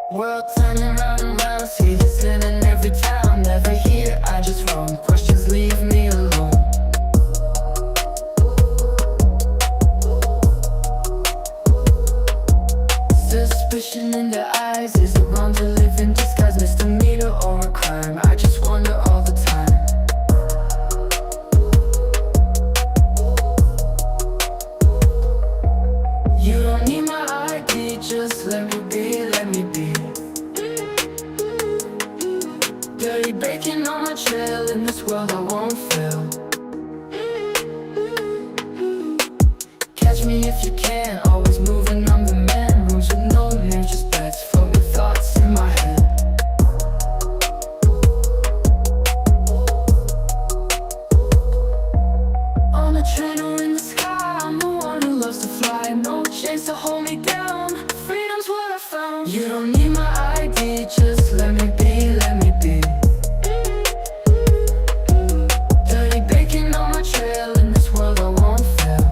World turning round and round, see this in every town. Never here, I just roam. Questions leave me alone. Suspicion in their eyes, is it wrong to live in disguise? Misdemeanor or a crime? I just wonder all the time. You don't need my ID, just let me be, let me be. Dirty bacon on my trail, in this world I won't fail. Catch me if you can, always moving, I'm the man. Rooms with no names, just beds, floating thoughts in my head. On a train or in the sky, I'm the one who loves to fly. No chains to hold me down, freedom's what I found. You don't need my ID, just let me be, let me be. Dirty bacon on my trail, in this world I won't fail.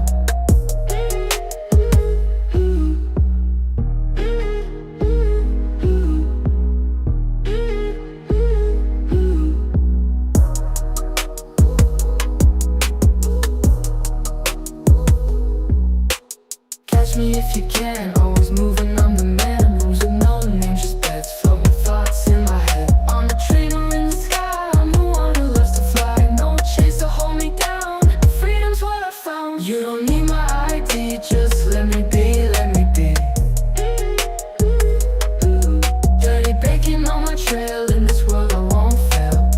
Catch me if you can, always moving, I'm the man. Rooms with no names, just beds, floating thoughts in my head. On a train or in the sky, I'm the one who loves to fly. No chains to hold me down, freedom's what I found. You don't need my ID, just let me be, let me be. Dirty bacon on my trail, in this world I won't fail.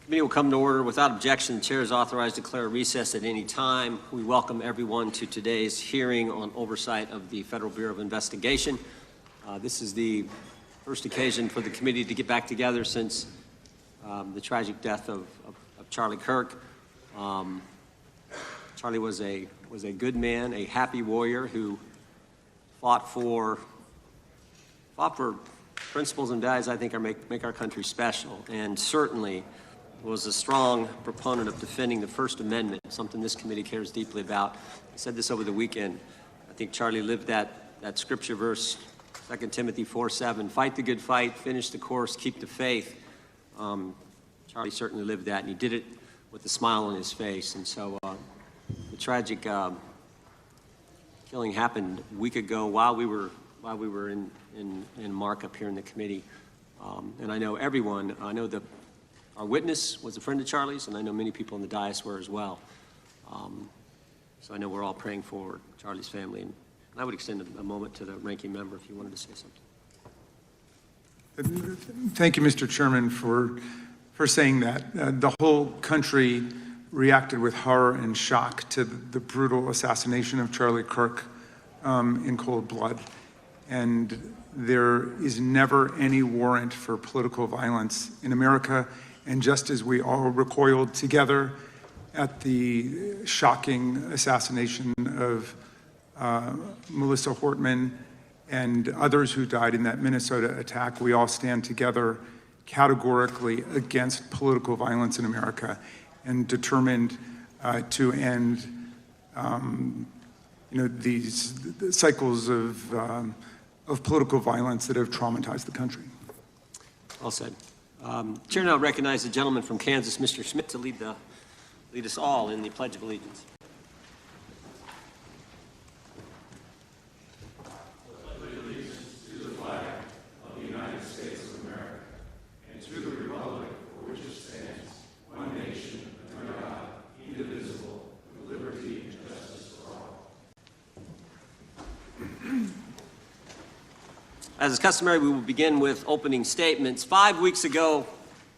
Meeting will come to order. Without objection, the chair is authorized to declare a recess at any time. We welcome everyone to today's hearing on oversight of the Federal Bureau of Investigation. This is the first occasion for the committee to get back together since the tragic death of Charlie Kirk. Charlie was a good man, a happy warrior who fought for principles and values I think make our country special, and certainly was a strong proponent of defending the First Amendment, something this committee cares deeply about. I said this over the weekend. I think Charlie lived that scripture verse, 2 Timothy 4:7, fight the good fight, finish the course, keep the faith. Charlie certainly lived that, and he did it with a smile on his face. And so the tragic killing happened a week ago while we were in markup here in the committee. And I know everyone, I know our witness was a friend of Charlie's, and I know many people in the dais were as well. So I know we're all praying for Charlie's family. And I would extend a moment to the ranking member if you wanted to say something. Thank you, Mr. Chairman, for saying that. The whole country reacted with horror and shock to the brutal assassination of Charlie Kirk in cold blood. And there is never any warrant for political violence in America. And just as we all recoiled together at the shocking assassination of Melissa Hortman and others who died in that Minnesota attack, we all stand together categorically against political violence in America and determined to end these cycles of political violence that have traumatized the country. Well said. Chair now recognizes the gentleman from Kansas, Mr. Schmidt, to lead us all in the Pledge of Allegiance. As is customary, we will begin with opening statements. 5 weeks ago,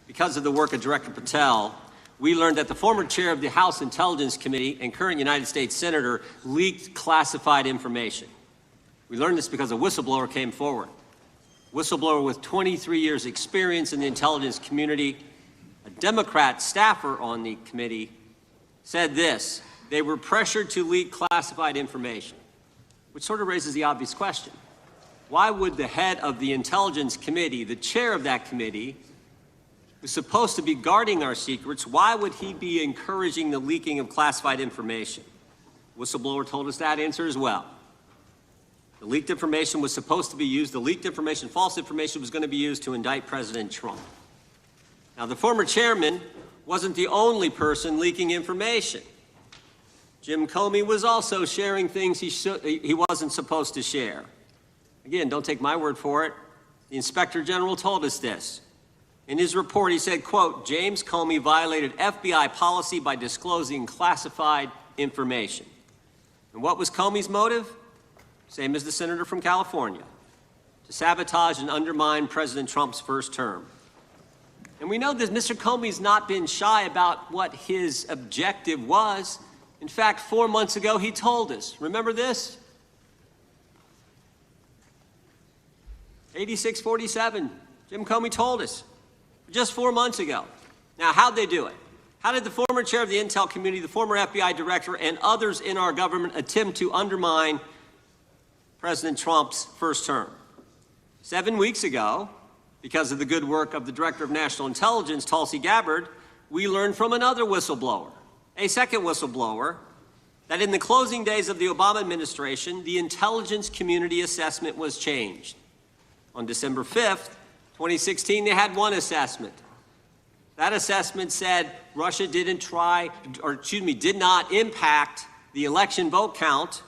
because of the work of Director Patel, we learned that the former chair of the House Intelligence Committee and current United States Senator leaked classified information. We learned this because a whistleblower came forward. A whistleblower with 23 years' experience in the intelligence community, a Democrat staffer on the committee, said this: they were pressured to leak classified information, which sort of raises the obvious question. Why would the head of the Intelligence Committee, the chair of that committee, who's supposed to be guarding our secrets, why would he be encouraging the leaking of classified information? Whistleblower told us that answer as well. The leaked information was supposed to be used, the leaked information, false information, was going to be used to indict President Trump. Now, the former chairman wasn't the only person leaking information. Jim Comey was also sharing things he wasn't supposed to share. Again, don't take my word for it. The Inspector General told us this. In his report, he said, quote, James Comey violated FBI policy by disclosing classified information. And what was Comey's motive? Same as the senator from California: to sabotage and undermine President Trump's first term. And we know that Mr. Comey's not been shy about what his objective was. In fact, 4 months ago, he told us. Remember this? 8647, Jim Comey told us just 4 months ago. Now, how'd they do it? How did the former chair of the Intel community, the former FBI director, and others in our government attempt to undermine President Trump's first term? 7 weeks ago, because of the good work of the Director of National Intelligence, Tulsi Gabbard, we learned from another whistleblower, a second whistleblower, that in the closing days of the Obama administration, the intelligence community assessment was changed. On December 5th, 2016, they had one assessment. That assessment said Russia did not impact the election vote count.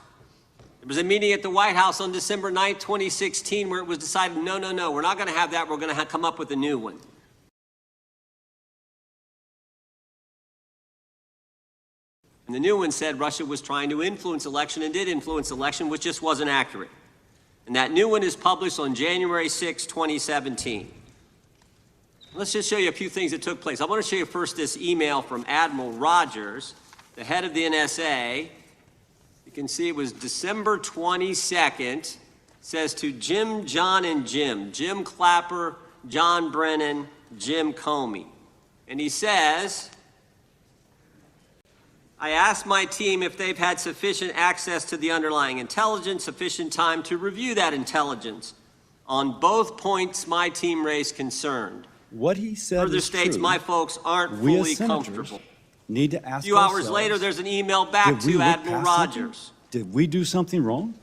There was a meeting at the White House on December 9th, 2016, where it was decided, no, we're not going to have that. We're going to come up with a new one. And the new one said Russia was trying to influence election and did influence election, which just wasn't accurate. And that new one is published on January 6, 2017. Let's just show you a few things that took place. I want to show you first this email from Admiral Rogers, the head of the NSA. You can see it was December 22nd. It says to Jim, John, and Jim Clapper, John Brennan, Jim Comey. And he says, I asked my team if they've had sufficient access to the underlying intelligence, sufficient time to review that intelligence. On both points, my team raised concern. What he said Further is states true. My folks aren't We fully as senators comfortable. need to ask A few hours ourselves, later, there's an email back did we to look Admiral past something? Rogers. Did we do something wrong?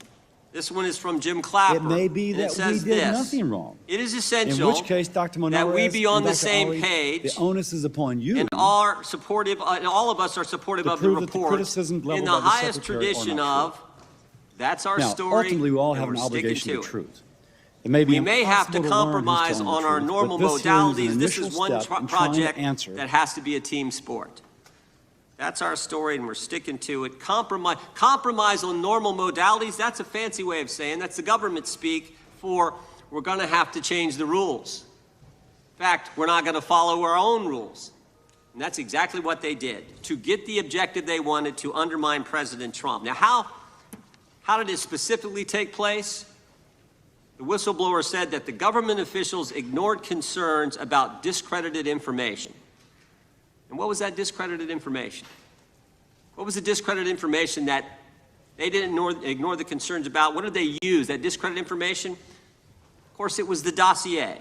This one is from Jim Clapper. It may be and it that we says did this: nothing wrong. It is In essential which case, Dr. Monarez that we be on and the Dr. same Ali, page, the onus is upon you and are supportive, and all of us are supportive to of the prove that the report criticism leveled in the by the highest Secretary are tradition not of, that's our Now, story, ultimately, we all and have we're an sticking obligation to it. truth. It may be We may have to impossible learn who's compromise telling the on our truth, normal but this hearing is an modalities. This initial is one step in trying to project answer. that has to be a team sport. That's our story, and we're sticking to it. Compromise on normal modalities, that's a fancy way of saying, that's the government speak for we're going to have to change the rules. In fact, we're not going to follow our own rules. And that's exactly what they did, to get the objective they wanted, to undermine President Trump. Now, how did it specifically take place? The whistleblower said that the government officials ignored concerns about discredited information. And what was that discredited information? What was the discredited information that they didn't ignore the concerns about? What did they use, that discredited information? Of course, it was the dossier.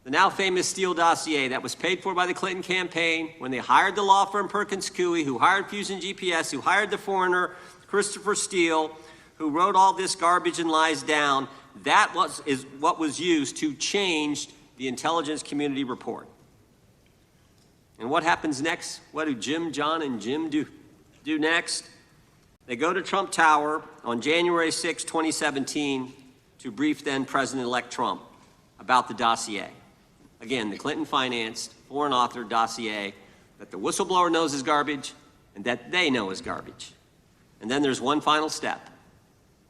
The now famous Steele dossier that was paid for by the Clinton campaign when they hired the law firm Perkins Coie, who hired Fusion GPS, who hired the foreigner Christopher Steele, who wrote all this garbage and lies down. That is what was used to change the intelligence community report. And what happens next? What do Jim, John, and Jim do next? They go to Trump Tower on January 6, 2017, to brief then President-elect Trump about the dossier. Again, the Clinton-financed, foreign-authored dossier that the whistleblower knows is garbage and that they know is garbage. And then there's one final step.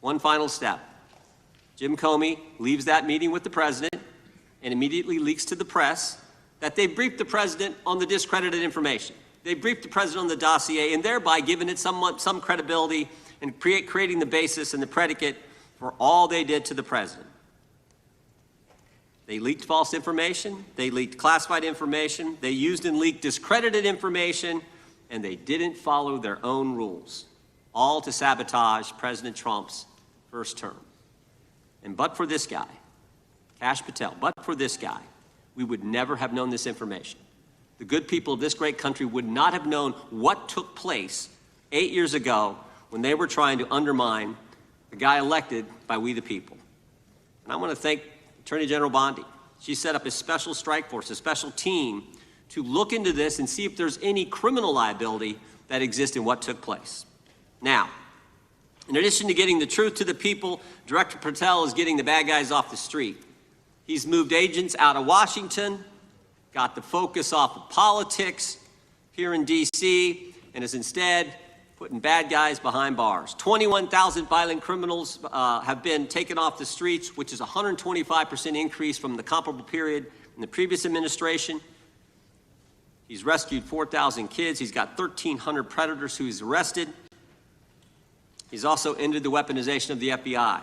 One final step. Jim Comey leaves that meeting with the president and immediately leaks to the press that they briefed the president on the discredited information. They briefed the president on the dossier and thereby giving it some credibility and creating the basis and the predicate for all they did to the president. They leaked false information, they leaked classified information, they used and leaked discredited information, and they didn't follow their own rules, all to sabotage President Trump's first term. And but for this guy, Kash Patel, but for this guy, we would never have known this information. The good people of this great country would not have known what took place 8 years ago when they were trying to undermine the guy elected by we the people. And I want to thank Attorney General Bondi. She set up a special strike force, a special team, to look into this and see if there's any criminal liability that exists in what took place. Now, in addition to getting the truth to the people, Director Patel is getting the bad guys off the street. He's moved agents out of Washington, got the focus off of politics here in D.C., and is instead putting bad guys behind bars. 21,000 violent criminals have been taken off the streets, which is a 125% increase from the comparable period in the previous administration. He's rescued 4,000 kids. He's got 1,300 predators who he's arrested. He's also ended the weaponization of the FBI.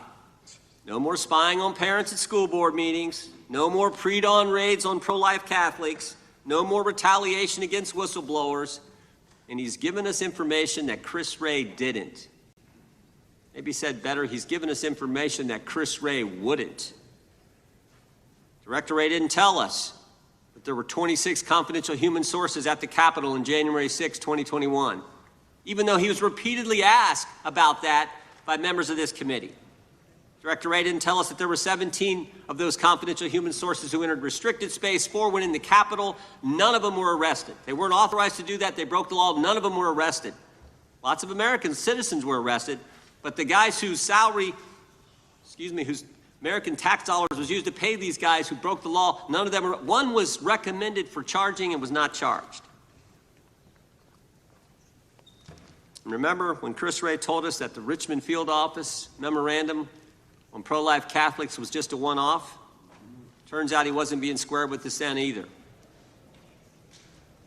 No more spying on parents at school board meetings. No more pre-dawn raids on pro-life Catholics. No more retaliation against whistleblowers. And he's given us information that Chris Wray didn't. Maybe said better, he's given us information that Chris Wray wouldn't. Director Wray didn't tell us that there were 26 confidential human sources at the Capitol on January 6, 2021, even though he was repeatedly asked about that by members of this committee. Director Wray didn't tell us that there were 17 of those confidential human sources who entered restricted space. 4 went in the Capitol. None of them were arrested. They weren't authorized to do that. They broke the law. None of them were arrested. Lots of American citizens were arrested, but the guys whose whose American tax dollars was used to pay these guys who broke the law, none of them were. One was recommended for charging and was not charged. And remember when Chris Wray told us that the Richmond field office memorandum on pro-life Catholics was just a one-off? Turns out he wasn't being square with the Senate either.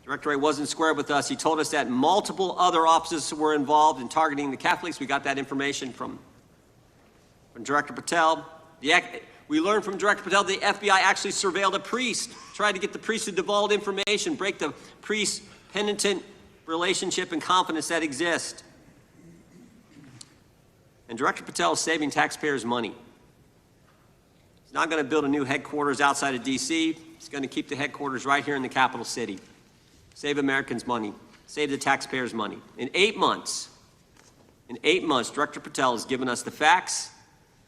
Director Wray wasn't square with us. He told us that multiple other offices were involved in targeting the Catholics. We got that information from Director Patel. We learned from Director Patel the FBI actually surveilled a priest, tried to get the priest to divulge information, break the priest-penitent relationship and confidence that exists. And Director Patel is saving taxpayers' money. He's not going to build a new headquarters outside of D.C. He's going to keep the headquarters right here in the capital city. Save Americans money. Save the taxpayers' money. In 8 months, Director Patel has given us the facts.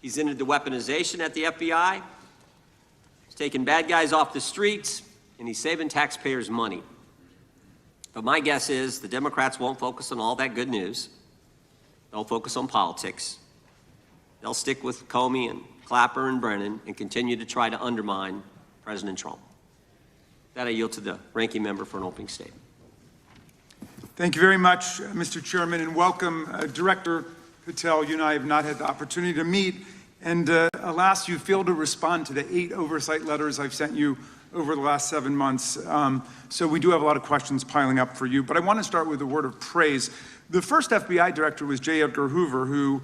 He's ended the weaponization at the FBI. He's taken bad guys off the streets, and he's saving taxpayers' money. But my guess is the Democrats won't focus on all that good news. They'll focus on politics. They'll stick with Comey and Clapper and Brennan and continue to try to undermine President Trump. That I yield to the ranking member for an opening statement. Thank you very much, Mr. Chairman, and welcome, Director Patel. You and I have not had the opportunity to meet, and alas, you failed to respond to the 8 oversight letters I've sent you over the last 7 months. So we do have a lot of questions piling up for you, but I want to start with a word of praise. The first FBI director was J. Edgar Hoover, who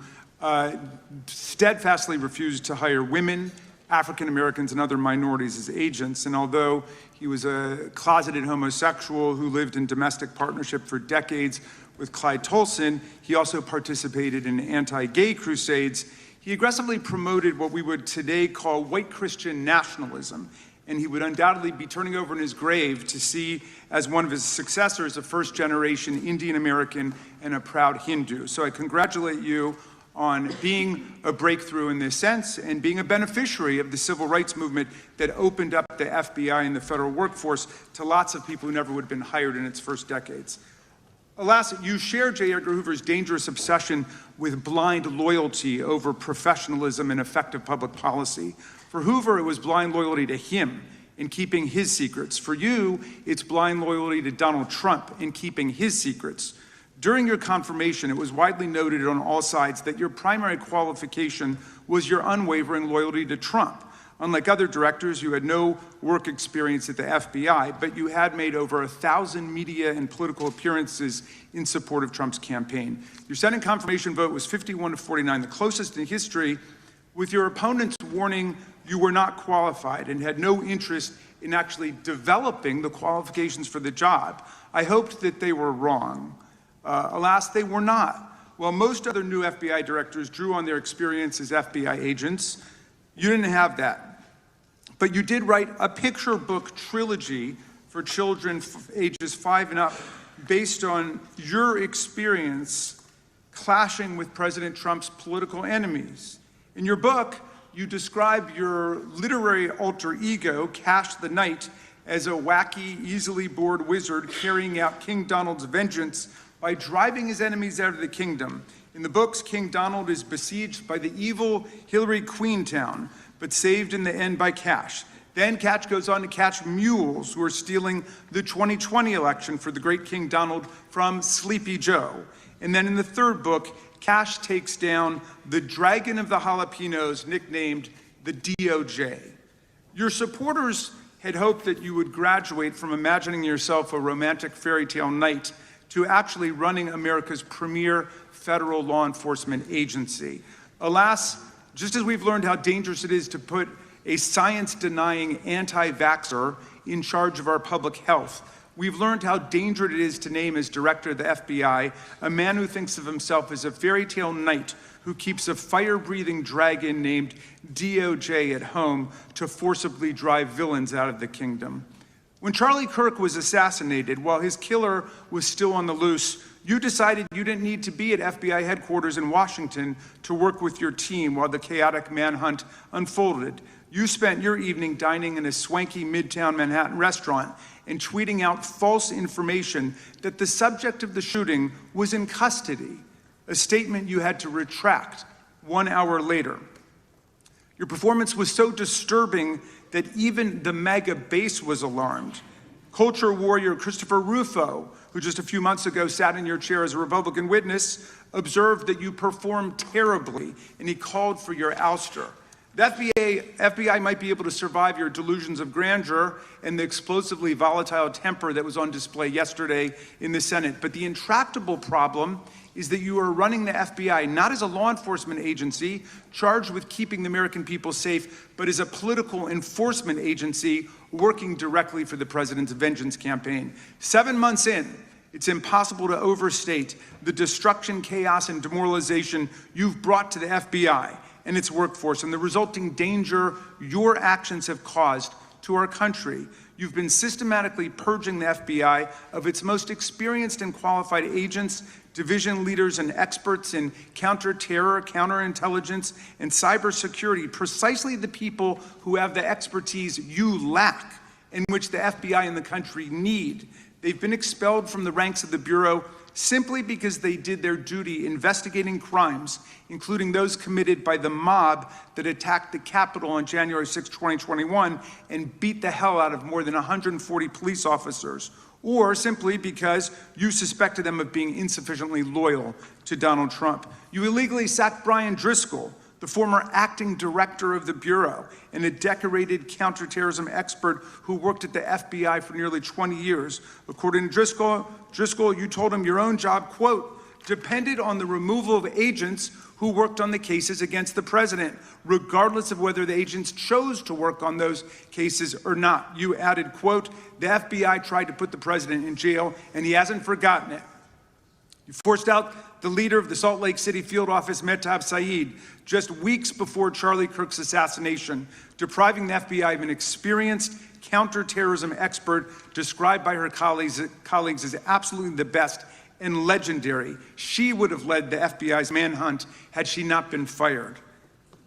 steadfastly refused to hire women, African Americans, and other minorities as agents. And although he was a closeted homosexual who lived in domestic partnership for decades with Clyde Tolson, he also participated in anti-gay crusades. He aggressively promoted what we would today call white Christian nationalism, and he would undoubtedly be turning over in his grave to see as one of his successors a first-generation Indian American and a proud Hindu. So I congratulate you on being a breakthrough in this sense and being a beneficiary of the civil rights movement that opened up the FBI and the federal workforce to lots of people who never would have been hired in its first decades. Alas, you share J. Edgar Hoover's dangerous obsession with blind loyalty over professionalism and effective public policy. For Hoover, it was blind loyalty to him in keeping his secrets. For you, it's blind loyalty to Donald Trump in keeping his secrets. During your confirmation, it was widely noted on all sides that your primary qualification was your unwavering loyalty to Trump. Unlike other directors, you had no work experience at the FBI, but you had made over 1,000 media and political appearances in support of Trump's campaign. Your Senate confirmation vote was 51-49, the closest in history, with your opponents warning you were not qualified and had no interest in actually developing the qualifications for the job. I hoped that they were wrong. Alas, they were not. While most other new FBI directors drew on their experience as FBI agents, you didn't have that. But you did write a picture book trilogy for children ages 5 and up based on your experience clashing with President Trump's political enemies. In your book, you describe your literary alter ego, Kash the Knight, as a wacky, easily bored wizard carrying out King Donald's vengeance by driving his enemies out of the kingdom. In the books, King Donald is besieged by the evil Hillary Queentown, but saved in the end by Kash. Then Kash goes on to catch mules who are stealing the 2020 election for the great King Donald from Sleepy Joe. And then in the third book, Kash takes down the dragon of the jalapenos, nicknamed the DOJ. Your supporters had hoped that you would graduate from imagining yourself a romantic fairy tale knight to actually running America's premier federal law enforcement agency. Alas, just as we've learned how dangerous it is to put a science-denying anti-vaxxer in charge of our public health, we've learned how dangerous it is to name as director of the FBI a man who thinks of himself as a fairy tale knight who keeps a fire-breathing dragon named DOJ at home to forcibly drive villains out of the kingdom. When Charlie Kirk was assassinated, while his killer was still on the loose, you decided you didn't need to be at FBI headquarters in Washington to work with your team while the chaotic manhunt unfolded. You spent your evening dining in a swanky Midtown Manhattan restaurant and tweeting out false information that the subject of the shooting was in custody, a statement you had to retract 1 hour later. Your performance was so disturbing that even the MAGA base was alarmed. Culture warrior Christopher Rufo, who just a few months ago sat in your chair as a Republican witness, observed that you performed terribly, and he called for your ouster. The FBI might be able to survive your delusions of grandeur and the explosively volatile temper that was on display yesterday in the Senate, but the intractable problem is that you are running the FBI not as a law enforcement agency charged with keeping the American people safe, but as a political enforcement agency working directly for the president's vengeance campaign. 7 months in, it's impossible to overstate the destruction, chaos, and demoralization you've brought to the FBI and its workforce and the resulting danger your actions have caused to our country. You've been systematically purging the FBI of its most experienced and qualified agents, division leaders, and experts in counterterror, counterintelligence, and cybersecurity, precisely the people who have the expertise you lack and which the FBI and the country need. They've been expelled from the ranks of the Bureau simply because they did their duty investigating crimes, including those committed by the mob that attacked the Capitol on January 6, 2021, and beat the hell out of more than 140 police officers, or simply because you suspected them of being insufficiently loyal to Donald Trump. You illegally sacked Brian Driscoll, the former acting director of the Bureau and a decorated counterterrorism expert who worked at the FBI for nearly 20 years. According to Driscoll, you told him your own job, quote, depended on the removal of agents who worked on the cases against the president, regardless of whether the agents chose to work on those cases or not. You added, quote, the FBI tried to put the president in jail and he hasn't forgotten it. You forced out the leader of the Salt Lake City field office, Mehtab Saeed, just weeks before Charlie Kirk's assassination, depriving the FBI of an experienced counterterrorism expert described by her colleagues as absolutely the best and legendary. She would have led the FBI's manhunt had she not been fired.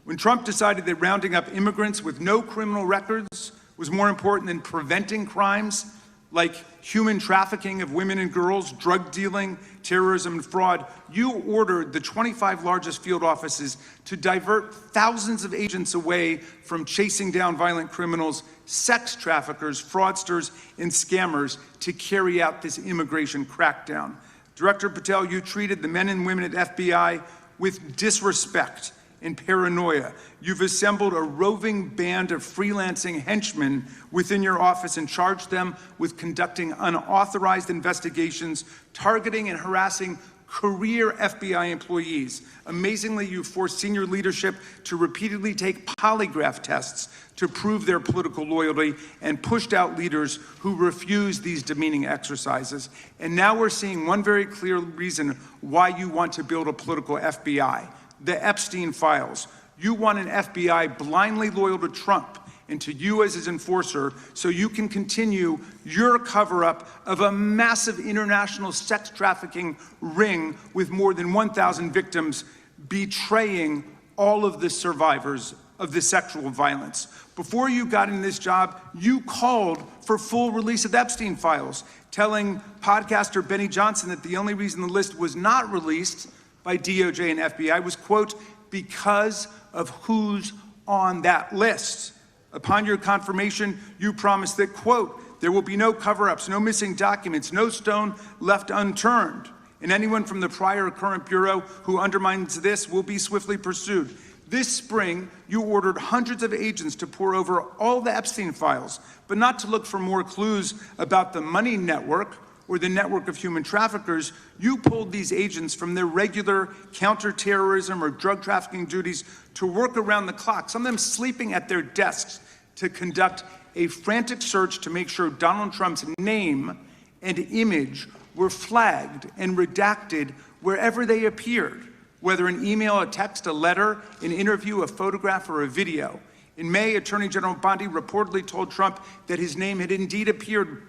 When Trump decided that rounding up immigrants with no criminal records was more important than preventing crimes like human trafficking of women and girls, drug dealing, terrorism, and fraud, you ordered the 25 largest field offices to divert thousands of agents away from chasing down violent criminals, sex traffickers, fraudsters, and scammers to carry out this immigration crackdown. Director Patel, you treated the men and women at FBI with disrespect and paranoia. You've assembled a roving band of freelancing henchmen within your office and charged them with conducting unauthorized investigations, targeting and harassing career FBI employees. Amazingly, you forced senior leadership to repeatedly take polygraph tests to prove their political loyalty and pushed out leaders who refused these demeaning exercises. And now we're seeing one very clear reason why you want to build a political FBI. The Epstein files. You want an FBI blindly loyal to Trump and to you as his enforcer so you can continue your cover-up of a massive international sex trafficking ring with more than 1,000 victims, betraying all of the survivors of the sexual violence. Before you got in this job, you called for full release of the Epstein files, telling podcaster Benny Johnson that the only reason the list was not released by DOJ and FBI was, quote, because of who's on that list. Upon your confirmation, you promised that, quote, there will be no cover-ups, no missing documents, no stone left unturned, and anyone from the prior or current Bureau who undermines this will be swiftly pursued. This spring, you ordered hundreds of agents to pore over all the Epstein files, but not to look for more clues about the money network or the network of human traffickers. You pulled these agents from their regular counterterrorism or drug trafficking duties to work around the clock, some of them sleeping at their desks, to conduct a frantic search to make sure Donald Trump's name and image were flagged and redacted wherever they appeared, whether an email, a text, a letter, an interview, a photograph, or a video. In May, Attorney General Bondi reportedly told Trump that his name had indeed appeared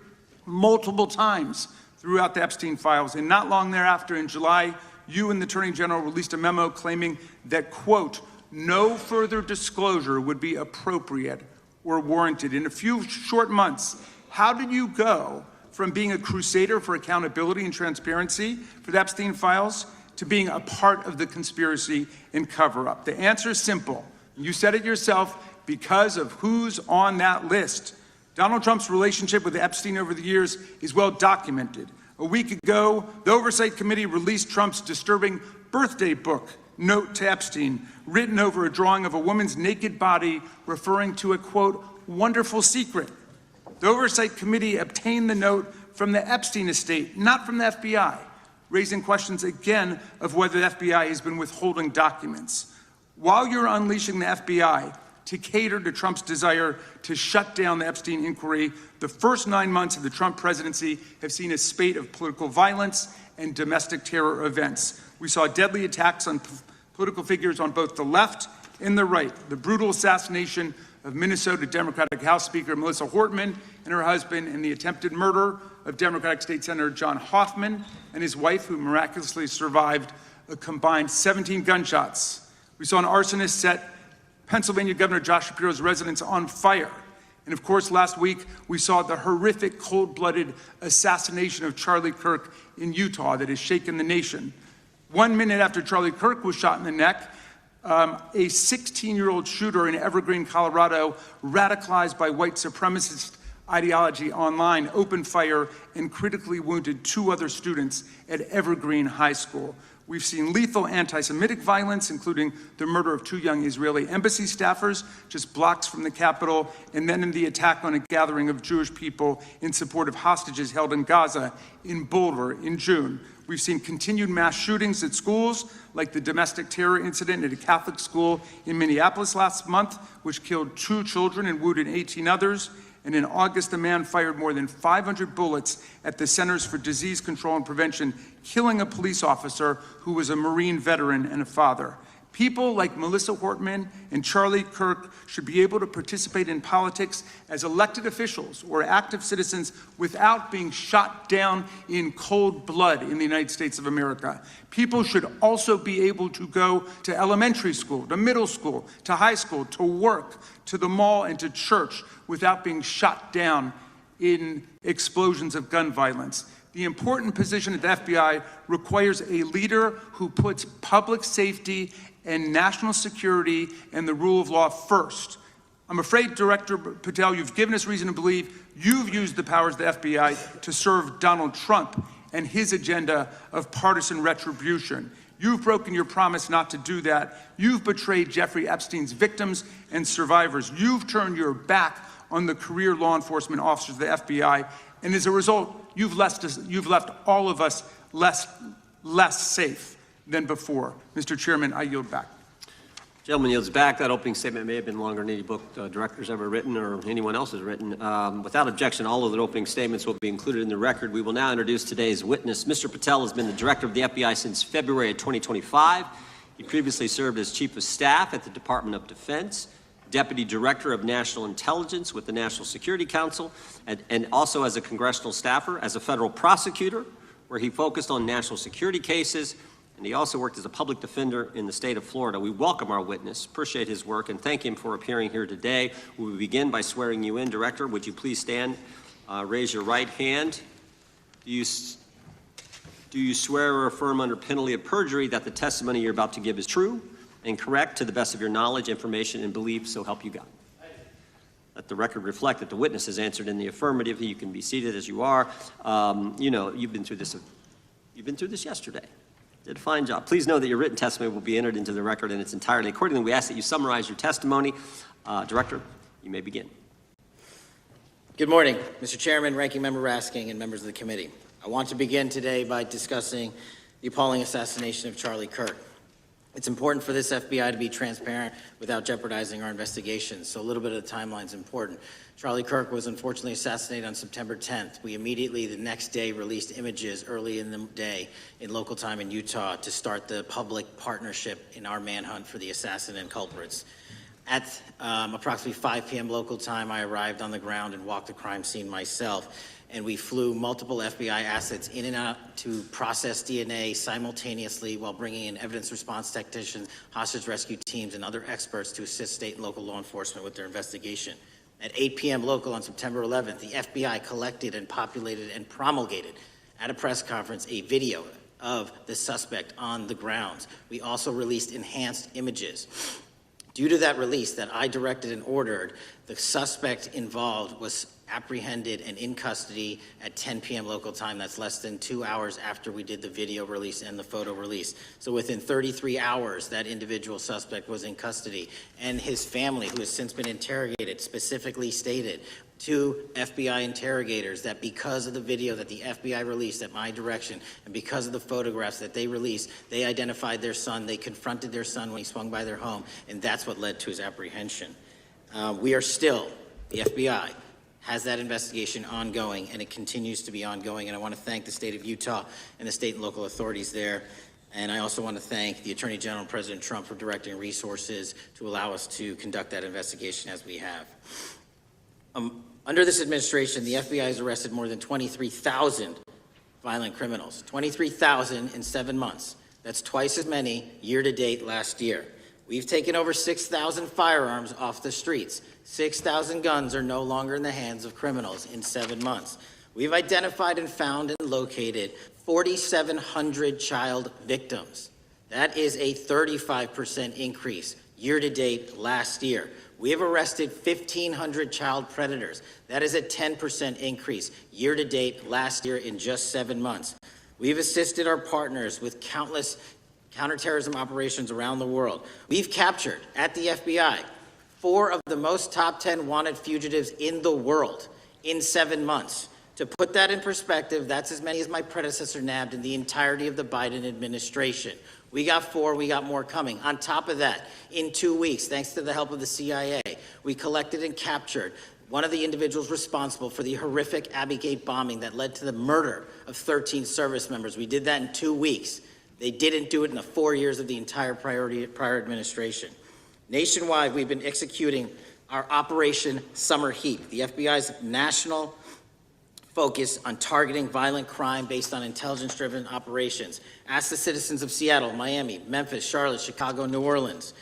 multiple times throughout the Epstein files. And not long thereafter, in July, you and the Attorney General released a memo claiming that, quote, no further disclosure would be appropriate or warranted. In a few short months, how did you go from being a crusader for accountability and transparency for the Epstein files to being a part of the conspiracy and cover-up? The answer is simple. You said it yourself, because of who's on that list. Donald Trump's relationship with Epstein over the years is well documented. A week ago, the Oversight Committee released Trump's disturbing birthday book, Note to Epstein, written over a drawing of a woman's naked body, referring to a, quote, wonderful secret. The Oversight Committee obtained the note from the Epstein estate, not from the FBI, raising questions again of whether the FBI has been withholding documents. While you're unleashing the FBI to cater to Trump's desire to shut down the Epstein inquiry, the first 9 months of the Trump presidency have seen a spate of political violence and domestic terror events. We saw deadly attacks on political figures on both the left and the right. The brutal assassination of Minnesota Democratic House Speaker Melissa Hortman and her husband, and the attempted murder of Democratic State Senator John Hoffman and his wife, who miraculously survived a combined 17 gunshots. We saw an arsonist set Pennsylvania Governor Josh Shapiro's residence on fire. And of course, last week, we saw the horrific, cold-blooded assassination of Charlie Kirk in Utah that has shaken the nation. 1 minute after Charlie Kirk was shot in the neck, a 16-year-old shooter in Evergreen, Colorado, radicalized by white supremacist ideology online, opened fire and critically wounded 2 other students at Evergreen High School. We've seen lethal anti-Semitic violence, including the murder of 2 young Israeli embassy staffers just blocks from the Capitol, and then in the attack on a gathering of Jewish people in support of hostages held in Gaza in Boulder in June. We've seen continued mass shootings at schools, like the domestic terror incident at a Catholic school in Minneapolis last month, which killed 2 children and wounded 18 others. And in August, a man fired more than 500 bullets at the Centers for Disease Control and Prevention, killing a police officer who was a Marine veteran and a father. People like Melissa Hortman and Charlie Kirk should be able to participate in politics as elected officials or active citizens without being shot down in cold blood in the United States of America. People should also be able to go to elementary school, to middle school, to high school, to work, to the mall, and to church without being shot down in explosions of gun violence. The important position at the FBI requires a leader who puts public safety and national security and the rule of law first. I'm afraid, Director Patel, you've given us reason to believe you've used the powers of the FBI to serve Donald Trump and his agenda of partisan retribution. You've broken your promise not to do that. You've betrayed Jeffrey Epstein's victims and survivors. You've turned your back on the career law enforcement officers of the FBI, and as a result, you've left all of us less safe than before. Mr. Chairman, I yield back. Gentleman yields back. That opening statement may have been longer than any book director's ever written or anyone else has written. Without objection, all of the opening statements will be included in the record. We will now introduce today's witness. Mr. Patel has been the director of the FBI since February of 2025. He previously served as chief of staff at the Department of Defense, deputy director of national intelligence with the National Security Council, and also as a congressional staffer, as a federal prosecutor, where he focused on national security cases. And he also worked as a public defender in the state of Florida. We welcome our witness, appreciate his work, and thank him for appearing here today. We will begin by swearing you in. Director, would you please stand, raise your right hand. Do you swear or affirm under penalty of perjury that the testimony you're about to give is true and correct to the best of your knowledge, information, and belief, so help you God? Let the record reflect that the witness has answered in the affirmative. You can be seated as you are. You know, you've been through this yesterday. Did a fine job. Please know that your written testimony will be entered into the record in its entirety. Accordingly, we ask that you summarize your testimony. Director, you may begin. Good morning, Mr. Chairman, Ranking Member Raskin, and members of the committee. I want to begin today by discussing the appalling assassination of Charlie Kirk. It's important for this FBI to be transparent without jeopardizing our investigation, so a little bit of the timeline is important. Charlie Kirk was unfortunately assassinated on September 10th. We immediately, the next day, released images early in the day in local time in Utah to start the public partnership in our manhunt for the assassin and culprits. At approximately 5 p.m. local time, I arrived on the ground and walked the crime scene myself. And we flew multiple FBI assets in and out to process DNA simultaneously while bringing in evidence response technicians, hostage rescue teams, and other experts to assist state and local law enforcement with their investigation. At 8 p.m. local on September 11th, the FBI collected and populated and promulgated at a press conference a video of the suspect on the grounds. We also released enhanced images. Due to that release that I directed and ordered, the suspect involved was apprehended and in custody at 10 p.m. local time. That's less than 2 hours after we did the video release and the photo release. So within 33 hours, that individual suspect was in custody. And his family, who has since been interrogated, specifically stated to FBI interrogators that because of the video that the FBI released at my direction and because of the photographs that they released, they identified their son, they confronted their son when he swung by their home, and that's what led to his apprehension. We are still, the FBI, has that investigation ongoing, and it continues to be ongoing. And I want to thank the state of Utah and the state and local authorities there. And I also want to thank the Attorney General and President Trump for directing resources to allow us to conduct that investigation as we have. Under this administration, the FBI has arrested more than 23,000 violent criminals. 23,000 in 7 months. That's twice as many year to date last year. We've taken over 6,000 firearms off the streets. 6,000 guns are no longer in the hands of criminals in 7 months. We've identified and found and located 4,700 child victims. That is a 35% increase year-to-date last year. We have arrested 1,500 child predators. That is a 10% increase year-to-date last year in just 7 months. We've assisted our partners with countless counterterrorism operations around the world. We've captured, at the FBI, 4 of the most top 10 wanted fugitives in the world in 7 months. To put that in perspective, that's as many as my predecessor nabbed in the entirety of the Biden administration. We got 4, we got more coming. On top of that, in 2 weeks, thanks to the help of the CIA, we collected and captured one of the individuals responsible for the horrific Abbey Gate bombing that led to the murder of 13 service members. We did that in 2 weeks. They didn't do it in the 4 years of the entire prior administration. Nationwide, we've been executing our Operation Summer Heat, the FBI's national focus on targeting violent crime based on intelligence-driven operations. Ask the citizens of Seattle, Miami, Memphis, Charlotte, Chicago, New Orleans,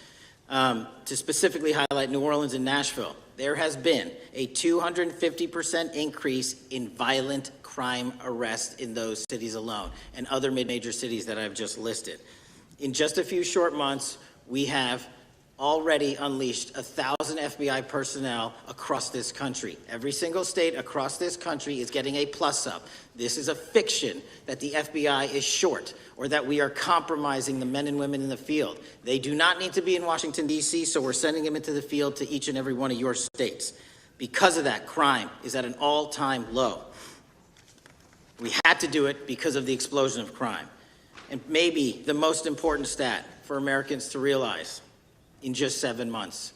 to specifically highlight New Orleans and Nashville. There has been a 250% increase in violent crime arrests in those cities alone, and other mid-major cities that I've just listed. In just a few short months, we have already unleashed 1,000 FBI personnel across this country. Every single state across this country is getting a plus-up. This is a fiction that the FBI is short or that we are compromising the men and women in the field. They do not need to be in Washington, D.C., so we're sending them into the field to each and every one of your states. Because of that, crime is at an all-time low. We had to do it because of the explosion of crime. And maybe the most important stat for Americans to realize, in just 7 months,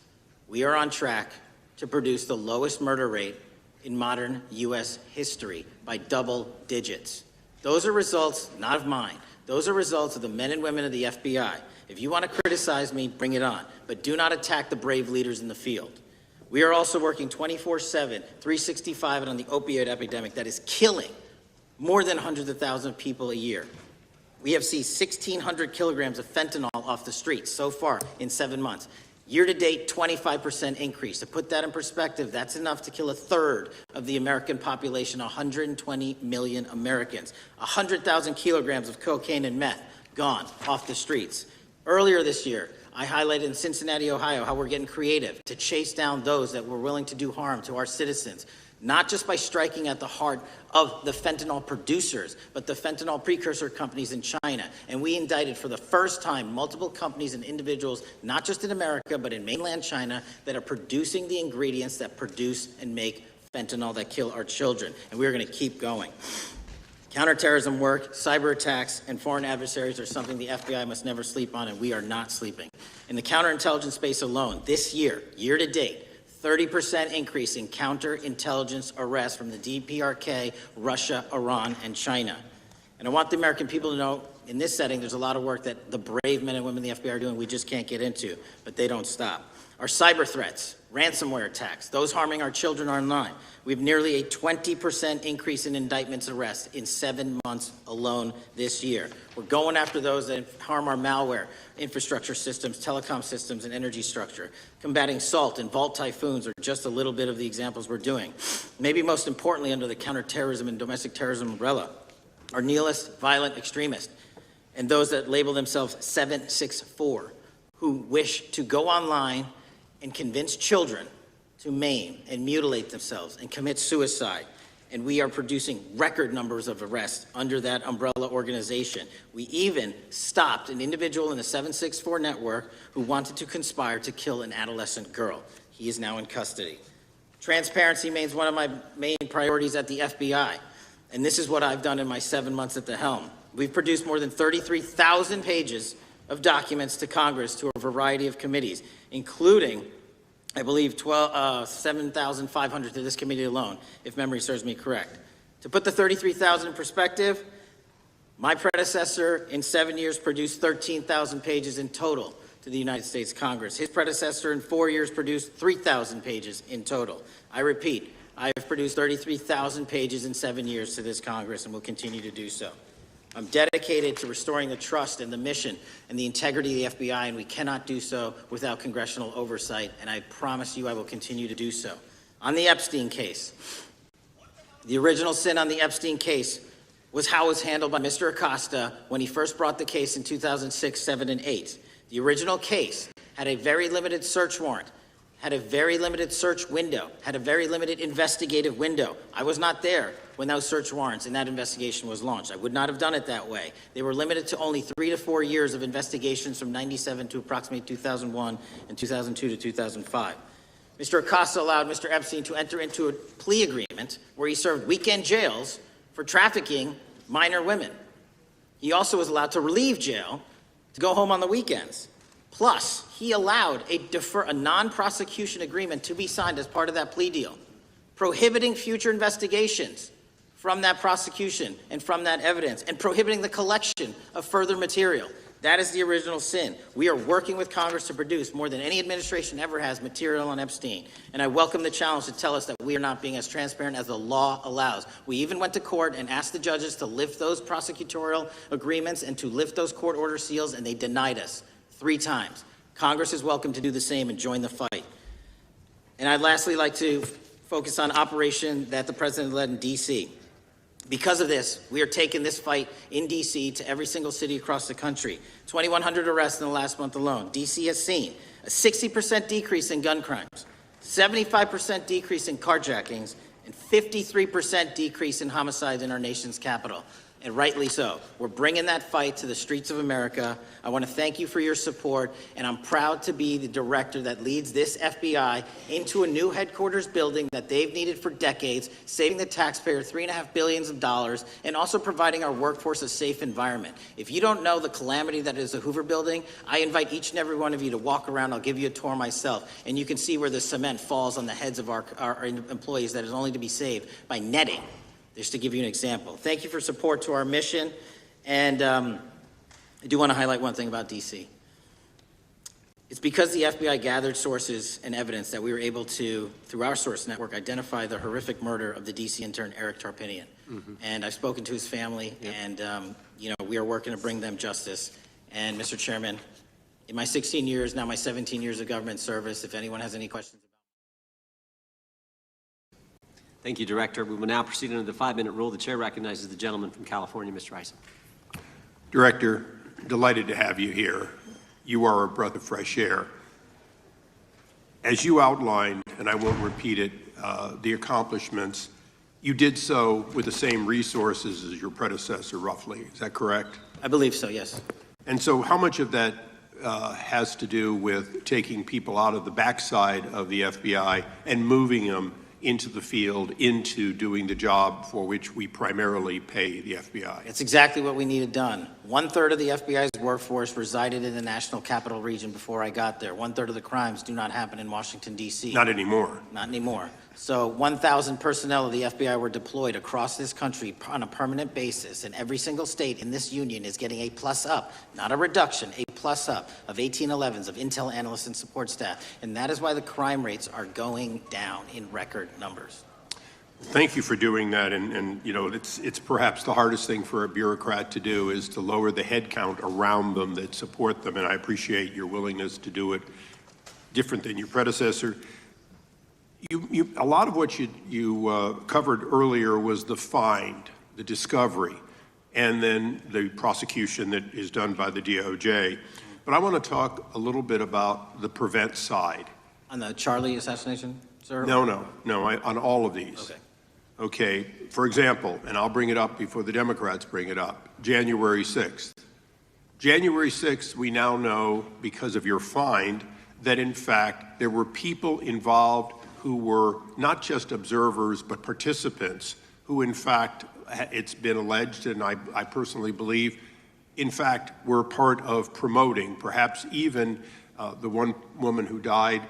we are on track to produce the lowest murder rate in modern U.S. history by double digits. Those are results not of mine. Those are results of the men and women of the FBI. If you want to criticize me, bring it on, but do not attack the brave leaders in the field. We are also working 24/7, 365 on the opioid epidemic that is killing more than hundreds of thousands of people a year. We have seized 1,600 kilograms of fentanyl off the streets so far in 7 months. Year-to-date, 25% increase. To put that in perspective, that's enough to kill a third of the American population, 120 million Americans. 100,000 kilograms of cocaine and meth gone off the streets. Earlier this year, I highlighted in Cincinnati, Ohio, how we're getting creative to chase down those that were willing to do harm to our citizens, not just by striking at the heart of the fentanyl producers, but the fentanyl precursor companies in China. And we indicted for the first time multiple companies and individuals, not just in America, but in mainland China, that are producing the ingredients that produce and make fentanyl that kill our children. And we're going to keep going. Counterterrorism work, cyber attacks, and foreign adversaries are something the FBI must never sleep on, and we are not sleeping. In the counterintelligence space alone, this year, year-to-date, 30% increase in counterintelligence arrests from the DPRK, Russia, Iran, and China. And I want the American people to know, in this setting, there's a lot of work that the brave men and women of the FBI are doing we just can't get into, but they don't stop. Our cyber threats, ransomware attacks, those harming our children online. We have nearly a 20% increase in indictments and arrests in 7 months alone this year. We're going after those that harm our malware, infrastructure systems, telecom systems, and energy structure. Combating SALT and Vault typhoons are just a little bit of the examples we're doing. Maybe most importantly, under the counterterrorism and domestic terrorism umbrella, are nihilist, violent extremists, and those that label themselves 764, who wish to go online and convince children to maim and mutilate themselves and commit suicide. And we are producing record numbers of arrests under that umbrella organization. We even stopped an individual in the 764 network who wanted to conspire to kill an adolescent girl. He is now in custody. Transparency remains one of my main priorities at the FBI. And this is what I've done in my 7 months at the helm. We've produced more than 33,000 pages of documents to Congress to a variety of committees, including, I believe, 7,500 to this committee alone, if memory serves me correct. To put the 33,000 in perspective, my predecessor in 7 years produced 13,000 pages in total to the United States Congress. His predecessor in 4 years produced 3,000 pages in total. I repeat, I have produced 33,000 pages in 7 years to this Congress and will continue to do so. I'm dedicated to restoring the trust and the mission and the integrity of the FBI, and we cannot do so without congressional oversight, and I promise you I will continue to do so. On the Epstein case, the original sin on the Epstein case was how it was handled by Mr. Acosta when he first brought the case in 2006, 7, and 8. The original case had a very limited search warrant, had a very limited search window, had a very limited investigative window. I was not there when those search warrants and that investigation was launched. I would not have done it that way. They were limited to only 3 to 4 years of investigations from 97 to approximately 2001 and 2002 to 2005. Mr. Acosta allowed Mr. Epstein to enter into a plea agreement where he served weekend jails for trafficking minor women. He also was allowed to relieve jail to go home on the weekends. Plus, he allowed a non-prosecution agreement to be signed as part of that plea deal, prohibiting future investigations from that prosecution and from that evidence, and prohibiting the collection of further material. That is the original sin. We are working with Congress to produce more than any administration ever has material on Epstein. And I welcome the challenge to tell us that we are not being as transparent as the law allows. We even went to court and asked the judges to lift those prosecutorial agreements and to lift those court order seals, and they denied us 3 times. Congress is welcome to do the same and join the fight. And I'd lastly like to focus on operation that the president led in D.C. Because of this, we are taking this fight in D.C. to every single city across the country. 2,100 arrests in the last month alone. D.C. has seen a 60% decrease in gun crimes, 75% decrease in carjackings, and 53% decrease in homicides in our nation's capital. And rightly so. We're bringing that fight to the streets of America. I want to thank you for your support, and I'm proud to be the director that leads this FBI into a new headquarters building that they've needed for decades, saving the taxpayer $3.5 billion, and also providing our workforce a safe environment. If you don't know the calamity that is the Hoover Building, I invite each and every one of you to walk around. I'll give you a tour myself, and you can see where the cement falls on the heads of our employees that is only to be saved by netting. Just to give you an example. Thank you for support to our mission. And I do want to highlight one thing about D.C. It's because the FBI gathered sources and evidence that we were able to, through our source network, identify the horrific murder of the D.C. intern Eric Tarpinian. And I've spoken to his family, and we are working to bring them justice. And Mr. Chairman, in my 16 years, now my 17 years of government service, if anyone has any questions. Thank you, Director. We will now proceed under the 5-minute rule. The chair recognizes the gentleman from California, Mr. Ison. Director, delighted to have you here. You are a breath of fresh air. As you outlined, and I won't repeat it, the accomplishments, you did so with the same resources as your predecessor, roughly. Is that correct? I believe so, yes. And so how much of that has to do with taking people out of the backside of the FBI and moving them into the field, into doing the job for which we primarily pay the FBI? It's exactly what we needed done. 1/3 of the FBI's workforce resided in the National Capital Region before I got there. 1/3 of the crimes do not happen in Washington, D.C. Not anymore. Not anymore. So 1,000 personnel of the FBI were deployed across this country on a permanent basis, and every single state in this union is getting a plus up, not a reduction, a plus up of 1811s of intel analysts and support staff. And that is why the crime rates are going down in record numbers. Thank you for doing that, and it's perhaps the hardest thing for a bureaucrat to do is to lower the head count around them that support them, and I appreciate your willingness to do it different than your predecessor. A lot of what you covered earlier was the find, the discovery, and then the prosecution that is done by the DOJ. But I want to talk a little bit about the prevent side. On the Charlie assassination, sir? No, on all of these. Okay, for example, and I'll bring it up before the Democrats bring it up, January 6th. January 6th, we now know, because of your find, that in fact there were people involved who were not just observers but participants who in fact, it's been alleged, and I personally believe, in fact, were part of promoting, perhaps even the one woman who died,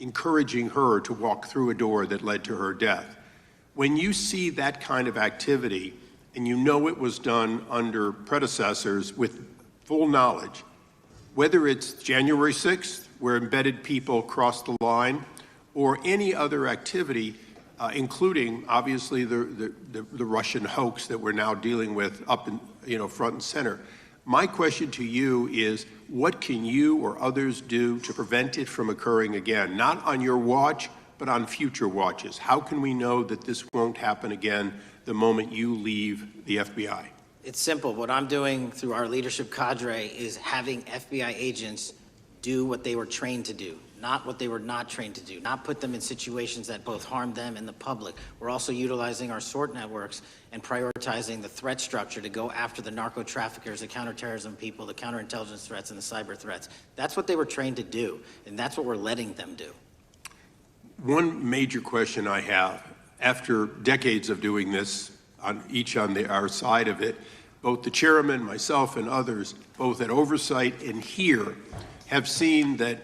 encouraging her to walk through a door that led to her death. When you see that kind of activity, and you know it was done under predecessors with full knowledge, whether it's January 6th, where embedded people crossed the line, or any other activity, including obviously the Russian hoax that we're now dealing with up in, front and center. My question to you is, what can you or others do to prevent it from occurring again? Not on your watch, but on future watches. How can we know that this won't happen again the moment you leave the FBI? It's simple. What I'm doing through our leadership cadre is having FBI agents do what they were trained to do, not what they were not trained to do, not put them in situations that both harm them and the public. We're also utilizing our SORT networks and prioritizing the threat structure to go after the narco traffickers, the counterterrorism people, the counterintelligence threats, and the cyber threats. That's what they were trained to do, and that's what we're letting them do. One major question I have, after decades of doing this, on our side of it, both the chairman, myself, and others, both at oversight and here, have seen that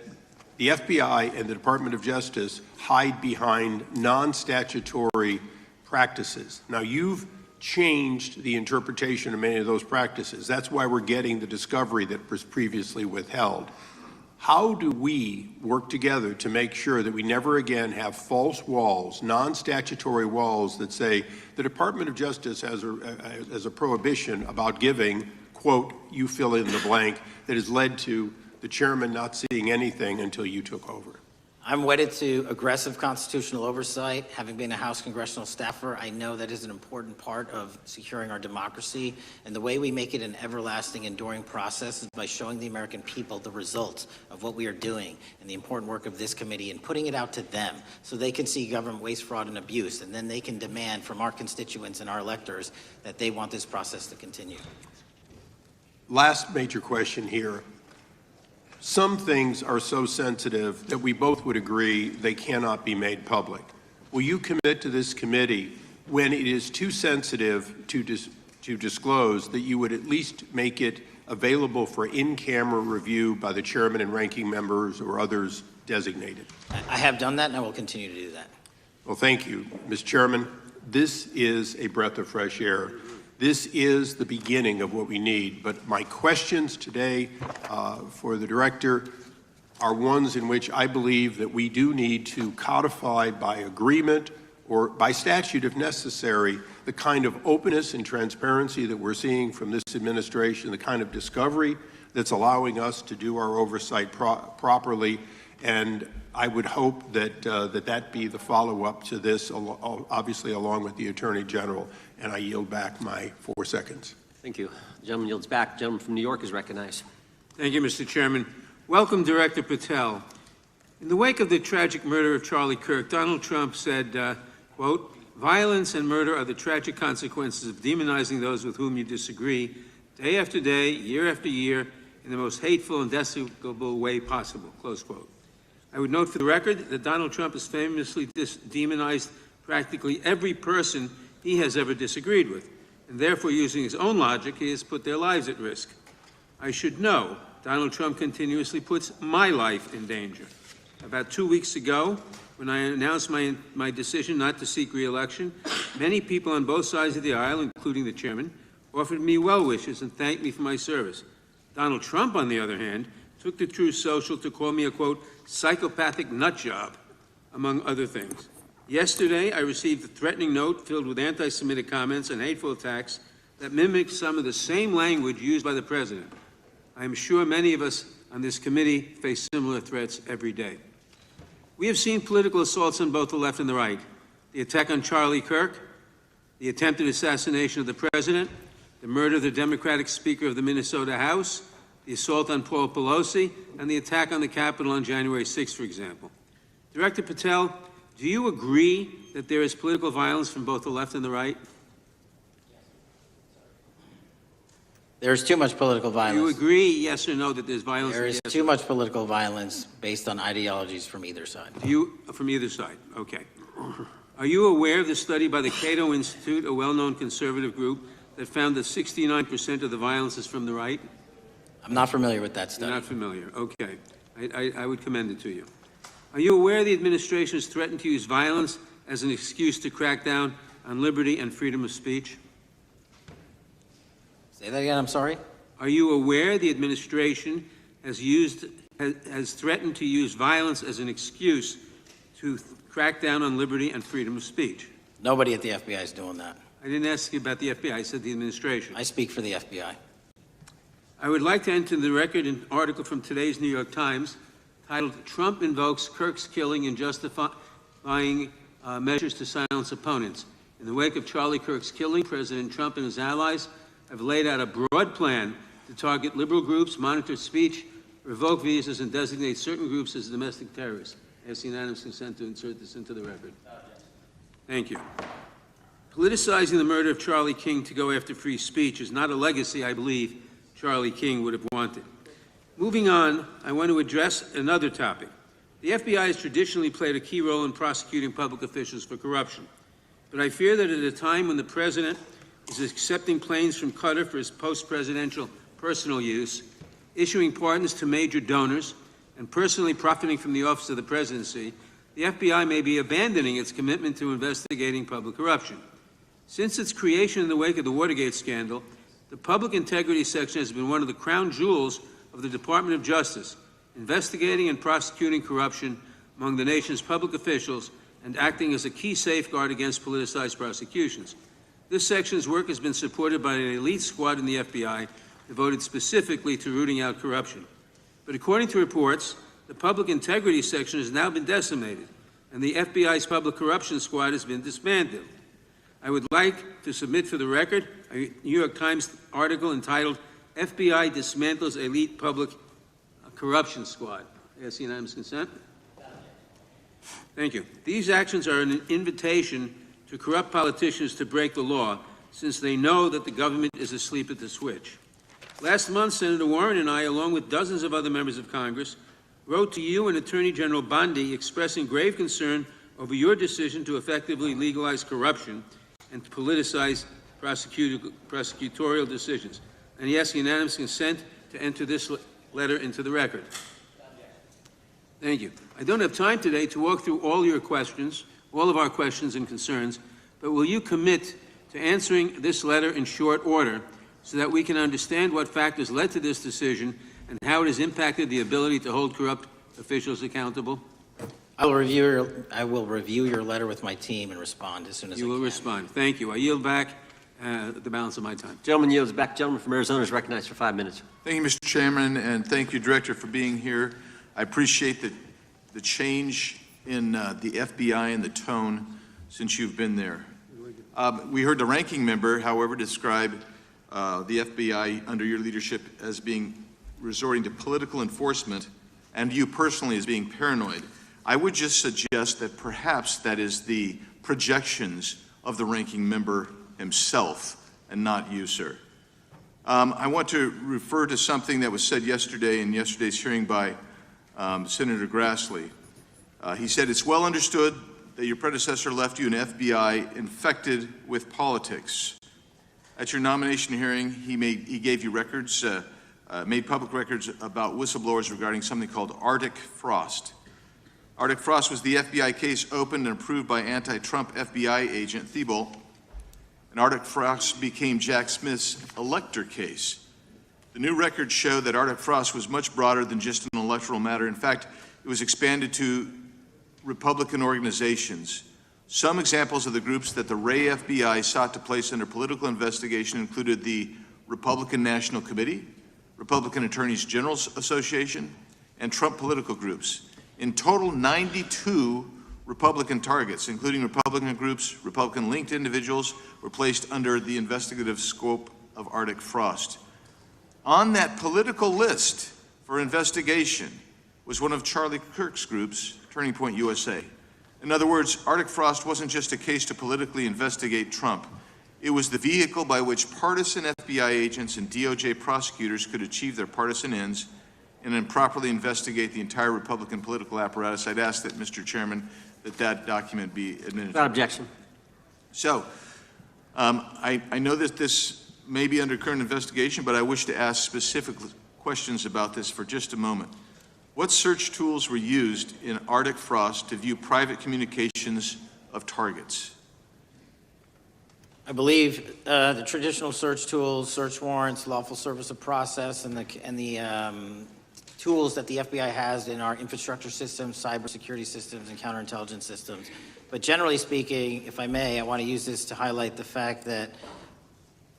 the FBI and the Department of Justice hide behind non-statutory practices. Now, you've changed the interpretation of many of those practices. That's why we're getting the discovery that was previously withheld. How do we work together to make sure that we never again have false walls, non-statutory walls that say the Department of Justice has a prohibition about giving, quote, you fill in the blank, that has led to the chairman not seeing anything until you took over? I'm wedded to aggressive constitutional oversight. Having been a House congressional staffer, I know that is an important part of securing our democracy. And the way we make it an everlasting, enduring process is by showing the American people the results of what we are doing and the important work of this committee and putting it out to them so they can see government waste, fraud, and abuse. And then they can demand from our constituents and our electors that they want this process to continue. Last major question here. Some things are so sensitive that we both would agree they cannot be made public. Will you commit to this committee, when it is too sensitive to disclose, that you would at least make it available for in-camera review by the chairman and ranking members or others designated? I have done that, and I will continue to do that. Well, thank you, Mr. Chairman. This is a breath of fresh air. This is the beginning of what we need. But my questions today for the director are ones in which I believe that we do need to codify by agreement or by statute, if necessary, the kind of openness and transparency that we're seeing from this administration, the kind of discovery that's allowing us to do our oversight properly. And I would hope that that be the follow-up to this, obviously along with the Attorney General. And I yield back my 4 seconds. Thank you. The gentleman yields back. The gentleman from New York is recognized. Thank you, Mr. Chairman. Welcome, Director Patel. In the wake of the tragic murder of Charlie Kirk, Donald Trump said, quote, "Violence and murder are the tragic consequences of demonizing those with whom you disagree, day after day, year after year, in the most hateful and despicable way possible," close quote. I would note for the record that Donald Trump has famously demonized practically every person he has ever disagreed with, and therefore, using his own logic, he has put their lives at risk. I should know Donald Trump continuously puts my life in danger. About 2 weeks ago, when I announced my decision not to seek re-election, many people on both sides of the aisle, including the chairman, offered me well wishes and thanked me for my service. Donald Trump, on the other hand, took to Truth Social to call me a, quote, psychopathic nut job, among other things. Yesterday, I received a threatening note filled with anti-Semitic comments and hateful attacks that mimic some of the same language used by the president. I am sure many of us on this committee face similar threats every day. We have seen political assaults on both the left and the right. The attack on Charlie Kirk, the attempted assassination of the president, the murder of the Democratic Speaker of the Minnesota House, the assault on Paul Pelosi, and the attack on the Capitol on January 6th, for example. Director Patel, do you agree that there is political violence from both the left and the right? There is too much political Do violence. you agree, yes or no, that there's violence? There is too much political violence based on ideologies from either side. From either side, okay. Are you aware of the study by the Cato Institute, a well-known conservative group, that found that 69% of the violence is from the right? I'm not familiar with that You're study. not familiar, okay. I would commend it to you. Are you aware the administration has threatened to use violence as an excuse to crack down on liberty and freedom of speech? Say that again, I'm sorry? Are you aware the administration has threatened to use violence as an excuse to crack down on liberty and freedom of speech. Nobody at the FBI is doing that. I didn't ask you about the FBI, I said the administration. I speak for the FBI. I would like to enter the record an article from today's New York Times titled, "Trump Invokes Kirk's Killing and Justifying Measures to Silence Opponents." In the wake of Charlie Kirk's killing, President Trump and his allies have laid out a broad plan to target liberal groups, monitor speech, revoke visas, and designate certain groups as domestic terrorists. I ask unanimous consent to insert this into the record. Thank you. Politicizing the murder of Charlie King to go after free speech is not a legacy I believe Charlie King would have wanted. Moving on, I want to address another topic. The FBI has traditionally played a key role in prosecuting public officials for corruption. But I fear that at a time when the president is accepting planes from Qatar for his post-presidential personal use, issuing pardons to major donors, and personally profiting from the office of the presidency, the FBI may be abandoning its commitment to investigating public corruption. Since its creation in the wake of the Watergate scandal, the Public Integrity Section has been one of the crown jewels of the Department of Justice, investigating and prosecuting corruption among the nation's public officials and acting as a key safeguard against politicized prosecutions. This section's work has been supported by an elite squad in the FBI devoted specifically to rooting out corruption. But according to reports, the Public Integrity Section has now been decimated, and the FBI's Public Corruption Squad has been disbanded. I would like to submit for the record a New York Times article entitled, "FBI Dismantles Elite Public Corruption Squad." I ask unanimous consent. Thank you. These actions are an invitation to corrupt politicians to break the law, since they know that the government is asleep at the switch. Last month, Senator Warren and I, along with dozens of other members of Congress, wrote to you and Attorney General Bondi expressing grave concern over your decision to effectively legalize corruption and to politicize prosecutorial decisions. And he asks unanimous consent to enter this letter into the record. Thank you. I don't have time today to walk through all your questions, all of our questions and concerns, but will you commit to answering this letter in short order so that we can understand what factors led to this decision and how it has impacted the ability to hold corrupt officials accountable? I will review your letter with my team and respond as soon as I can. You will respond. Thank you. I yield back the balance of my time. Gentleman yields back. Gentleman from Arizona is recognized for 5 minutes. Thank you, Mr. Chairman, and thank you, Director, for being here. I appreciate the change in the FBI and the tone since you've been there. We heard the ranking member, however, describe the FBI under your leadership as being resorting to political enforcement and you personally as being paranoid. I would just suggest that perhaps that is the projections of the ranking member himself and not you, sir. I want to refer to something that was said yesterday in yesterday's hearing by Senator Grassley. He said, "It's well understood that your predecessor left you an FBI infected with politics." At your nomination hearing, he gave you records, made public records about whistleblowers regarding something called Arctic Frost. Arctic Frost was the FBI case opened and approved by anti-Trump FBI agent Thibault, and Arctic Frost became Jack Smith's elector case. The new records show that Arctic Frost was much broader than just an electoral matter. In fact, it was expanded to Republican organizations. Some examples of the groups that the Ray FBI sought to place under political investigation included the Republican National Committee, Republican Attorneys General's Association, and Trump political groups. In total, 92 Republican targets, including Republican groups, Republican-linked individuals, were placed under the investigative scope of Arctic Frost. On that political list for investigation was one of Charlie Kirk's groups, Turning Point USA. In other words, Arctic Frost wasn't just a case to politically investigate Trump. It was the vehicle by which partisan FBI agents and DOJ prosecutors could achieve their partisan ends and improperly investigate the entire Republican political apparatus. I'd ask that, Mr. Chairman, that document be administered. Without objection. So, I know that this may be under current investigation, but I wish to ask specific questions about this for just a moment. What search tools were used in Arctic Frost to view private communications of targets? I believe the traditional search tools, search warrants, lawful service of process, and the tools that the FBI has in our infrastructure systems, cybersecurity systems, and counterintelligence systems. But generally speaking, if I may, I want to use this to highlight the fact that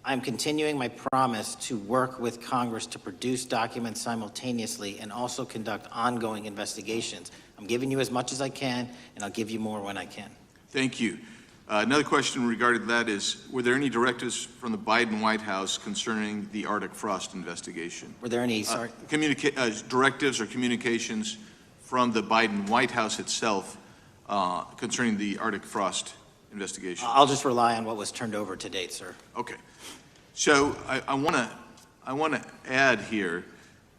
I'm continuing my promise to work with Congress to produce documents simultaneously and also conduct ongoing investigations. I'm giving you as much as I can, and I'll give you more when I can. Thank you. Another question regarding that is, were there any directives from the Biden White House concerning the Arctic frost investigation? Were there any, sorry? Directives or communications from the Biden White House itself concerning the Arctic frost investigation? I'll just rely on what was turned over to date, sir. Okay. So I want to add here,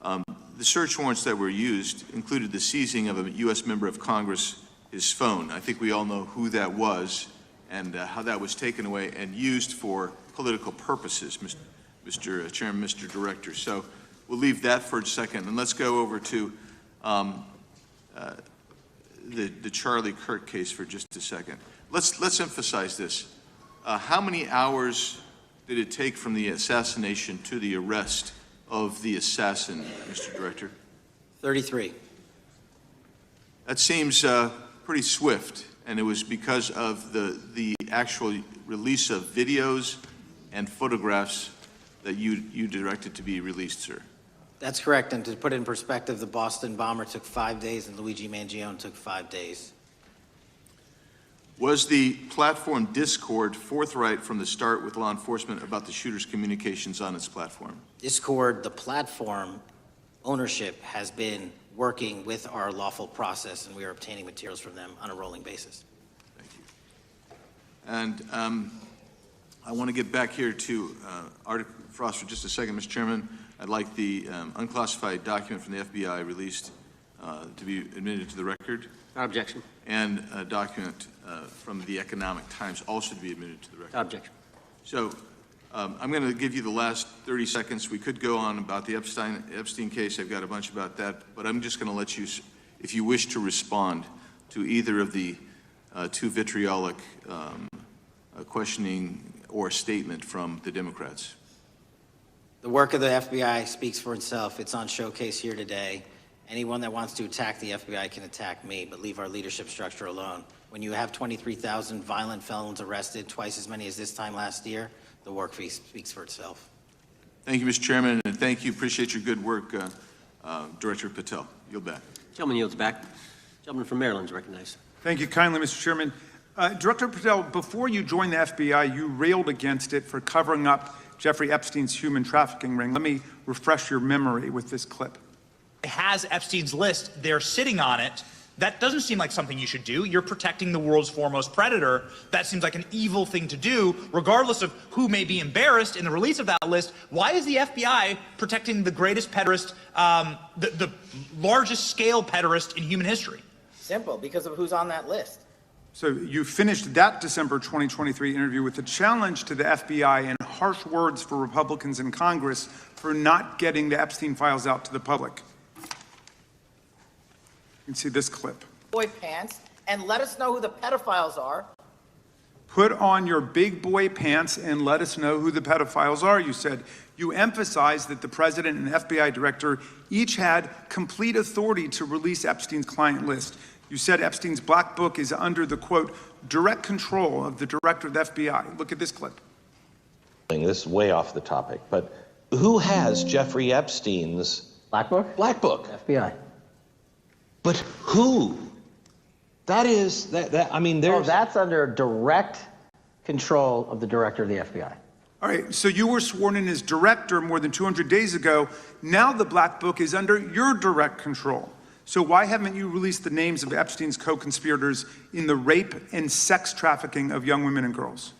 the search warrants that were used included the seizing of a U.S. member of Congress, his phone. I think we all know who that was and how that was taken away and used for political purposes, Mr. Chairman, Mr. Director. So we'll leave that for a second, and let's go over to the Charlie Kirk case for just a second. Let's emphasize this. How many hours did it take from the assassination to the arrest of the assassin, Mr. Director? 33. That seems pretty swift, and it was because of the actual release of videos and photographs that you directed to be released, sir. That's correct, and to put it in perspective, the Boston bomber took 5 days and Luigi Mangione took 5 days. Was the platform Discord forthright from the start with law enforcement about the shooter's communications on its platform? Discord, the platform ownership, has been working with our lawful process, and we are obtaining materials from them on a rolling basis. Thank you. And I want to get back here to Arctic frost for just a second, Mr. Chairman. I'd like the unclassified document from the FBI released to be admitted to the record. Without objection. And a document from the Economic Times also to be admitted to the record. Without objection. So I'm going to give you the last 30 seconds. We could go on about the Epstein case. I've got a bunch about that, but I'm just going to let you, if you wish to respond to either of the two vitriolic questioning or statement from the Democrats. The work of the FBI speaks for itself. It's on showcase here today. Anyone that wants to attack the FBI can attack me, but leave our leadership structure alone. When you have 23,000 violent felons arrested, twice as many as this time last year, the work speaks for itself. Thank you, Mr. Chairman, and thank you. Appreciate your good work, Director Patel. Yield back. Gentleman yields back. Gentleman from Maryland is recognized. Thank you kindly, Mr. Chairman. Director Patel, before you joined the FBI, you railed against it for covering up Jeffrey Epstein's human trafficking ring. Let me refresh your memory with this clip. Has Epstein's list, they're sitting on it. That doesn't seem like something you should do. You're protecting the world's foremost predator. That seems like an evil thing to do, regardless of who may be embarrassed in the release of that list. Why is the FBI protecting the greatest pederast, the largest scale pederast in human history? Simple, because of who's on that list. So you finished that December 2023 interview with a challenge to the FBI and harsh words for Republicans in Congress for not getting the Epstein files out to the public. You can see this clip. Boy pants, and let us know who the pedophiles are. Put on your big boy pants and let us know who the pedophiles are, you said. You emphasized that the president and FBI director each had complete authority to release Epstein's client list. You said Epstein's black book is under the, quote, direct control of the director of the FBI. Look at this clip. This is way off the topic, but who has Jeffrey Epstein's Black Book? black book? FBI. But who? That is, I mean, Oh, there's... that's under direct control of the director of the FBI. All right, so you were sworn in as director more than 200 days ago. Now the black book is under your direct control. So why haven't you released the names of Epstein's co-conspirators in the rape and sex trafficking of young women and girls?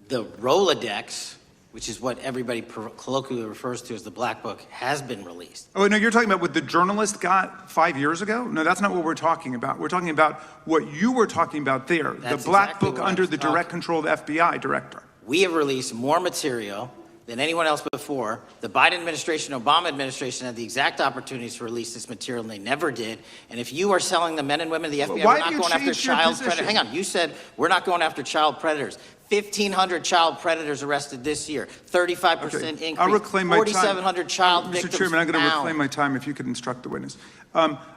The Rolodex, which is what everybody colloquially refers to as the Black Book, has been released. Oh, no, you're talking about what the journalist got 5 years ago? No, that's not what we're talking about. We're talking about what you were talking about there, That's the black exactly book what I under was the talking- direct control of the FBI director. We have released more material than anyone else before. The Biden administration, Obama administration had the exact opportunities to release this material, and they never did. And if you are selling the men and women of the FBI, Why we're not do you going after change your child position? predators. Hang on, you said we're not going after child predators. 1,500 child predators arrested this year, 35% Okay. increase. I'll reclaim my time. 4,700 child victims Mr. Chairman, I'm going to found. reclaim my time if you could instruct the witness.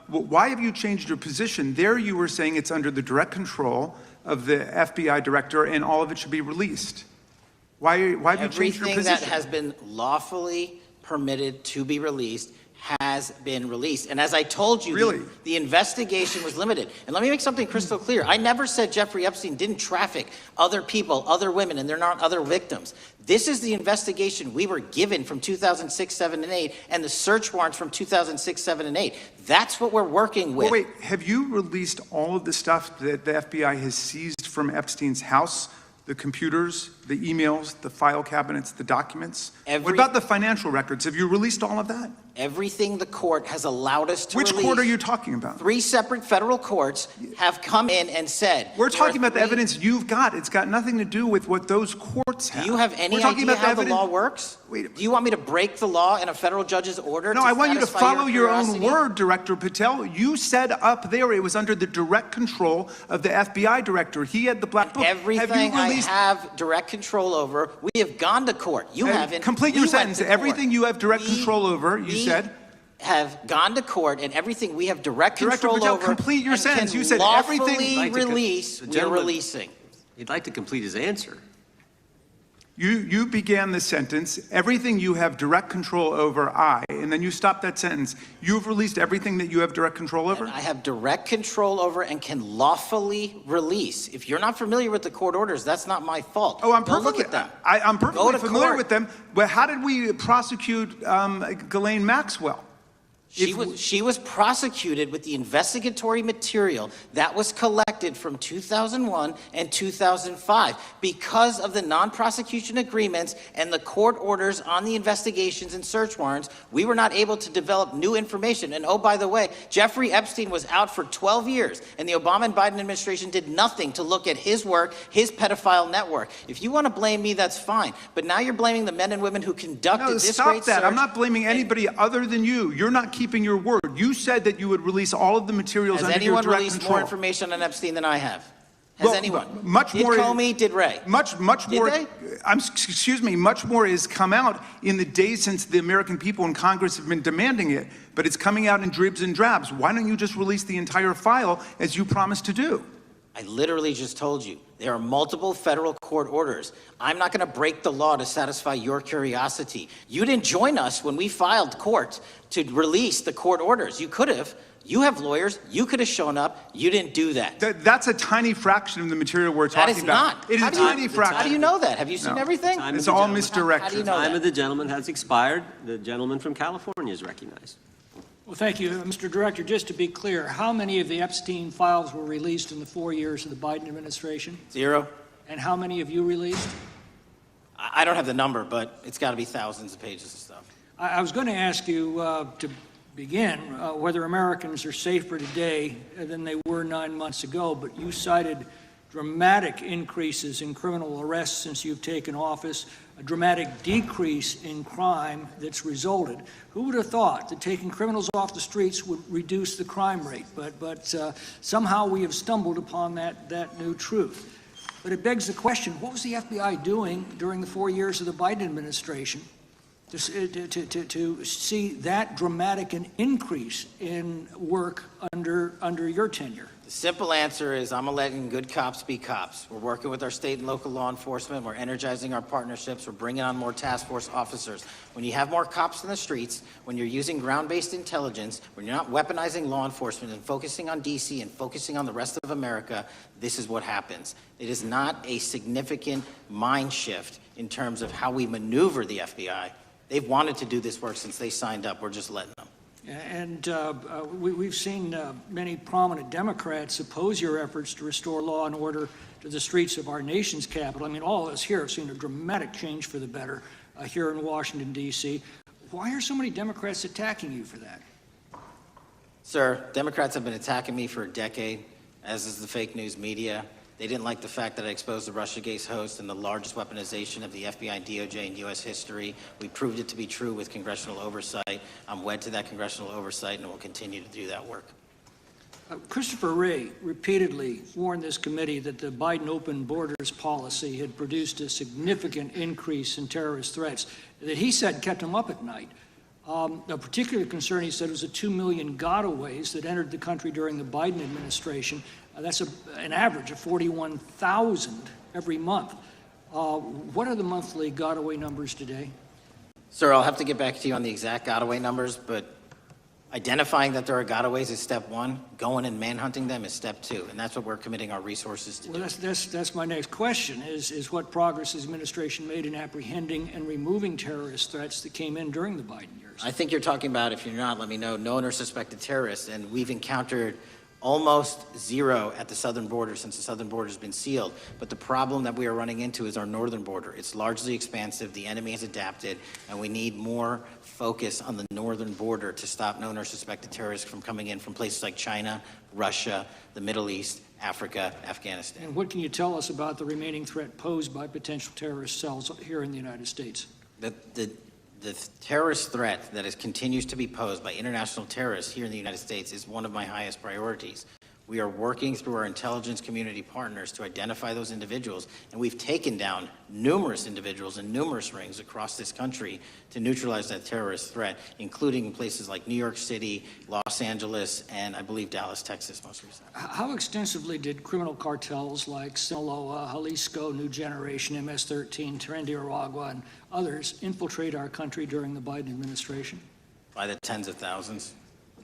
Why have you changed your position? There you were saying it's under the direct control of the FBI director and all of it should be released. Why have you changed your Everything position? that has been lawfully permitted to be released has been released. And as I told you, Really? the investigation was limited. And let me make something crystal clear. I never said Jeffrey Epstein didn't traffic other people, other women, and they're not other victims. This is the investigation we were given from 2006, 7, and 8, and the search warrants from 2006, 7, and 8. That's what we're working with. Well, wait, have you released all of the stuff that the FBI has seized from Epstein's house? The computers, the emails, the file cabinets, the documents? What about the financial records? Have you released all of that? Everything the court has allowed us to Which release. court are you talking about? 3 separate federal courts have come in and said. We're there are talking about the 3 evidence you've got. It's got nothing to do with what those courts have. Do you have any We're talking idea about how the evidence- law works? Wait. Do you want me to break the law in a federal judge's order? No, I want you to satisfy follow your own curiosity? word, Director Patel. You said up there it was under the direct control of the FBI director. He had the black book. Everything have you released? I have direct control over, we have gone to court. You haven't. Complete We your went sentence. to court. Everything you have direct We- control over, you we said. have gone to court, and everything we have direct Director control Patel, over. complete your and sentence. can You said lawfully everything- I'd like to release. the We're gentleman- releasing. He'd like to complete his answer. You began the sentence, everything you have direct control over, and then you stopped that sentence. You've released everything that you have direct control over? And I have direct control over and can lawfully release. If you're not familiar with the court orders, that's not my fault. Oh, I'm Go perfectly, look at them. I'm Go perfectly to familiar court. with them. But how did we prosecute Ghislaine Maxwell? She was prosecuted with the investigatory material that was collected from 2001 and 2005. Because of the non-prosecution agreements and the court orders on the investigations and search warrants, we were not able to develop new information. And oh, by the way, Jeffrey Epstein was out for 12 years, and the Obama and Biden administration did nothing to look at his work, his pedophile network. If you want to blame me, that's fine. But now you're blaming the men and women who conducted No, this stop great that. search. I'm not blaming anybody other than you. You're not keeping your word. You said that you would release all of the materials Has under your anyone direct released control. more information on Epstein than I have? Has Well, anyone? much did more- Comey, did Ray? Much Did more. they? Excuse me. Much more has come out in the days since the American people in Congress have been demanding it. But it's coming out in dribs and drabs. Why don't you just release the entire file as you promised to do? I literally just told you, there are multiple federal court orders. I'm not going to break the law to satisfy your curiosity. You didn't join us when we filed court to release the court orders. You could have. You have lawyers. You could have shown up. You didn't do that. That's a tiny fraction of the material we're That talking is about. not. It is How a do you- tiny fraction. How do you know that? Have you seen No. everything? Time It's of the all gentleman. misdirected. How do you know Time that? of the gentleman has expired. The gentleman from California is recognized. Well, thank you. Mr. Director, just to be clear, how many of the Epstein files were released in the 4 years of the Biden administration? 0. And how many have you released? I don't have the number, but it's got to be thousands of pages of stuff. I was going to ask you to begin whether Americans are safer today than they were 9 months ago, but you cited dramatic increases in criminal arrests since you've taken office, a dramatic decrease in crime that's resulted. Who would have thought that taking criminals off the streets would reduce the crime rate? But somehow we have stumbled upon that new truth. But it begs the question, what was the FBI doing during the 4 years of the Biden administration to see that dramatic an increase in work under your tenure? The simple answer is I'm letting good cops be cops. We're working with our state and local law enforcement. We're energizing our partnerships. We're bringing on more task force officers. When you have more cops in the streets, when you're using ground-based intelligence, when you're not weaponizing law enforcement and focusing on D.C. and focusing on the rest of America, this is what happens. It is not a significant mind shift in terms of how we maneuver the FBI. They've wanted to do this work since they signed up. We're just letting them. And we've seen many prominent Democrats oppose your efforts to restore law and order to the streets of our nation's capital. I mean, all of us here have seen a dramatic change for the better here in Washington, D.C. Why are so many Democrats attacking you for that? Sir, Democrats have been attacking me for a decade, as is the fake news media. They didn't like the fact that I exposed the Russiagate host and the largest weaponization of the FBI, DOJ, and U.S. history. We proved it to be true with congressional oversight. I'm wed to that congressional oversight and will continue to do that work. Christopher Wray repeatedly warned this committee that the Biden open borders policy had produced a significant increase in terrorist threats that he said kept him up at night. A particular concern, he said, was the 2 million gotaways that entered the country during the Biden administration. That's an average of 41,000 every month. What are the monthly gotaway numbers today? Sir, I'll have to get back to you on the exact gotaway numbers, but identifying that there are gotaways is step one. Going and manhunting them is step two, and that's what we're committing our resources to do. Well, that's my next question, is what progress has the administration made in apprehending and removing terrorist threats that came in during the Biden years? I think you're talking about, if you're not, let me know, known or suspected terrorists, and we've encountered almost zero at the southern border since the southern border has been sealed. But the problem that we are running into is our northern border. It's largely expansive, the enemy has adapted, and we need more focus on the northern border to stop known or suspected terrorists from coming in from places like China, Russia, the Middle East, Africa, Afghanistan. And what can you tell us about the remaining threat posed by potential terrorist cells here in the United States? The terrorist threat that continues to be posed by international terrorists here in the United States is one of my highest priorities. We are working through our intelligence community partners to identify those individuals, and we've taken down numerous individuals in numerous rings across this country to neutralize that terrorist threat, including in places like New York City, Los Angeles, and I believe Dallas, Texas most recently. How extensively did criminal cartels like Sinaloa, Jalisco, New Generation, MS-13, Tren de Aragua, and others infiltrate our country during the Biden administration? By the tens of thousands.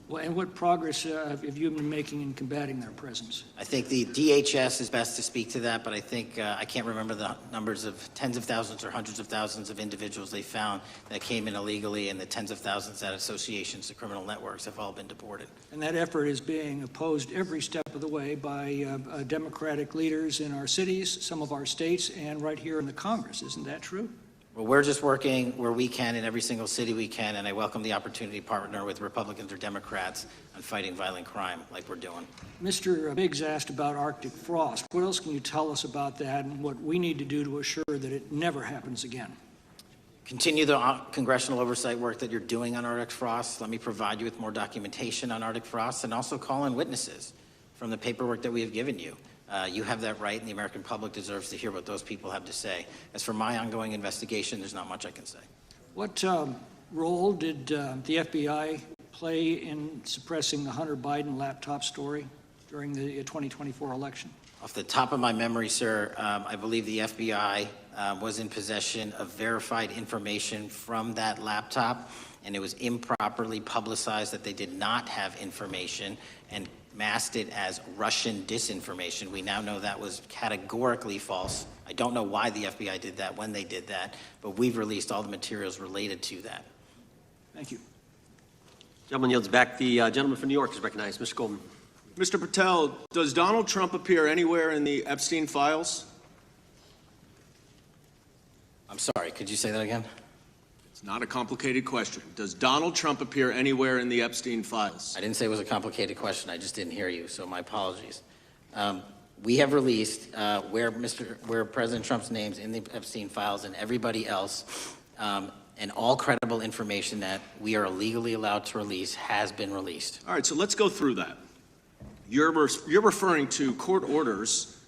Well, and what progress have you been making in combating their presence? I think the DHS is best to speak to that, but I think I can't remember the numbers of tens of thousands or hundreds of thousands of individuals they found that came in illegally, and the tens of thousands that associations to criminal networks have all been deported. And that effort is being opposed every step of the way by Democratic leaders in our cities, some of our states, and right here in the Congress. Isn't that true? Well, we're just working where we can in every single city we can, and I welcome the opportunity to partner with Republicans or Democrats on fighting violent crime like we're doing. Mr. Biggs asked about Arctic frost. What else can you tell us about that and what we need to do to assure that it never happens again? Continue the congressional oversight work that you're doing on Arctic frost. Let me provide you with more documentation on Arctic frost, and also call in witnesses from the paperwork that we have given you. You have that right, and the American public deserves to hear what those people have to say. As for my ongoing investigation, there's not much I can say. What role did the FBI play in suppressing the Hunter Biden laptop story during the 2024 election? Off the top of my memory, sir, I believe the FBI was in possession of verified information from that laptop, and it was improperly publicized that they did not have information and masked it as Russian disinformation. We now know that was categorically false. I don't know why the FBI did that, when they did that, but we've released all the materials related to that. Thank you. Gentleman yields back. The gentleman from New York is recognized. Mr. Goldman. Mr. Patel, does Donald Trump appear anywhere in the Epstein files? I'm sorry, could you say that again? It's not a complicated question. Does Donald Trump appear anywhere in the Epstein files? I didn't say it was a complicated question. I just didn't hear you, so my apologies. We have released where President Trump's name's in the Epstein files, and everybody else, and all credible information that we are legally allowed to release has been released. All right, so let's go through that. You're referring to court orders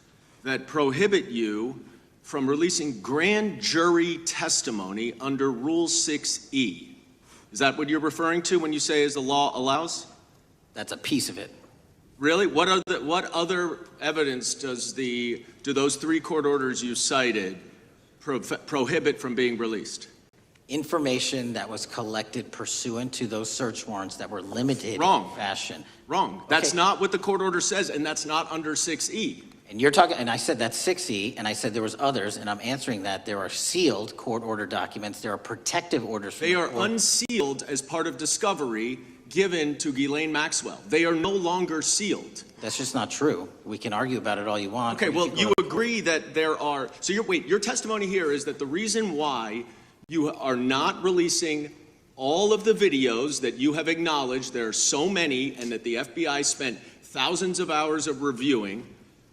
that prohibit you from releasing grand jury testimony under Rule 6E. Is that what you're referring to when you say as the law allows? That's a piece of it. Really? What other evidence do those three court orders you cited prohibit from being released? Information that was collected pursuant to those search warrants that were limited Wrong. in fashion. Wrong. That's Okay. not what the court order says, and that's not under 6E. And you're talking, and I said that's 6E, and I said there was others, and I'm answering that. There are sealed court order documents. There are protective orders. They are unsealed as part of discovery given to Ghislaine Maxwell. They are no longer sealed. That's just not true. We can argue about it all you want. Okay, well, you agree that there are, so your testimony here is that the reason why you are not releasing all of the videos that you have acknowledged, there are so many, and that the FBI spent thousands of hours of reviewing,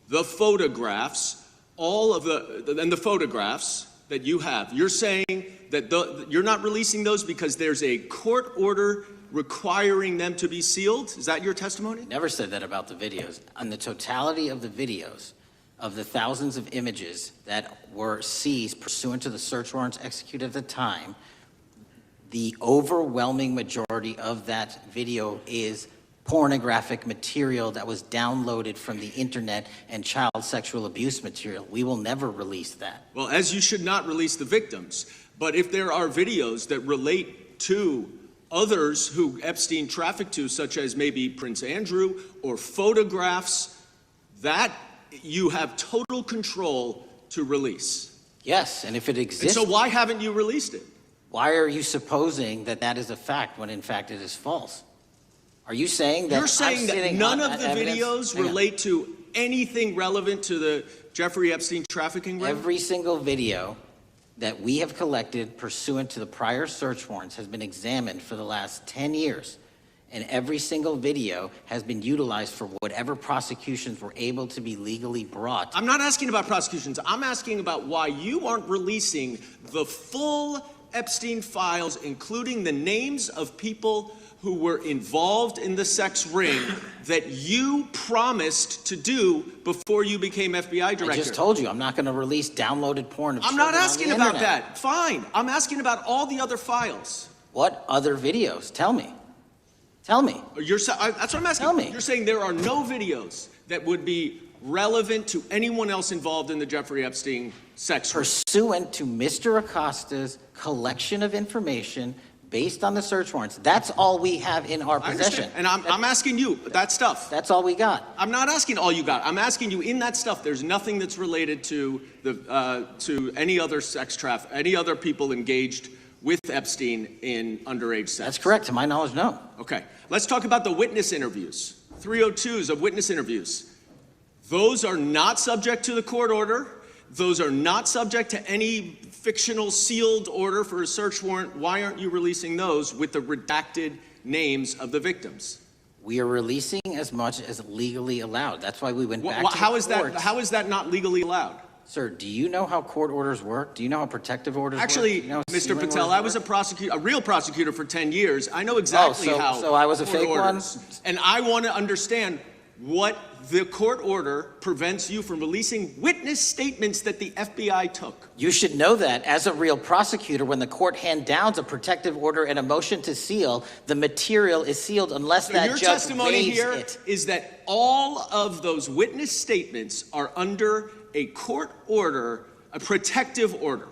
the photographs, the photographs that you have. You're saying that you're not releasing those because there's a court order requiring them to be sealed? Is that your testimony? Never said that about the videos. On the totality of the videos, of the thousands of images that were seized pursuant to the search warrants executed at the time, the overwhelming majority of that video is pornographic material that was downloaded from the internet and child sexual abuse material. We will never release that. Well, as you should not release the victims, but if there are videos that relate to others who Epstein trafficked to, such as maybe Prince Andrew, or photographs, that you have total control to release. Yes, and if it exists... And so why haven't you released it? Why are you supposing that that is a fact when in fact it is false? Are you saying that... You're saying that none of the videos relate to anything relevant to the Jeffrey Epstein trafficking ring? Every single video that we have collected pursuant to the prior search warrants has been examined for the last 10 years. And every single video has been utilized for whatever prosecutions were able to be legally brought. I'm not asking about prosecutions. I'm asking about why you aren't releasing the full Epstein files, including the names of people who were involved in the sex ring that you promised to do before you became FBI director. I just told you, I'm not going to release downloaded porn of I'm children not asking on the about internet. that. Fine. I'm asking about all the other files. What other videos? Tell me. Tell me. That's what I'm asking. Tell me. You're saying there are no videos that would be relevant to anyone else involved in the Jeffrey Epstein sex ring. Pursuant to Mr. Acosta's collection of information based on the search warrants. That's all we have in our I possession. understand. And I'm asking you, that stuff. That's all we got. I'm not asking all you got. I'm asking you, in that stuff, there's nothing that's related to to any other sex traffic, any other people engaged with Epstein in underage sex. That's correct. To my knowledge, no. Okay. Let's talk about the witness interviews. 302s of witness interviews. Those are not subject to the court order. Those are not subject to any fictional sealed order for a search warrant. Why aren't you releasing those with the redacted names of the victims? We are releasing as much as legally allowed. That's why we went back to How the is courts. that? How is that not legally allowed? Sir, do you know how court orders work? Do you know how protective orders Actually, work? Do you know how Mr. sealing Patel, orders I was work? a real prosecutor for 10 years. I know exactly how. So I was a court fake one? orders. And I want to understand what the court order prevents you from releasing witness statements that the FBI took. You should know that as a real prosecutor, when the court hand downs a protective order and a motion to seal, the material is sealed unless So that your judge testimony waives here it. is that all of those witness statements are under a court order, a protective order.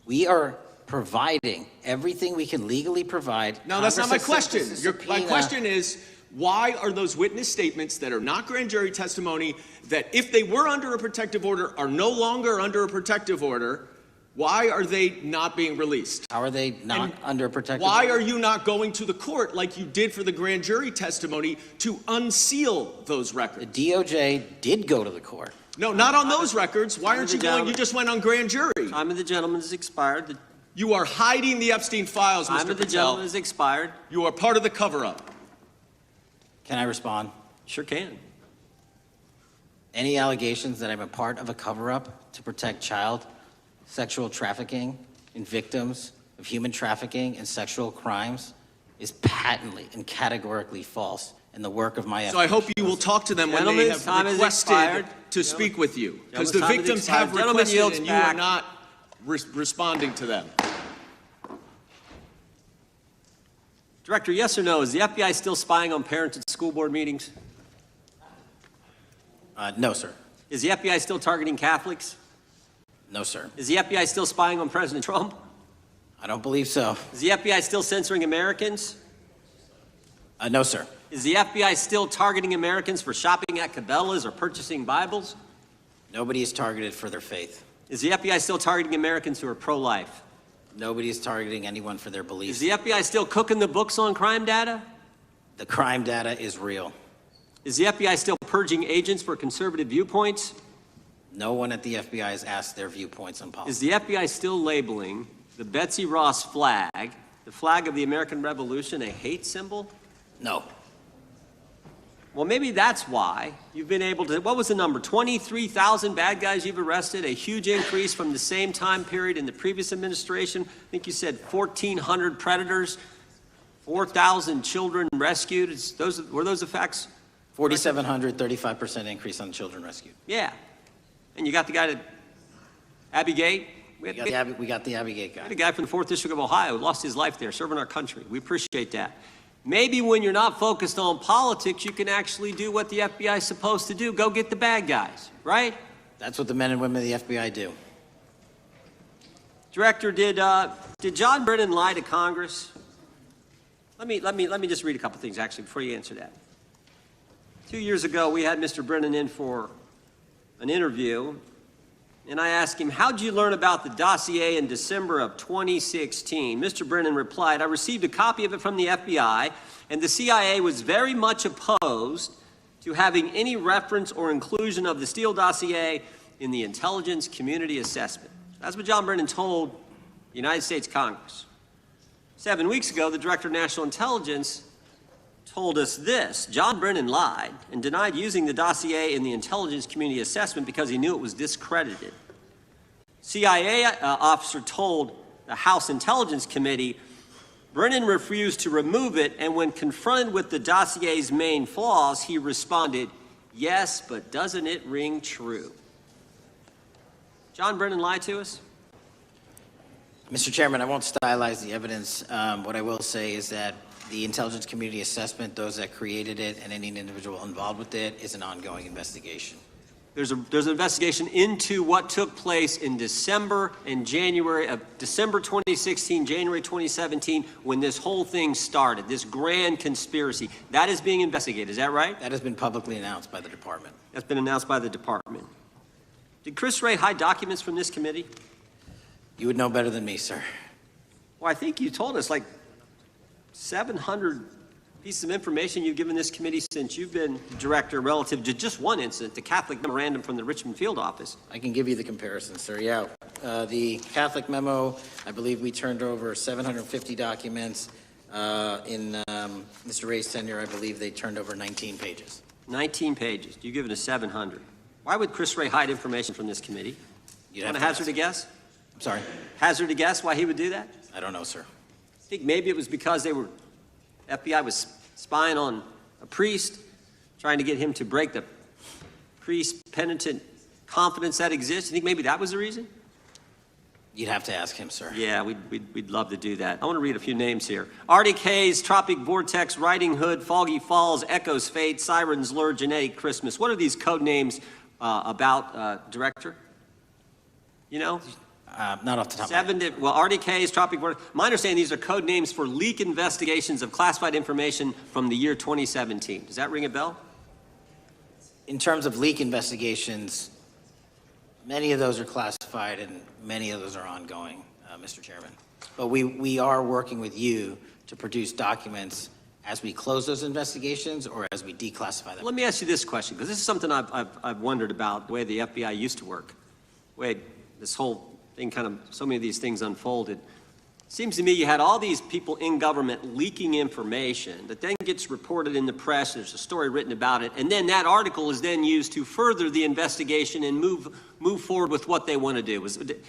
We are providing everything we can legally provide. No, that's not my Congress has question. sent us a My subpoena. question is, why are those witness statements that are not grand jury testimony, that if they were under a protective order are no longer under a protective order, why are they not being released? How are they not under a protective Why order? are you not going to the court like you did for the grand jury testimony to unseal those records? The DOJ did go to the court. No, not on those records. Why aren't you going? gentleman. You just went on grand jury. Time of the gentleman has expired. The You are hiding the Epstein files, time Mr. of the Patel. gentleman has expired. You are part of the cover-up. Can I respond? Sure can. Any allegations that I'm a part of a cover-up to protect child sexual trafficking and victims of human trafficking and sexual crimes is patently and categorically false in the work of my So I hope you will talk to them when they Gentlemen's time have has requested expired. to speak with you. Because the Gentlemen's time has victims have expired. Gentleman requested yields and you are back. not responding to them. Director, yes or no, is the FBI still spying on parents at school board meetings? No, sir. Is the FBI still targeting Catholics? No, sir. Is the FBI still spying on President Trump? I don't believe so. Is the FBI still censoring Americans? No, sir. Is the FBI still targeting Americans for shopping at Cabela's or purchasing Bibles? Nobody is targeted for their faith. Is the FBI still targeting Americans who are pro-life? Nobody is targeting anyone for their Is beliefs. the FBI still cooking the books on crime data? The crime data is real. Is the FBI still purging agents for conservative viewpoints? No one at the FBI has asked their viewpoints on Is policy. the FBI still labeling the Betsy Ross flag, the flag of the American Revolution, a hate symbol? No. Well, maybe that's why you've been able to, what was the number? 23,000 bad guys you've arrested, a huge increase from the same time period in the previous administration. I think you said 1,400 predators, 4,000 children rescued. Were those the facts? 4,700, 35% increase on children rescued. Yeah. And you got the guy that, Abbey Gate? We got the Abbey Gate guy. The guy from the 4th District of Ohio who lost his life there serving our country. We appreciate that. Maybe when you're not focused on politics, you can actually do what the FBI is supposed to do. Go get the bad guys, right? That's what the men and women of the FBI do. Director, did John Brennan lie to Congress? Let me just read a couple things actually before you answer that. 2 years ago, we had Mr. Brennan in for an interview, and I asked him, how'd you learn about the dossier in December of 2016? Mr. Brennan replied, I received a copy of it from the FBI, and the CIA was very much opposed to having any reference or inclusion of the Steele dossier in the intelligence community assessment. That's what John Brennan told the United States Congress. 7 weeks ago, the Director of National Intelligence told us this. John Brennan lied and denied using the dossier in the intelligence community assessment because he knew it was discredited. CIA officer told the House Intelligence Committee Brennan refused to remove it, and when confronted with the dossier's main flaws, he responded, yes, but doesn't it ring true? John Brennan lied to us? Mr. Chairman, I won't stylize the evidence. What I will say is that the intelligence community assessment, those that created it and any individual involved with it, is an ongoing investigation. There's an investigation into what took place in December and January of December 2016, January 2017, when this whole thing started, this grand conspiracy. That is being investigated, is that right? That has been publicly announced by the department. That's been announced by the department. Did Chris Wray hide documents from this committee? You would know better than me, sir. Well, I think you told us like 700 pieces of information you've given this committee since you've been director relative to just one incident, the Catholic memorandum from the Richmond field office. I can give you the comparison, sir. Yeah. The Catholic memo, I believe we turned over 750 documents. In Mr. Ray's tenure, I believe they turned over 19 pages. 19 pages. You give it a 700. Why would Chris Wray hide information from this committee? You'd Want have to to hazard ask. a guess? I'm sorry? Hazard a guess why he would do that? I don't know, sir. I think maybe it was because FBI was spying on a priest, trying to get him to break the priest penitent confidence that exists. You think maybe that was the reason? You'd have to ask him, sir. Yeah, we'd love to do that. I want to read a few names here. Arctic Haze, Tropic Vortex, Riding Hood, Foggy Falls, Echoes Fate, Sirens Lure, Genetic Christmas. What are these code names about, Director? You know? Not off the top of my head. Well, Arctic Haze, Tropic Vortex. My understanding these are code names for leak investigations of classified information from the year 2017. Does that ring a bell? In terms of leak investigations, many of those are classified and many of those are ongoing, Mr. Chairman. But we are working with you to produce documents as we close those investigations or as we declassify them. Let me ask you this question, because this is something I've wondered about, the way the FBI used to work, the way this whole thing so many of these things unfolded. Seems to me you had all these people in government leaking information that then gets reported in the press, there's a story written about it, and then that article is then used to further the investigation and move forward with what they want to do.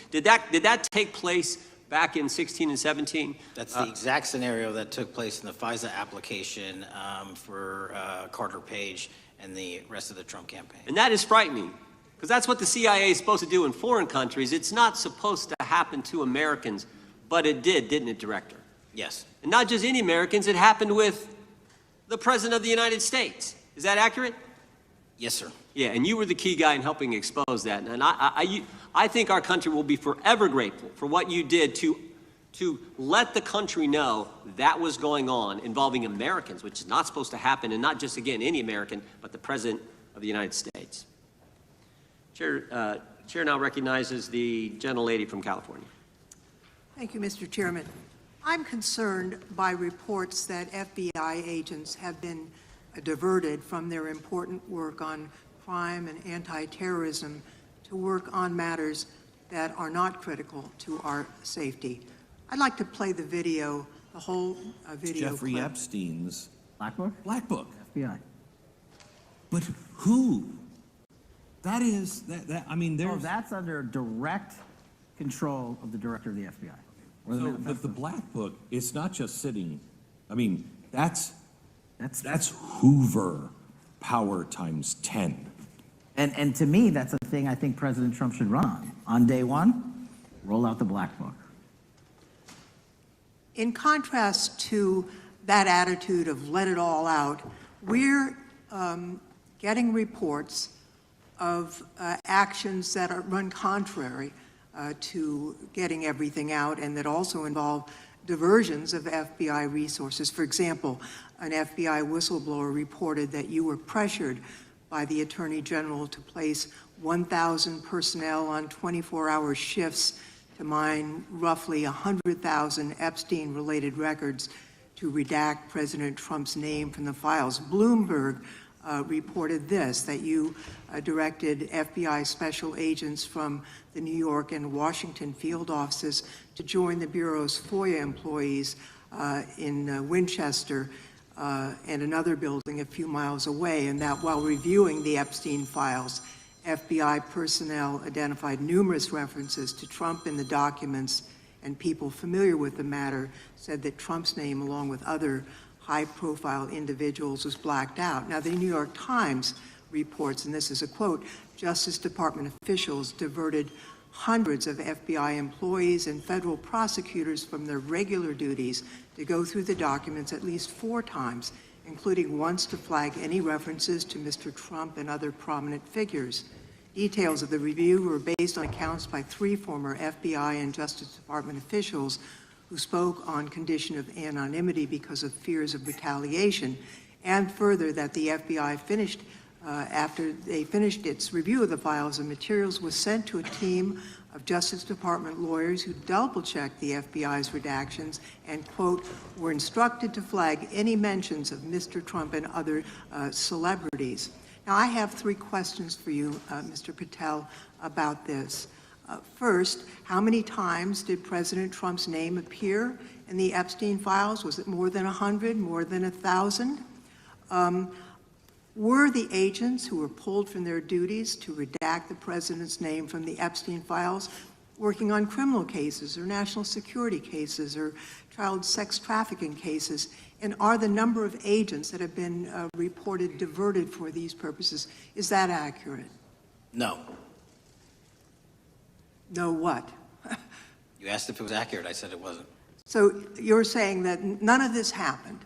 Did that take place back in 16 and 17? That's the exact scenario that took place in the FISA application for Carter Page and the rest of the Trump campaign. And that is frightening, because that's what the CIA is supposed to do in foreign countries. It's not supposed to happen to Americans, but it did, didn't it, Director? Yes. And not just any Americans, it happened with the President of the United States. Is that accurate? Yes, sir. Yeah, and you were the key guy in helping expose that. And I think our country will be forever grateful for what you did to let the country know that was going on involving Americans, which is not supposed to happen, and not just, again, any American, but the President of the United States. Chair now recognizes the gentlelady from California. Thank you, Mr. Chairman. I'm concerned by reports that FBI agents have been diverted from their important work on crime and anti-terrorism to work on matters that are not critical to our safety. I'd like to play the video, the whole video Jeffrey clip. Epstein's Black Book? Black Book. FBI. But who? That is, I mean, there's... Oh, that's under direct control of the director of the FBI. So, but the Black Book, it's not just sitting I mean, that's Hoover power times 10. And to me, that's a thing I think President Trump should run on day one, roll out the black book. In contrast to that attitude of let it all out, we're getting reports of actions that run contrary to getting everything out and that also involve diversions of FBI resources. For example, an FBI whistleblower reported that you were pressured by the Attorney General to place 1,000 personnel on 24-hour shifts to mine roughly 100,000 Epstein-related records to redact President Trump's name from the files. Bloomberg reported this, that you directed FBI special agents from the New York and Washington field offices to join the Bureau's FOIA employees in Winchester and another building a few miles away, and that while reviewing the Epstein files, FBI personnel identified numerous references to Trump in the documents, and people familiar with the matter said that Trump's name, along with other high-profile individuals, was blacked out. Now, the New York Times reports, and this is a quote, Justice Department officials diverted hundreds of FBI employees and federal prosecutors from their regular duties to go through the documents at least 4 times, including once to flag any references to Mr. Trump and other prominent figures. Details of the review were based on accounts by 3 former FBI and Justice Department officials who spoke on condition of anonymity because of fears of retaliation, and further that the FBI finished after they finished its review of the files and materials, was sent to a team of Justice Department lawyers who double-checked the FBI's redactions and, quote, were instructed to flag any mentions of Mr. Trump and other celebrities. Now, I have 3 questions for you, Mr. Patel, about this. First, how many times did President Trump's name appear in the Epstein files? Was it more than 100, more than 1,000? Were the agents who were pulled from their duties to redact the president's name from the Epstein files working on criminal cases or national security cases or child sex trafficking cases? And are the number of agents that have been reported diverted for these purposes, is that accurate? No. No what? You asked if it was accurate. I said it wasn't. So you're saying that none of this happened?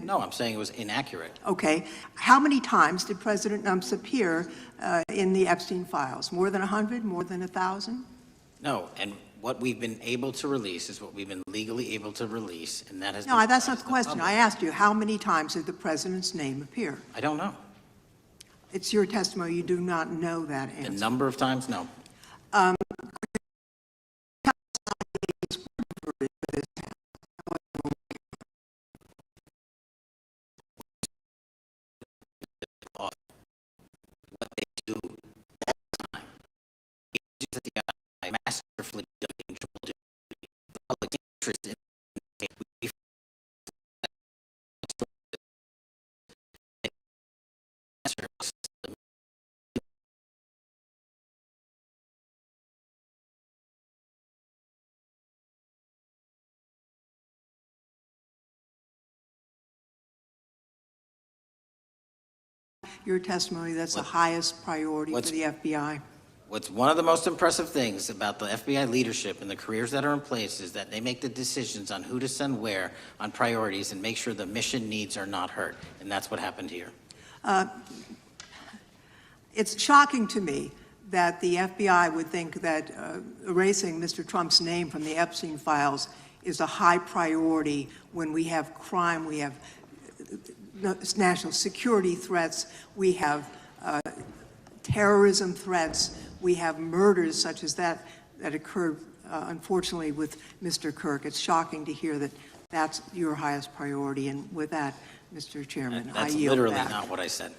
No, I'm saying it was inaccurate. Okay. How many times did President Trump appear in the Epstein files? More than 100? More than 1,000? No, and what we've been able to release is what we've been legally able to release, and that has No, been that's not the public. question. I asked you, how many times did the president's name appear? I don't know. It's your testimony. You do not know that answer. The number of times? No. What they do all the time. Agents at the FBI masterfully doing triple duty. The public interest in your testimony, that's the highest priority for the FBI. What's one of the most impressive things about the FBI leadership and the careers that are in place is that they make the decisions on who to send where on priorities and make sure the mission needs are not hurt. And that's what happened here. It's shocking to me that the FBI would think that erasing Mr. Trump's name from the Epstein files is a high priority when we have crime, we have national security threats, we have terrorism threats, we have murders such as that occurred, unfortunately, with Mr. Kirk. It's shocking to hear that that's your highest priority. And with that, Mr. Chairman, I That's yield literally back. not what I said.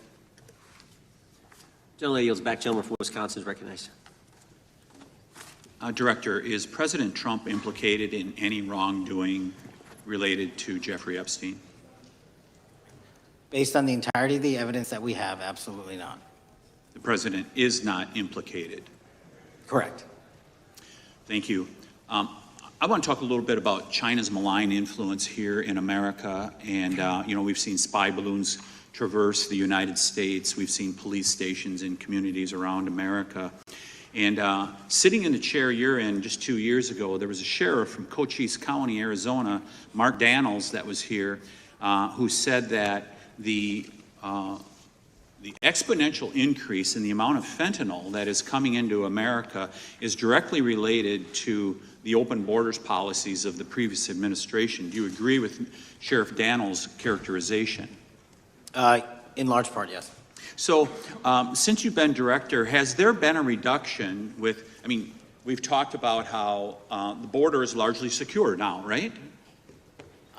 Gentleman yields back. Gentleman from Wisconsin is recognized. Director, is President Trump implicated in any wrongdoing related to Jeffrey Epstein? Based on the entirety of the evidence that we have, absolutely not. The president is not implicated. Correct. Thank you. I want to talk a little bit about China's malign influence here in America. And, we've seen spy balloons traverse the United States. We've seen police stations in communities around America. And sitting in the chair you're in just 2 years ago, there was a sheriff from Cochise County, Arizona, Mark Daniels, that was here, who said that the exponential increase in the amount of fentanyl that is coming into America is directly related to the open borders policies of the previous administration. Do you agree with Sheriff Daniels' characterization? In large part, yes. So, since you've been director, has there been a reduction we've talked about how the border is largely secure now, right?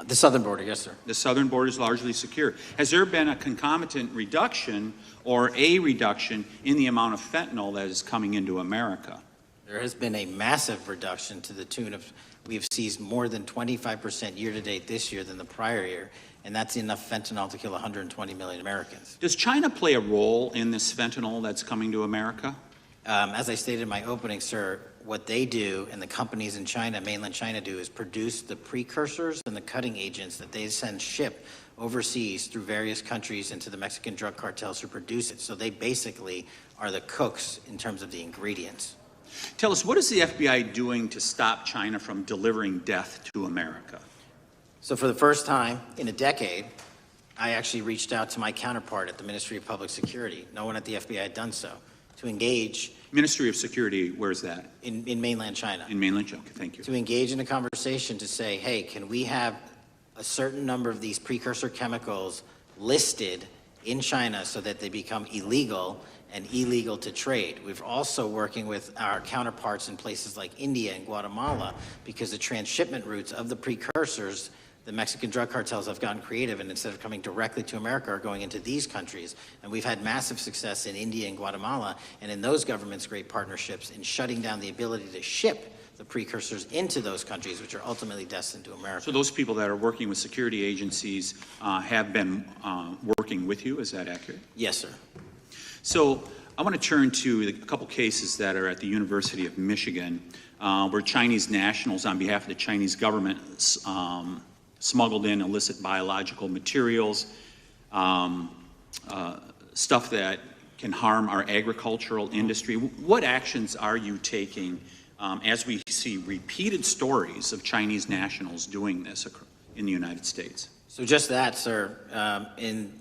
The southern border, yes, sir. The southern border is largely secure. Has there been a concomitant reduction or a reduction in the amount of fentanyl that is coming into America? There has been a massive reduction to the tune of, we've seized more than 25% year-to-date this year than the prior year, and that's enough fentanyl to kill 120 million Americans. Does China play a role in this fentanyl that's coming to America? As I stated in my opening, sir, what they do and the companies in China, mainland China, do is produce the precursors and the cutting agents that they ship overseas through various countries into the Mexican drug cartels who produce it. So they basically are the cooks in terms of the ingredients. Tell us, what is the FBI doing to stop China from delivering death to America? So for the first time in a decade, I actually reached out to my counterpart at the Ministry of Public Security. No one at the FBI had done so, to engage. Ministry of Security, where's that? In mainland China. In mainland China, okay, thank you. To engage in a conversation to say, hey, can we have a certain number of these precursor chemicals listed in China so that they become illegal and illegal to trade. We're also working with our counterparts in places like India and Guatemala because the transshipment routes of the precursors, the Mexican drug cartels have gotten creative, and instead of coming directly to America, are going into these countries. And we've had massive success in India and Guatemala, and in those governments' great partnerships in shutting down the ability to ship the precursors into those countries, which are ultimately destined to America. So those people that are working with security agencies have been working with you, is that accurate? Yes, sir. So I want to turn to a couple cases that are at the University of Michigan, where Chinese nationals, on behalf of the Chinese government, smuggled in illicit biological materials, stuff that can harm our agricultural industry. What actions are you taking as we see repeated stories of Chinese nationals doing this in the United States? So just that, sir. In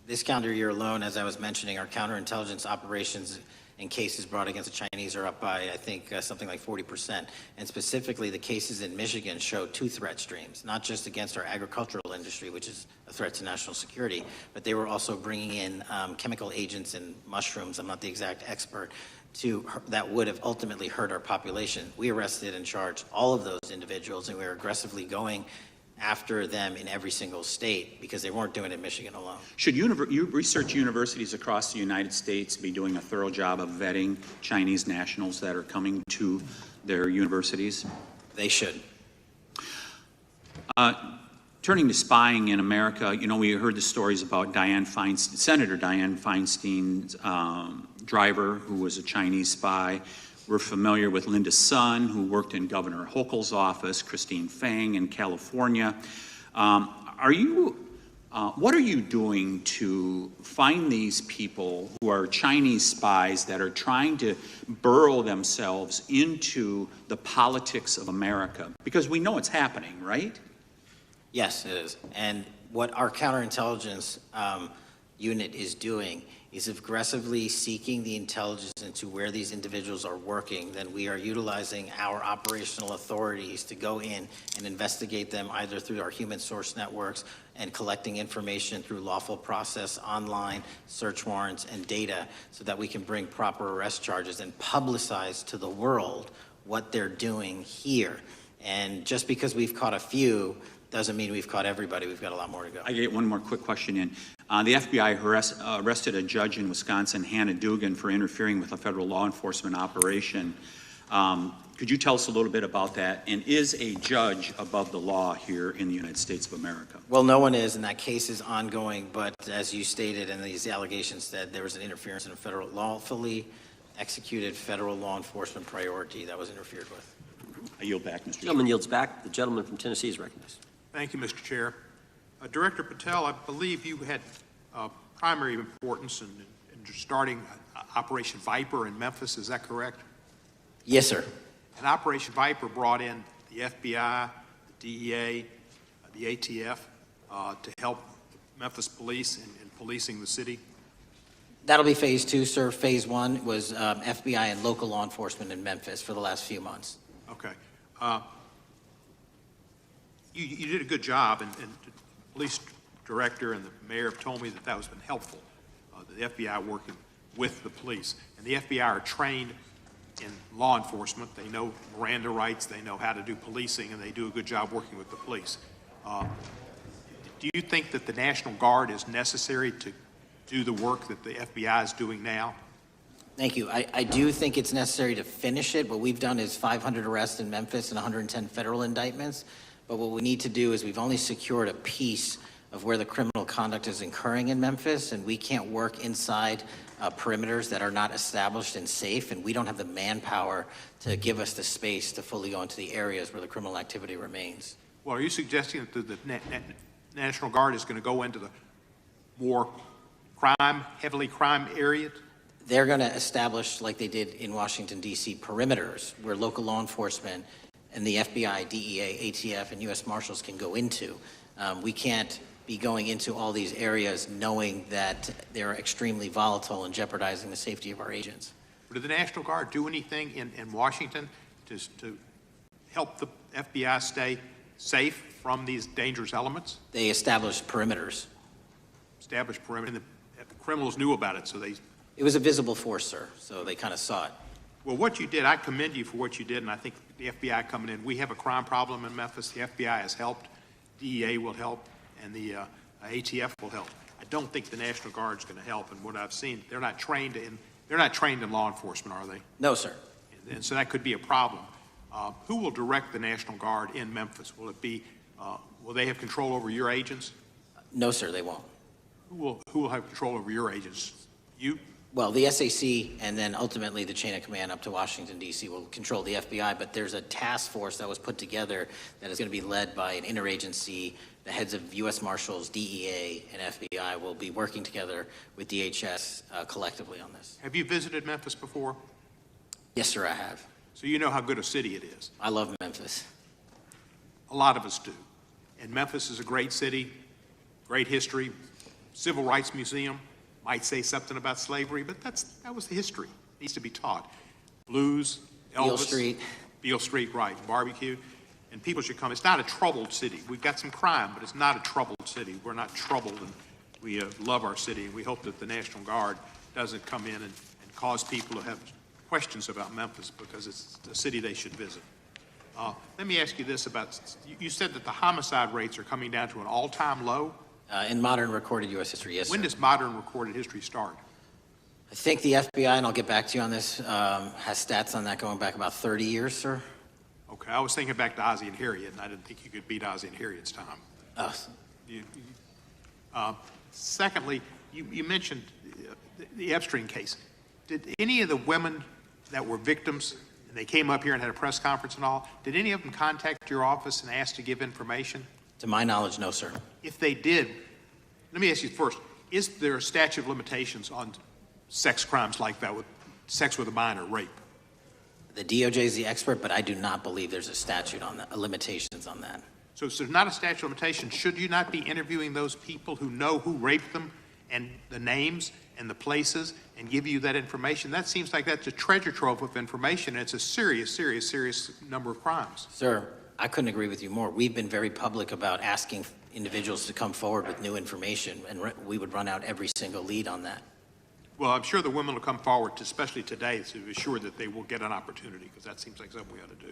this calendar year alone, as I was mentioning, our counterintelligence operations and cases brought against the Chinese are up by, I think, something like 40%. And specifically, the cases in Michigan show two threat streams, not just against our agricultural industry, which is a threat to national security, but they were also bringing in chemical agents and mushrooms, I'm not the exact expert, that would have ultimately hurt our population. We arrested and charged all of those individuals, and we were aggressively going after them in every single state because they weren't doing it in Michigan alone. Should research universities across the United States be doing a thorough job of vetting Chinese nationals that are coming to their universities? They should. Turning to spying in America, we heard the stories about Senator Dianne Feinstein's driver, who was a Chinese spy. We're familiar with Linda Sun, who worked in Governor Hochul's office, Christine Fang in California. What are you doing to find these people who are Chinese spies that are trying to burrow themselves into the politics of America? Because we know it's happening, right? Yes, it is. And what our counterintelligence unit is doing is aggressively seeking the intelligence into where these individuals are working. Then we are utilizing our operational authorities to go in and investigate them either through our human source networks and collecting information through lawful process, online, search warrants, and data so that we can bring proper arrest charges and publicize to the world what they're doing here. And just because we've caught a few doesn't mean we've caught everybody. We've got a lot more to go. I get one more quick question in. The FBI arrested a judge in Wisconsin, Hannah Dugan, for interfering with a federal law enforcement operation. Could you tell us a little bit about that? And is a judge above the law here in the United States of America? Well, no one is, and that case is ongoing. But as you stated, and these allegations said, there was an interference in a lawfully executed federal law enforcement priority that was interfered with. I yield back, Mr. Chairman. Gentleman yields back. The gentleman from Tennessee is recognized. Thank you, Mr. Chair. Director Patel, I believe you had primary importance in starting Operation Viper in Memphis. Is that correct? Yes, sir. And Operation Viper brought in the FBI, the DEA, the ATF to help Memphis police in policing the city. That'll be phase 2, sir. Phase 1 was FBI and local law enforcement in Memphis for the last few months. Okay. You did a good job, and the police director and the mayor have told me that that has been helpful, the FBI working with the police. And the FBI are trained in law enforcement. They know Miranda rights, they know how to do policing, and they do a good job working with the police. Do you think that the National Guard is necessary to do the work that the FBI is doing now? Thank you. I do think it's necessary to finish it. What we've done is 500 arrests in Memphis and 110 federal indictments. But what we need to do is we've only secured a piece of where the criminal conduct is occurring in Memphis, and we can't work inside perimeters that are not established and safe, and we don't have the manpower to give us the space to fully go into the areas where the criminal activity remains. Well, are you suggesting that the National Guard is going to go into the more heavily crime areas? They're going to establish, like they did in Washington, D.C., perimeters where local law enforcement and the FBI, DEA, ATF, and U.S. Marshals can go into. We can't be going into all these areas knowing that they're extremely volatile and jeopardizing the safety of our agents. Did the National Guard do anything in Washington to help the FBI stay safe from these dangerous elements? They established perimeters. Established perimeter. And the criminals knew about it, so they... It was a visible force, sir, so they kind of saw it. Well, what you did, I commend you for what you did, and I think the FBI coming in, we have a crime problem in Memphis. The FBI has helped, DEA will help, and the ATF will help. I don't think the National Guard is going to help, and what I've seen, they're not trained in law enforcement, are they? No, sir. And so that could be a problem. Who will direct the National Guard in Memphis? Will it be, will they have control over your agents? No, sir, they won't. Who will have control over your agents? You? Well, the SAC and then ultimately the chain of command up to Washington, D.C. will control the FBI, but there's a task force that was put together that is going to be led by an interagency. The heads of U.S. Marshals, DEA, and FBI will be working together with DHS collectively on this. Have you visited Memphis before? Yes, sir, I have. So you know how good a city it is. I love Memphis. A lot of us do. And Memphis is a great city, great history, civil rights museum. Might say something about slavery, but that was the history. It needs to be taught. Blues, Elvis. Beale Street. Beale Street, right, barbecue. And people should come. It's not a troubled city. We've got some crime, but it's not a troubled city. We're not troubled, and we love our city, and we hope that the National Guard doesn't come in and cause people to have questions about Memphis because it's a city they should visit. Let me ask you this about, you said that the homicide rates are coming down to an all-time low? In modern recorded U.S. history, yes, sir. When does modern recorded history start? I think the FBI, and I'll get back to you on this, has stats on that going back about 30 years, sir. Okay, I was thinking back to Ozzie and Harriet, and I didn't think you could beat Ozzie and Harriet's time. Secondly, you mentioned the Epstein case. Did any of the women that were victims, and they came up here and had a press conference and all, did any of them contact your office and ask to give information? To my knowledge, no, sir. If they did, let me ask you first, is there a statute of limitations on sex crimes like that, with sex with a minor, rape? The DOJ is the expert, but I do not believe there's a statute on that, limitations on that. So there's not a statute of limitations. Should you not be interviewing those people who know who raped them and the names and the places and give you that information? That seems like that's a treasure trove of information, and it's a serious, serious, serious number of crimes. Sir, I couldn't agree with you more. We've been very public about asking individuals to come forward with new information, and we would run out every single lead on that. Well, I'm sure the women will come forward, especially today, to be sure that they will get an opportunity, because that seems like something we ought to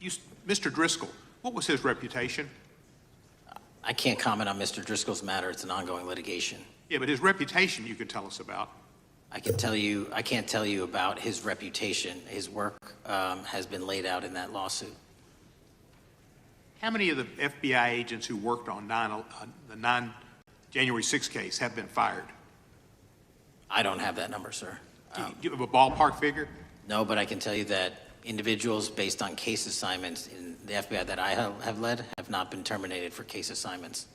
do. Mr. Driscoll, what was his reputation? I can't comment on Mr. Driscoll's matter. It's an ongoing litigation. Yeah, but his reputation you could tell us about. I can't tell you about his reputation. His work has been laid out in that lawsuit. How many of the FBI agents who worked on the January 6th case have been fired? I don't have that number, sir. Do you have a ballpark figure? No, but I can tell you that individuals based on case assignments in the FBI that I have led have not been terminated for case assignments.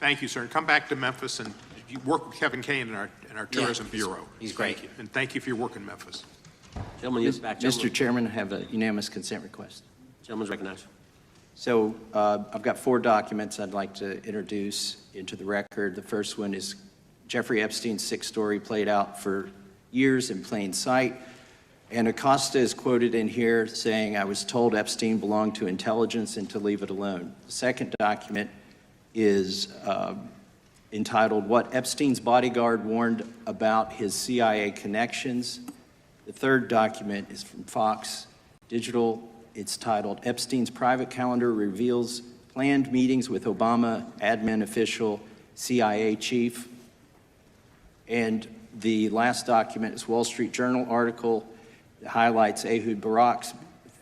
Thank you, sir. And come back to Memphis, and you work with Kevin Kane in our Tourism Bureau. He's great. Thank you. And thank you for your work in Memphis. Gentleman, yes, back. Gentleman. Mr. Chairman, I have a unanimous consent request. Gentleman's recognized. So I've got 4 documents I'd like to introduce into the record. The first one is Jeffrey Epstein's 6 story played out for years in plain sight. And Acosta is quoted in here saying, "I was told Epstein belonged to intelligence and to leave it alone." The second document is entitled, "What Epstein's Bodyguard Warned About His CIA Connections." The third document is from Fox Digital. It's titled, "Epstein's Private Calendar Reveals Planned Meetings with Obama Admin Official, CIA Chief." And the last document is Wall Street Journal article that highlights Ehud Barak's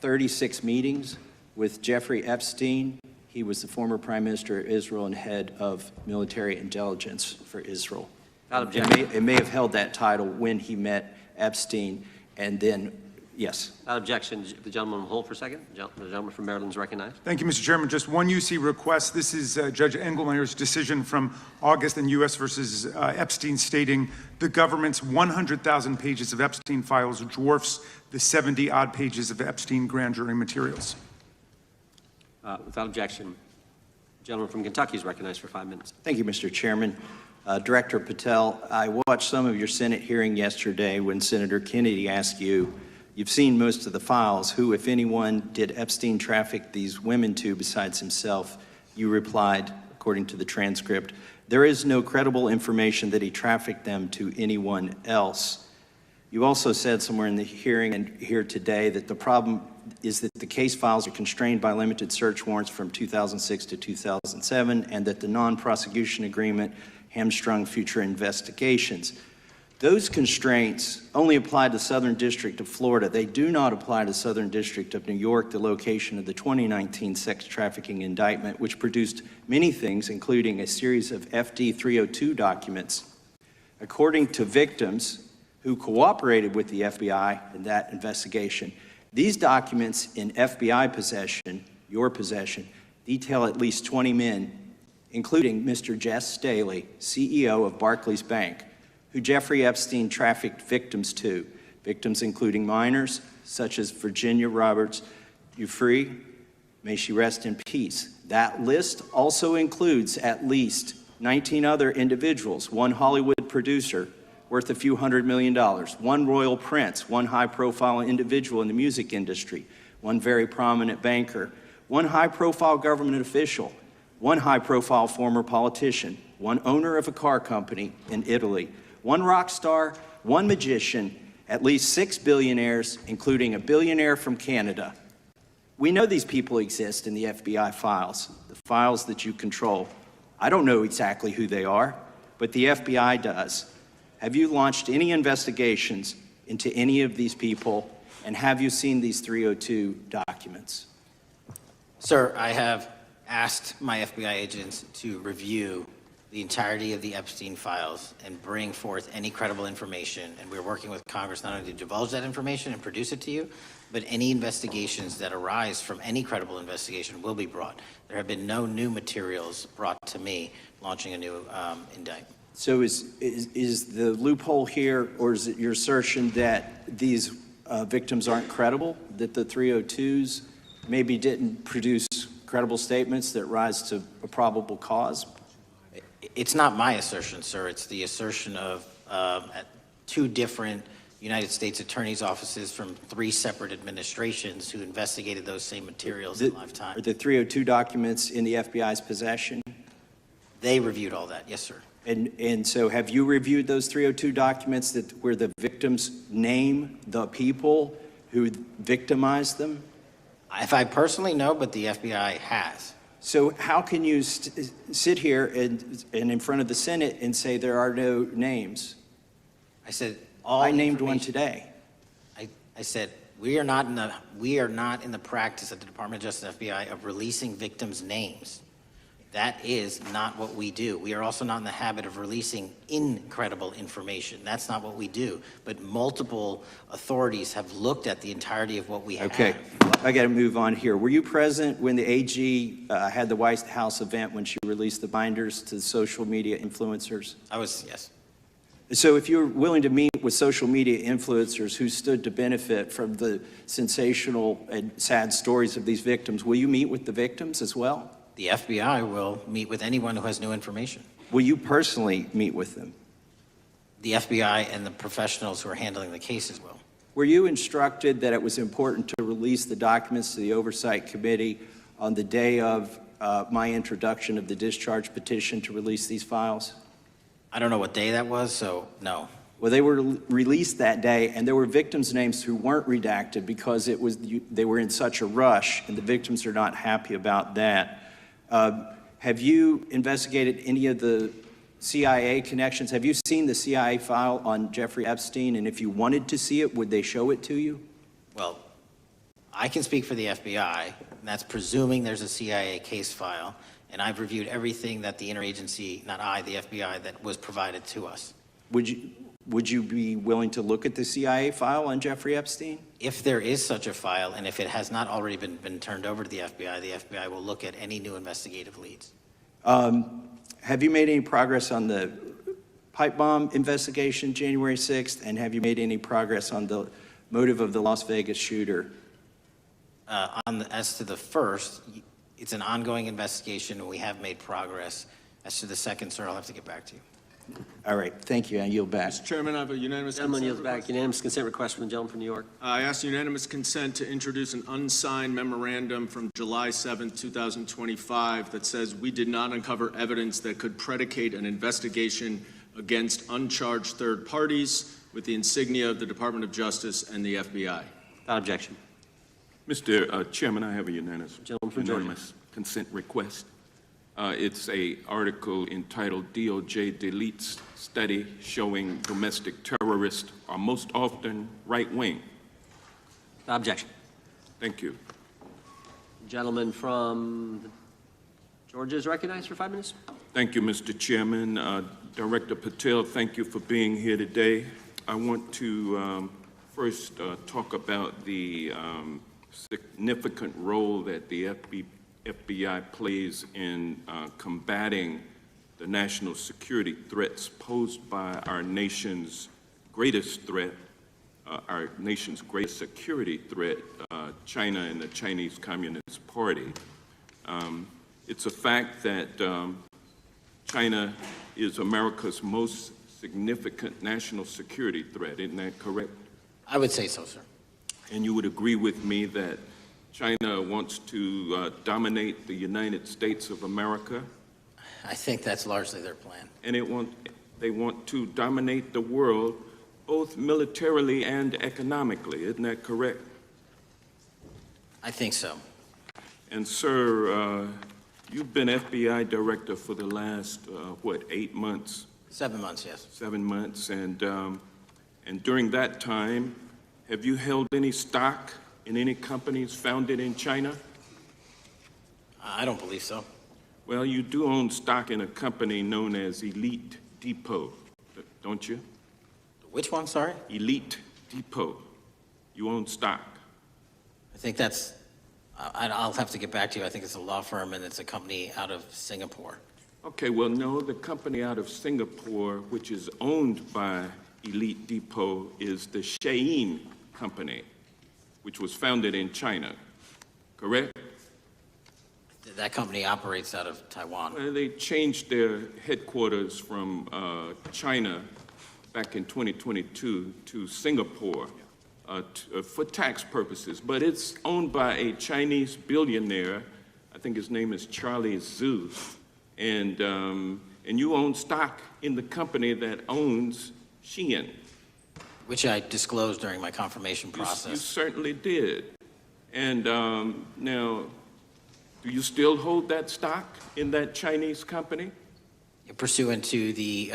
36 meetings with Jeffrey Epstein. He was the former Prime Minister of Israel and head of military intelligence for Israel. It may have held that title when he met Epstein, and then, yes. Without objection, the gentleman will hold for a second. The gentleman from Maryland is recognized. Thank you, Mr. Chairman. Just one UC request. This is Judge Engelmeyer's decision from August in U.S. versus Epstein, stating the government's 100,000 pages of Epstein files dwarfs the 70-odd pages of Epstein grand jury materials. Without objection, the gentleman from Kentucky is recognized for 5 minutes. Thank you, Mr. Chairman. Director Patel, I watched some of your Senate hearing yesterday when Senator Kennedy asked you, "You've seen most of the files. Who, if anyone, did Epstein traffic these women to besides himself?" You replied, according to the transcript, "There is no credible information that he trafficked them to anyone else." You also said somewhere in the hearing and here today that the problem is that the case files are constrained by limited search warrants from 2006 to 2007, and that the non-prosecution agreement hamstrung future investigations. Those constraints only apply to Southern District of Florida. They do not apply to Southern District of New York, the location of the 2019 sex trafficking indictment, which produced many things, including a series of FD 302 documents. According to victims who cooperated with the FBI in that investigation, these documents in FBI possession, your possession, detail at least 20 men, including Mr. Jess Staley, CEO of Barclays Bank, who Jeffrey Epstein trafficked victims to, victims including minors such as Virginia Roberts Giuffre, may she rest in peace. That list also includes at least 19 other individuals, one Hollywood producer worth a few $100 million, one royal prince, one high-profile individual in the music industry, one very prominent banker, one high-profile government official, one high-profile former politician, one owner of a car company in Italy, one rock star, one magician, at least 6 billionaires, including a billionaire from Canada. We know these people exist in the FBI files, the files that you control. I don't know exactly who they are, but the FBI does. Have you launched any investigations into any of these people, and have you seen these 302 documents? Sir, I have asked my FBI agents to review the entirety of the Epstein files and bring forth any credible information, and we're working with Congress not only to divulge that information and produce it to you, but any investigations that arise from any credible investigation will be brought. There have been no new materials brought to me launching a new indictment. So is the loophole here, or is it your assertion that these victims aren't credible, that the 302s maybe didn't produce credible statements that rise to a probable cause? It's not my assertion, sir. It's the assertion of 2 different United States attorneys' offices from 3 separate administrations who investigated those same materials in lifetime. Are the 302 documents in the FBI's possession? They reviewed all that, yes, sir. And so have you reviewed those 302 documents where the victims name the people who victimized them? If I personally know, but the FBI has. So how can you sit here and in front of the Senate and say there are no names? I said I named one today. I said we are not in the practice at the Department of Justice and FBI of releasing victims' names. That is not what we do. We are also not in the habit of releasing incredible information. That's not what we do. But multiple authorities have looked at the entirety of what we have. Okay, I got to move on here. Were you present when the AG had the White House event when she released the binders to the social media influencers? I was, yes. So if you're willing to meet with social media influencers who stood to benefit from the sensational and sad stories of these victims, will you meet with the victims as well? The FBI will meet with anyone who has new information. Will you personally meet with them? The FBI and the professionals who are handling the cases will. Were you instructed that it was important to release the documents to the Oversight Committee on the day of my introduction of the discharge petition to release these files? I don't know what day that was, so no. Well, they were released that day, and there were victims' names who weren't redacted because they were in such a rush, and the victims are not happy about that. Have you investigated any of the CIA connections? Have you seen the CIA file on Jeffrey Epstein? And if you wanted to see it, would they show it to you? Well, I can speak for the FBI, and that's presuming there's a CIA case file, and I've reviewed everything that the interagency, not I, the FBI, that was provided to us. Would you be willing to look at the CIA file on Jeffrey Epstein? If there is such a file, and if it has not already been turned over to the FBI will look at any new investigative leads. Have you made any progress on the pipe bomb investigation January 6th? And have you made any progress on the motive of the Las Vegas shooter? As to the first, it's an ongoing investigation, and we have made progress. As to the second, sir, I'll have to get back to you. All right, thank you. I yield back. Mr. Chairman, I have a unanimous Gentleman consent yields back. request. Unanimous consent request from the gentleman from New York. I ask unanimous consent to introduce an unsigned memorandum from July 7th, 2025 that says we did not uncover evidence that could predicate an investigation against uncharged third parties with the insignia of the Department of Justice and the FBI. Without objection. Mr. Chairman, I have a unanimous Gentleman from Georgia. consent request. It's an article entitled DOJ Deletes Study Showing Domestic Terrorists Are Most Often Right-Wing. Without objection. Thank you. Gentleman from Georgia is recognized for 5 minutes. Thank you, Mr. Chairman. Director Patel, thank you for being here today. I want to first talk about the significant role that the FBI plays in combating the national security threats posed by our nation's greatest threat, our nation's greatest security threat, China and the Chinese Communist Party. It's a fact that China is America's most significant national security threat, isn't that correct? I would say so, sir. And you would agree with me that China wants to dominate the United States of America? I think that's largely their plan. And they want to dominate the world, both militarily and economically, isn't that correct? I think so. And sir, you've been FBI director for the last, 8 months? 7 months, yes. 7 months, and during that time, have you held any stock in any companies founded in China? I don't believe so. Well, you do own stock in a company known as Elite Depot, don't you? Which one, sorry? Elite Depot. You own stock. I think that's, I'll have to get back to you. I think it's a law firm and it's a company out of Singapore. Okay, well, no, the company out of Singapore, which is owned by Elite Depot, is the Shein Company, which was founded in China, correct? That company operates out of Taiwan. Well, they changed their headquarters from China back in 2022 to Singapore for tax purposes, but it's owned by a Chinese billionaire. I think his name is Charlie Zhu, and you own stock in the company that owns Shein. Which I disclosed during my confirmation process. You certainly did. And now, do you still hold that stock in that Chinese company? Pursuant to the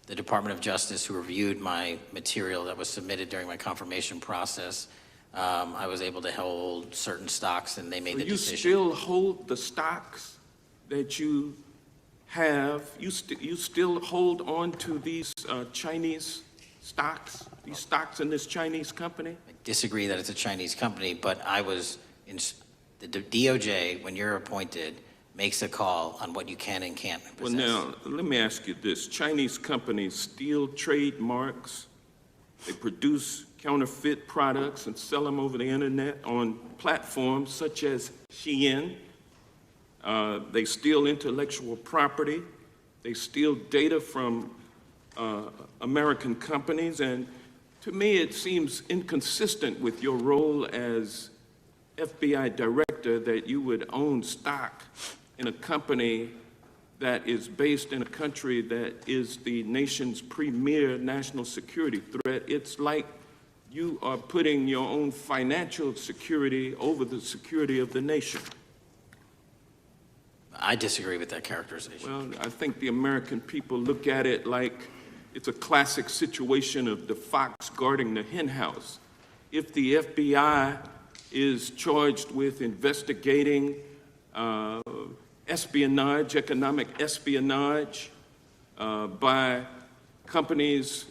Department of Justice, who reviewed my material that was submitted during my confirmation process, I was able to hold certain stocks, and they made the decision. You still hold the stocks that you have, you still hold on to these Chinese stocks, these stocks in this Chinese company? I disagree that it's a Chinese company, but I was in the DOJ, when you're appointed, makes a call on what you can and can't possess. Well, now, let me ask you this. Chinese companies steal trademarks, they produce counterfeit products and sell them over the internet on platforms such as Shein. They steal intellectual property. They steal data from American companies. And to me, it seems inconsistent with your role as FBI director that you would own stock in a company that is based in a country that is the nation's premier national security threat. It's like you are putting your own financial security over the security of the nation. I disagree with that characterization. Well, I think the American people look at it like it's a classic situation of the fox guarding the hen house. If the FBI is charged with investigating espionage, economic espionage by companies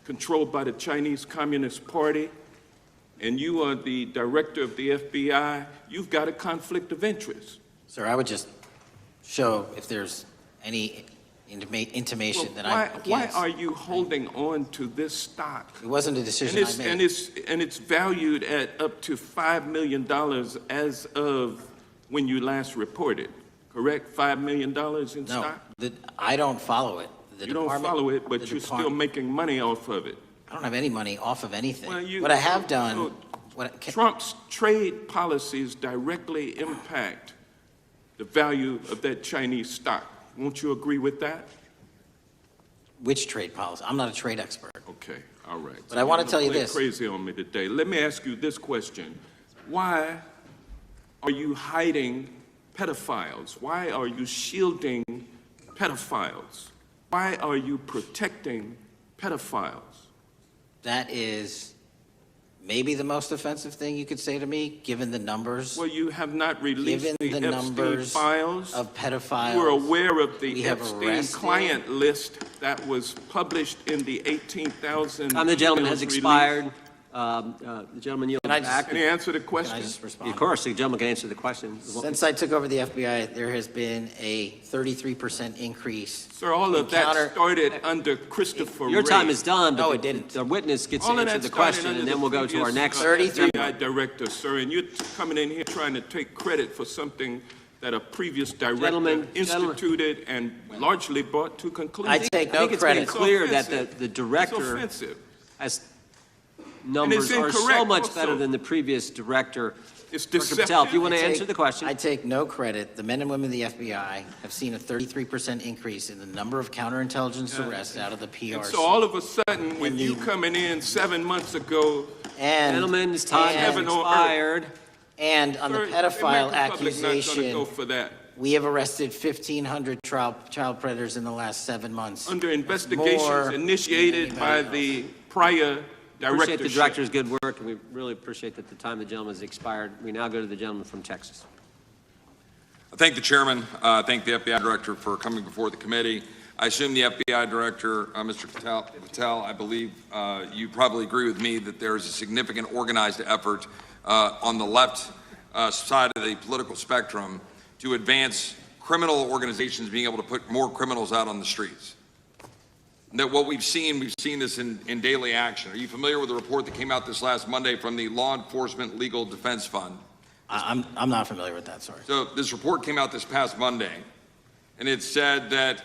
controlled by the Chinese Communist Party, and you are the director of the FBI, you've got a conflict of interest. Sir, I would just show if there's any intimation that I'm against. Why are you holding on to this stock? It wasn't a decision I made. And it's valued at up to $5 million as of when you last reported, correct? $5 million in stock? No, I don't follow it. You don't follow it, but you're still making money off of it. I don't have any money off of anything. Well, What I have done... Trump's trade policies directly impact the value of that Chinese stock. Won't you agree with that? Which trade policy? I'm not a trade expert. Okay, all right. But I want to tell you Play this. crazy on me today. Let me ask you this question. Why are you hiding pedophiles? Why are you shielding pedophiles? Why are you protecting pedophiles? That is maybe the most offensive thing you could say to me, given the numbers. Well, you have not released Given the the Epstein numbers files. of pedophiles. You are aware of the we have Epstein arrested- client list that was published in the 18,000. The gentleman has emails released? expired. The gentleman yields back. Can you answer the question? Can I just respond? Of course, the gentleman can answer the question. Since I took over the FBI, there has been a 33% increase. Sir, all of in that started under Christopher Your Wray. time is done, but No, it didn't. the witness gets All to of answer that the started question, under and the then we'll go to our previous, next. 33 FBI director, sir, and you're coming in here trying to take credit for something that a previous director Gentlemen, instituted and largely brought to conclusion. I take no I think it's credit. made clear that offensive. the It's director offensive. has numbers are so incorrect much also. better than the previous director. It's Dr. Patel, if you want to I take- answer the question. I take no credit. The men and women of the FBI have seen a 33% increase in the number of counterintelligence arrests out of the PRC. And so all of a sudden, with And you the- coming in 7 months ago, and, Gentlemen's time has Heaven on earth. expired. and on sir, the pedophile the American public's not gonna accusation, go for that. we have arrested 1,500 child predators in the last 7 months. Under More investigations than initiated by anybody the prior Appreciate the directorship. director's good work, and we really appreciate that the time of the gentleman has expired. We now go to the gentleman from Texas. I thank the chairman, thank the FBI director for coming before the committee. I assume the FBI director, Mr. Patel, I believe you probably agree with me that there is a significant organized effort on the left side of the political spectrum to advance criminal organizations being able to put more criminals out on the streets. That what we've seen this in daily action. Are you familiar with the report that came out this last Monday from the Law Enforcement Legal Defense Fund? I'm not familiar with that, sorry. So this report came out this past Monday, and it said that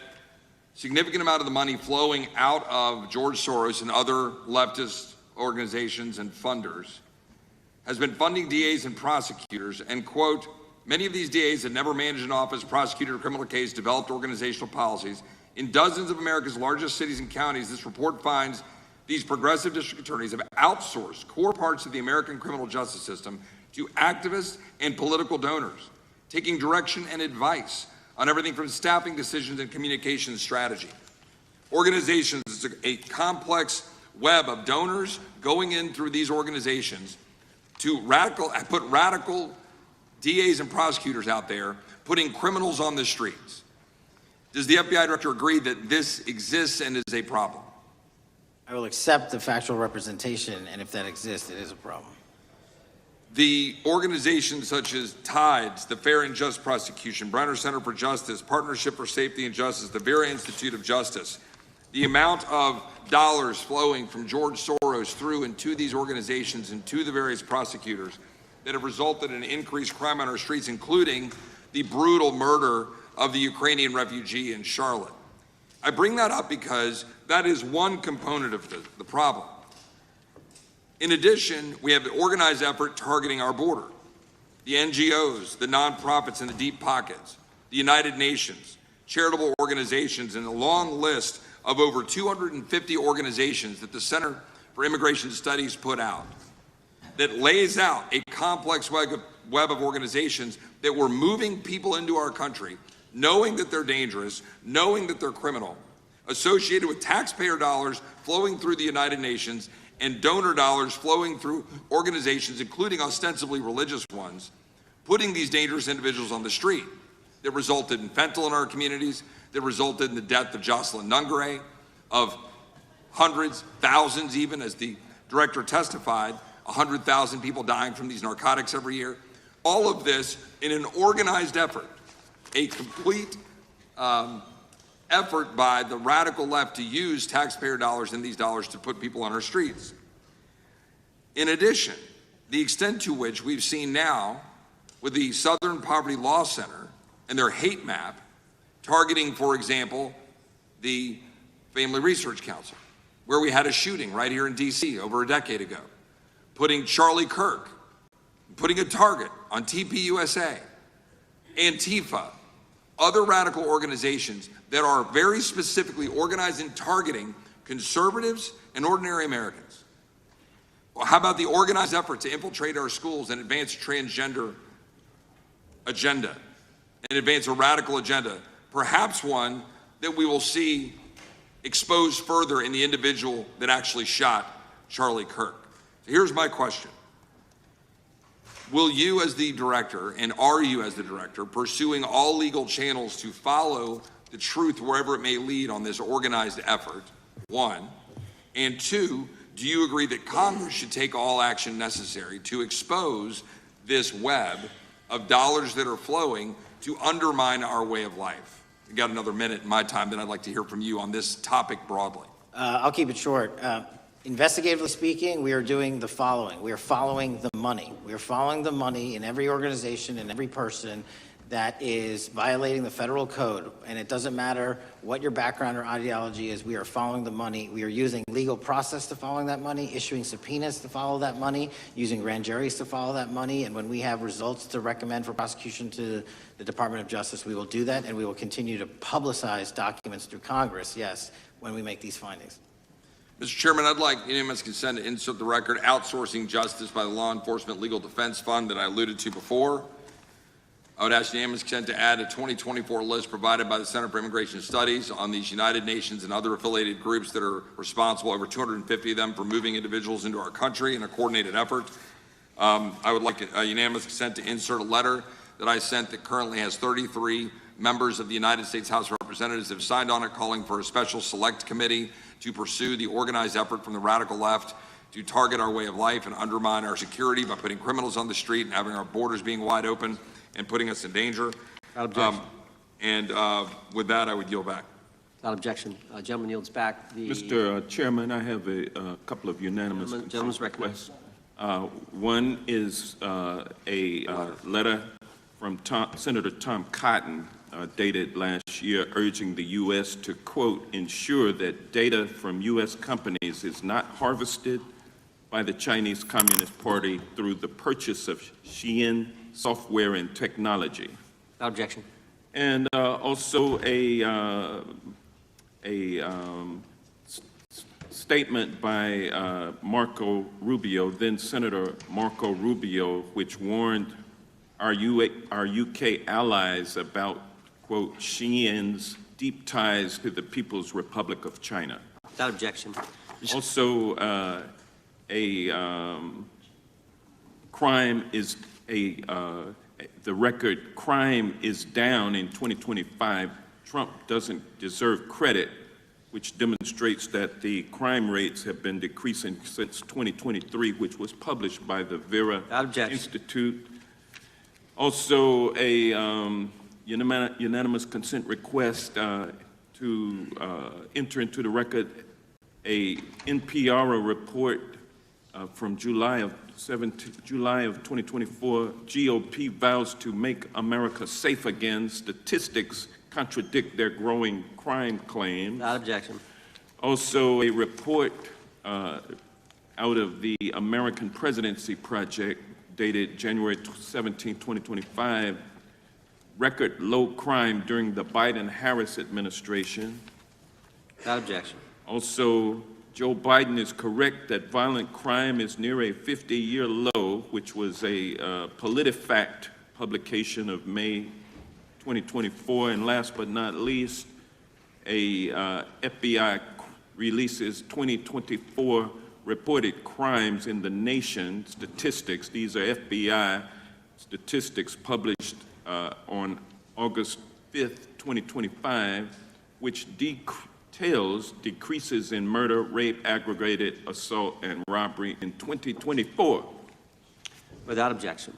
significant amount of the money flowing out of George Soros and other leftist organizations and funders has been funding DAs and prosecutors, and quote, many of these DAs had never managed an office, prosecuted a criminal case, developed organizational policies. In dozens of America's largest cities and counties, this report finds these progressive district attorneys have outsourced core parts of the American criminal justice system to activists and political donors, taking direction and advice on everything from staffing decisions and communication strategy. Organizations, it's a complex web of donors going in through these organizations to put radical DAs and prosecutors out there, putting criminals on the streets. Does the FBI director agree that this exists and is a problem? I will accept the factual representation, and if that exists, it is a problem. The organizations such as TIDES, the Fair and Just Prosecution, Brenner Center for Justice, Partnership for Safety and Justice, the Vera Institute of Justice, the amount of dollars flowing from George Soros through and to these organizations and to the various prosecutors that have resulted in increased crime on our streets, including the brutal murder of the Ukrainian refugee in Charlotte. I bring that up because that is one component of the problem. In addition, we have the organized effort targeting our border, the NGOs, the nonprofits and the deep pockets, the United Nations, charitable organizations, and a long list of over 250 organizations that the Center for Immigration Studies put out that lays out a complex web of organizations that were moving people into our country, knowing that they're dangerous, knowing that they're criminal, associated with taxpayer dollars flowing through the United Nations and donor dollars flowing through organizations, including ostensibly religious ones, putting these dangerous individuals on the street that resulted in fentanyl in our communities, that resulted in the death of Jocelyn Nungare, of hundreds, thousands even, as the director testified, 100,000 people dying from these narcotics every year. All of this in an organized effort, a complete effort by the radical left to use taxpayer dollars and these dollars to put people on our streets. In addition, the extent to which we've seen now with the Southern Poverty Law Center and their hate map targeting, for example, the Family Research Council, where we had a shooting right here in DC over a decade ago, putting Charlie Kirk, putting a target on TPUSA, Antifa, other radical organizations that are very specifically organized in targeting conservatives and ordinary Americans. Well, how about the organized effort to infiltrate our schools and advance a transgender agenda and advance a radical agenda, perhaps one that we will see exposed further in the individual that actually shot Charlie Kirk? So here's my question. Will you as the director, and are you as the director, pursuing all legal channels to follow the truth wherever it may lead on this organized effort, one? And two, do you agree that Congress should take all action necessary to expose this web of dollars that are flowing to undermine our way of life? We've got another minute in my time, then I'd like to hear from you on this topic broadly. I'll keep it short. Investigatively speaking, we are doing the following. We are following the money. We are following the money in every organization and every person that is violating the federal code. And it doesn't matter what your background or ideology is, we are following the money. We are using legal process to follow that money, issuing subpoenas to follow that money, using grand juries to follow that money. And when we have results to recommend for prosecution to the Department of Justice, we will do that, and we will continue to publicize documents through Congress, yes, when we make these findings. Mr. Chairman, I'd like unanimous consent to insert the record outsourcing justice by the Law Enforcement Legal Defense Fund that I alluded to before. I would ask unanimous consent to add a 2024 list provided by the Center for Immigration Studies on these United Nations and other affiliated groups that are responsible, over 250 of them, for moving individuals into our country in a coordinated effort. I would like a unanimous consent to insert a letter that I sent that currently has 33 members of the United States House of Representatives that have signed on it, calling for a special select committee to pursue the organized effort from the radical left to target our way of life and undermine our security by putting criminals on the street and having our borders being wide open and putting us in danger. With that, I would yield back. Without objection. Gentleman yields back. Mr. Chairman, I have a couple of unanimous Gentleman's requests. One is a letter from Senator Tom Cotton, dated last year, urging the U.S. to, quote, ensure that data from U.S. companies is not harvested by the Chinese Communist Party through the purchase of Xi'an software and technology. Without objection. And also a statement by Marco Rubio, then Senator Marco Rubio, which warned our UK allies about, quote, Xi'an's deep ties to the People's Republic of China. Without objection. Also, crime is the record, crime is down in 2025. Trump doesn't deserve credit, which demonstrates that the crime rates have been decreasing since 2023, which was published by the Vera Institute. Also, a unanimous consent request to enter into the record a NPR report from July of 2024. GOP vows to make America safe again. Statistics contradict their growing crime claims. Without objection. Also, a report out of the American Presidency Project dated January 17, 2025, record low crime during the Biden-Harris administration. Without objection. Also, Joe Biden is correct that violent crime is near a 50-year low, which was a PolitiFact publication of May 2024. And last but not least, a FBI releases 2024 reported crimes in the nation statistics. These are FBI statistics published on August 5th, 2025, which details decreases in murder, rape, aggravated assault, and robbery in 2024. Without objection.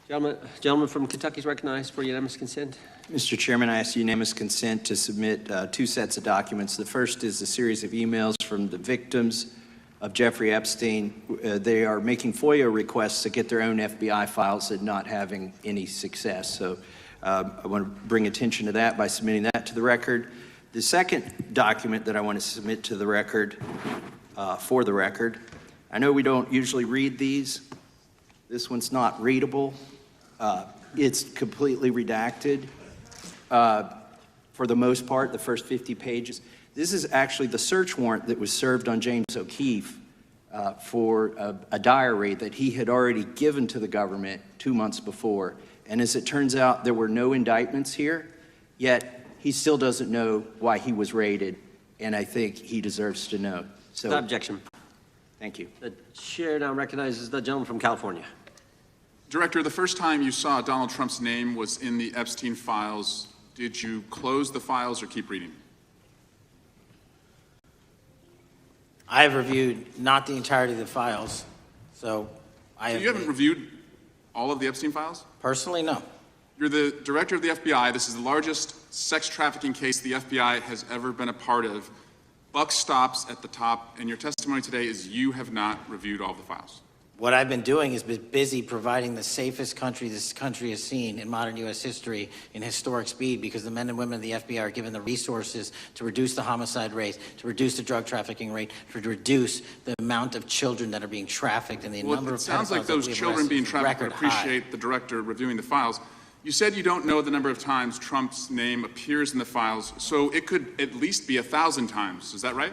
Gentleman from Kentucky is recognized for unanimous consent. Mr. Chairman, I ask unanimous consent to submit two sets of documents. The first is a series of emails from the victims of Jeffrey Epstein. They are making FOIA requests to get their own FBI files and not having any success. So I want to bring attention to that by submitting that to the record. The second document that I want to submit to the record, for the record, I know we don't usually read these. This one's not readable. It's completely redacted for the most part, the first 50 pages. This is actually the search warrant that was served on James O'Keefe for a diary that he had already given to the government 2 months before. And as it turns out, there were no indictments here, yet he still doesn't know why he was raided, and I think he deserves to know. So, Without objection. Thank you. The chair now recognizes the gentleman from California. Director, the first time you saw Donald Trump's name was in the Epstein files. Did you close the files or keep reading? I have reviewed not the entirety of the files, so I have... You haven't reviewed all of the Epstein files? Personally, no. You're the director of the FBI. This is the largest sex trafficking case the FBI has ever been a part of. Buck stops at the top, and your testimony today is you have not reviewed all the files. What I've been doing is been busy providing the safest country this country has seen in modern U.S. history in historic speed, because the men and women of the FBI are given the resources to reduce the homicide rate, to reduce the drug trafficking rate, to reduce the amount of children that are being trafficked, and the number of It sounds like those children being trafficked would appreciate the director reviewing the files. You said you don't know the number of times Trump's name appears in the files, so it could at least be 1,000 times. Is that right?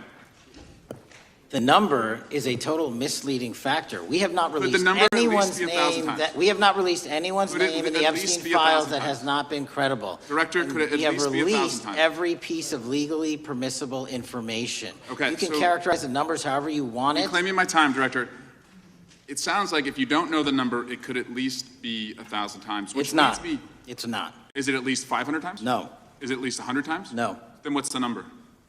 The number is a total misleading factor. We have not released anyone's name that we have not released anyone's name in the Epstein files that has not been credible. Director, could it at least be 1,000 times? We have released every piece of legally permissible information. Okay, you can so characterize the numbers however you want it. Reclaiming my time, Director. It sounds like if you don't know the number, it could at least be 1,000 times. It's not. It's not. Is it at least 500 times? No. Is it at least 100 times? No. Then what's the number?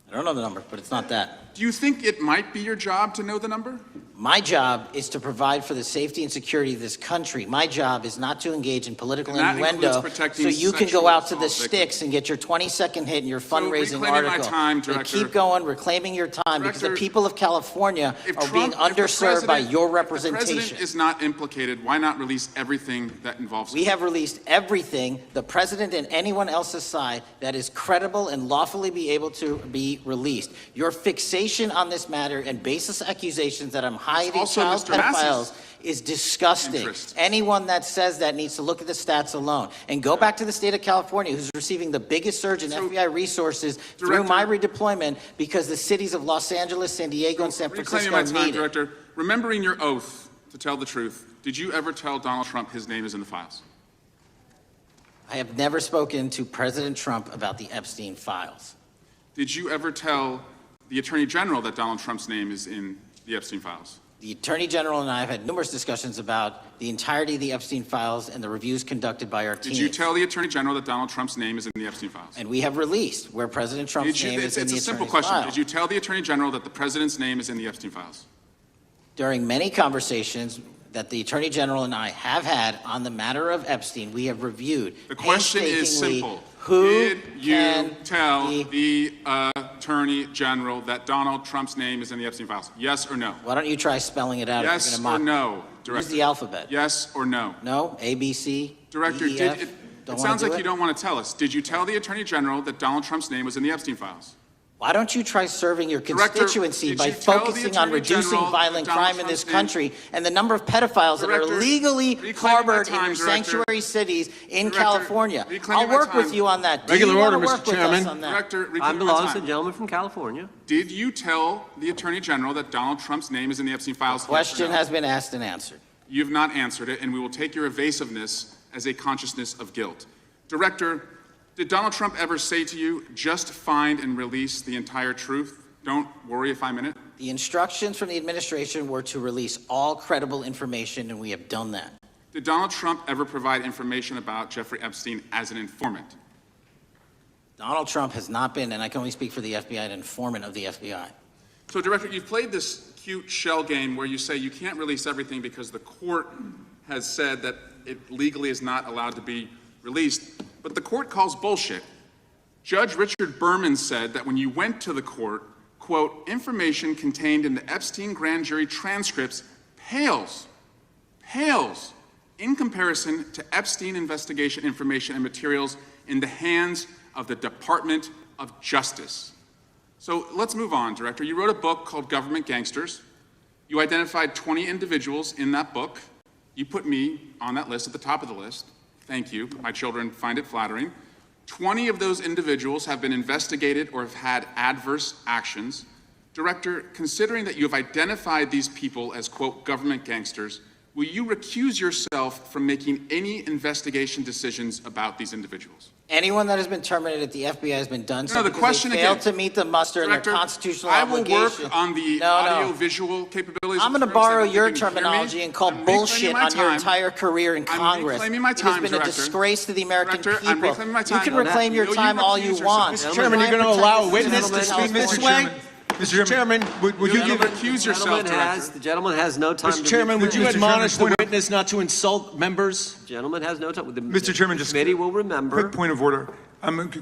I don't know the number, but it's not that. Do you think it might be your job to know the number? My job is to provide for the safety and security of this country. My job is not to engage in political innuendo so you can go out to the sticks and get your 20-second hit in your fundraising article. Director. Keep going, reclaiming your time, because the people of California are being underserved by your representation. If the president is not implicated, why not release everything that involves him? We have released everything, the president and anyone else's side, that is credible and lawfully be able to be released. Your fixation on this matter and baseless accusations that I'm hiding child pedophiles is disgusting. Anyone that says that needs to look at the stats alone and go back to the state of California, who's receiving the biggest surge in FBI resources through my redeployment, because the cities of Los Angeles, San Diego, and San Francisco need it. Director, remembering your oath to tell the truth, did you ever tell Donald Trump his name is in the files? I have never spoken to President Trump about the Epstein files. Did you ever tell the Attorney General that Donald Trump's name is in the Epstein files? The Attorney General and I have had numerous discussions about the entirety of the Epstein files and the reviews conducted by our team. Did you tell the Attorney General that Donald Trump's name is in the Epstein files? And we have released where President Trump's name is in It's the a simple attorney's question. file. Did you tell the Attorney General that the President's name is in the Epstein files? During many conversations that the Attorney General and I have had on the matter of Epstein, we have reviewed The question is painstakingly simple. who Did you can tell be- the Attorney General that Donald Trump's name is in the Epstein files? Yes or no? Why don't you try spelling it out if Yes you're or going to mock no, me? Director? Use the alphabet. Yes or no? No? A, B, C, Director, D, E, F? it Don't sounds wanna do like you don't want to tell us. Did you tell the Attorney General that Donald Trump's name was in the Epstein files? Why don't you try serving your Director, constituency did by you tell the focusing on Attorney reducing General violent that Donald crime in this Trump's country and the number of pedophiles that Director, are legally reclaiming harbored my time, in your Director. sanctuary cities in Director, California? reclaiming I'll my work with time. you on that. Do Regular you order, wanna Mr. work with Chairman. us on that? Director, Time reclaiming my belongs to the time. gentleman from California. Did you tell the Attorney General that Donald Trump's name is in the Epstein files? Yes or Question no? has been asked and answered. You've not answered it, and we will take your evasiveness as a consciousness of guilt. Director, did Donald Trump ever say to you, just find and release the entire truth? Don't worry if I'm in it? The instructions from the administration were to release all credible information, and we have done that. Did Donald Trump ever provide information about Jeffrey Epstein as an informant? Donald Trump has not been, and I can only speak for the FBI, an informant of the FBI. So, Director, you've played this cute shell game where you say you can't release everything because the court has said that it legally is not allowed to be released, but the court calls bullshit. Judge Richard Berman said that when you went to the court, quote, information contained in the Epstein grand jury transcripts pales in comparison to Epstein investigation information and materials in the hands of the Department of Justice. So let's move on, Director. You wrote a book called Government Gangsters. You identified 20 individuals in that book. You put me on that list at the top of the list. Thank you. My children find it flattering. 20 of those individuals have been investigated or have had adverse actions. Director, considering that you have identified these people as, quote, government gangsters, will you recuse yourself from making any investigation decisions about these individuals? Anyone that has been terminated at the FBI has been done so the because question they failed again. to meet the muster in Director, their constitutional I will obligation. work on the No. audio-visual capabilities. I'm of going to terms that borrow you your can hear me. terminology and call I'm bullshit reclaiming my on your time. entire career in I'm Congress. reclaiming my It time, has been Director. a disgrace to the American Director, I'm people. reclaiming my You time. can Will reclaim your you time all you recuse want. yourself? Mr. Chairman, you're going to allow a witness to speak this way? Mr. Chairman, would you give recuse yourself, The gentleman has no time. Mr. to Chairman, would you Mr. admonish Chairman, the witness not to insult members? Gentleman has no time. Mr. Chairman, just committee will remember. quick point of order.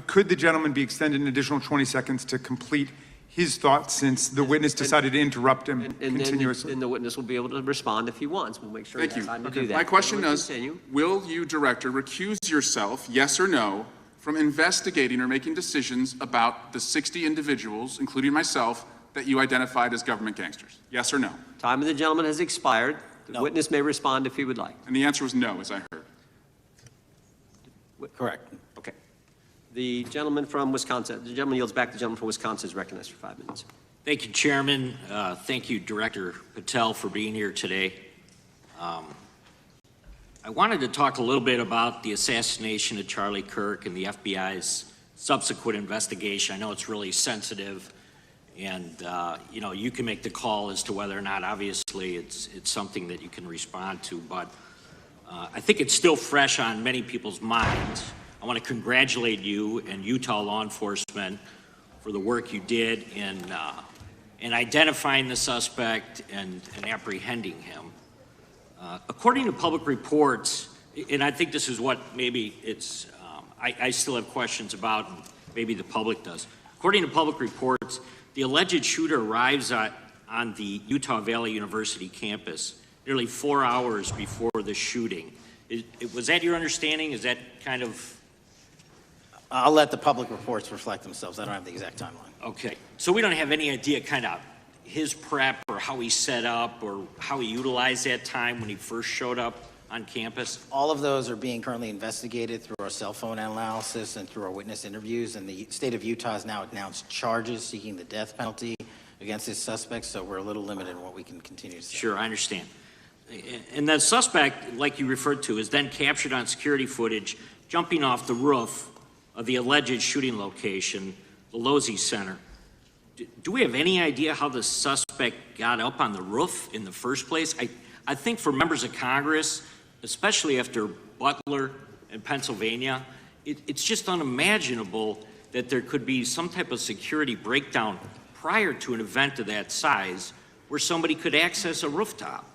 Could the gentleman be extended an additional 20 seconds to complete his thoughts since the witness decided to interrupt him continuously? And the witness will be able to respond if he wants. We'll make sure he Thank has you. time to do that. My question Gentleman, is, continue. will you, Director, recuse yourself, yes or no, from investigating or making decisions about the 60 individuals, including myself, that you identified as government gangsters? Yes or no? Time of the gentleman has expired. The witness may respond if he would like. And the answer was no, as I heard. Correct. Okay. The gentleman from Wisconsin, the gentleman yields back. The gentleman from Wisconsin is recognized for 5 minutes. Thank you, Chairman. Thank you, Director Patel, for being here today. I wanted to talk a little bit about the assassination of Charlie Kirk and the FBI's subsequent investigation. I know it's really sensitive, and you know, you can make the call as to whether or not, obviously, it's something that you can respond to, but I think it's still fresh on many people's minds. I want to congratulate you and Utah law enforcement for the work you did in identifying the suspect and apprehending him. According to public reports, and I think this is what maybe it's, I still have questions about, and maybe the public does. According to public reports, the alleged shooter arrives on the Utah Valley University campus nearly 4 hours before the shooting. Was that your understanding? Is that kind of? I'll let the public reports reflect themselves. I don't have the exact timeline. Okay, so we don't have any idea kind of his prep or how he set up or how he utilized that time when he first showed up on campus? All of those are being currently investigated through our cell phone analysis and through our witness interviews, and the state of Utah has now announced charges seeking the death penalty against this suspect, so we're a little limited in what we can continue to say. Sure, I understand. And that suspect, like you referred to, is then captured on security footage jumping off the roof of the alleged shooting location, the Losey Center. do we have any idea how the suspect got up on the roof in the first place? I think for members of Congress, especially after Butler and Pennsylvania, it's just unimaginable that there could be some type of security breakdown prior to an event of that size where somebody could access a rooftop.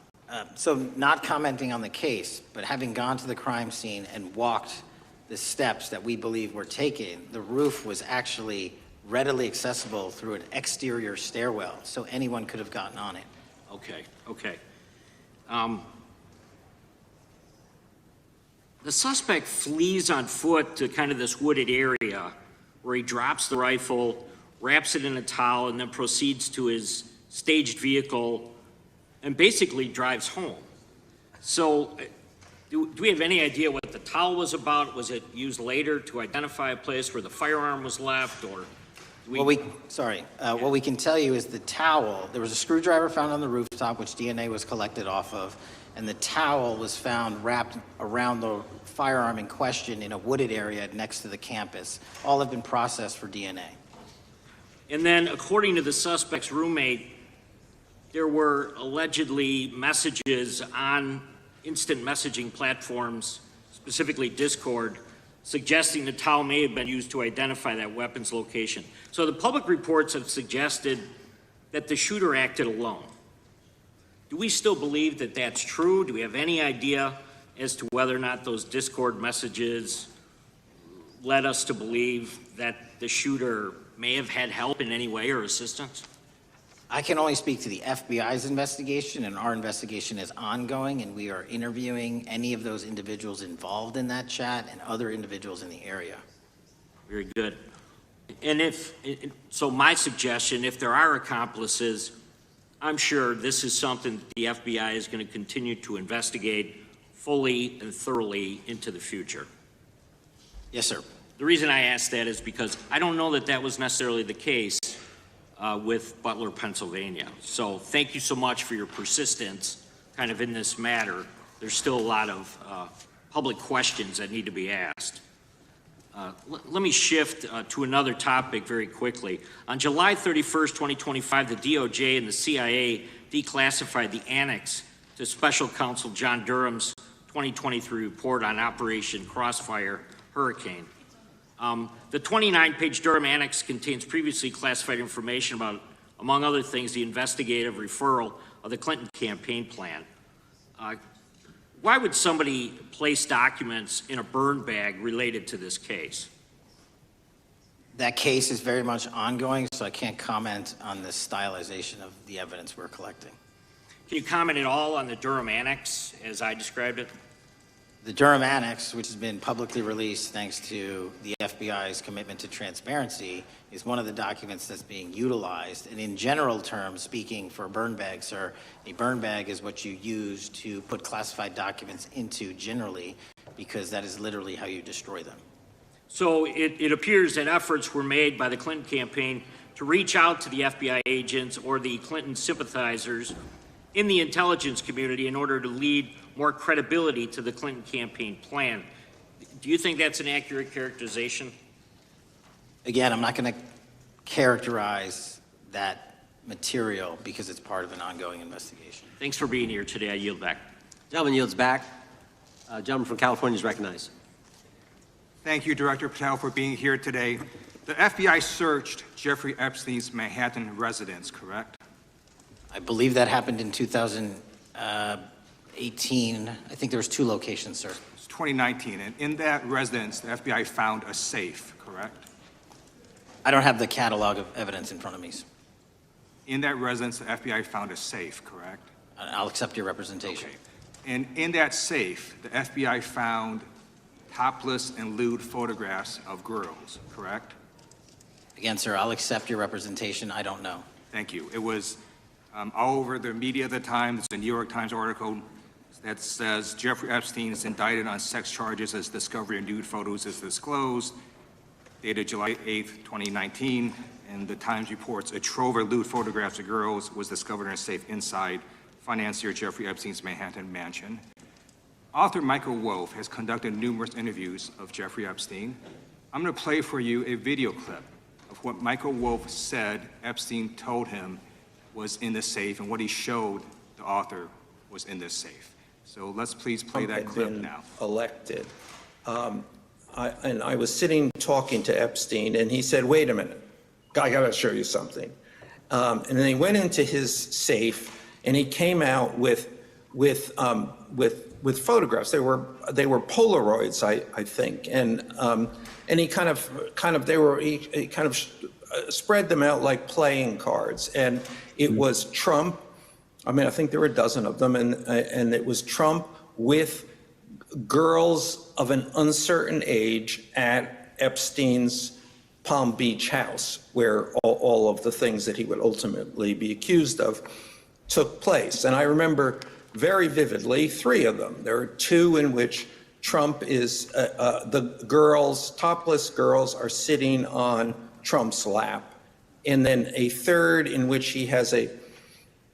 So not commenting on the case, but having gone to the crime scene and walked the steps that we believe were taken, the roof was actually readily accessible through an exterior stairwell, so anyone could have gotten on it. Okay. The suspect flees on foot to kind of this wooded area where he drops the rifle, wraps it in a towel, and then proceeds to his staged vehicle and basically drives home. So do we have any idea what the towel was about? Was it used later to identify a place where the firearm was left, or? What we can tell you is the towel, there was a screwdriver found on the rooftop, which DNA was collected off of, and the towel was found wrapped around the firearm in question in a wooded area next to the campus. All have been processed for DNA. And then, according to the suspect's roommate, there were allegedly messages on instant messaging platforms, specifically Discord, suggesting the towel may have been used to identify that weapon's location. So the public reports have suggested that the shooter acted alone. Do we still believe that that's true? Do we have any idea as to whether or not those Discord messages led us to believe that the shooter may have had help in any way or assistance? I can only speak to the FBI's investigation, and our investigation is ongoing, and we are interviewing any of those individuals involved in that chat and other individuals in the area. Very good. And so my suggestion, if there are accomplices, I'm sure this is something that the FBI is going to continue to investigate fully and thoroughly into the future. Yes, sir. The reason I ask that is because I don't know that that was necessarily the case with Butler, Pennsylvania. So thank you so much for your persistence kind of in this matter. There's still a lot of public questions that need to be asked. Let me shift to another topic very quickly. On July 31st, 2025, the DOJ and the CIA declassified the annex to Special Counsel John Durham's 2023 report on Operation Crossfire Hurricane. The 29-page Durham Annex contains previously classified information about, among other things, the investigative referral of the Clinton campaign plan. Why would somebody place documents in a burn bag related to this case? That case is very much ongoing, so I can't comment on the stylization of the evidence we're collecting. Can you comment at all on the Durham Annex as I described it? The Durham Annex, which has been publicly released thanks to the FBI's commitment to transparency, is one of the documents that's being utilized. And in general terms, speaking for a burn bag, sir, a burn bag is what you use to put classified documents into generally, because that is literally how you destroy them. So it appears that efforts were made by the Clinton campaign to reach out to the FBI agents or the Clinton sympathizers in the intelligence community in order to lead more credibility to the Clinton campaign plan. Do you think that's an accurate characterization? Again, I'm not going to characterize that material because it's part of an ongoing investigation. Thanks for being here today. I yield back. Gentleman yields back. Gentleman from California is recognized. Thank you, Director Patel, for being here today. The FBI searched Jeffrey Epstein's Manhattan residence, correct? I believe that happened in 2018. I think there was 2 locations, sir. It's 2019, and in that residence, the FBI found a safe, correct? I don't have the catalog of evidence in front of me. In that residence, the FBI found a safe, correct? I'll accept your representation. Okay. And in that safe, the FBI found topless and lewd photographs of girls, correct? Again, sir, I'll accept your representation. I don't know. Thank you. It was all over the media at the time. It's a New York Times article that says Jeffrey Epstein is indicted on sex charges as discovery of nude photos is disclosed, dated July 8th, 2019. And the Times reports a trove of lewd photographs of girls was discovered in a safe inside financier Jeffrey Epstein's Manhattan mansion. Author Michael Wolff has conducted numerous interviews of Jeffrey Epstein. I'm going to play for you a video clip of of what Michael Wolff said Epstein told him was in the safe, and what he showed the author was in this safe. So let's please play that clip now. Elected. And I was sitting talking to Epstein, and he said, "Wait a minute, I got to show you something." And then he went into his safe, and he came out with photographs. They were Polaroids, I think, and he kind of spread them out like playing cards, and it was Trump. I mean, I think there were a dozen of them, and it was Trump with girls of an uncertain age at Epstein's Palm Beach house, where all of the things that he would ultimately be accused of took place. And I remember very vividly 3 of them. There are 2 in which Trump is, the girls, topless girls, are sitting on Trump's lap. And then a 3rd in which he has a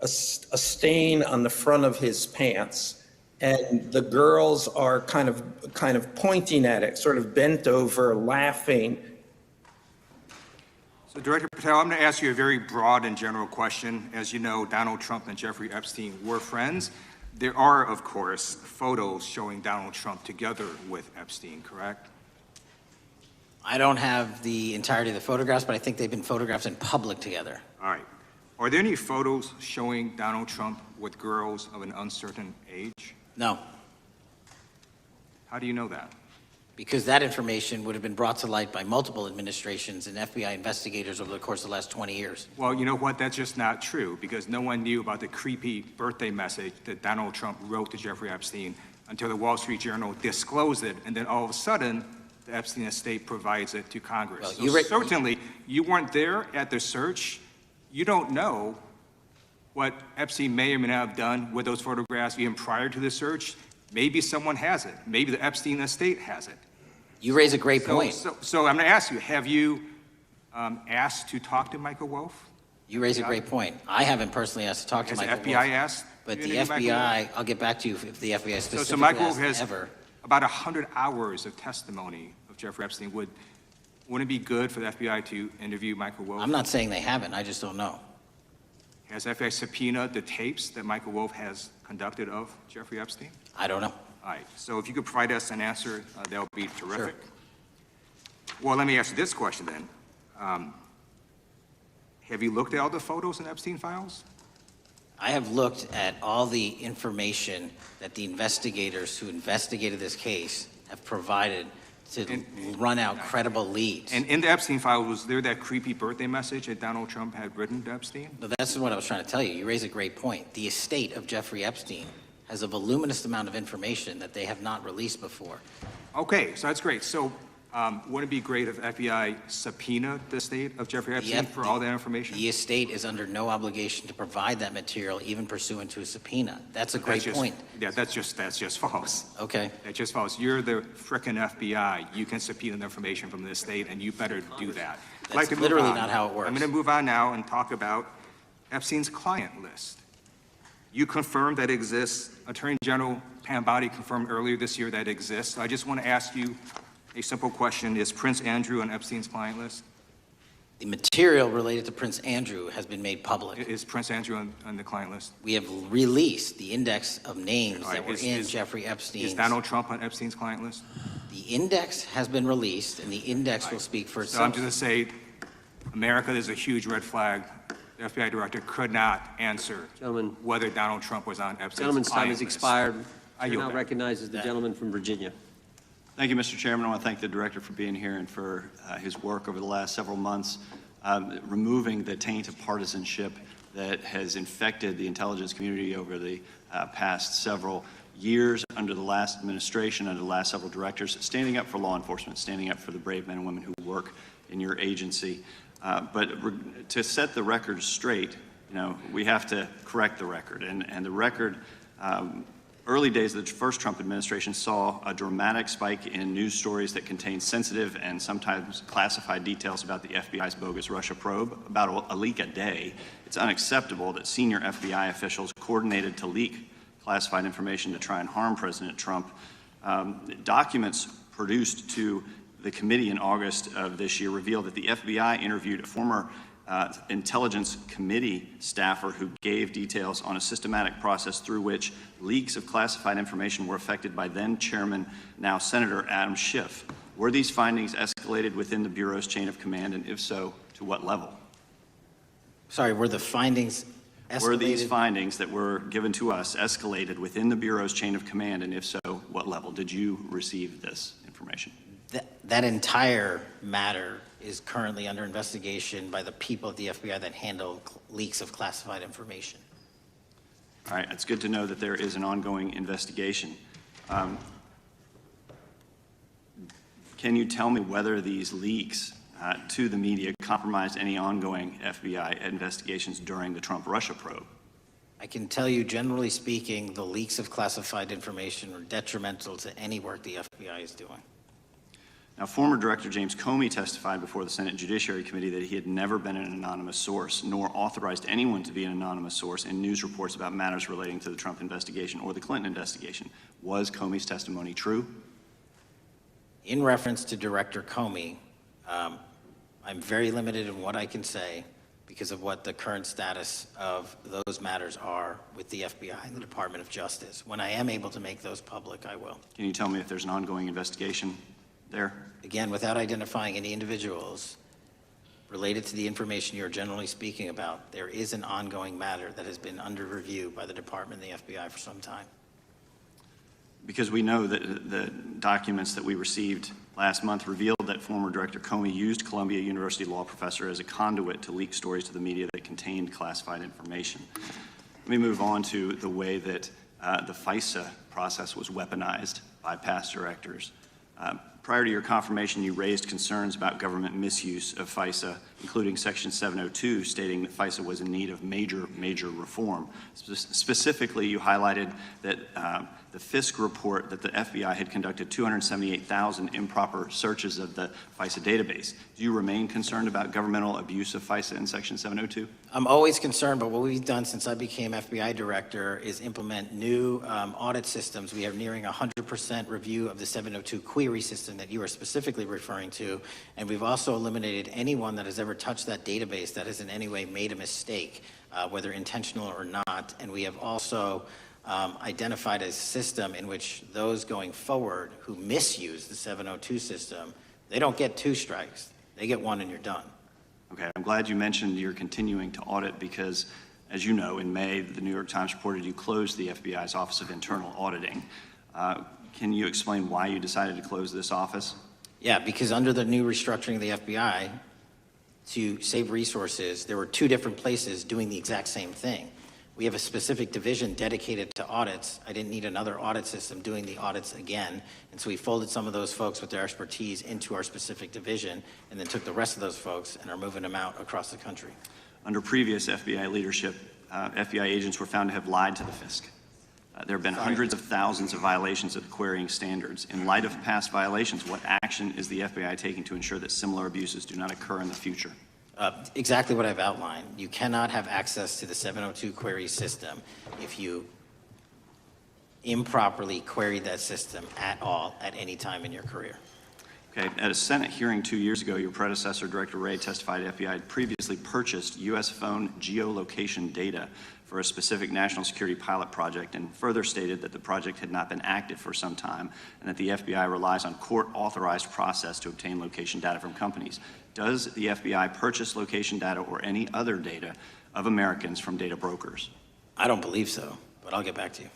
stain on the front of his pants, and the girls are kind of pointing at it, sort of bent over, laughing. So Director Patel, I'm going to ask you a very broad and general question. As you know, Donald Trump and Jeffrey Epstein were friends. There are, of course, photos showing Donald Trump together with Epstein, correct? I don't have the entirety of the photographs, but I think they've been photographed in public together. All right. Are there any photos showing Donald Trump with girls of an uncertain age? No. How do you know that? Because that information would have been brought to light by multiple administrations and FBI investigators over the course of the last 20 years. Well, you know what? That's just not true, because no one knew about the creepy birthday message that Donald Trump wrote to Jeffrey Epstein until the Wall Street Journal disclosed it, and then all of a sudden, the Epstein estate provides it to Congress. Well, so certainly, you weren't there at the search. You don't know what Epstein may or may not have done with those photographs even prior to the search. Maybe someone has it. Maybe the Epstein estate has it. You raise a great point. So I'm going to ask you, have you asked to talk to Michael Wolff? You raise a great point. I haven't personally asked to talk to Has Michael the FBI Wolff, asked? but you the to Michael FBI, Wolff? I'll get back to you if the FBI specifically So Michael Wolff has has ever. about 100 hours of testimony of Jeffrey Epstein. Wouldn't it be good for the FBI to interview Michael Wolff? I'm not saying they haven't, I just don't know. Has FBI subpoenaed the tapes that Michael Wolff has conducted of Jeffrey Epstein? I don't know. All right, so if you could provide us an answer, that would be terrific. Well, let me ask you this question then. Have you looked at all the photos in Epstein files? I have looked at all the information that the investigators who investigated this case have provided to run out credible leads. And in the Epstein file, was there that creepy birthday message that Donald Trump had written to Epstein? But that's what I was trying to tell you. You raise a great point. The estate of Jeffrey Epstein has a voluminous amount of information that they have not released before. Okay, so that's great. So wouldn't it be great if FBI subpoenaed the estate of Jeffrey Epstein for all that information? The estate is under no obligation to provide that material, even pursuant to a subpoena. That's a great point. Yeah, that's just false. Okay. That's just false. You're the frickin' FBI. You can subpoena the information from the estate, and you better do that. I'd like to move literally on. not how it works. I'm going to move on now and talk about Epstein's client list. You confirmed that it exists. Attorney General Pam Bondi confirmed earlier this year that it exists. So I just want to ask you a simple question. Is Prince Andrew on Epstein's client list? The material related to Prince Andrew has been made public. Is Prince Andrew on the client list? We have released the index of names that were in Jeffrey Epstein's. Is Donald Trump on Epstein's client list? The index has been released, and the index will speak for So I'm itself. just going to say, America, there's a huge red flag. The FBI director could not answer whether Donald Trump was on Epstein's Gentleman's time client has list. expired. I Chair yield now back. recognizes the gentleman from Virginia. Thank you, Mr. Chairman. I want to thank the director for being here and for his work over the last several months, removing the taint of partisanship that has infected the intelligence community over the past several years under the last administration, under the last several directors, standing up for law enforcement, standing up for the brave men and women who work in your agency. But to set the record straight, we have to correct the record. And the record, early days of the first Trump administration saw a dramatic spike in news stories that contained sensitive and sometimes classified details about the FBI's bogus Russia probe, about a leak a day. It's unacceptable that senior FBI officials coordinated to leak classified information to try and harm President Trump. Documents produced to the committee in August of this year revealed that the FBI interviewed a former Intelligence Committee staffer who gave details on a systematic process through which leaks of classified information were affected by then Chairman, now Senator Adam Schiff. Were these findings escalated within the Bureau's chain of command, and if so, to what level? Sorry, were the findings escalated? Were these findings that were given to us escalated within the Bureau's chain of command, and if so, what level? Did you receive this information? That entire matter is currently under investigation by the people at the FBI that handle leaks of classified information. All right, it's good to know that there is an ongoing investigation. Can you tell me whether these leaks to the media compromised any ongoing FBI investigations during the Trump-Russia probe? I can tell you, generally speaking, the leaks of classified information are detrimental to any work the FBI is doing. Now, former Director James Comey testified before the Senate Judiciary Committee that he had never been an anonymous source, nor authorized anyone to be an anonymous source in news reports about matters relating to the Trump investigation or the Clinton investigation. Was Comey's testimony true? In reference to Director Comey, I'm very limited in what I can say because of what the current status of those matters are with the FBI and the Department of Justice. When I am able to make those public, I will. Can you tell me if there's an ongoing investigation there? Again, without identifying any individuals related to the information you're generally speaking about, there is an ongoing matter that has been under review by the Department and the FBI for some time. Because we know that the documents that we received last month revealed that former Director Comey used Columbia University law professor as a conduit to leak stories to the media that contained classified information. Let me move on to the way that the FISA process was weaponized by past directors. Prior to your confirmation, you raised concerns about government misuse of FISA, including Section 702, stating that FISA was in need of major reform. Specifically, you highlighted that the Fisk report that the FBI had conducted 278,000 improper searches of the FISA database. Do you remain concerned about governmental abuse of FISA in Section 702? I'm always concerned, but what we've done since I became FBI director is implement new audit systems. We are nearing 100% review of the 702 query system that you are specifically referring to, and we've also eliminated anyone that has ever touched that database that has in any way made a mistake, whether intentional or not, and we have also identified a system in which those going forward who misuse the 702 system, they don't get 2 strikes. They get 1 and you're done. Okay, I'm glad you mentioned you're continuing to audit because, as you know, in May, the New York Times reported you closed the FBI's Office of Internal Auditing. Can you explain why you decided to close this office? Yeah, because under the new restructuring of the FBI, to save resources, there were 2 different places doing the exact same thing. We have a specific division dedicated to audits. I didn't need another audit system doing the audits again. And so we folded some of those folks with their expertise into our specific division and then took the rest of those folks and are moving them out across the country. Under previous FBI leadership, FBI agents were found to have lied to the Fisk. There have been hundreds of thousands of violations of the querying standards. In light of past violations, what action is the FBI taking to ensure that similar abuses do not occur in the future? Exactly what I've outlined. You cannot have access to the 702 query system if you improperly queried that system at all at any time in your career. Okay, at a Senate hearing 2 years ago, your predecessor, Director Wray, testified FBI had previously purchased U.S. phone geolocation data for a specific national security pilot project and further stated that the project had not been active for some time and that the FBI relies on court-authorized process to obtain location data from companies. Does the FBI purchase location data or any other data of Americans from data brokers? I don't believe so, but I'll get back to you.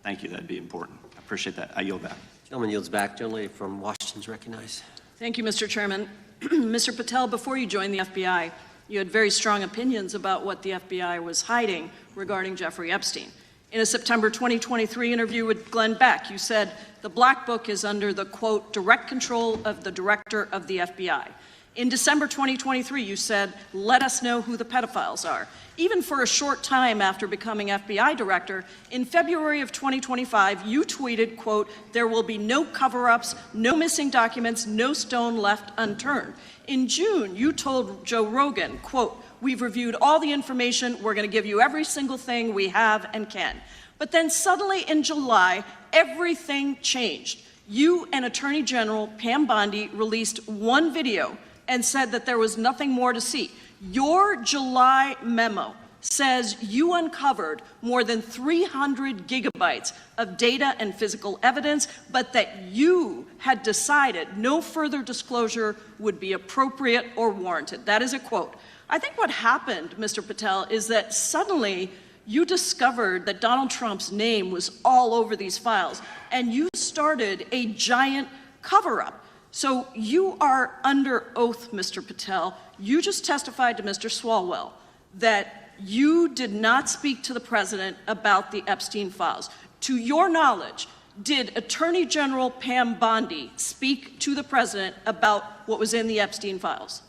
Thank you, that'd be important. I appreciate that. I yield back. Gentleman yields back. Gentleman from Washington's recognized. Thank you, Mr. Chairman. Mr. Patel, before you joined the FBI, you had very strong opinions about what the FBI was hiding regarding Jeffrey Epstein. In a September 2023 interview with Glenn Beck, you said the Black Book is under the, quote, direct control of the director of the FBI. In December 2023, you said, let us know who the pedophiles are. Even for a short time after becoming FBI director, in February of 2025, you tweeted, quote, there will be no cover-ups, no missing documents, no stone left unturned. In June, you told Joe Rogan, quote, we've reviewed all the information, we're going to give you every single thing we have and can. But then suddenly in July, everything changed. You and Attorney General Pam Bondi released one video and said that there was nothing more to see. Your July memo says you uncovered more than 300 gigabytes of data and physical evidence, but that you had decided no further disclosure would be appropriate or warranted. That is a quote. I think what happened, Mr. Patel, is that suddenly you discovered that Donald Trump's name was all over these files, and you started a giant cover-up. So you are under oath, Mr. Patel. You just testified to Mr. Swalwell that you did not speak to the president about the Epstein files. To your knowledge, did Attorney General Pam Bondi speak to the president about what was in the Epstein files?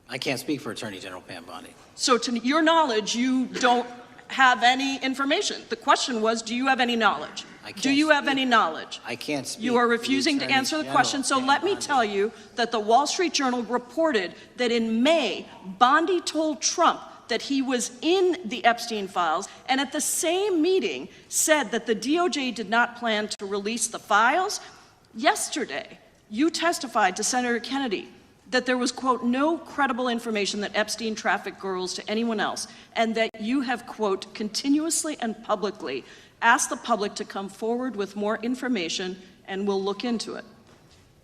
I can't speak for Attorney General Pam Bondi. So to your knowledge, you don't have any information. The question was, do you have any knowledge? Do you have any knowledge? I can't speak. You are refusing to answer the question, so let me tell you that the Wall Street Journal reported that in May, Bondi told Trump that he was in the Epstein files, and at the same meeting said that the DOJ did not plan to release the files. Yesterday, you testified to Senator Kennedy that there was, quote, no credible information that Epstein trafficked girls to anyone else, and that you have, quote, continuously and publicly asked the public to come forward with more information, and we'll look into it.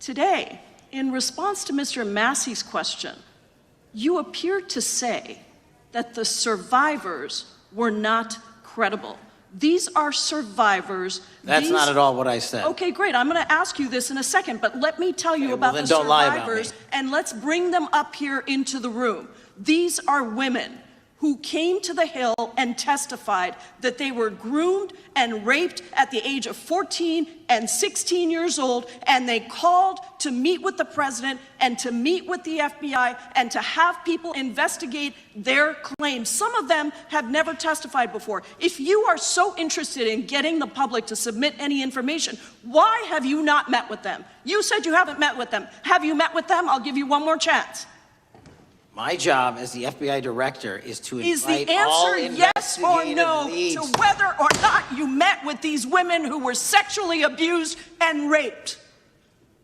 Today, in response to Mr. Massey's question, you appear to say that the survivors were not credible. These are survivors. That's not at all what I said. Okay, great. I'm going to ask you this in a second, but let me tell you about then the don't lie about survivors, me. and let's bring them up here into the room. These are women who came to the Hill and testified that they were groomed and raped at the age of 14 and 16 years old, and they called to meet with the president and to meet with the FBI and to have people investigate their claims. Some of them have never testified before. If you are so interested in getting the public to submit any information, why have you not met with them? You said you haven't met with them. Have you met with them? I'll give you one more chance. My job as the FBI director is to Is the invite all answer yes or investigative no leads. to whether or not you met with these women who were sexually abused and raped?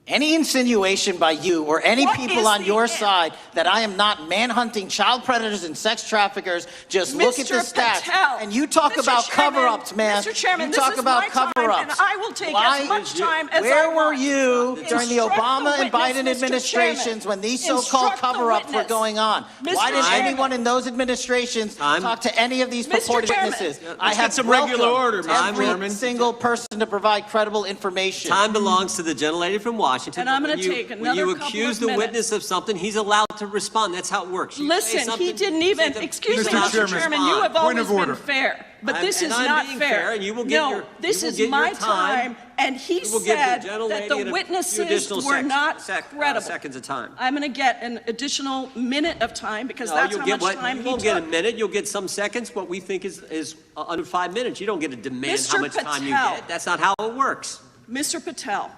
Any insinuation by you or any What people is on the your an- side that I am not manhunting child predators and sex traffickers, just look at the Mr. stats. Patel, And you talk Mr. about Chairman, cover-ups, man. Mr. Chairman, you this talk is about my time, cover-ups. and I will take Why as much time as Where I were want. you during the Instruct Obama the and witness, Biden Mr. administrations Chairman. when these so-called Instruct the cover-ups were witness. going on? Mr. Why didn't Chairman. anyone in those administrations talk to any of these Mr. purported Chairman. witnesses? Let's I get have some regular order, welcomed Mr. every Chairman. single person to provide credible information. Time belongs to the gentlelady from Washington. And I'm but gonna when you- take When another you couple accuse of the minutes. witness of something, he's allowed to respond. That's how it works. You say Listen, something, he didn't even, say the- excuse me, Mr. Mr. Chairman, Chairman, you have point always of been order. fair, but I'm- this is and I'm not being fair. fair, and you will get No, your- this you will is get my your time, and he You will give said the that gentlelady the a few witnesses additional were not credible. seconds of time. I'm going to get an additional minute of time because No, that's you'll how get much what, time you he won't get a took. minute, you'll get some seconds, what we think is under 5 minutes. You don't get to demand how Mr. much time you Patel. get. That's not how it works. Mr. Patel,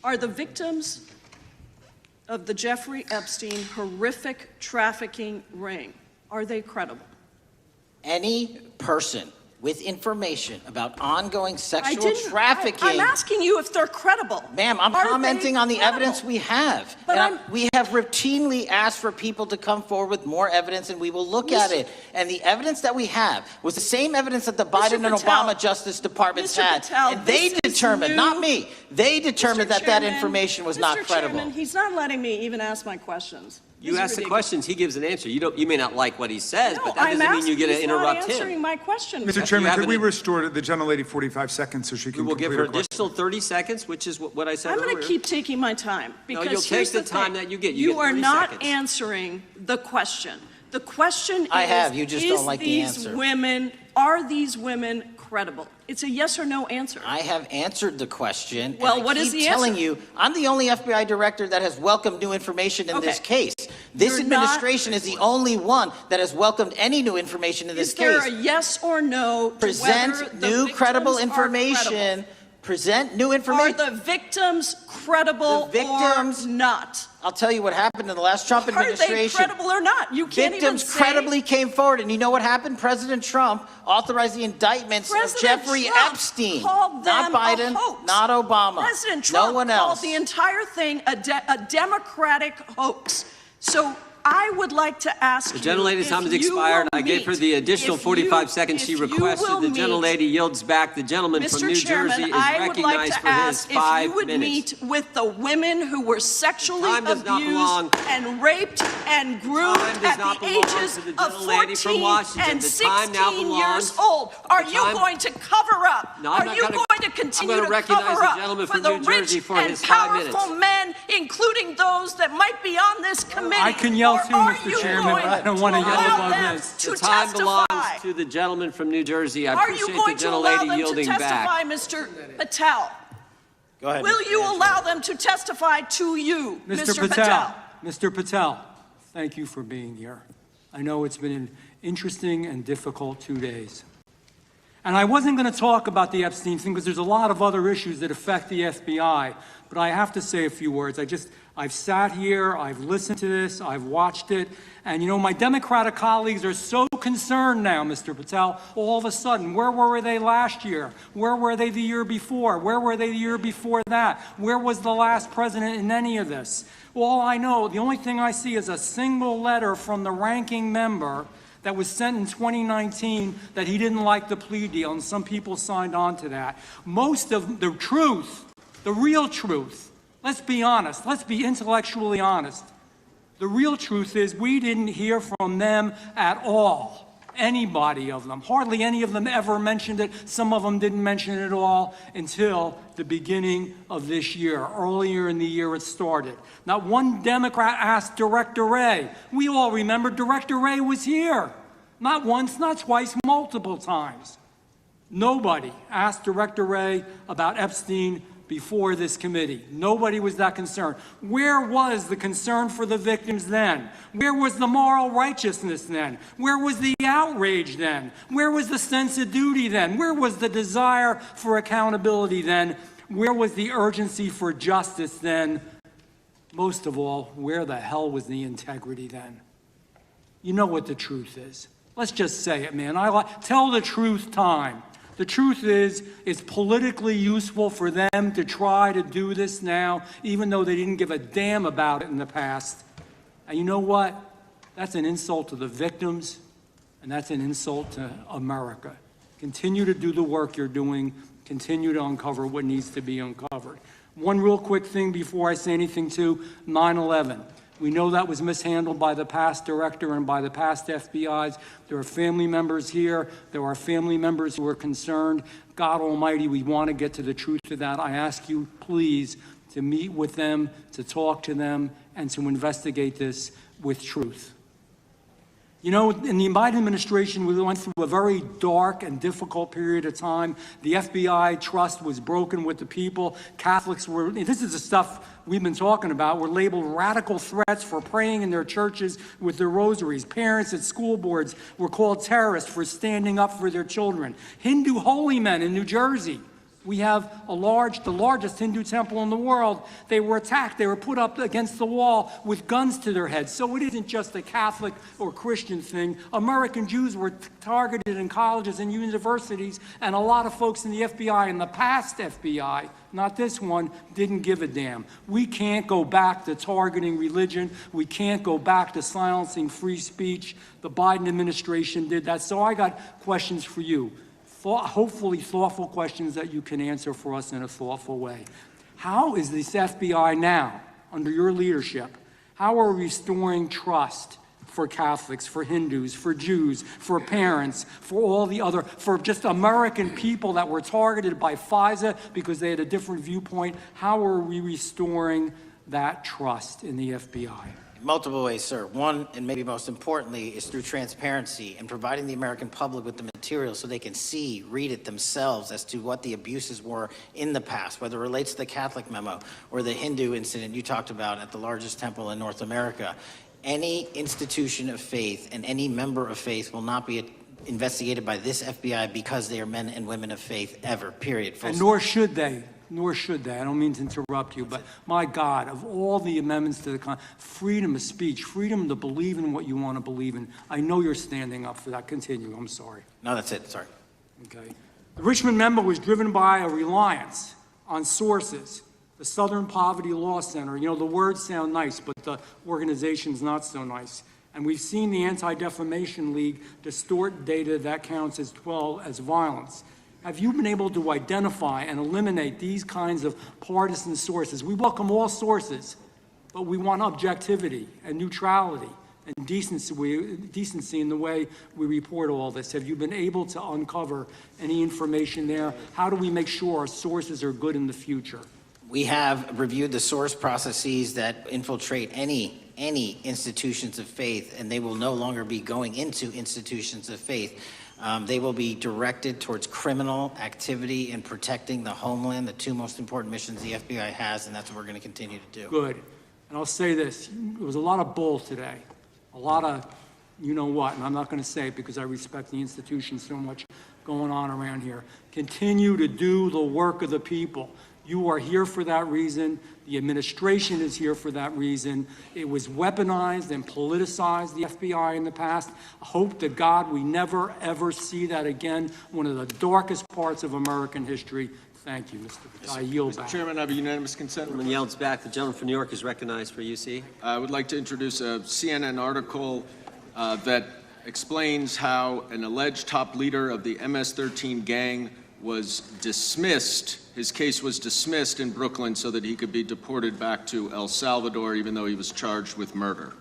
are the victims of the Jeffrey Epstein horrific trafficking ring, are they credible? Any person with information about ongoing I sexual didn't. trafficking. I'm asking you if they're credible. Ma'am, I'm Are they commenting on the credible? evidence we have. But And we have routinely asked for people to come forward with more evidence, and we will look at it. And the evidence that we have was the same evidence that the Biden and Patel, Obama Justice Departments Mr. had. Patel, And they this is determined, not new. me, they determined Mr. that Chairman, information was Mr. not credible. Chairman, he's not letting me even ask my questions. You This is ask the ridiculous. questions, he gives an answer. You may not like what he says, No, but that I'm doesn't mean you get to he's interrupt not him. answering my question. Mr. You Chairman, have could we an- restore the gentlelady 45 seconds so she We can will give complete her her question? additional 30 seconds, which is what I said I'm earlier. going to keep taking my time because you'll take here's the the time thing. that you get. You get are 30 not seconds. answering the question. The question I is, have, you just don't like the these answer. women, are these women credible? It's a yes or no answer. I have answered the question. Well, and what I is keep the telling answer? you, I'm the only FBI director that has welcomed new information in this Okay. case. This You're not- administration is the only one that has welcomed any new information in this Is there case. a yes or no to Present whether the new credible victims are information. credible? Present new Are information. the victims credible The victims- or not? I'll tell you what happened in the last Trump administration. Are they credible or not? You can't Victims even say... credibly came forward, and you know what happened? President Trump authorized the indictments of Jeffrey Trump Epstein. Called them not Biden, a hoax. not Obama. President Trump no one else. called the entire thing a Democratic hoax. So I would like to ask The gentlelady's you time has if you expired. will I gave her meet- the additional if 45 you- seconds she if you requested. will The meet- gentlelady yields back. The gentleman from Mr. New Chairman, Jersey is I would like recognized to for his ask if 5 you would minutes. meet with the women who were sexually Time does not belong. abused and raped and groomed Time does at not the belong ages to the of gentlelady from 14 Washington. and The time now 16 belongs- years old. Are the you time- going to cover up? No, I'm Are not you gonna- going to continue I'm to gonna recognize cover the up gentleman for from the New rich Jersey for and his 5 minutes. powerful men, including those that might be on this committee? I can yell Or too, are Mr. you Chairman. going I don't want to yell allow above them this. to The time testify? belongs to the gentleman from New Jersey. I Are you appreciate going the to allow gentlelady them to yielding testify, back. Mr. Patel? Go ahead. Will you allow them to testify to you, Mr. Patel? Mr. Patel, thank you for being here. I know it's been an interesting and difficult 2 days. And I wasn't going to talk about the Epstein thing because there's a lot of other issues that affect the FBI, but I have to say a few words. I've sat here, I've listened to this, I've watched it, and you know, my Democratic colleagues are so concerned now, Mr. Patel, all of a sudden. Where were they last year? Where were they the year before? Where were they the year before that? Where was the last president in any of this? All I know, the only thing I see is a single letter from the ranking member that was sent in 2019 that he didn't like the plea deal, and some people signed on to that. Most of the truth, the real truth, let's be honest, let's be intellectually honest. The real truth is we didn't hear from them at all. Anybody of them. Hardly any of them ever mentioned it. Some of them didn't mention it at all until the beginning of this year. Earlier in the year it started. Not one Democrat asked Director Wray. We all remember Director Wray was here. Not once, not twice, multiple times. Nobody asked Director Wray about Epstein before this committee. Nobody was that concerned. Where was the concern for the victims then? Where was the moral righteousness then? Where was the outrage then? Where was the sense of duty then? Where was the desire for accountability then? Where was the urgency for justice then? Most of all, where the hell was the integrity then? You know what the truth is. Let's just say it, man. Tell the truth time. The truth is, it's politically useful for them to try to do this now, even though they didn't give a damn about it in the past. And you know what? That's an insult to the victims, and that's an insult to America. Continue to do the work you're doing. Continue to uncover what needs to be uncovered. One real quick thing before I say anything to 9/11. We know that was mishandled by the past director and by the past FBIs. There are family members here. There are family members who are concerned. God Almighty, we want to get to the truth of that. I ask you, please, to meet with them, to talk to them, and to investigate this with truth. You know, in the Biden administration, we went through a very dark and difficult period of time. The FBI trust was broken with the people. Catholics were, this is the stuff we've been talking about, were labeled radical threats for praying in their churches with their rosaries. Parents at school boards were called terrorists for standing up for their children. Hindu holy men in New Jersey. We have the largest Hindu temple in the world. They were attacked. They were put up against the wall with guns to their heads. So it isn't just a Catholic or Christian thing. American Jews were targeted in colleges and universities, and a lot of folks in the FBI, in the past FBI, not this one, didn't give a damn. We can't go back to targeting religion. We can't go back to silencing free speech. The Biden administration did that. So I got questions for you. Hopefully thoughtful questions that you can answer for us in a thoughtful way. How is this FBI now, under your leadership, how are we restoring trust for Catholics, for Hindus, for Jews, for parents, for all the other, for just American people that were targeted by FISA because they had a different viewpoint? How are we restoring that trust in the FBI? Multiple ways, sir. One, and maybe most importantly, is through transparency and providing the American public with the material so they can see, read it themselves as to what the abuses were in the past, whether it relates to the Catholic memo or the Hindu incident you talked about at the largest temple in North America. Any institution of faith and any member of faith will not be investigated by this FBI because they are men and women of faith ever, period. And nor should they. nor should they. I don't mean to interrupt you, but my God, of all the amendments to the freedom of speech, freedom to believe in what you want to believe in, I know you're standing up for that. Continue. I'm sorry. No, that's it. Sorry. Okay. The Richmond memo was driven by a reliance on sources. The Southern Poverty Law Center, you know, the words sound nice, but the organization's not so nice. And we've seen the Anti-Defamation League distort data that counts as violence. Have you been able to identify and eliminate these kinds of partisan sources? We welcome all sources, but we want objectivity and neutrality and decency in the way we report all this. Have you been able to uncover any information there? How do we make sure our sources are good in the future? We have reviewed the source processes that infiltrate any institutions of faith, and they will no longer be going into institutions of faith. They will be directed towards criminal activity and protecting the homeland, the two most important missions the FBI has, and that's what we're going to continue to do. Good. And I'll say this, there was a lot of bull today, a lot of you know what, and I'm not going to say it because I respect the institution so much going on around here. Continue to do the work of the people. You are here for that reason. The administration is here for that reason. It was weaponized and politicized, the FBI, in the past. I hope to God we never, ever see that again. One of the darkest parts of American history. Thank you, Mr. Patel. I yield back. Mr. Chairman, I have a unanimous consent. Gentleman yields back. The gentleman from New York is recognized for UC. I would like to introduce a CNN article that explains how an alleged top leader of the MS-13 gang was dismissed. His case was dismissed in Brooklyn so that he could be deported back to El Salvador, even though he was charged with murder.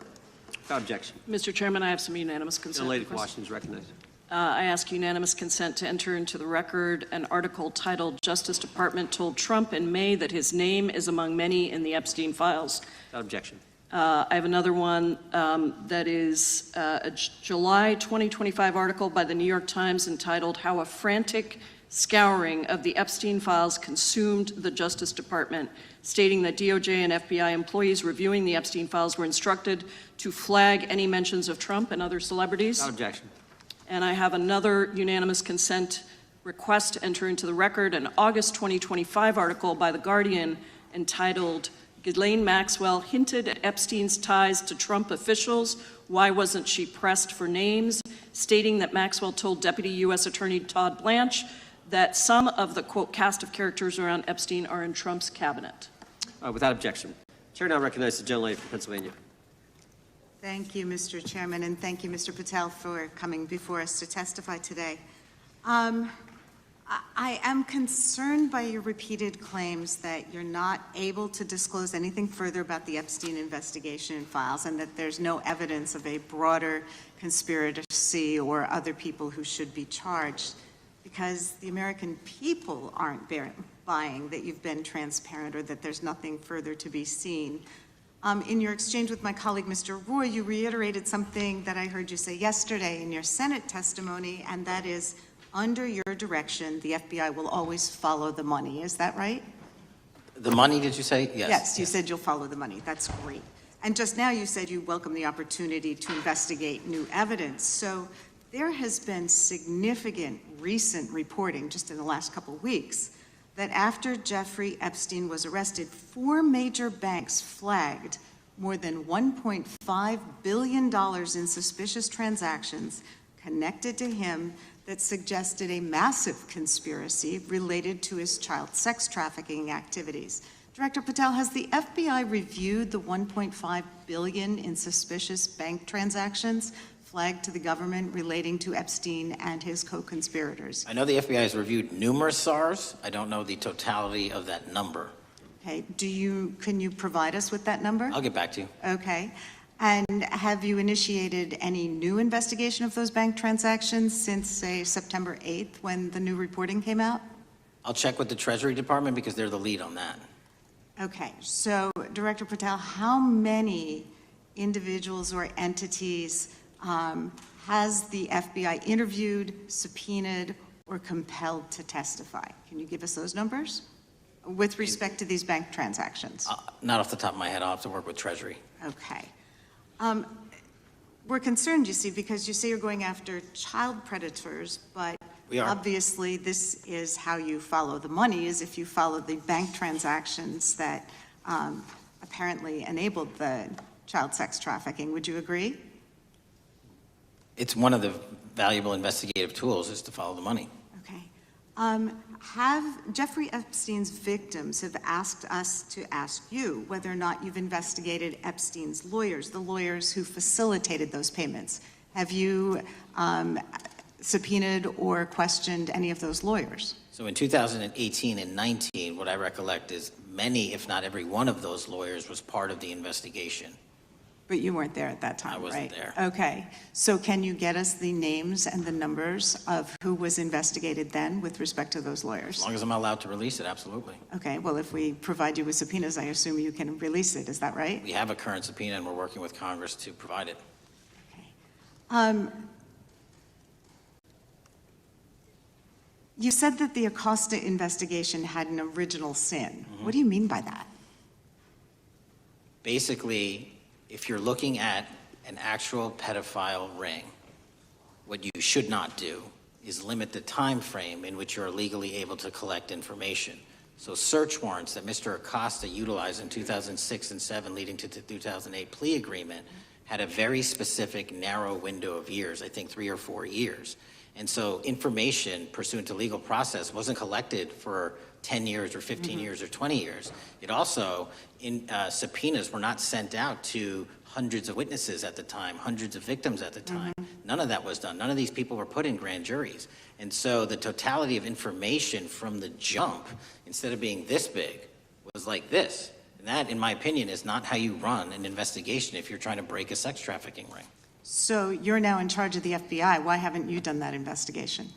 Without objection. Mr. Chairman, I have some unanimous consent. The lady from Washington is recognized. I ask unanimous consent to enter into the record an article titled "Justice Department Told Trump in May that his name is among many in the Epstein files." Without objection. I have another one that is a July 2025 article by the New York Times entitled "How a Frantic Scouring of the Epstein Files Consumed the Justice Department," stating that DOJ and FBI employees reviewing the Epstein files were instructed to flag any mentions of Trump and other celebrities. Without objection. And I have another unanimous consent request to enter into the record an August 2025 article by The Guardian entitled "Ghislaine Maxwell Hinted at Epstein's Ties to Trump Officials. Why Wasn't She Pressed for Names?" stating that Maxwell told Deputy U.S. Attorney Todd Blanche that some of the, quote, cast of characters around Epstein are in Trump's cabinet. Without objection. Chair now recognizes the gentlelady from Pennsylvania. Thank you, Mr. Chairman, and thank you, Mr. Patel, for coming before us to testify today. I am concerned by your repeated claims that you're not able to disclose anything further about the Epstein investigation and files, and that there's no evidence of a broader conspiracy or other people who should be charged, because the American people aren't buying that you've been transparent or that there's nothing further to be seen. In your exchange with my colleague, Mr. Roy, you reiterated something that I heard you say yesterday in your Senate testimony, and that is, under your direction, the FBI will always follow the money. Is that right? The money, did you say? Yes. Yes, you said you'll follow the money. That's great. And just now you said you welcome the opportunity to investigate new evidence. So there has been significant recent reporting just in the last couple of weeks that after Jeffrey Epstein was arrested, 4 major banks flagged more than $1.5 billion in suspicious transactions connected to him that suggested a massive conspiracy related to his child sex trafficking activities. Director Patel, has the FBI reviewed the $1.5 billion in suspicious bank transactions flagged to the government relating to Epstein and his co-conspirators? I know the FBI has reviewed numerous SARs. I don't know the totality of that number. Okay, can you provide us with that number? I'll get back to you. Okay. And have you initiated any new investigation of those bank transactions since, say, September 8th, when the new reporting came out? I'll check with the Treasury Department because they're the lead on that. Okay, so Director Patel, how many individuals or entities has the FBI interviewed, subpoenaed, or compelled to testify? Can you give us those numbers with respect to these bank transactions? Not off the top of my head. I'll have to work with Treasury. Okay. We're concerned, you see, because you say you're going after child predators, but We are. Obviously, this is how you follow the money, is if you follow the bank transactions that apparently enabled the child sex trafficking. Would you agree? It's one of the valuable investigative tools is to follow the money. Okay. Have Jeffrey Epstein's victims have asked us to ask you whether or not you've investigated Epstein's lawyers, the lawyers who facilitated those payments? Have you subpoenaed or questioned any of those lawyers? So in 2018 and 19, what I recollect is many, if not every one of those lawyers was part of the investigation. But you weren't there at that time, I wasn't right? there. Okay. So can you get us the names and the numbers of who was investigated then with respect to those lawyers? As long as I'm allowed to release it, absolutely. Okay. Well, if we provide you with subpoenas, I assume you can release it. Is that right? We have a current subpoena and we're working with Congress to provide it. You said that the Acosta investigation had an original sin. What do you mean by that? Basically, if you're looking at an actual pedophile ring, what you should not do is limit the time frame in which you're legally able to collect information. So search warrants that Mr. Acosta utilized in 2006 and 7 leading to the 2008 plea agreement had a very specific narrow window of years, I think 3 or 4 years. And so information pursuant to legal process wasn't collected for 10 years or 15 years or 20 years. It also, subpoenas were not sent out to hundreds of witnesses at the time, hundreds of victims at the time. None of that was done. None of these people were put in grand juries. And so the totality of information from the jump, instead of being this big, was like this. And that, in my opinion, is not how you run an investigation if you're trying to break a sex trafficking ring. So you're now in charge of the FBI. Why haven't you done that investigation?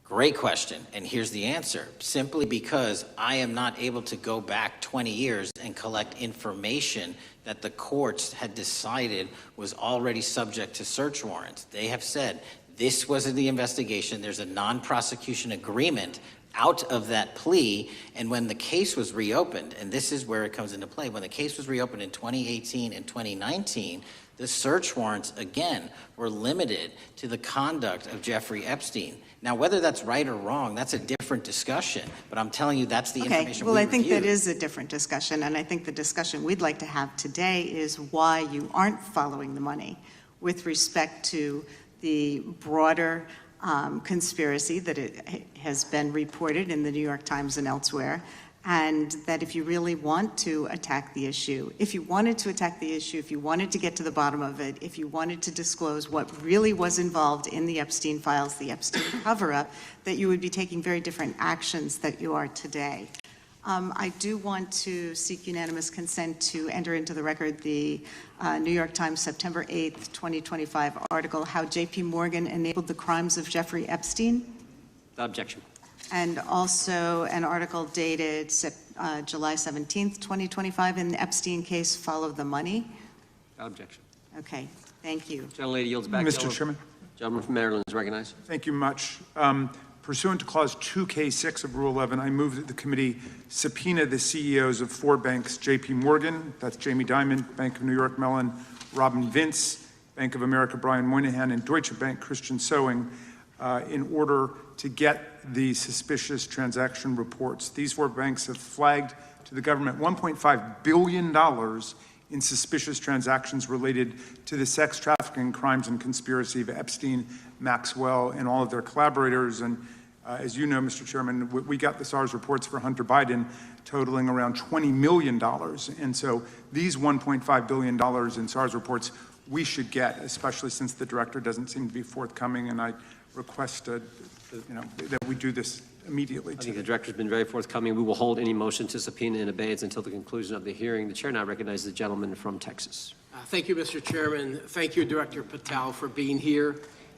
Great question, and here's the answer. Simply because I am not able to go back 20 years and collect information that the courts had decided was already subject to search warrants. They have said, this was in the investigation, there's a non-prosecution agreement out of that plea, and when the case was reopened, and this is where it comes into play, when the case was reopened in 2018 and 2019, the search warrants, again, were limited to the conduct of Jeffrey Epstein. Now, whether that's right or wrong, that's a different discussion, but I'm telling you that's the information we well, I think reviewed. that is a different discussion, and I think the discussion we'd like to have today is why you aren't following the money with respect to the broader conspiracy that it has been reported in the New York Times and elsewhere, and that if you really want to attack the issue, if you wanted to attack the issue, if you wanted to get to the bottom of it, if you wanted to disclose what really was involved in the Epstein files, the Epstein cover-up, that you would be taking very different actions that you are today. I do want to seek unanimous consent to enter into the record the New York Times September 8th, 2025 article, How J.P. Morgan Enabled the Crimes of Jeffrey Epstein. Objection. And also an article dated July 17th, 2025, in the Epstein case, Follow the Money. Objection. Okay, thank you. Gentlelady yields back. Mr. Chairman. Gentleman from Maryland is recognized. Thank you much. Pursuant to Clause 2K6 of Rule 11, I move that the committee subpoena the CEOs of 4 banks, J.P. Morgan, that's Jamie Dimon, Bank of New York Mellon, Robin Vince, Bank of America, Brian Moynihan, and Deutsche Bank, Christian Sowing, in order to get the suspicious transaction reports. These 4 banks have flagged to the government $1.5 billion in suspicious transactions related to the sex trafficking crimes and conspiracy of Epstein, Maxwell, and all of their collaborators. And as you know, Mr. Chairman, we got the SARS reports for Hunter Biden totaling around $20 million. And so these $1.5 billion in SARS reports we should get, especially since the director doesn't seem to be forthcoming. And I request that we do this immediately. I think the director's been very forthcoming. We will hold any motion to subpoena in abeyance until the conclusion of the hearing. The chair now recognizes the gentleman from Texas. Thank you, Mr. Chairman. Thank you, Director Patel, for being here.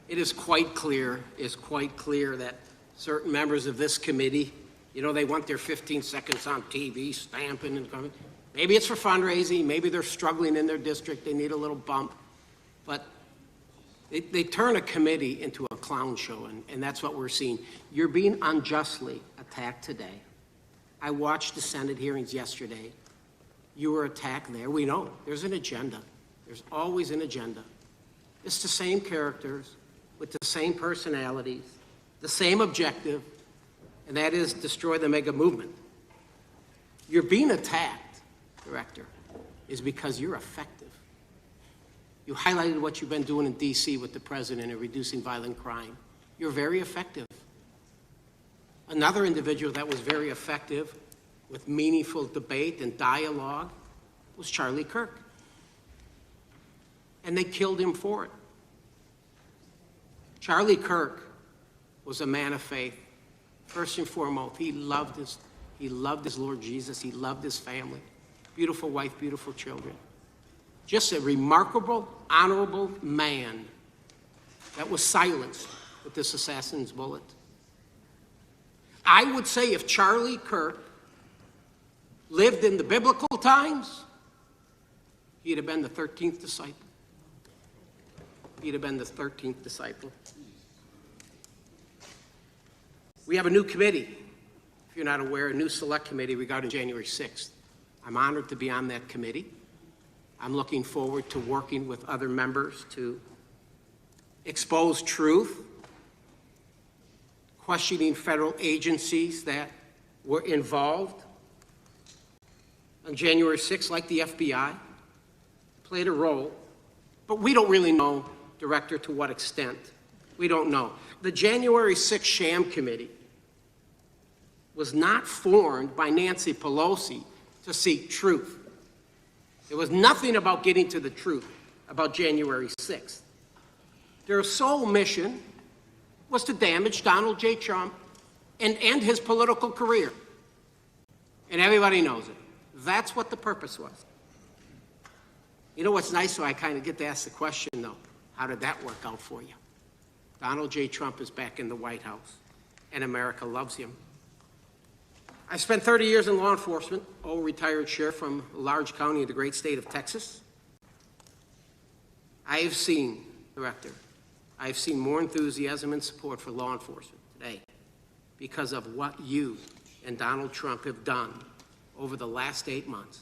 It is quite clear that certain members of this committee, they want their 15 seconds on TV, stamping and coming. Maybe it's for fundraising. Maybe they're struggling in their district. They need a little bump. But they turn a committee into a clown show, and that's what we're seeing. You're being unjustly attacked today. I watched the Senate hearings yesterday. You were attacked there. We know there's an agenda. There's always an agenda. It's the same characters with the same personalities the same objective, and that is destroy the mega movement. You're being attacked, Director, is because you're effective. You highlighted what you've been doing in D.C. with the president in reducing violent crime. You're very effective. Another individual that was very effective with meaningful debate and dialogue was Charlie Kirk. And they killed him for it. Charlie Kirk was a man of faith. First and foremost, he loved his Lord Jesus. He loved his family. Beautiful wife, beautiful children. Just a remarkable, honorable man that was silenced with this assassin's bullet. I would say if Charlie Kirk lived in the biblical times, he'd have been the 13th disciple. He'd have been the 13th disciple. We have a new committee, if you're not aware, a new select committee regarding January 6th. I'm honored to be on that committee. I'm looking forward to working with other members to expose truth, questioning federal agencies that were involved on January 6th, like the FBI, played a role, but we don't really know, Director, to what extent. We don't know. The January 6th sham committee was not formed by Nancy Pelosi to seek truth. There was nothing about getting to the truth about January 6th. Their sole mission was to damage Donald J. Trump and end his political career. And everybody knows it. That's what the purpose was. You know what's nice, so I kind of get to ask the question, though, how did that work out for you? Donald J. Trump is back in the White House, and America loves him. I spent 30 years in law enforcement, retired sheriff from a large county in the great state of Texas. I have seen, Director, I have seen more enthusiasm and support for law enforcement today because of what you and Donald Trump have done over the last 8 months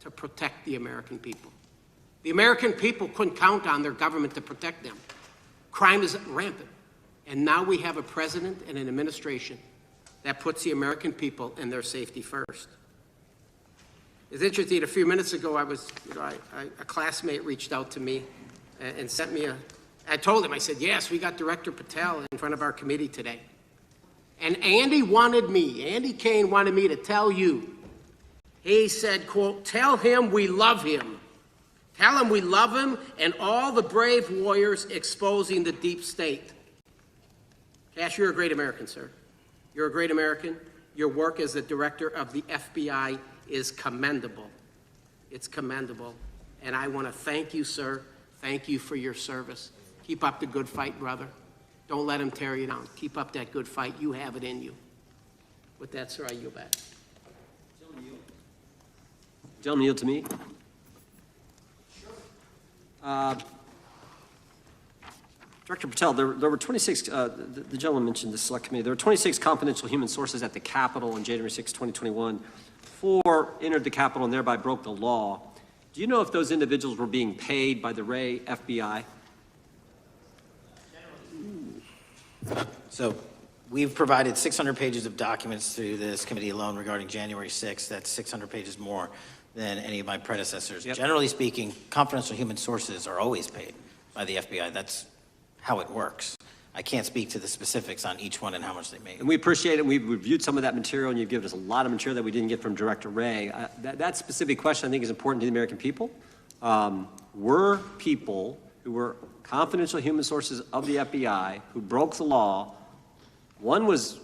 to protect the American people. The American people couldn't count on their government to protect them. Crime is rampant. And now we have a president and an administration that puts the American people and their safety first. It's interesting, a few minutes ago, a classmate reached out to me and sent me I told him, I said, yes, we got Director Patel in front of our committee today. And Andy Kane wanted me to tell you, he said, quote, tell him we love him. Tell him we love him and all the brave warriors exposing the deep state. Kash, you're a great American, sir. You're a great American. Your work as the director of the FBI is commendable. It's commendable. And I want to thank you, sir. Thank you for your service. Keep up the good fight, brother. Don't let him tear you down. Keep up that good fight. You have it in you. With that, sir, I yield back. Gentleman, yield to me. Director Patel, there were 26, the gentleman mentioned the select committee, there were 26 confidential human sources at the Capitol on January 6, 2021. 4 entered the Capitol and thereby broke the law. Do you know if those individuals were being paid by the Ray FBI? So we've provided 600 pages of documents through this committee alone regarding January 6th. That's 600 pages more than any of my predecessors. Yep. Generally speaking, confidential human sources are always paid by the FBI. That's how it works. I can't speak to the specifics on each one and how much they make. And we appreciate it. We've reviewed some of that material, and you've given us a lot of material that we didn't get from Director Ray. That specific question, I think, is important to the American people. Were people who were confidential human sources of the FBI who broke the law, one was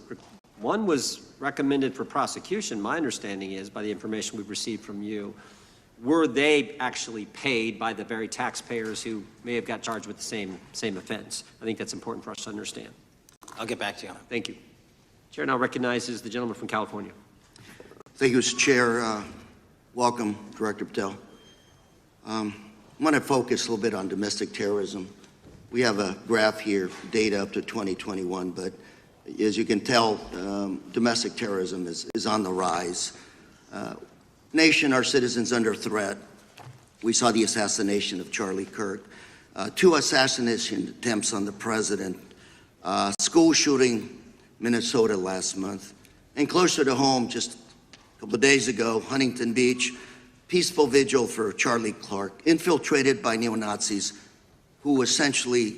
recommended for prosecution, my understanding is, by the information we've received from you. Were they actually paid by the very taxpayers who may have got charged with the same offense? I think that's important for us to understand. I'll get back to you. Thank you. Chair now recognizes the gentleman from California. Thank you, Mr. Chair. Welcome, Director Patel. I'm going to focus a little bit on domestic terrorism. We have a graph here, data up to 2021, but as you can tell, domestic terrorism is on the rise. Nation, our citizens under threat. We saw the assassination of Charlie Kirk. 2 assassination attempts on the president school shooting, Minnesota last month, and closer to home, just a couple of days ago, Huntington Beach, peaceful vigil for Charlie Kirk, infiltrated by neo-Nazis who essentially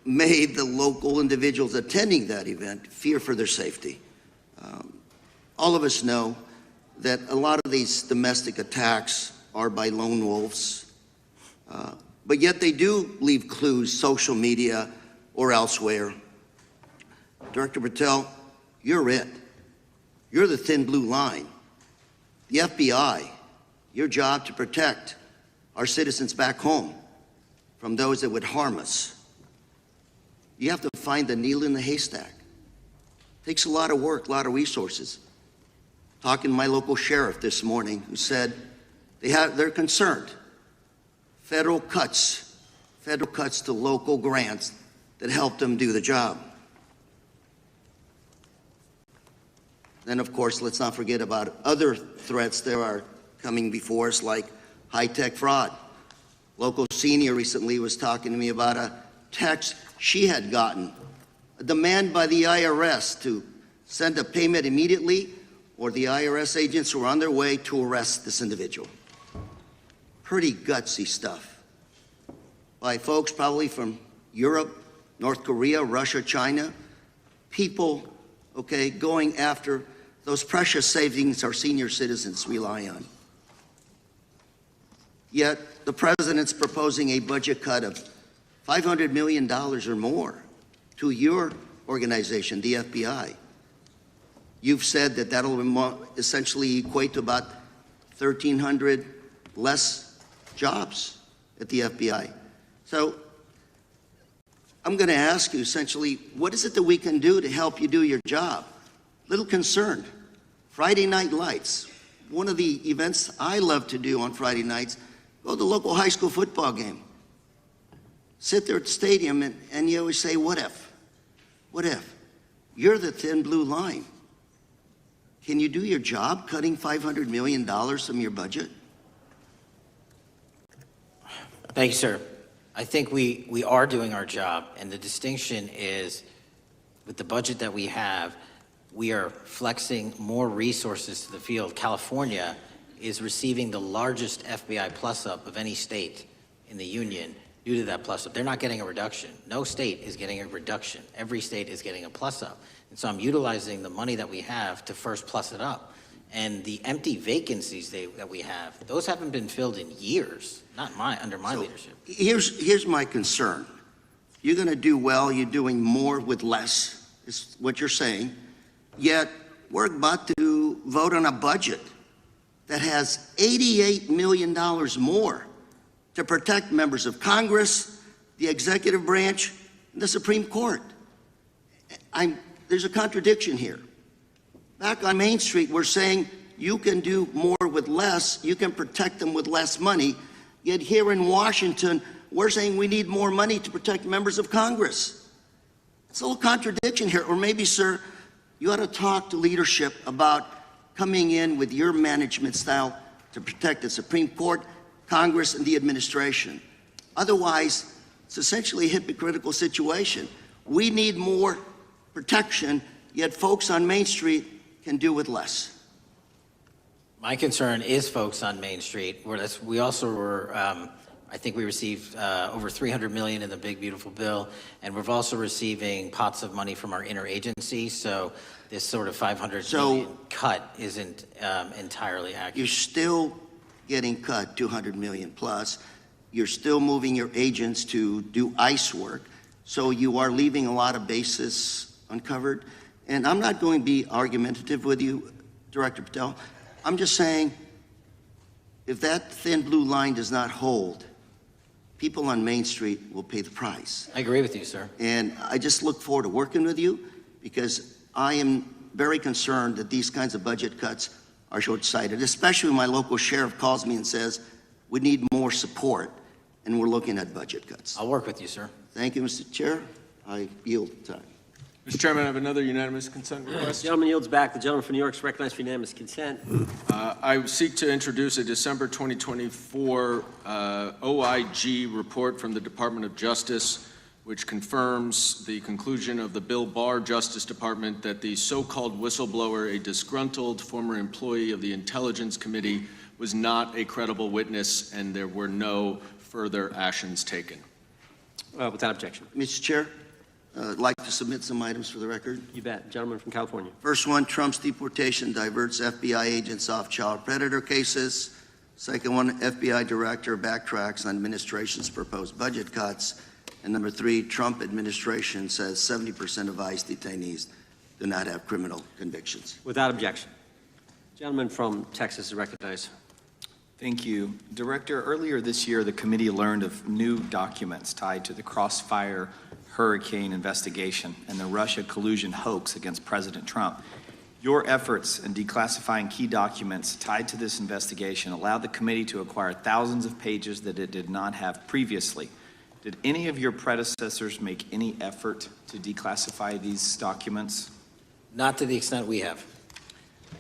made the local individuals attending that event fear for their safety. All of us know that a lot of these domestic attacks are by lone wolves, but yet they do leave clues, social media or elsewhere. Director Patel, you're it. You're the thin blue line. The FBI, your job to protect our citizens back home from those that would harm us. You have to find the needle in the haystack. Takes a lot of work, a lot of resources. Talking to my local sheriff this morning, who said they're concerned. Federal cuts to local grants that help them do the job. Then, of course, let's not forget about other threats that are coming before us, like high-tech fraud. Local senior recently was talking to me about a text she had gotten, a demand by the IRS to send a payment immediately, or the IRS agents were on their way to arrest this individual. Pretty gutsy stuff by folks probably from Europe, North Korea, Russia, China, people, okay, going after those precious savings our senior citizens rely on. Yet the president's proposing a budget cut of $500 million or more to your organization, the FBI. You've said that that'll essentially equate to about 1,300 less jobs at the FBI. So I'm going to ask you essentially, what is it that we can do to help you do your job? Little concerned. Friday night lights. One of the events I love to do on Friday nights, go to the local high school football game. Sit there at the stadium and you always say, what if? What if? You're the thin blue line. Can you do your job cutting $500 million from your budget? Thank you, sir. I think we are doing our job, and the distinction is with the budget that we have, we are flexing more resources to the field. California is receiving the largest FBI plus-up of any state in the union due to that plus-up. They're not getting a reduction. No state is getting a reduction. Every state is getting a plus-up. And so I'm utilizing the money that we have to first plus it up. And the empty vacancies that we have, those haven't been filled in years, not under my leadership. Here's my concern. You're going to do well, you're doing more with less, is what you're saying. Yet we're about to vote on a budget that has $88 million more to protect members of Congress, the executive branch, and the Supreme Court. There's a contradiction here. Back on Main Street, we're saying you can do more with less, you can protect them with less money, yet here in Washington, we're saying we need more money to protect members of Congress. It's a little contradiction here. Or maybe, sir, you ought to talk to leadership about coming in with your management style to protect the Supreme Court, Congress, and the administration. Otherwise, it's essentially a hypocritical situation. We need more protection, yet folks on Main Street can do with less. My concern is folks on Main Street. We also were, I think we received over $300 million in the big, beautiful bill, and we're also receiving pots of money from our interagency, so this sort of $500 million cut isn't entirely accurate. You're still getting cut $200 million plus. You're still moving your agents to do ICE work, so you are leaving a lot of bases uncovered. And I'm not going to be argumentative with you, Director Patel. I'm just saying, if that thin blue line does not hold, people on Main Street will pay the price. I agree with you, sir. And I just look forward to working with you, because I am very concerned that these kinds of budget cuts are short-sighted, especially when my local sheriff calls me and says, we need more support, and we're looking at budget cuts. I'll work with you, sir. Thank you, Mr. Chair. I yield time. Mr. Chairman, I have another unanimous consent request. The gentleman yields back. The gentleman from New York is recognized for unanimous consent. I seek to introduce a December 2024 OIG report from the Department of Justice which confirms the conclusion of the Bill Barr Justice Department that the so-called whistleblower, a disgruntled former employee of the Intelligence Committee, was not a credible witness, and there were no further actions taken. Without objection. Mr. Chair, I'd like to submit some items for the record. You bet. Gentleman from California. First one, Trump's deportation diverts FBI agents off child predator cases. Second one, FBI director backtracks on administration's proposed budget cuts. And number three, Trump administration says 70% of ICE detainees do not have criminal convictions. Without objection. Gentleman from Texas is recognized. Thank you. Director, earlier this year, the committee learned of new documents tied to the Crossfire Hurricane investigation and the Russia collusion hoax against President Trump. Your efforts in declassifying key documents tied to this investigation allowed the committee to acquire thousands of pages that it did not have previously. Did any of your predecessors make any effort to declassify these documents? Not to the extent we have.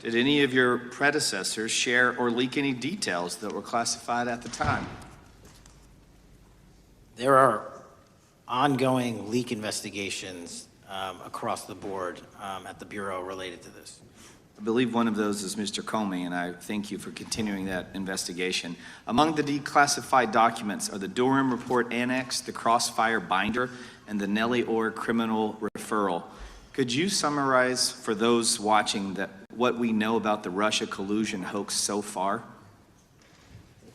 Did any of your predecessors share or leak any details that were classified at the time? There are ongoing leak investigations across the board at the Bureau related to this. I believe one of those is Mr. Comey, and I thank you for continuing that investigation. Among the declassified documents are the Durham Report Annex, the Crossfire Binder, and the Nellie Orr Criminal Referral. Could you summarize for those watching what we know about the Russia collusion hoax so far?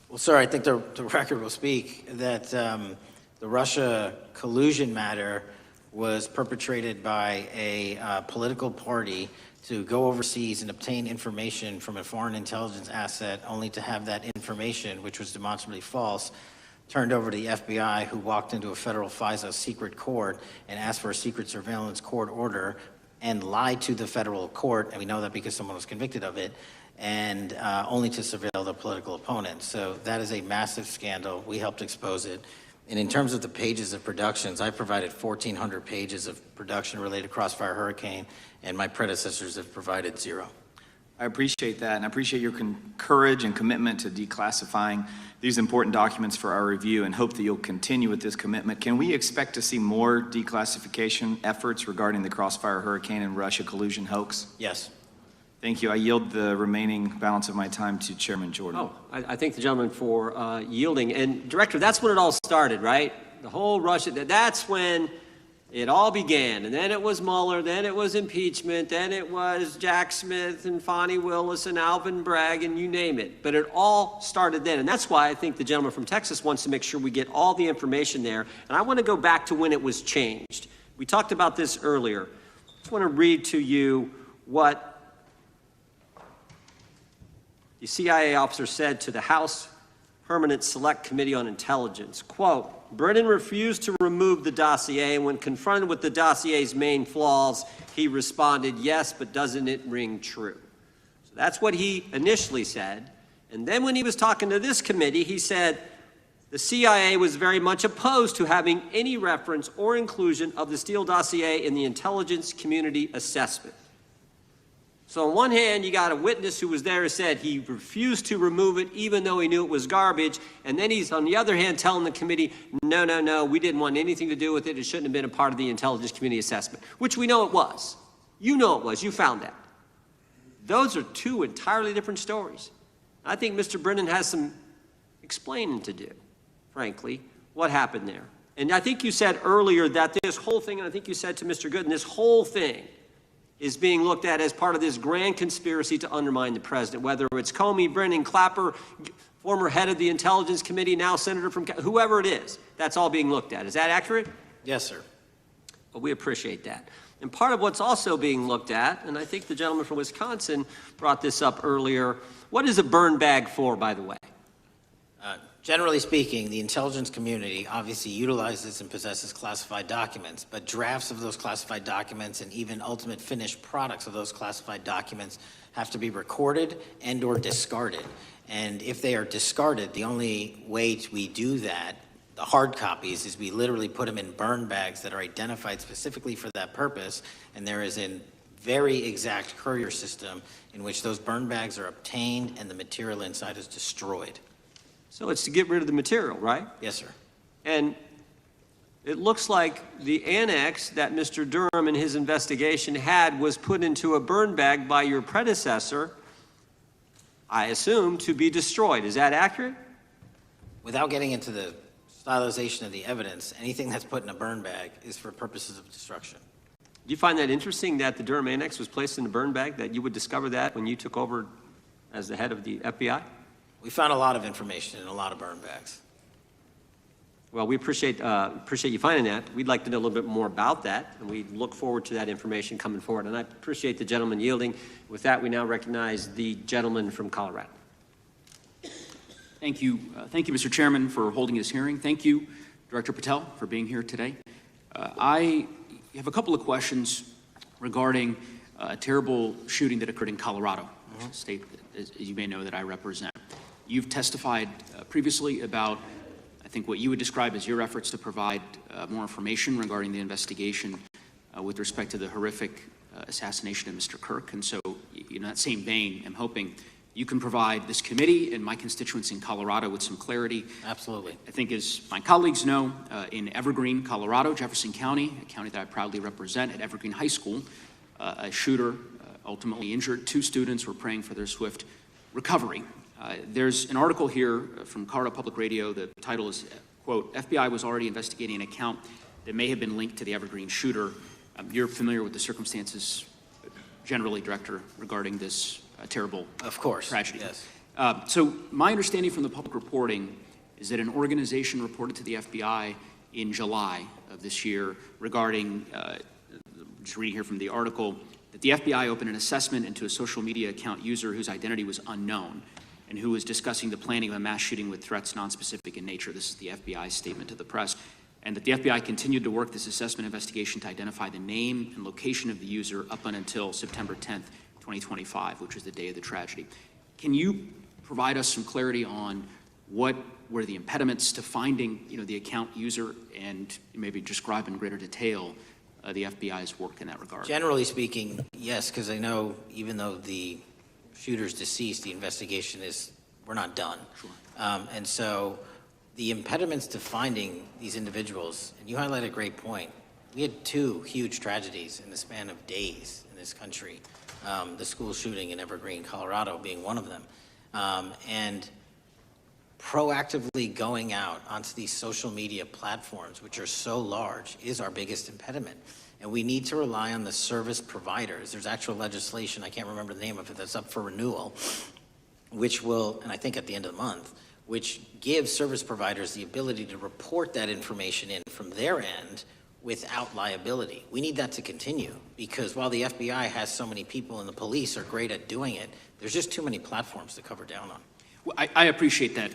Well, sir, I think the record will speak that the Russia collusion matter was perpetrated by a political party to go overseas and obtain information from a foreign intelligence asset, only to have that information, which was demonstrably false, turned over to the FBI, who walked into a federal FISA secret court and asked for a secret surveillance court order and lied to the federal court, and we know that because someone was convicted of it, and only to surveil the political opponent. So that is a massive scandal. We helped expose it. And in terms of the pages of productions, I provided 1,400 pages of production related to Crossfire Hurricane, and my predecessors have provided 0. I appreciate that, and I appreciate your courage and commitment to declassifying these important documents for our review, and hope that you'll continue with this commitment. Can we expect to see more declassification efforts regarding the Crossfire Hurricane and Russia collusion hoax? Yes. Thank you. I yield the remaining balance of my time to Chairman Jordan. Oh, I thank the gentleman for yielding. And Director, that's when it all started, right? The whole Russia, that's when it all began. And then it was Mueller, then it was impeachment, then it was Jack Smith and Fonnie Willis and Alvin Bragg and you name it. But it all started then. And that's why I think the gentleman from Texas wants to make sure we get all the information there. And I want to go back to when it was changed. We talked about this earlier. I just want to read to you what the CIA officer said to the House Permanent Select Committee on Intelligence, quote, Brennan refused to remove the dossier, and when confronted with the dossier's main flaws, he responded, yes, but doesn't it ring true? So that's what he initially said. And then when he was talking to this committee, he said the CIA was very much opposed to having any reference or inclusion of the Steele dossier in the intelligence community assessment. So on one hand, you got a witness who was there who said he refused to remove it even though he knew it was garbage, and then he's on the other hand telling the committee, no, we didn't want anything to do with it, it shouldn't have been a part of the intelligence community assessment, which we know it was. You know it was, you found that. Those are two entirely different stories. I think Mr. Brennan has some explaining to do, frankly, what happened there. And I think you said earlier that this whole thing, and I think you said to Mr. Gooden, this whole thing is being looked at as part of this grand conspiracy to undermine the president, whether it's Comey, Brennan, Clapper, former head of the Intelligence Committee, now senator from, whoever it is, that's all being looked at. Is that accurate? Yes, sir. Well, we appreciate that. And part of what's also being looked at, and I think the gentleman from Wisconsin brought this up earlier, what is a burn bag for, by the way? Generally speaking, the intelligence community obviously utilizes and possesses classified documents, but drafts of those classified documents and even ultimate finished products of those classified documents have to be recorded and or discarded. And if they are discarded, the only way we do that, the hard copies, is we literally put them in burn bags that are identified specifically for that purpose, and there is a very exact courier system in which those burn bags are obtained and the material inside is destroyed. So it's to get rid of the material, right? Yes, sir. And It looks like the annex that Mr. Durham in his investigation had was put into a burn bag by your predecessor, I assume, to be destroyed. Is that accurate? Without getting into the stylization of the evidence, anything that's put in a burn bag is for purposes of destruction. Do you find that interesting that the Durham annex was placed in a burn bag, that you would discover that when you took over as the head of the FBI? We found a lot of information in a lot of burn bags. Well, we appreciate you finding that. We'd like to know a little bit more about that, and we look forward to that information coming forward. And I appreciate the gentleman yielding. With that, we now recognize the gentleman from Colorado. Thank you. Thank you, Mr. Chairman, for holding this hearing. Thank you, Director Patel, for being here today. I have a couple of questions regarding a terrible shooting that occurred in Colorado, a state, as you may know, that I represent. You've testified previously about, I think, what you would describe as your efforts to provide more information regarding the investigation with respect to the horrific assassination of Mr. Kirk. And so, in that same vein, I'm hoping you can provide this committee and my constituents in Colorado with some clarity. Absolutely. I think, as my colleagues know, in Evergreen, Colorado, Jefferson County, a county that I proudly represent, at Evergreen High School, a shooter ultimately injured 2 students. Were praying for their swift recovery. There's an article here from Colorado Public Radio. The title is, quote, FBI was already investigating an account that may have been linked to the Evergreen shooter. You're familiar with the circumstances generally, Director, regarding this terrible tragedy. Yes. So my understanding from the public reporting is that an organization reported to the FBI in July of this year regarding, just reading here from the article, that the FBI opened an assessment into a social media account user whose identity was unknown and who was discussing the planning of a mass shooting with threats nonspecific in nature. This is the FBI's statement to the press. And that the FBI continued to work this assessment investigation to identify the name and location of the user up until September 10th, 2025, which was the day of the tragedy. Can you provide us some clarity on what were the impediments to finding, the account user, and maybe describe in greater detail the FBI's work in that regard? Generally speaking, yes, because I know even though the shooter's deceased, the investigation we're not done. Sure. And so the impediments to finding these individuals, and you highlight a great point. We had 2 huge tragedies in the span of days in this country. The school shooting in Evergreen, Colorado being one of them. And proactively going out onto these social media platforms, which are so large, is our biggest impediment. And we need to rely on the service providers. There's actual legislation, I can't remember the name of it, that's up for renewal, which will, and I think at the end of the month, which gives service providers the ability to report that information in from their end without liability. We need that to continue, because while the FBI has so many people and the police are great at doing it, there's just too many platforms to cover down on. Well, I appreciate that,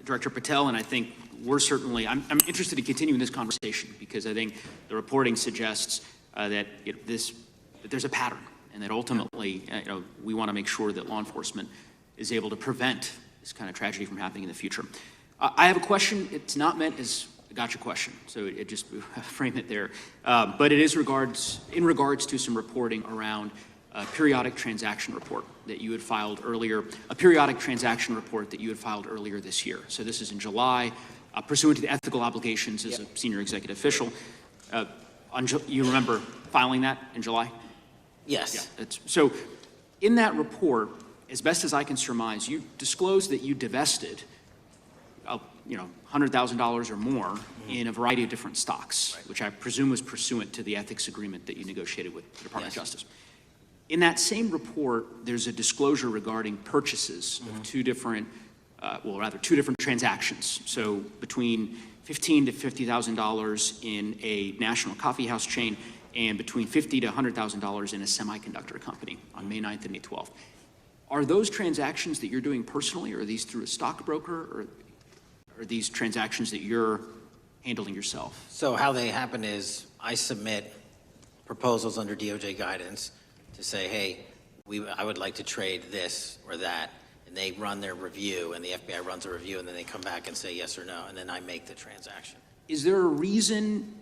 Director Patel, and I think I'm interested in continuing this conversation, because I think the reporting suggests that there's a pattern, and that ultimately we want to make sure that law enforcement is able to prevent this kind of tragedy from happening in the future. I have a question. It's not meant as a gotcha question, so it just frame it there. But it is in regards to some reporting around a periodic transaction report that you had filed earlier, this year. So this is in July, pursuant to the ethical obligations as a senior executive official. You remember filing that in July? Yes. Yeah, so in that report, as best as I can surmise, you disclosed that you divested $100,000 or more in a variety of different stocks, which I presume was pursuant to the ethics agreement that you negotiated with the Department of Justice. In that same report, there's a disclosure regarding purchases of 2 different transactions. So between $15,000 to $50,000 in a national coffee house chain, and between $50,000 to $100,000 in a semiconductor company on May 9th and May 12th. Are those transactions that you're doing personally, or are these through a stockbroker, or are these transactions that you're handling yourself? So how they happen is I submit proposals under DOJ guidance to say, hey, I would like to trade this or that, and they run their review, and the FBI runs a review, and then they come back and say yes or no, and then I make the transaction. Is there a reason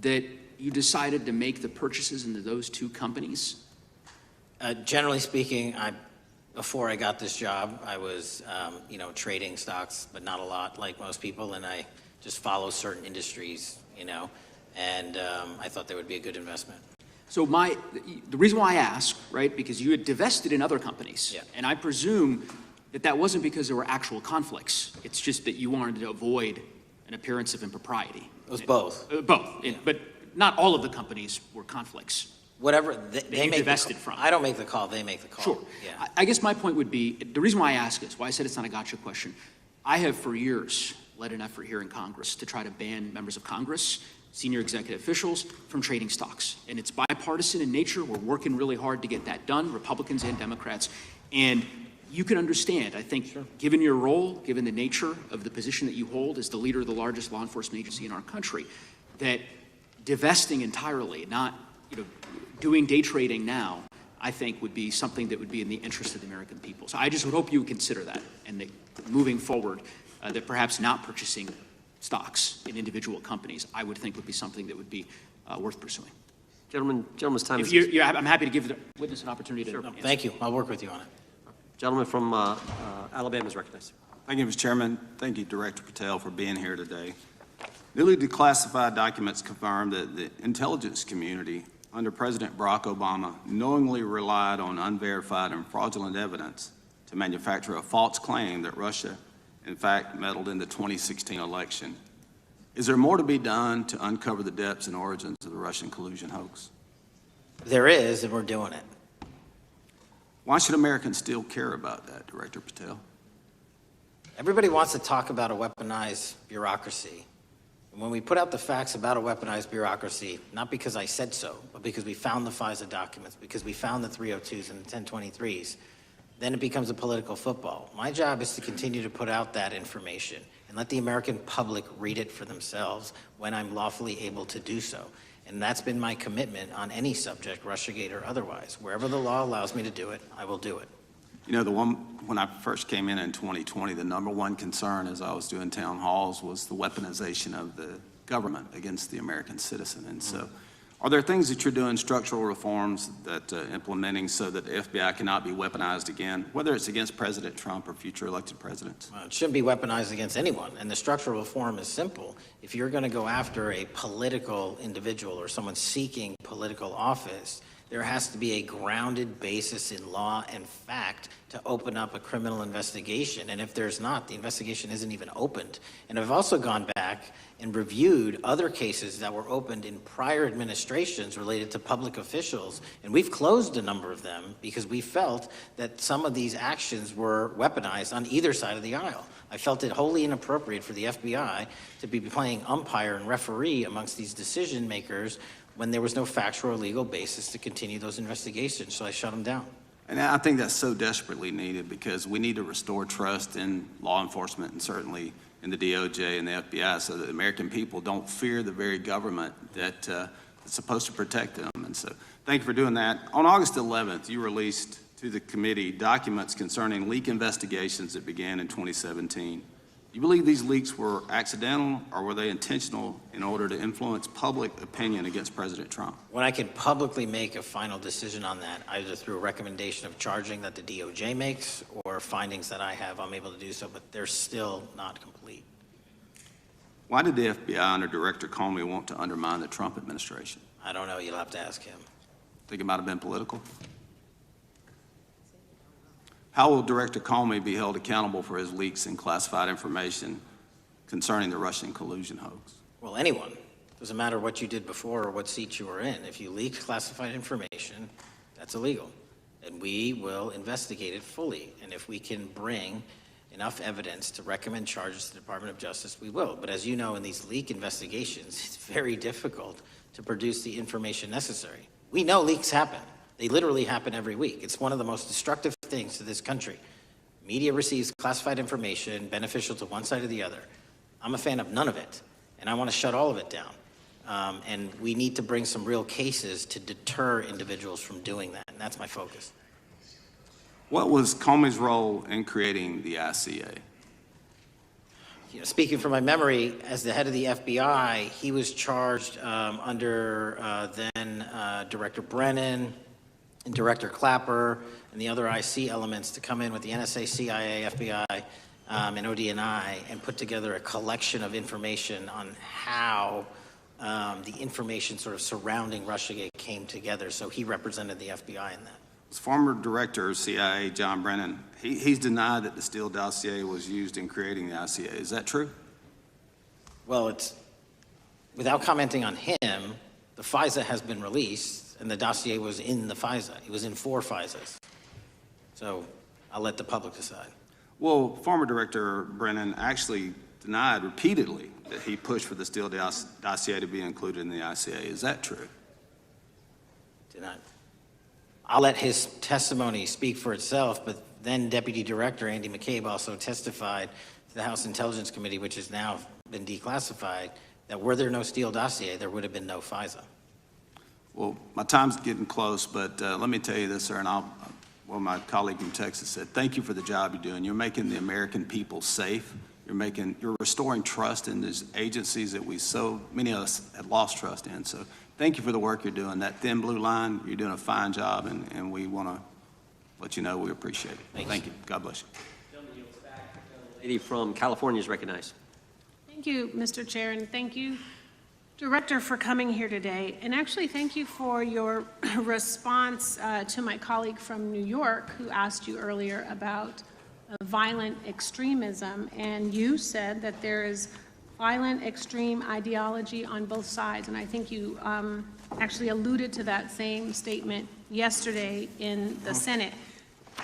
that you decided to make the purchases into those 2 companies? Generally speaking, before I got this job, I was, trading stocks, but not a lot, like most people, and I just follow certain industries and I thought they would be a good investment. So the reason why I ask, right, because you had divested in other companies. Yeah. And I presume that wasn't because there were actual conflicts. It's just that you wanted to avoid an appearance of impropriety. It was both. Both, but not all of the companies were conflicts. Whatever they make divested from. I don't make the call, they make the call. Sure. Yeah. I guess my point would be, the reason why I ask is, why I said it's not a gotcha question, I have for years led an effort here in Congress to try to ban members of Congress, senior executive officials, from trading stocks. And it's bipartisan in nature. We're working really hard to get that done, Republicans and Democrats. And you can understand, I think, given your role, given the nature of the position that you hold as the leader of the largest law enforcement agency in our country, that divesting entirely, not doing day trading now, I think would be something that would be in the interest of the American people. So I just would hope you would consider that, and that moving forward, that perhaps not purchasing stocks in individual companies, I would think would be something that would be worth pursuing. Gentleman's time is... I'm happy to give the witness an opportunity to... Thank you. I'll work with you on it. Gentleman from Alabama is recognized. Thank you, Mr. Chairman. Thank you, Director Patel, for being here today. Newly declassified documents confirm that the intelligence community under President Barack Obama knowingly relied on unverified and fraudulent evidence to manufacture a false claim that Russia, in fact, meddled in the 2016 election. Is there more to be done to uncover the depths and origins of the Russian collusion hoax? There is, and we're doing it. Why should Americans still care about that, Director Patel? Everybody wants to talk about a weaponized bureaucracy. And when we put out the facts about a weaponized bureaucracy, not because I said so, but because we found the FISA documents, because we found the 302s and the 1023s, then it becomes a political football. My job is to continue to put out that information and let the American public read it for themselves when I'm lawfully able to do so. And that's been my commitment on any subject, Russiagate or otherwise. Wherever the law allows me to do it, I will do it. You know, when I first came in 2020, the number one concern as I was doing town halls was the weaponization of the government against the American citizen. And so, are there things that you're doing, structural reforms that implementing so that the FBI cannot be weaponized again, whether it's against President Trump or future elected presidents? It shouldn't be weaponized against anyone. And the structural reform is simple. If you're going to go after a political individual or someone seeking political office, there has to be a grounded basis in law and fact to open up a criminal investigation. And if there's not, the investigation isn't even opened. And I've also gone back and reviewed other cases that were opened in prior administrations related to public officials. And we've closed a number of them because we felt that some of these actions were weaponized on either side of the aisle. I felt it wholly inappropriate for the FBI to be playing umpire and referee amongst these decision makers when there was no factual or legal basis to continue those investigations, so I shut them down. And I think that's so desperately needed because we need to restore trust in law enforcement and certainly in the DOJ and the FBI so that the American people don't fear the very government that is supposed to protect them. And so thank you for doing that. On August 11th, you released to the committee documents concerning leak investigations that began in 2017. You believe these leaks were accidental or were they intentional in order to influence public opinion against President Trump? When I can publicly make a final decision on that, either through a recommendation of charging that the DOJ makes or findings that I have, I'm able to do so, but they're still not complete. Why did the FBI under Director Comey want to undermine the Trump administration? I don't know. You'll have to ask him. Think it might have been political? How will Director Comey be held accountable for his leaks and classified information concerning the Russian collusion hoax? Well, anyone. Doesn't matter what you did before or what seat you were in. If you leaked classified information, that's illegal. And we will investigate it fully. And if we can bring enough evidence to recommend charges to the Department of Justice, we will. But as you know, in these leak investigations, it's very difficult to produce the information necessary. We know leaks happen. They literally happen every week. It's one of the most destructive things to this country. Media receives classified information beneficial to one side or the other. I'm a fan of none of it, and I want to shut all of it down. And we need to bring some real cases to deter individuals from doing that, and that's my focus. What was Comey's role in creating the ICA? You know, speaking from my memory, as the head of the FBI, he was charged under then Director Brennan, and Director Clapper and the other IC elements to come in with the NSA, CIA, FBI, and ODNI and put together a collection of information on how the information sort of surrounding Russiagate came together, so he represented the FBI in that. Former Director of CIA, John Brennan, he's denied that the Steele dossier was used in creating the ICA. Is that true? Well, without commenting on him, the FISA has been released, and the dossier was in the FISA. It was in 4 FISAs. So I'll let the public decide. Well, former Director Brennan actually denied repeatedly that he pushed for the Steele dossier to be included in the ICA. Is that true? Denied. I'll let his testimony speak for itself, but then Deputy Director Andy McCabe also testified to the House Intelligence Committee, which has now been declassified, that were there no Steele dossier, there would have been no FISA. Well, my time's getting close, but let me tell you this, sir, and my colleague from Texas said, thank you for the job you're doing. You're making the American people safe. You're restoring trust in these agencies that so many of us had lost trust in. So thank you for the work you're doing. That thin blue line, you're doing a fine job, and we want to let you know we appreciate it. Thank you. God bless you. Lady from California is recognized. Thank you, Mr. Chair, and thank you, Director, for coming here today. And actually, thank you for your response to my colleague from New York who asked you earlier about violent extremism. And you said that there is violent extreme ideology on both sides. And I think you actually alluded to that same statement yesterday in the Senate.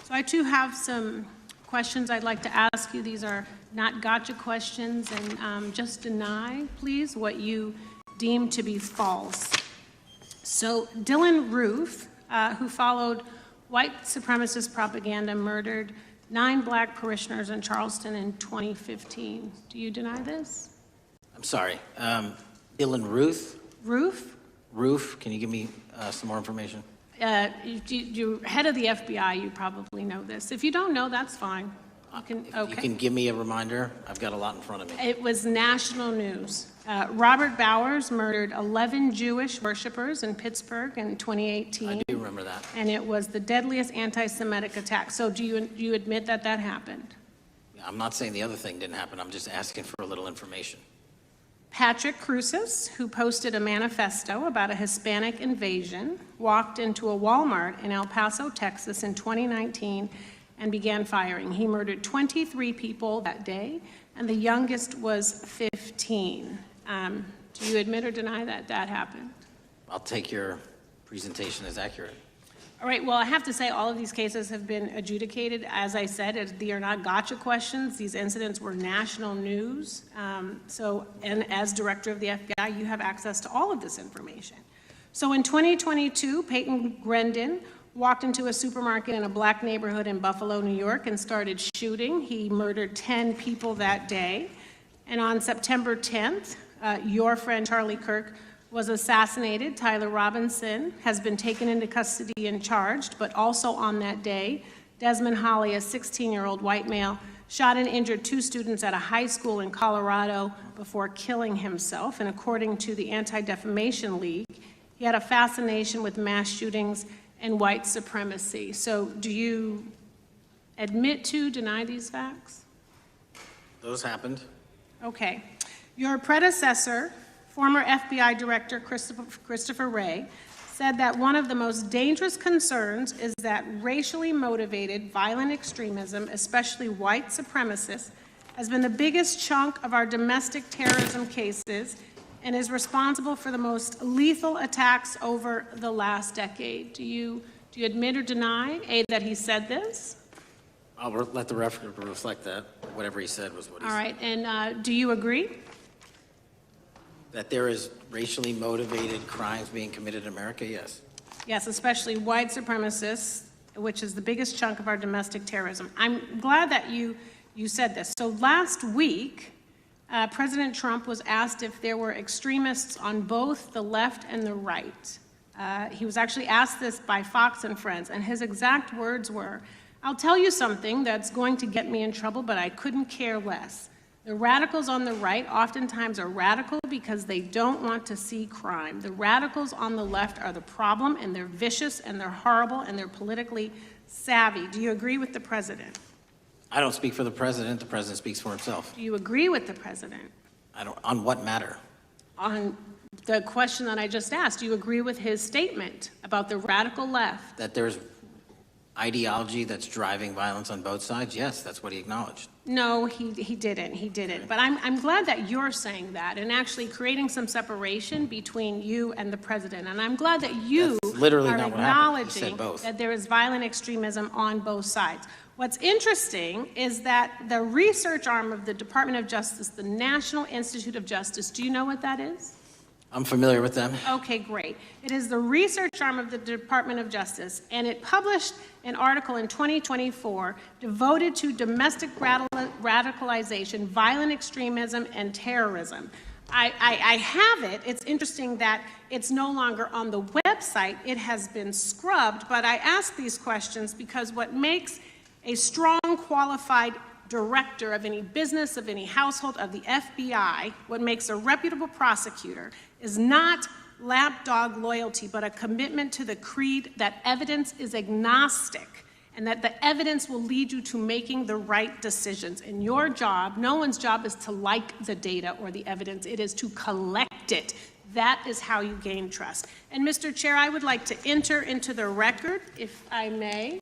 So I too have some questions I'd like to ask you. These are not gotcha questions, and just deny, please, what you deem to be false. So Dylan Roof, who followed white supremacist propaganda, murdered 9 black parishioners in Charleston in 2015. Do you deny this? I'm sorry. Dylan Ruth? Roof? Roof, can you give me some more information? You're head of the FBI, you probably know this. If you don't know, that's fine. You can give me a reminder. I've got a lot in front of me. It was national news. Robert Bowers murdered 11 Jewish worshipers in Pittsburgh in 2018. I do remember that. And it was the deadliest anti-Semitic attack. So do you admit that that happened? I'm not saying the other thing didn't happen. I'm just asking for a little information. Patrick Cruces, who posted a manifesto about a Hispanic invasion, walked into a Walmart in El Paso, Texas in 2019 and began firing. He murdered 23 people that day, and the youngest was 15. Do you admit or deny that that happened? I'll take your presentation as accurate. All right, well, I have to say all of these cases have been adjudicated. As I said, they are not gotcha questions. These incidents were national news. And as director of the FBI, you have access to all of this information. So in 2022, Peyton Grendon walked into a supermarket in a black neighborhood in Buffalo, New York, and started shooting. He murdered 10 people that day. And on September 10th, your friend Charlie Kirk was assassinated. Tyler Robinson has been taken into custody and charged, but also on that day, Desmond Holley, a 16-year-old white male, shot and injured 2 students at a high school in Colorado before killing himself. And according to the Anti-Defamation League, he had a fascination with mass shootings and white supremacy. So do you admit to, deny these facts? Those happened. Okay. Your predecessor, former FBI Director Christopher Wray, said that one of the most dangerous concerns is that racially motivated violent extremism, especially white supremacists, has been the biggest chunk of our domestic terrorism cases and is responsible for the most lethal attacks over the last decade. Do you admit or deny, A, that he said this? I'll let the record reflect that. Whatever he said was what he said. All right, and do you agree? That there is racially motivated crimes being committed in America, yes. Yes, especially white supremacists, which is the biggest chunk of our domestic terrorism. I'm glad that you said this. So last week, President Trump was asked if there were extremists on both the left and the right. He was actually asked this by Fox and Friends, and his exact words were, "I'll tell you something that's going to get me in trouble, but I couldn't care less. The radicals on the right oftentimes are radical because they don't want to see crime. The radicals on the left are the problem, and they're vicious, and they're horrible, and they're politically savvy." Do you agree with the president? I don't speak for the president. The president speaks for himself. Do you agree with the president? I don't. On what matter? On the question that I just asked, do you agree with his statement about the radical left? That there's ideology that's driving violence on both sides? Yes, that's what he acknowledged. No, he didn't. But I'm glad that you're saying that and actually creating some separation between you and the president. And I'm glad that you That's literally are not what happened. He said acknowledging both. that there is violent extremism on both sides. What's interesting is that the research arm of the Department of Justice, the National Institute of Justice, do you know what that is? I'm familiar with them. Okay, great. It is the research arm of the Department of Justice, and it published an article in 2024 devoted to domestic radicalization, violent extremism, and terrorism. I have it. It's interesting that it's no longer on the website. It has been scrubbed, but I ask these questions because what makes a strong, qualified director of any business, of any household, of the FBI, what makes a reputable prosecutor is not lapdog loyalty, but a commitment to the creed that evidence is agnostic and that the evidence will lead you to making the right decisions. And your job, no one's job is to like the data or the evidence, it is to collect it. That is how you gain trust. And Mr. Chair, I would like to enter into the record, if I may.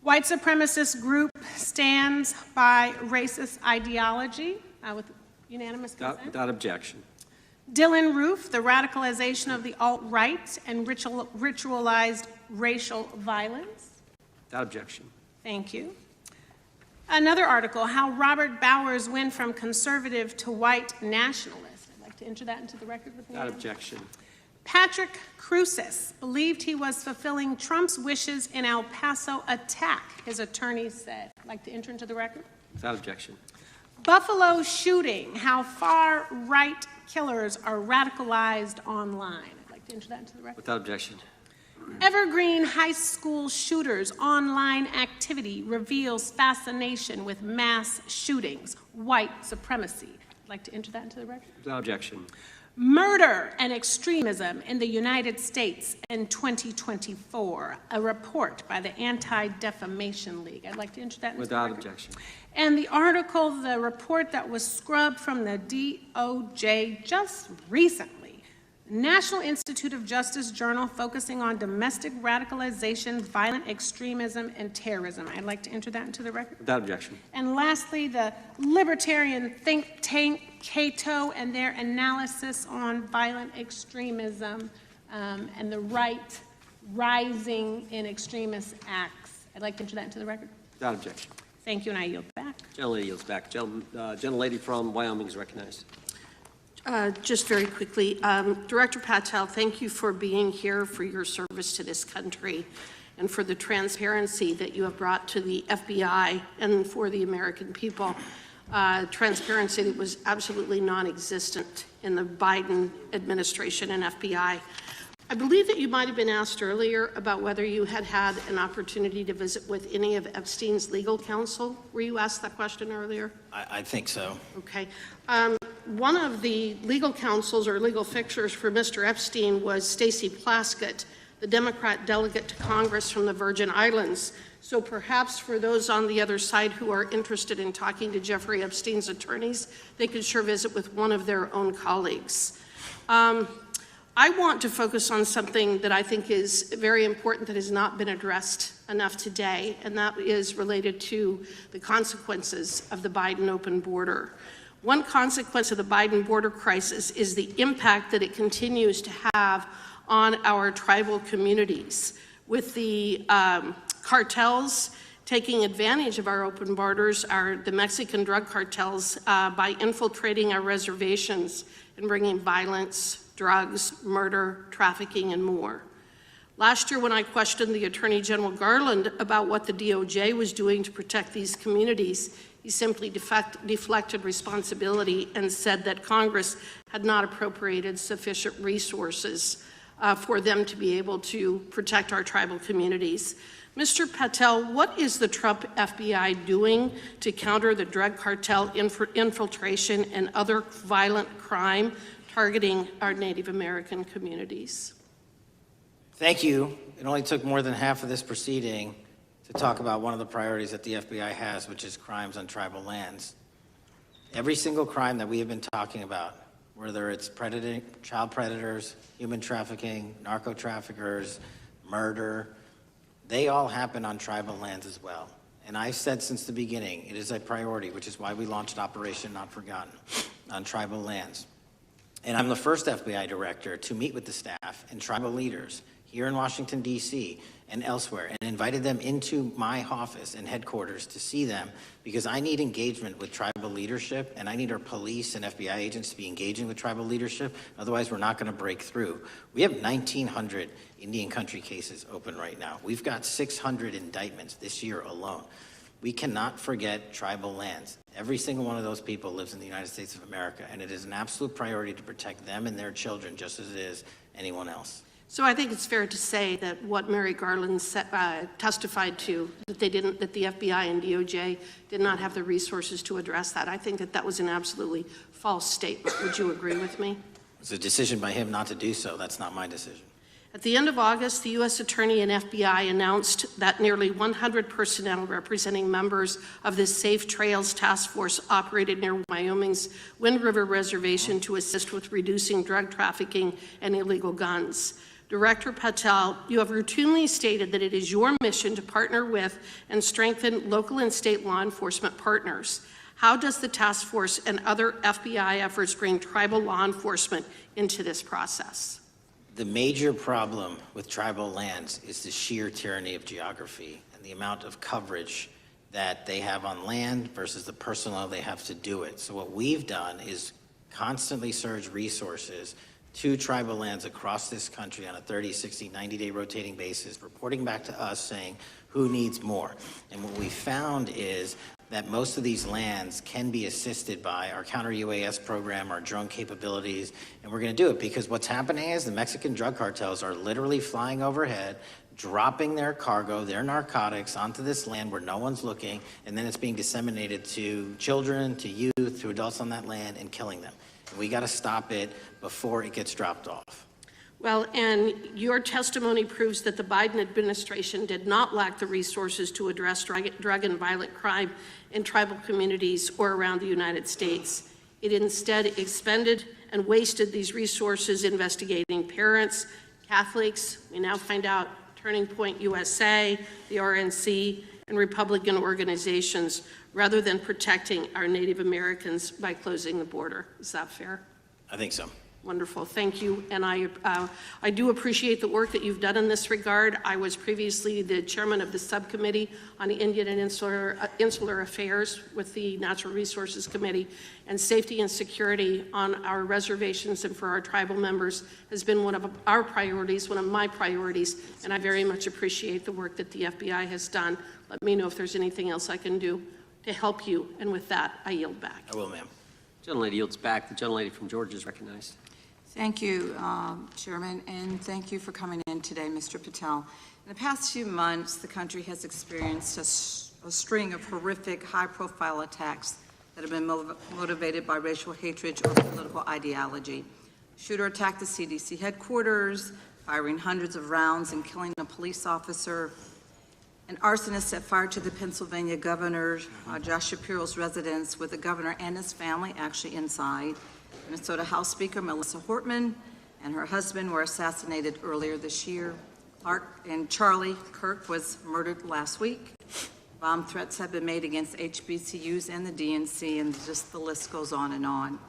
White supremacist group stands by racist ideology with unanimous consent. Without objection. Dylan Roof, the radicalization of the alt-right and ritualized racial violence. Without objection. Thank you. Another article, how Robert Bowers went from conservative to white nationalist. I'd like to enter that into the record with me. Without objection. Patrick Cruces believed he was fulfilling Trump's wishes in El Paso attack, his attorneys said. I'd like to enter into the record. Without objection. Buffalo shooting, how far-right killers are radicalized online. I'd like to enter that into the record. Without objection. Evergreen High School shooters online activity reveals fascination with mass shootings, white supremacy. I'd like to enter that into the record. Without objection. Murder and extremism in the United States in 2024, a report by the Anti-Defamation League. I'd like to enter that into the record. Without objection. And the article, the report that was scrubbed from the DOJ just recently, National Institute of Justice Journal focusing on domestic radicalization, violent extremism, and terrorism. I'd like to enter that into the record. Without objection. And lastly, the libertarian think tank Cato and their analysis on violent extremism and the right rising in extremist acts. I'd like to enter that into the record. Without objection. Thank you, and I yield back. Gentlelady yields back. Gentlelady from Wyoming is recognized. Just very quickly, Director Patel, thank you for being here, for your service to this country, and for the transparency that you have brought to the FBI and for the American people. Transparency that was absolutely non-existent in the Biden administration and FBI. I believe that you might have been asked earlier about whether you had had an opportunity to visit with any of Epstein's legal counsel. Were you asked that question earlier? I think so. Okay. One of the legal counsels or legal fixers for Mr. Epstein was Stacey Plaskett, the Democrat delegate to Congress from the Virgin Islands. So perhaps for those on the other side who are interested in talking to Jeffrey Epstein's attorneys, they could sure visit with one of their own colleagues. I want to focus on something that I think is very important that has not been addressed enough today, and that is related to the consequences of the Biden open border. One consequence of the Biden border crisis is the impact that it continues to have on our tribal communities, with the cartels taking advantage of our open borders, the Mexican drug cartels, by infiltrating our reservations and bringing violence, drugs, murder, trafficking, and more. Last year, when I questioned the Attorney General Garland about what the DOJ was doing to protect these communities, he simply deflected responsibility and said that Congress had not appropriated sufficient resources for them to be able to protect our tribal communities. Mr. Patel, what is the Trump FBI doing to counter the drug cartel infiltration and other violent crime targeting our Native American communities? Thank you. It only took more than half of this proceeding to talk about one of the priorities that the FBI has, which is crimes on tribal lands. Every single crime that we have been talking about whether it's child predators, human trafficking, narco traffickers, murder, they all happen on tribal lands as well. And I've said since the beginning, it is a priority, which is why we launched Operation Not Forgotten on tribal lands. And I'm the first FBI director to meet with the staff and tribal leaders here in Washington, D.C. and elsewhere, and invited them into my office and headquarters to see them, because I need engagement with tribal leadership, and I need our police and FBI agents to be engaging with tribal leadership. Otherwise, we're not going to break through. We have 1,900 Indian country cases open right now. We've got 600 indictments this year alone. We cannot forget tribal lands. Every single one of those people lives in the United States of America, and it is an absolute priority to protect them and their children just as it is anyone else. So I think it's fair to say that what Mary Garland testified to, that the FBI and DOJ did not have the resources to address that. I think that was an absolutely false statement. Would you agree with me? It's a decision by him not to do so. That's not my decision. At the end of August, the U.S. Attorney and FBI announced that nearly 100 personnel representing members of the Safe Trails Task Force operated near Wyoming's Wind River Reservation to assist with reducing drug trafficking and illegal guns. Director Patel, you have routinely stated that it is your mission to partner with and strengthen local and state law enforcement partners. How does the task force and other FBI efforts bring tribal law enforcement into this process? The major problem with tribal lands is the sheer tyranny of geography and the amount of coverage that they have on land versus the personnel they have to do it. So what we've done is constantly surge resources to tribal lands across this country on a 30, 60, 90-day rotating basis, reporting back to us saying who needs more. And what we found is that most of these lands can be assisted by our counter-UAS program, our drone capabilities, and we're going to do it because what's happening is the Mexican drug cartels are literally flying overhead, dropping their cargo, their narcotics onto this land where no one's looking, and then it's being disseminated to children, to youth, to adults on that land, and killing them. And we got to stop it before it gets dropped off. Well, and your testimony proves that the Biden administration did not lack the resources to address drug and violent crime in tribal communities or around the United States. It instead expended and wasted these resources investigating parents, Catholics, we now find out Turning Point USA, the RNC, and Republican organizations, rather than protecting our Native Americans by closing the border. Is that fair? I think so. Wonderful, thank you. And I do appreciate the work that you've done in this regard. I was previously the chairman of the subcommittee on the Indian and Insular Affairs with the Natural Resources Committee, and safety and security on our reservations and for our tribal members has been one of our priorities, one of my priorities, and I very much appreciate the work that the FBI has done. Let me know if there's anything else I can do to help you, and with that, I yield back. I will, ma'am. Gentlelady yields back. The gentlelady from Georgia is recognized. Thank you, Chairman, and thank you for coming in today, Mr. Patel. In the past few months, the country has experienced a string of horrific, high-profile attacks that have been motivated by racial hatred or political ideology. Shooter attacked the CDC headquarters, firing hundreds of rounds and killing a police officer. An arsonist set fire to the Pennsylvania governor, Josh Shapiro's residence, with the governor and his family actually inside. Minnesota House Speaker Melissa Hortman and her husband were assassinated earlier this year. Charlie Kirk was murdered last week. Bomb threats have been made against HBCUs and the DNC, and just the list goes on and on.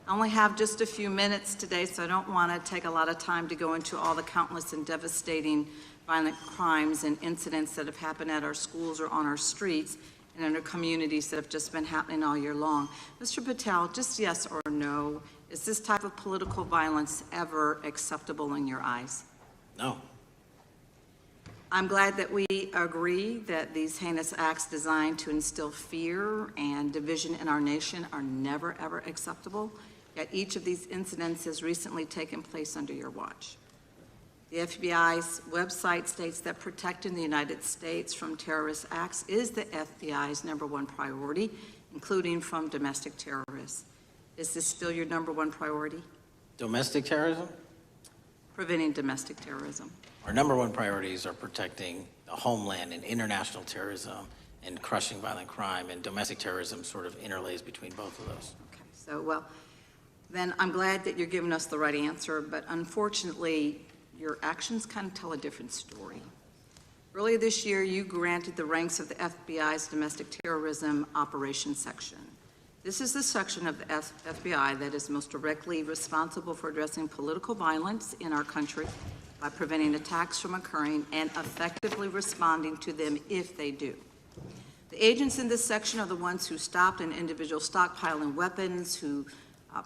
I only have just a few minutes today, so I don't want to take a lot of time to go into all the countless and devastating violent crimes and incidents that have happened at our schools or on our streets and in our communities that have just been happening all year long. Mr. Patel, just yes or no, is this type of political violence ever acceptable in your eyes? No. I'm glad that we agree that these heinous acts designed to instill fear and division in our nation are never, ever acceptable. Yet each of these incidents has recently taken place under your watch. The FBI's website states that protecting the United States from terrorist acts is the FBI's #1 priority, including from domestic terrorists. Is this still your #1 priority? Domestic terrorism? Preventing domestic terrorism. Our #1 priorities are protecting the homeland and international terrorism and crushing violent crime, and domestic terrorism sort of interlays between both of those. Okay, so, well, then I'm glad that you're giving us the right answer, but unfortunately, your actions kind of tell a different story. Earlier this year, you granted the ranks of the FBI's Domestic Terrorism Operations Section. This is the section of the FBI that is most directly responsible for addressing political violence in our country by preventing attacks from occurring and effectively responding to them if they do. The agents in this section are the ones who stopped an individual stockpiling weapons, who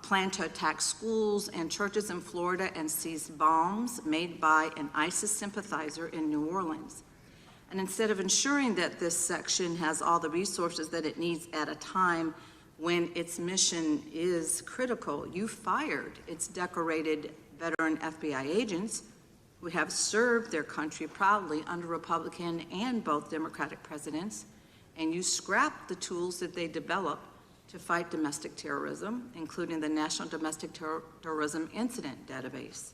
planned to attack schools and churches in Florida and seized bombs made by an ISIS sympathizer in New Orleans. And instead of ensuring that this section has all the resources that it needs at a time when its mission is critical, you fired its decorated veteran FBI agents who have served their country proudly under Republican and both Democratic presidents, and you scrapped the tools that they developed to fight domestic terrorism, including the National Domestic Terrorism Incident Database.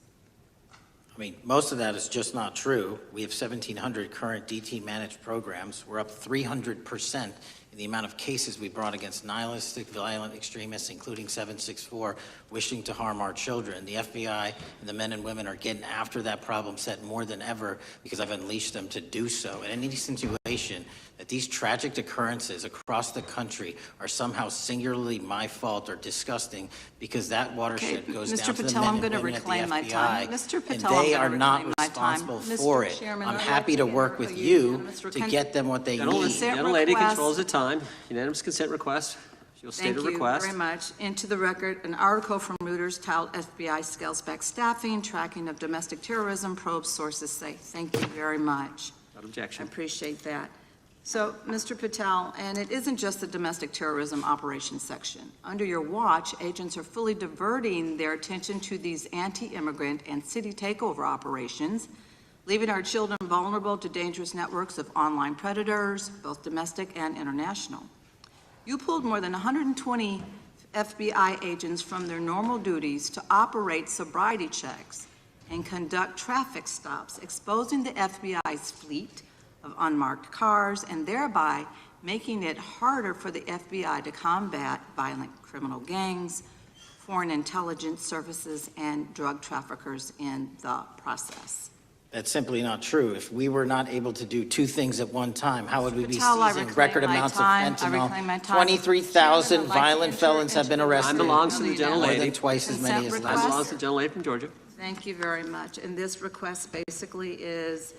I mean, most of that is just not true. We have 1,700 current DT managed programs. We're up 300% in the amount of cases we brought against nihilistic, violent extremists, including 764, wishing to harm our children. The FBI and the men and women are getting after that problem set more than ever because I've unleashed them to do so. And any situation that these tragic occurrences across the country are somehow singularly my fault or disgusting because that watershed goes down to the men and women at the FBI, and they are not responsible for it. I'm happy to work with you to get them what they need. Gentlelady controls the time. Unanimous consent request. She'll state a request. Thank you very much. Into the record, an article from Reuters titled FBI Scales Back Staffing, Tracking of Domestic Terrorism, Probes Sources Say. Thank you very much. Without objection. I appreciate that. So, Mr. Patel, and it isn't just the domestic terrorism operations section. Under your watch, agents are fully diverting their attention to these anti-immigrant and city takeover operations, leaving our children vulnerable to dangerous networks of online predators, both domestic and international. You pulled more than 120 FBI agents from their normal duties to operate sobriety checks and conduct traffic stops, exposing the FBI's fleet of unmarked cars and thereby making it harder for the FBI to combat violent criminal gangs, foreign intelligence services, and drug traffickers in the process. That's simply not true. If we were not able to do two things at one time, how would we be Patel, I seizing reclaim record my amounts of time. I reclaim my fentanyl? time. 23,000 Chairman, I'd like to violent enter felons have been into the arrested. Time belongs to the More gentlelady. than twice as many as Consent last Time request. belongs to the gentlelady from Georgia. Thank you very much. And this request basically is,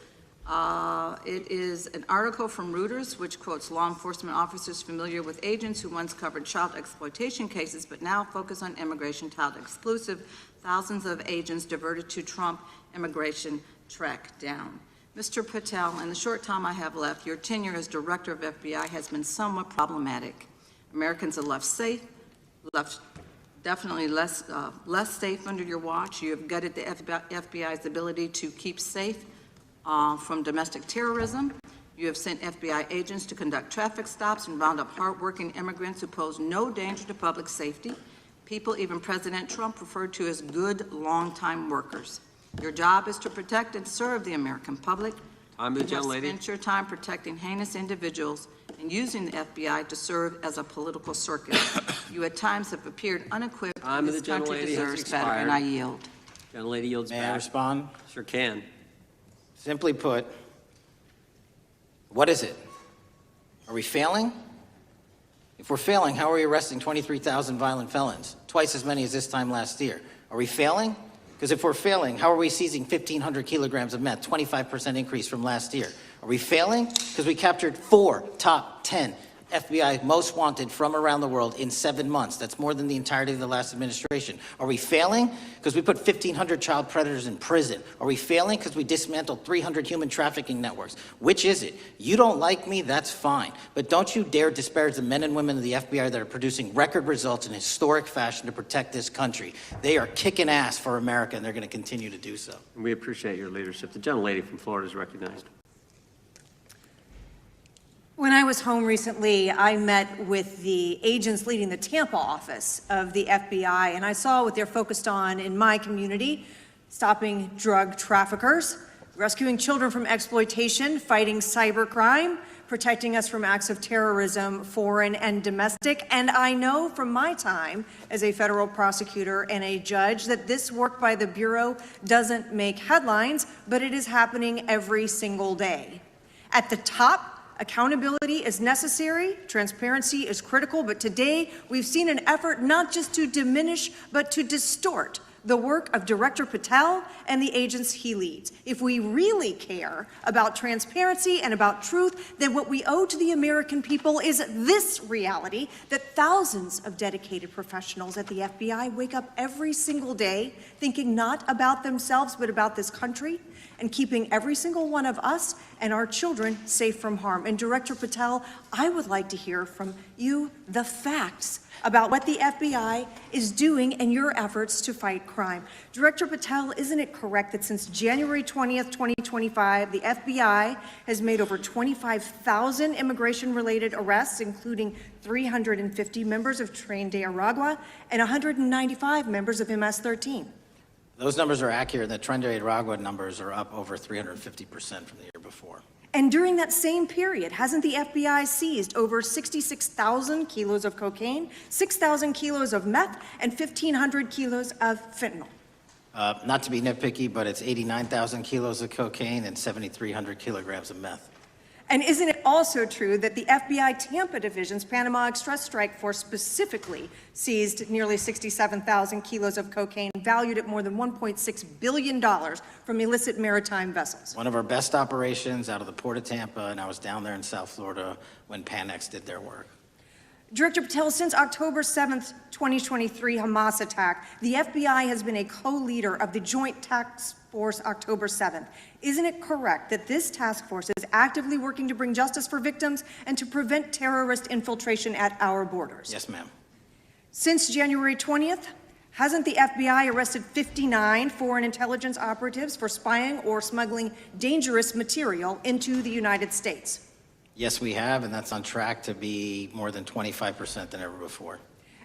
it is an article from Reuters, which quotes law enforcement officers familiar with agents who once covered child exploitation cases, but now focus on immigration child exclusive. Thousands of agents diverted to Trump immigration track down. Mr. Patel, in the short time I have left, your tenure as director of FBI has been somewhat problematic. Americans are left definitely less safe under your watch. You have gutted the FBI's ability to keep safe from domestic terrorism. You have sent FBI agents to conduct traffic stops and round up hardworking immigrants who pose no danger to public safety. People even President Trump referred to as good, long-time workers. Your job is to protect and serve the American public. Time to the You have gentlelady. spent your time protecting heinous individuals and using the FBI to serve as a political circus. You at times have appeared unequipped. Time to This the country gentlelady has deserves better, and expired. I yield. Gentlelady yields May back. I respond? Sure can. Simply put, what is it? Are we failing? If we're failing, how are we arresting 23,000 violent felons? Twice as many as this time last year. Are we failing? Because if we're failing, how are we seizing 1,500 kilograms of meth, 25% increase from last year? Are we failing? Because we captured 4 top 10 FBI most wanted from around the world in 7 months. That's more than the entirety of the last administration. Are we failing? Because we put 1,500 child predators in prison. Are we failing? Because we dismantled 300 human trafficking networks. Which is it? You don't like me, that's fine. But don't you dare disparage the men and women of the FBI that are producing record results in historic fashion to protect this country. They are kicking ass for America, and they're going to continue to do so. We appreciate your leadership. The gentlelady from Florida is recognized. When I was home recently, I met with the agents leading the Tampa office of the FBI, and I saw what they're focused on in my community: stopping drug traffickers, rescuing children from exploitation, fighting cybercrime, protecting us from acts of terrorism, foreign and domestic. And I know from my time as a federal prosecutor and a judge that this work by the Bureau doesn't make headlines, but it is happening every single day. At the top, accountability is necessary, transparency is critical, but today we've seen an effort not just to diminish, but to distort the work of Director Patel and the agents he leads. If we really care about transparency and about truth, then what we owe to the American people is this reality, that thousands of dedicated professionals at the FBI wake up every single day thinking not about themselves, but about this country, and keeping every single one of us and our children safe from harm. And Director Patel, I would like to hear from you the facts about what the FBI is doing in your efforts to fight crime. Director Patel, isn't it correct that since January 20th, 2025, the FBI has made over 25,000 immigration-related arrests, including 350 members of Tren de Aragua and 195 members of MS-13? Those numbers are accurate. The Tren de Aragua numbers are up over 350% from the year before. And during that same period, hasn't the FBI seized over 66,000 kilos of cocaine, 6,000 kilos of meth, and 1,500 kilos of fentanyl? Not to be nitpicky, but it's 89,000 kilos of cocaine and 7,300 kilograms of meth. And isn't it also true that the FBI Tampa Division's Panama Express Strike Force specifically seized nearly 67,000 kilos of cocaine valued at more than $1.6 billion from illicit maritime vessels? One of our best operations out of the Port of Tampa, and I was down there in South Florida when Panex did their work. Director Patel, since October 7th, 2023 Hamas attack, the FBI has been a co-leader of the Joint Task Force October 7th. Isn't it correct that this task force is actively working to bring justice for victims and to prevent terrorist infiltration at our borders? Yes, ma'am. Since January 20th, hasn't the FBI arrested 59 foreign intelligence operatives for spying or smuggling dangerous material into the United States? Yes, we have, and that's on track to be more than 25% than ever before.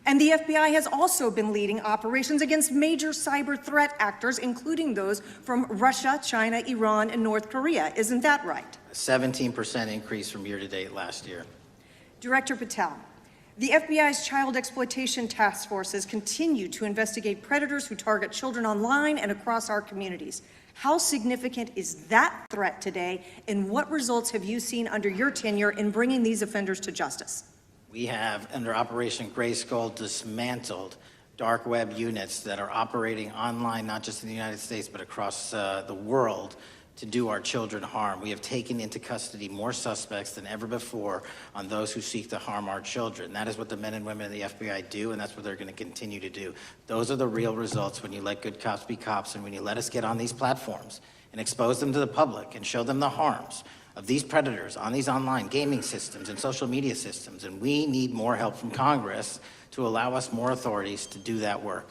And the FBI has also been leading operations against major cyber threat actors, including those from Russia, China, Iran, and North Korea. Isn't that right? A 17% increase from year to date last year. Director Patel, the FBI's child exploitation task forces continue to investigate predators who target children online and across our communities. How significant is that threat today, and what results have you seen under your tenure in bringing these offenders to justice? We have, under Operation Grayskull, dismantled dark web units that are operating online, not just in the United States, but across the world, to do our children harm. We have taken into custody more suspects than ever before on those who seek to harm our children. That is what the men and women of the FBI do, and that's what they're going to continue to do. Those are the real results when you let good cops be cops, and when you let us get on these platforms and expose them to the public and show them the harms of these predators on these online gaming systems and social media systems. And we need more help from Congress to allow us more authorities to do that work.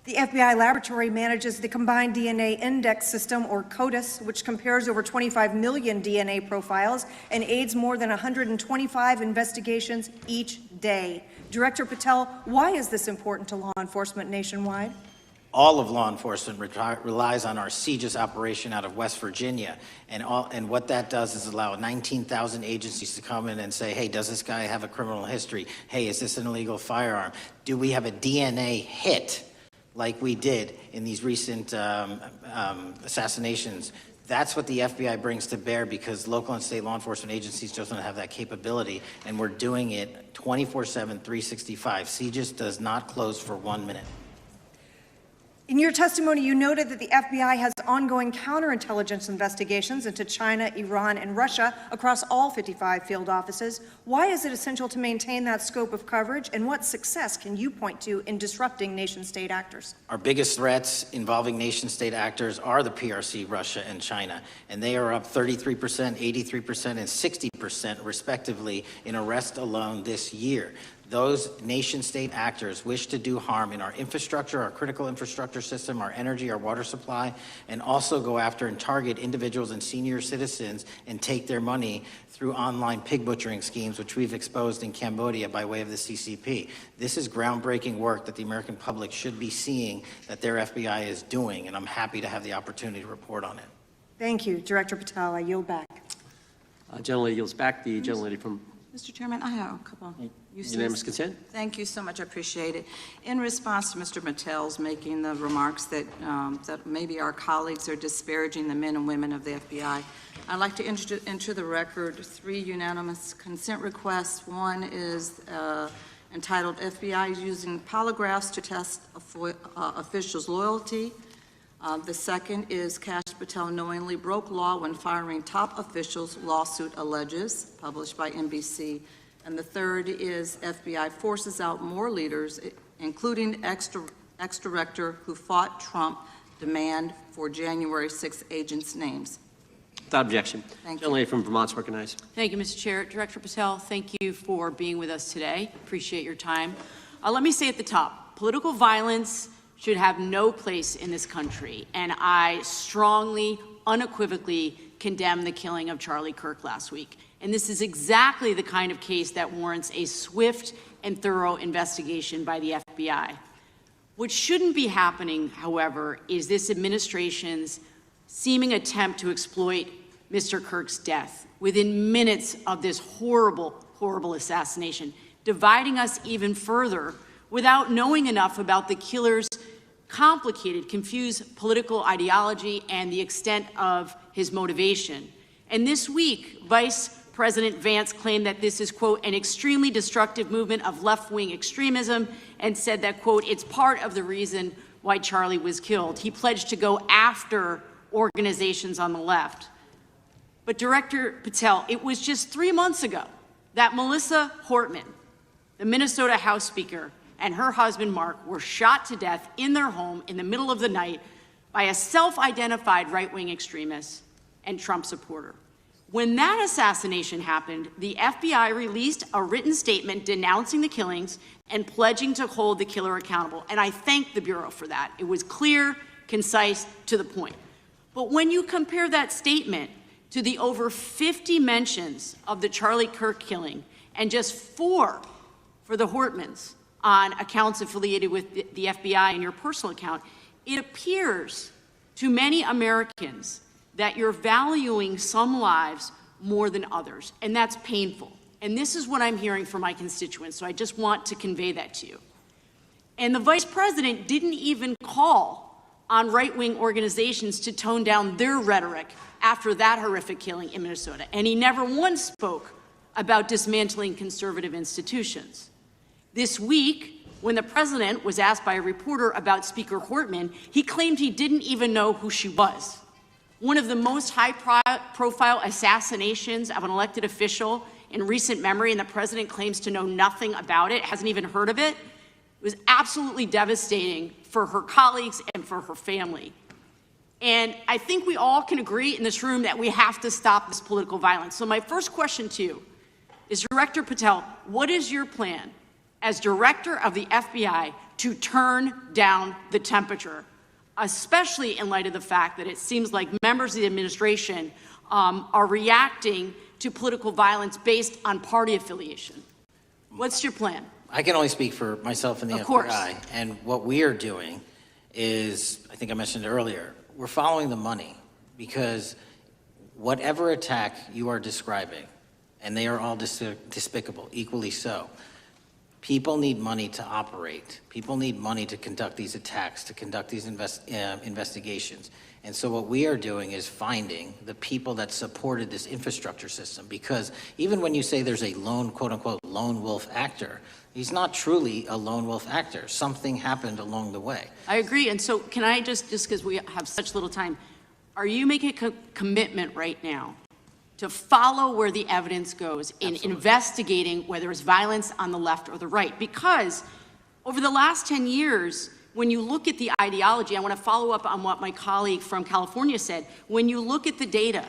The FBI laboratory manages the Combined DNA Index System, or CODIS, which compares over 25 million DNA profiles and aids more than 125 investigations each day. Director Patel, why is this important to law enforcement nationwide? All of law enforcement relies on our CJIS operation out of West Virginia. And what that does is allow 19,000 agencies to come in and say, hey, does this guy have a criminal history? Hey, is this an illegal firearm? Do we have a DNA hit like we did in these recent assassinations? That's what the FBI brings to bear, because local and state law enforcement agencies just don't have that capability, and we're doing it 24/7, 365. CJIS does not close for 1 minute. In your testimony, you noted that the FBI has ongoing counterintelligence investigations into China, Iran, and Russia across all 55 field offices. Why is it essential to maintain that scope of coverage, and what success can you point to in disrupting nation-state actors? Our biggest threats involving nation-state actors are the PRC, Russia, and China, and they are up 33%, 83%, and 60% respectively in arrest alone this year. Those nation-state actors wish to do harm in our infrastructure, our critical infrastructure system, our energy, our water supply, and also go after and target individuals and senior citizens and take their money through online pig butchering schemes, which we've exposed in Cambodia by way of the CCP. This is groundbreaking work that the American public should be seeing that their FBI is doing, and I'm happy to have the opportunity to report on it. Thank you, Director Patel. I yield back. Gentlelady yields back. The gentlelady from Mr. Chairman, I have a couple uses. unanimous consent. Thank you so much. I appreciate it. In response to Mr. Mattel's making the remarks that that maybe our colleagues are disparaging the men and women of the FBI, I'd like to enter the record 3 unanimous consent requests. One is entitled FBI is using polygraphs to test officials' loyalty. The second is Kash Patel knowingly broke law when firing top officials, lawsuit alleges, published by NBC. And the third is FBI forces out more leaders, including ex-director who fought Trump, demand for January 6 agents' names. Without objection. Thank you. Gentlelady from Vermont's recognized. Thank you, Mr. Chair. Director Patel, thank you for being with us today. Appreciate your time. Let me say at the top, political violence should have no place in this country, and I strongly, unequivocally condemn the killing of Charlie Kirk last week. And this is exactly the kind of case that warrants a swift and thorough investigation by the FBI. What shouldn't be happening, however, is this administration's seeming attempt to exploit Mr. Kirk's death within minutes of this horrible, horrible assassination, dividing us even further without knowing enough about the killer's complicated, confused political ideology and the extent of his motivation. And this week, Vice President Vance claimed that this is, quote, an extremely destructive movement of left-wing extremism, and said that, quote, it's part of the reason why Charlie was killed. He pledged to go after organizations on the left. But Director Patel, it was just 3 months ago that Melissa Hortman, the Minnesota House Speaker, and her husband Mark were shot to death in their home in the middle of the night by a self-identified right-wing extremist and Trump supporter. When that assassination happened, the FBI released a written statement denouncing the killings and pledging to hold the killer accountable. And I thank the Bureau for that. It was clear, concise, to the point. But when you compare that statement to the over 50 mentions of the Charlie Kirk killing and just 4 for the Hortmans on accounts affiliated with the FBI and your personal account, it appears to many Americans that you're valuing some lives more than others, and that's painful. And this is what I'm hearing from my constituents, so I just want to convey that to you. And the Vice President didn't even call on right-wing organizations to tone down their rhetoric after that horrific killing in Minnesota, and he never once spoke about dismantling conservative institutions. This week, when the president was asked by a reporter about Speaker Hortman, he claimed he didn't even know who she was. One of the most high-profile assassinations of an elected official in recent memory, and the president claims to know nothing about it, hasn't even heard of it. It was absolutely devastating for her colleagues and for her family. And I think we all can agree in this room that we have to stop this political violence. So my first question to you is, Director Patel, what is your plan as director of the FBI to turn down the temperature, especially in light of the fact that it seems like members of the administration are reacting to political violence based on party affiliation? What's your plan? I can only speak for myself and the Of course. FBI. And what we are doing is, I think I mentioned earlier, we're following the money, because whatever attack you are describing, and they are all despicable, equally so, people need money to operate. People need money to conduct these attacks, to conduct these investigations. And so what we are doing is finding the people that supported this infrastructure system, because even when you say there's a lone, quote unquote, lone wolf actor, he's not truly a lone wolf actor. Something happened along the way. I agree. And so can I just because we have such little time, are you making a commitment right now to follow where the evidence goes in investigating whether it's violence on the left or the right? Because over the last 10 years, when you look at the ideology, I want to follow up on what my colleague from California said. When you look at the data,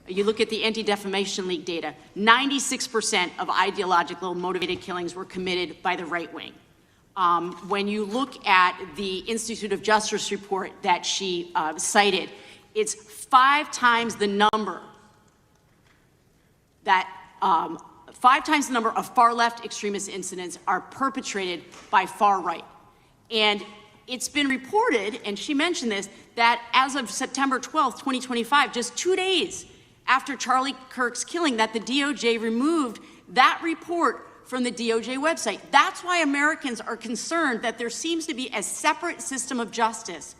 you look at the Anti-Defamation League data, 96% of ideological motivated killings were committed by the right wing. When you look at the Institute of Justice report that she cited, it's 5 times the number that 5 times the number of far-left extremist incidents are perpetrated by far right. And it's been reported, and she mentioned this, that as of September 12th, 2025, just 2 days after Charlie Kirk's killing that the DOJ removed that report from the DOJ website. That's why Americans are concerned that there seems to be a separate system of justice,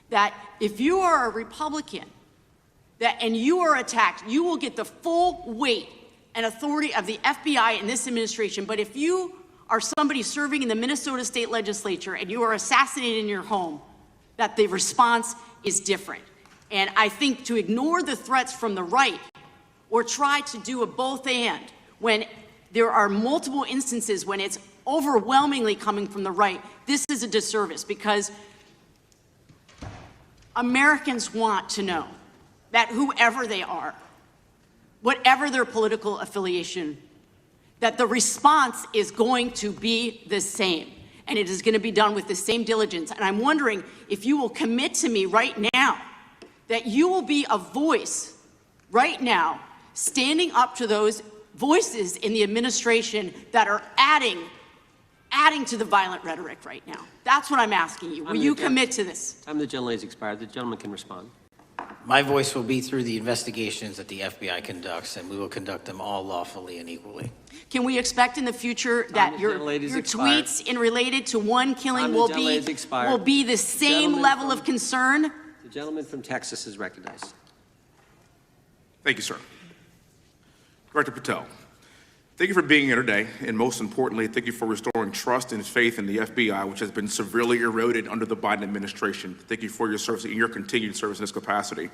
that if you are a Republican and you are attacked, you will get the full weight and authority of the FBI in this administration. But if you are somebody serving in the Minnesota State Legislature and you are assassinated in your home, that the response is different. And I think to ignore the threats from the right or try to do a both and when there are multiple instances when it's overwhelmingly coming from the right, this is a disservice, because Americans want to know that whoever they are, whatever their political affiliation, that the response is going to be the same, and it is going to be done with the same diligence. And I'm wondering if you will commit to me right now that you will be a voice right now standing up to those voices in the administration that are adding to the violent rhetoric right now. That's what I'm asking you. Will you commit to this? Time of the gentlelady's expired. The gentleman can respond. My voice will be through the investigations that the FBI conducts, and we will conduct them all lawfully and equally. Can we expect in the future that your tweets in related to one killing will be the same level of concern? The gentleman from Texas is recognized. Thank you, sir. Director Patel, thank you for being here today, and most importantly, thank you for restoring trust and faith in the FBI, which has been severely eroded under the Biden administration. Thank you for your service and your continued service in this capacity.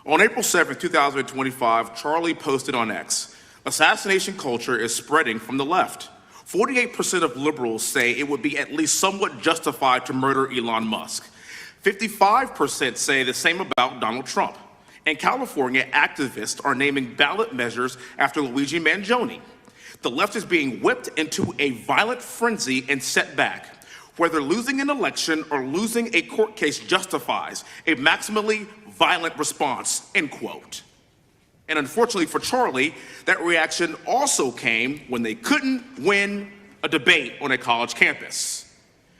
On April 7th, 2025, Charlie posted on X, "Assassination culture is spreading from the left. 48% of liberals say it would be at least somewhat justified to murder Elon Musk. 55% say the same about Donald Trump. And California activists are naming ballot measures after Luigi Mangione. The left is being whipped into a violent frenzy and set back. Whether losing an election or losing a court case justifies a maximally violent response," end quote. And unfortunately for Charlie, that reaction also came when they couldn't win a debate on a college campus.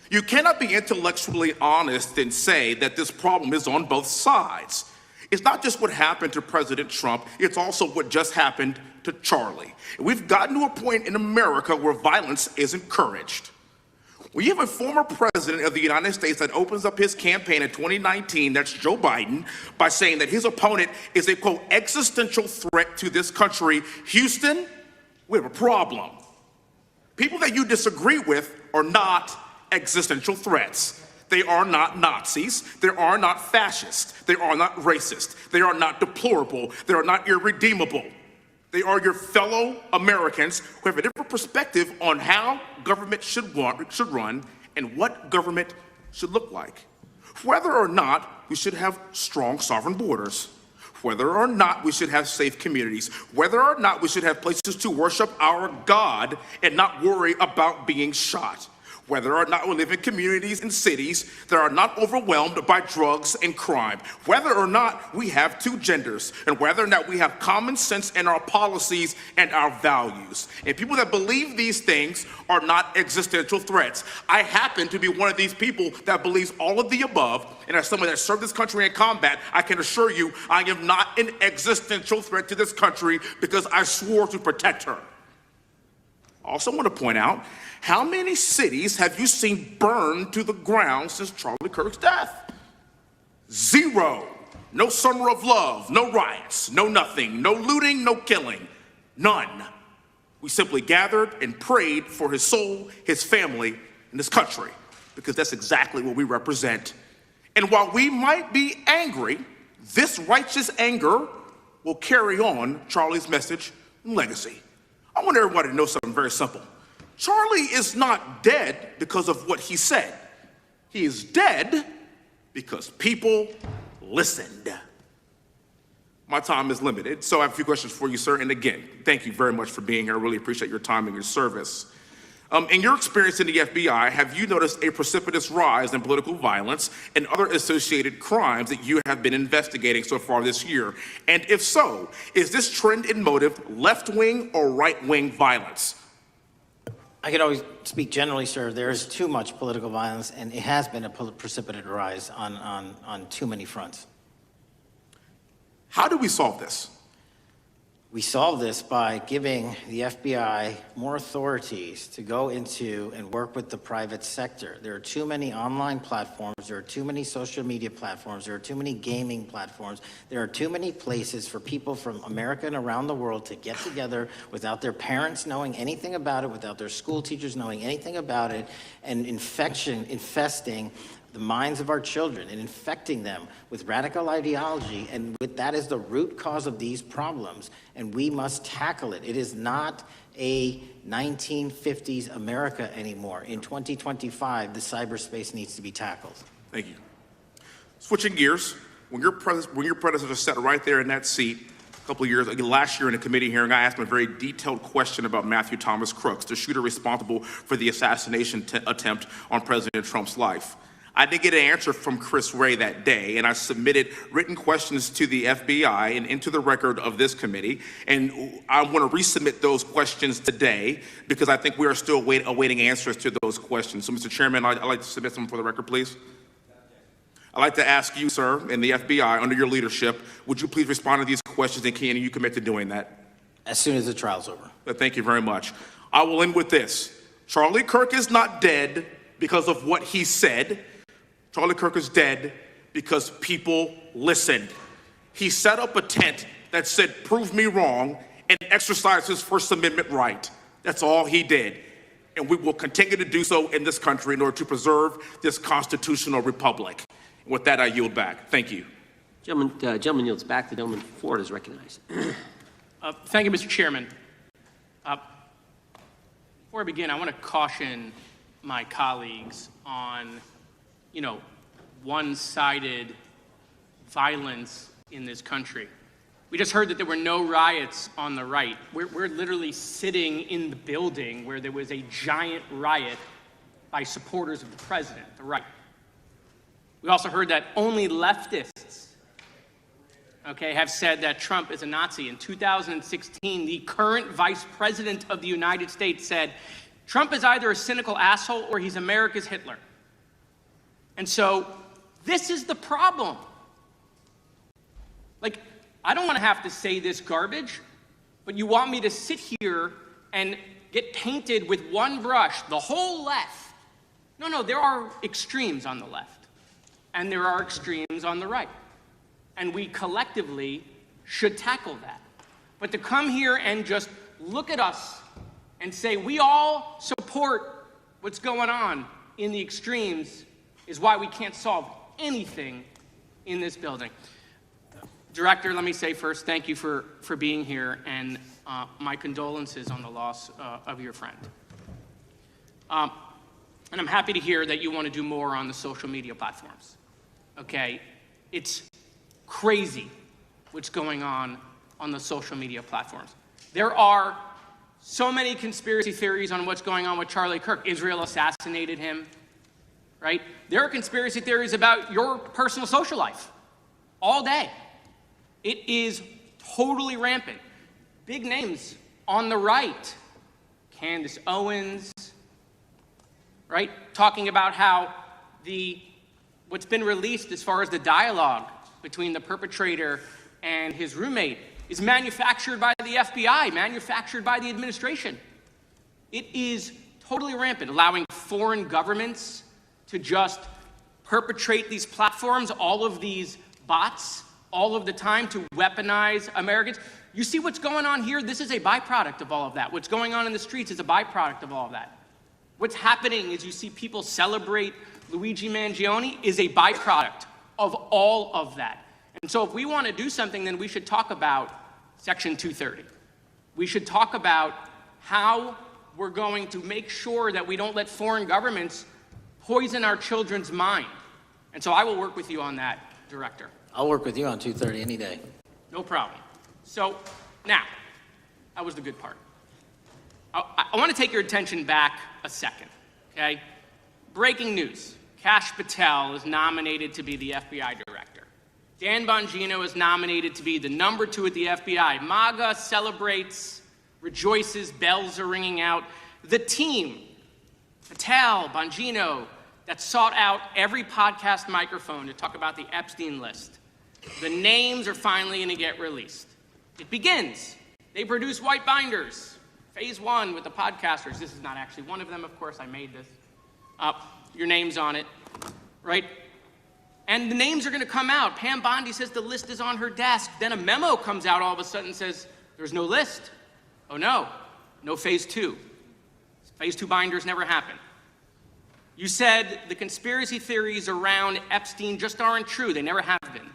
You cannot be intellectually honest and say that this problem is on both sides. It's not just what happened to President Trump, it's also what just happened to Charlie. We've gotten to a point in America where violence is encouraged. When you have a former president of the United States that opens up his campaign in 2019, that's Joe Biden, by saying that his opponent is a, quote, existential threat to this country, Houston, we have a problem. People that you disagree with are not existential threats. They are not Nazis. They are not fascists. They are not racist. They are not deplorable. They are not irredeemable. They are your fellow Americans who have a different perspective on how government should run and what government should look like. Whether or not we should have strong sovereign borders, whether or not we should have safe communities, whether or not we should have places to worship our God and not worry about being shot, whether or not we live in communities and cities that are not overwhelmed by drugs and crime, whether or not we have two genders, and whether or not we have common sense in our policies and our values. And people that believe these things are not existential threats. I happen to be one of these people that believes all of the above, and as someone that served this country in combat, I can assure you I am not an existential threat to this country because I swore to protect her. I also want to point out, how many cities have you seen burned to the ground since Charlie Kirk's death? 0. No summer of love, no riots, no nothing, no looting, no killing, none. We simply gathered and prayed for his soul, his family, and this country, because that's exactly what we represent. And while we might be angry, this righteous anger will carry on Charlie's message and legacy. I want everybody to know something very simple. Charlie is not dead because of what he said. He is dead because people listened. My time is limited, so I have a few questions for you, sir. And again, thank you very much for being here. I really appreciate your time and your service. In your experience in the FBI, have you noticed a precipitous rise in political violence and other associated crimes that you have been investigating so far this year? And if so, is this trend in motive left-wing or right-wing violence? I can always speak generally, sir. There is too much political violence, and it has been a precipitous rise on too many fronts. How do we solve this? We solve this by giving the FBI more authorities to go into and work with the private sector. There are too many online platforms, there are too many social media platforms, there are too many gaming platforms, there are too many places for people from America and around the world to get together without their parents knowing anything about it, without their school teachers knowing anything about it, and infesting the minds of our children and infecting them with radical ideology, and that is the root cause of these problems, and we must tackle it. It is not a 1950s America anymore. In 2025, the cyberspace needs to be tackled. Thank you. Switching gears, when your predecessor sat right there in that seat a couple of years, last year in a committee hearing, I asked him a very detailed question about Matthew Thomas Crooks, the shooter responsible for the assassination attempt on President Trump's life. I did get an answer from Chris Wray that day, and I submitted written questions to the FBI and into the record of this committee, and I want to resubmit those questions today because I think we are still awaiting answers to those questions. So, Mr. Chairman, I'd like to submit them for the record, please. I'd like to ask you, sir, and the FBI, under your leadership, would you please respond to these questions, and can you commit to doing that? As soon as the trial's over. Thank you very much. I will end with this. Charlie Kirk is not dead because of what he said. Charlie Kirk is dead because people listened. He set up a tent that said, "Prove me wrong," and exercised his First Amendment right. That's all he did. And we will continue to do so in this country in order to preserve this constitutional republic. And with that, I yield back. Thank you. Gentleman yields back. The gentleman from Florida is recognized. Thank you, Mr. Chairman. Before I begin, I want to caution my colleagues on one-sided violence in this country. We just heard that there were no riots on the right. We're literally sitting in the building where there was a giant riot by supporters of the president, the right. We also heard that only leftists, have said that Trump is a Nazi. In 2016, the current vice president of the United States said, Trump is either a cynical asshole or he's America's Hitler. And so this is the problem. I don't want to have to say this garbage, but you want me to sit here and get painted with one brush, the whole left. No, there are extremes on the left, and there are extremes on the right. And we collectively should tackle that. But to come here and just look at us and say we all support what's going on in the extremes is why we can't solve anything in this building. Director, let me say first, thank you for being here, and my condolences on the loss of your friend. And I'm happy to hear that you want to do more on the social media platforms. It's crazy what's going on the social media platforms. There are so many conspiracy theories on what's going on with Charlie Kirk. Israel assassinated him, right? There are conspiracy theories about your personal social life all day. It is totally rampant. Big names on the right, Candace Owens, right? Talking about how what's been released as far as the dialogue between the perpetrator and his roommate is manufactured by the FBI, manufactured by the administration. It is totally rampant, allowing foreign governments to just perpetrate these platforms, all of these bots, all of the time to weaponize Americans. You see what's going on here? This is a byproduct of all of that. What's going on in the streets is a byproduct of all of that. What's happening is you see people celebrate Luigi Mangione is a byproduct of all of that. And so if we want to do something, then we should talk about Section 230. We should talk about how we're going to make sure that we don't let foreign governments poison our children's mind. And so I will work with you on that, Director. I'll work with you on 230 any day. No problem. So now, that was the good part. I want to take your attention back a second, okay? Breaking news. Kash Patel is nominated to be the FBI director. Dan Bongino is nominated to be the number 2 at the FBI. MAGA celebrates, rejoices, bells are ringing out. The team, Patel, Bongino, that sought out every podcast microphone to talk about the Epstein list, The names are finally going to get released. It begins. They produce white binders. Phase 1 with the podcasters. This is not actually one of them, of course. I made this up. Your name's on it, right? And the names are going to come out. Pam Bondi says the list is on her desk. Then a memo comes out all of a sudden and says, there's no list. Oh, no. No phase 2. Phase 2 binders never happen. You said the conspiracy theories around Epstein just aren't true. They never have been.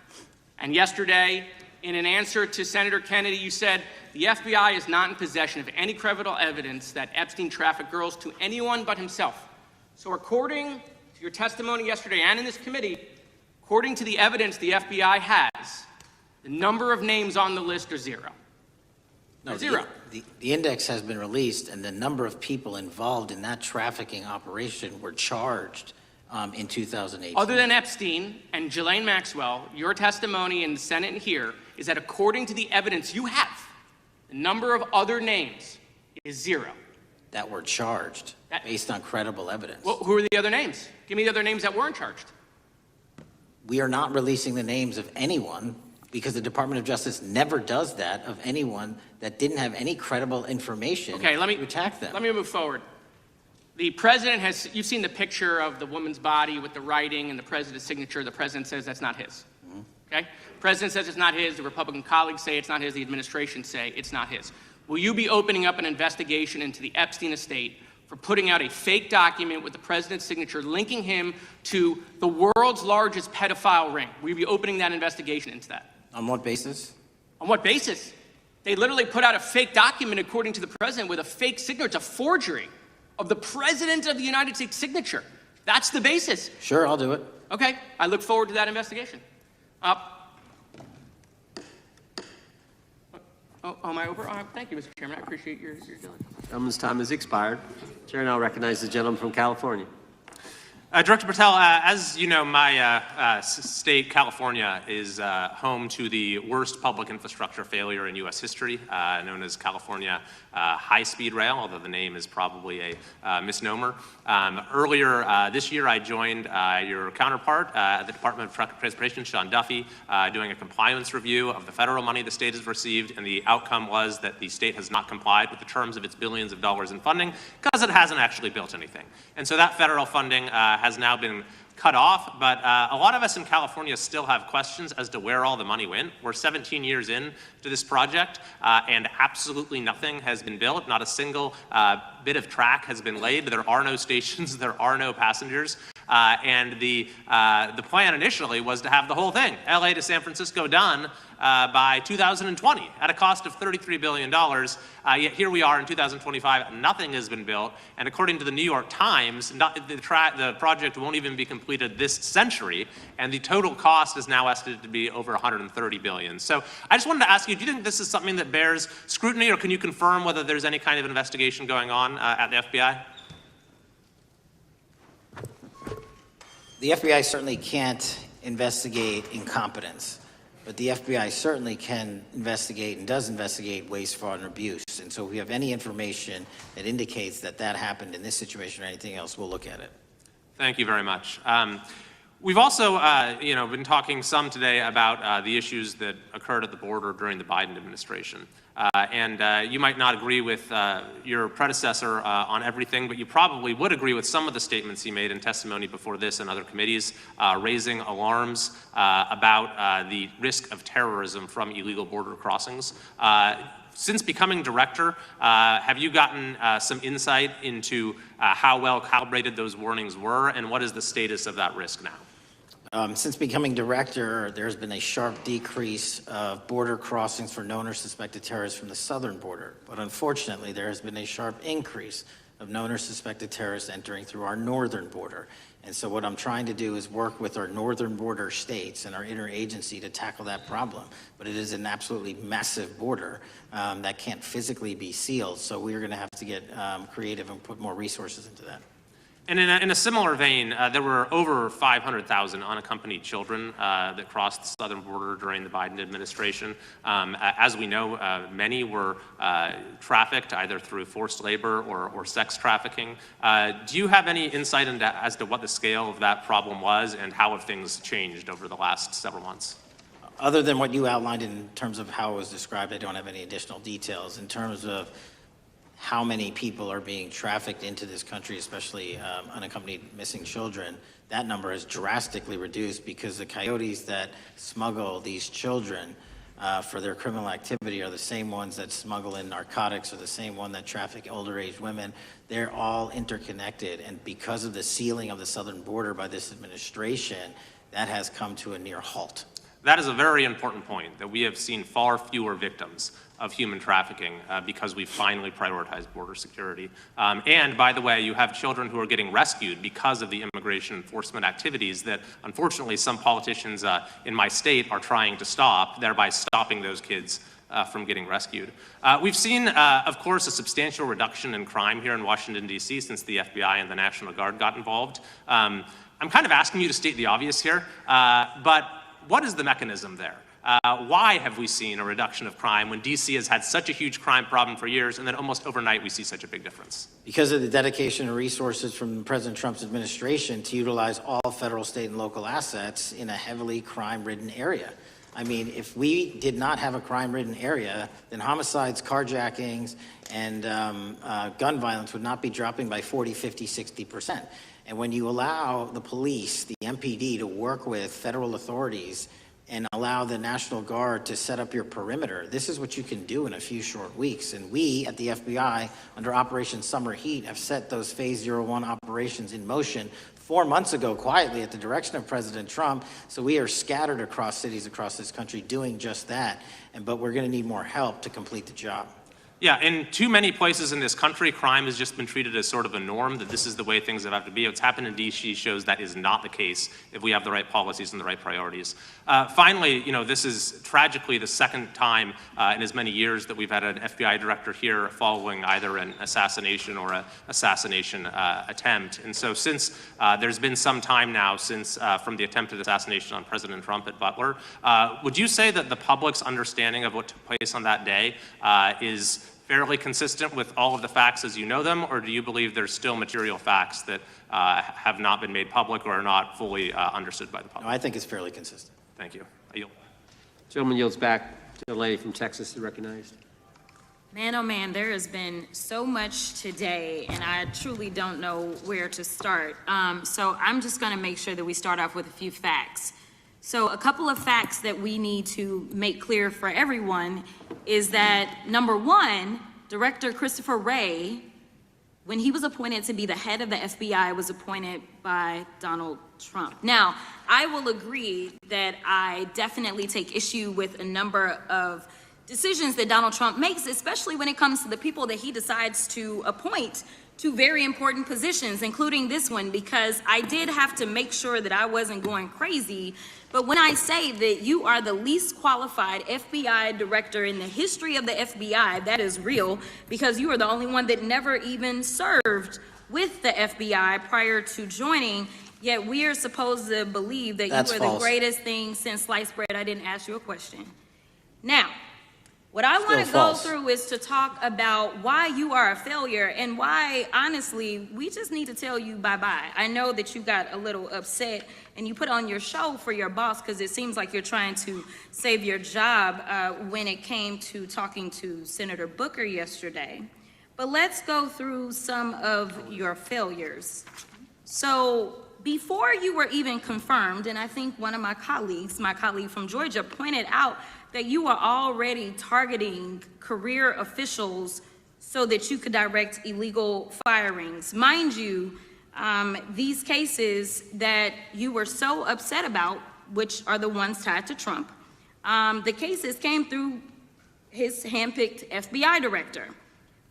And yesterday, in an answer to Senator Kennedy, you said the FBI is not in possession of any credible evidence that Epstein trafficked girls to anyone but himself. So according to your testimony yesterday and in this committee, according to the evidence the FBI has, the number of names on the list are 0. No, Zero. The index has been released, and the number of people involved in that trafficking operation were charged in 2018. Other than Epstein and Ghislaine Maxwell, your testimony in the Senate and here is that according to the evidence you have, the number of other names is 0. That were charged based on credible evidence. Well, who are the other names? Give me the other names that weren't charged. We are not releasing the names of anyone because the Department of Justice never does that of anyone that didn't have any credible information to attack them. Let me move forward. The president has, you've seen the picture of the woman's body with the writing and the president's signature. The president says that's not his. Okay? The president says it's not his. The Republican colleagues say it's not his. The administration say it's not his. Will you be opening up an investigation into the Epstein estate for putting out a fake document with the president's signature linking him to the world's largest pedophile ring? Will you be opening that investigation into that? On what basis? On what basis? They literally put out a fake document, according to the president, with a fake signature. It's a forgery of the president of the United States signature. That's the basis. Sure, I'll do it. Okay, I look forward to that investigation. Am I over? Thank you, Mr. Chairman. I appreciate your diligence. Gentleman's time has expired. Chair now recognizes the gentleman from California. Director Patel, as you know, my state, California, is home to the worst public infrastructure failure in U.S. history, known as California High-Speed Rail, although the name is probably a misnomer. Earlier this year, I joined your counterpart at the Department of Transportation, Sean Duffy, doing a compliance review of the federal money the state has received, and the outcome was that the state has not complied with the terms of its billions of dollars in funding because it hasn't actually built anything. And so that federal funding has now been cut off, but a lot of us in California still have questions as to where all the money went. We're 17 years in to this project, and absolutely nothing has been built. Not a single bit of track has been laid. There are no stations. There are no passengers. And the plan initially was to have the whole thing, LA to San Francisco, done by 2020 at a cost of $33 billion. Yet here we are in 2025, nothing has been built. And according to the New York Times, the project won't even be completed this century. And the total cost is now estimated to be over $130 billion. So I just wanted to ask you, do you think this is something that bears scrutiny, or can you confirm whether there's any kind of investigation going on at the FBI? The FBI certainly can't investigate incompetence, but the FBI certainly can investigate and does investigate waste, fraud, and abuse. And so if we have any information that indicates that that happened in this situation or anything else, we'll look at it. Thank you very much. We've also, been talking some today about the issues that occurred at the border during the Biden administration. You might not agree with your predecessor on everything, but you probably would agree with some of the statements he made in testimony before this and other committees, raising alarms about the risk of terrorism from illegal border crossings. Since becoming director, have you gotten some insight into how well calibrated those warnings were, and what is the status of that risk now? Since becoming director, there's been a sharp decrease of border crossings for known or suspected terrorists from the southern border. But unfortunately, there has been a sharp increase of known or suspected terrorists entering through our northern border. And so what I'm trying to do is work with our northern border states and our interagency to tackle that problem. But it is an absolutely massive border that can't physically be sealed. So we're going to have to get creative and put more resources into that. And in a similar vein, there were over 500,000 unaccompanied children that crossed the southern border during the Biden administration. As we know, many were trafficked either through forced labor or sex trafficking. Do you have any insight as to what the scale of that problem was and how have things changed over the last several months? Other than what you outlined in terms of how it was described, I don't have any additional details. In terms of how many people are being trafficked into this country, especially unaccompanied missing children, that number is drastically reduced because the coyotes that smuggle these children for their criminal activity are the same ones that smuggle in narcotics, or the same one that traffic older age women. They're all interconnected, and because of the sealing of the southern border by this administration, that has come to a near halt. That is a very important point, that we have seen far fewer victims of human trafficking because we finally prioritized border security. And by the way, you have children who are getting rescued because of the immigration enforcement activities that unfortunately some politicians in my state are trying to stop, thereby stopping those kids from getting rescued. We've seen, of course, a substantial reduction in crime here in Washington, D.C. since the FBI and the National Guard got involved. I'm kind of asking you to state the obvious here, but what is the mechanism there? Why have we seen a reduction of crime when D.C. has had such a huge crime problem for years, and then almost overnight we see such a big difference? Because of the dedication and resources from President Trump's administration to utilize all federal, state, and local assets in a heavily crime-ridden area. I mean, if we did not have a crime-ridden area, then homicides, carjackings, and gun violence would not be dropping by 40, 50, 60%. And when you allow the police, the MPD, to work with federal authorities and allow the National Guard to set up your perimeter, this is what you can do in a few short weeks. And we at the FBI, under Operation Summer Heat, have set those Phase 01 operations in motion 4 months ago, quietly at the direction of President Trump. So we are scattered across cities across this country doing just that. But we're going to need more help to complete the job. Yeah, in too many places in this country, crime has just been treated as sort of a norm, that this is the way things have to be. What's happened in D.C. shows that is not the case if we have the right policies and the right priorities. Finally, you know, this is tragically the second time in as many years that we've had an FBI director here following either an assassination or an assassination attempt. And so since there's been some time now since from the attempted assassination on President Trump at Butler, would you say that the public's understanding of what took place on that day is fairly consistent with all of the facts as you know them, or do you believe there's still material facts that have not been made public or are not fully understood by the public? No, I think it's fairly consistent. Thank you. I yield. Gentleman yields back to the lady from Texas, recognized. Man, oh man, there has been so much today, and I truly don't know where to start. So I'm just going to make sure that we start off with a few facts. So a couple of facts that we need to make clear for everyone is that, number one, Director Christopher Wray, when he was appointed to be the head of the FBI, was appointed by Donald Trump. Now, I will agree that I definitely take issue with a number of decisions that Donald Trump makes, especially when it comes to the people that he decides to appoint to very important positions, including this one, because I did have to make sure that I wasn't going crazy. But when I say that you are the least qualified FBI director in the history of the FBI, that is real, because you are the only one that never even served with the FBI prior to joining, yet we are supposed to believe that That's you are false. the greatest thing since sliced bread. I didn't ask you a question. Now, what I want to go through is to talk about why you are a failure and why, honestly, we just need to tell you bye-bye. I know that you got a little upset and you put on your show for your boss because it seems like you're trying to save your job when it came to talking to Senator Booker yesterday. But let's go through some of your failures. So before you were even confirmed, and I think one of my colleague from Georgia, pointed out that you are already targeting career officials so that you could direct illegal firings. Mind you, these cases that you were so upset about, which are the ones tied to Trump, the cases came through his handpicked FBI director.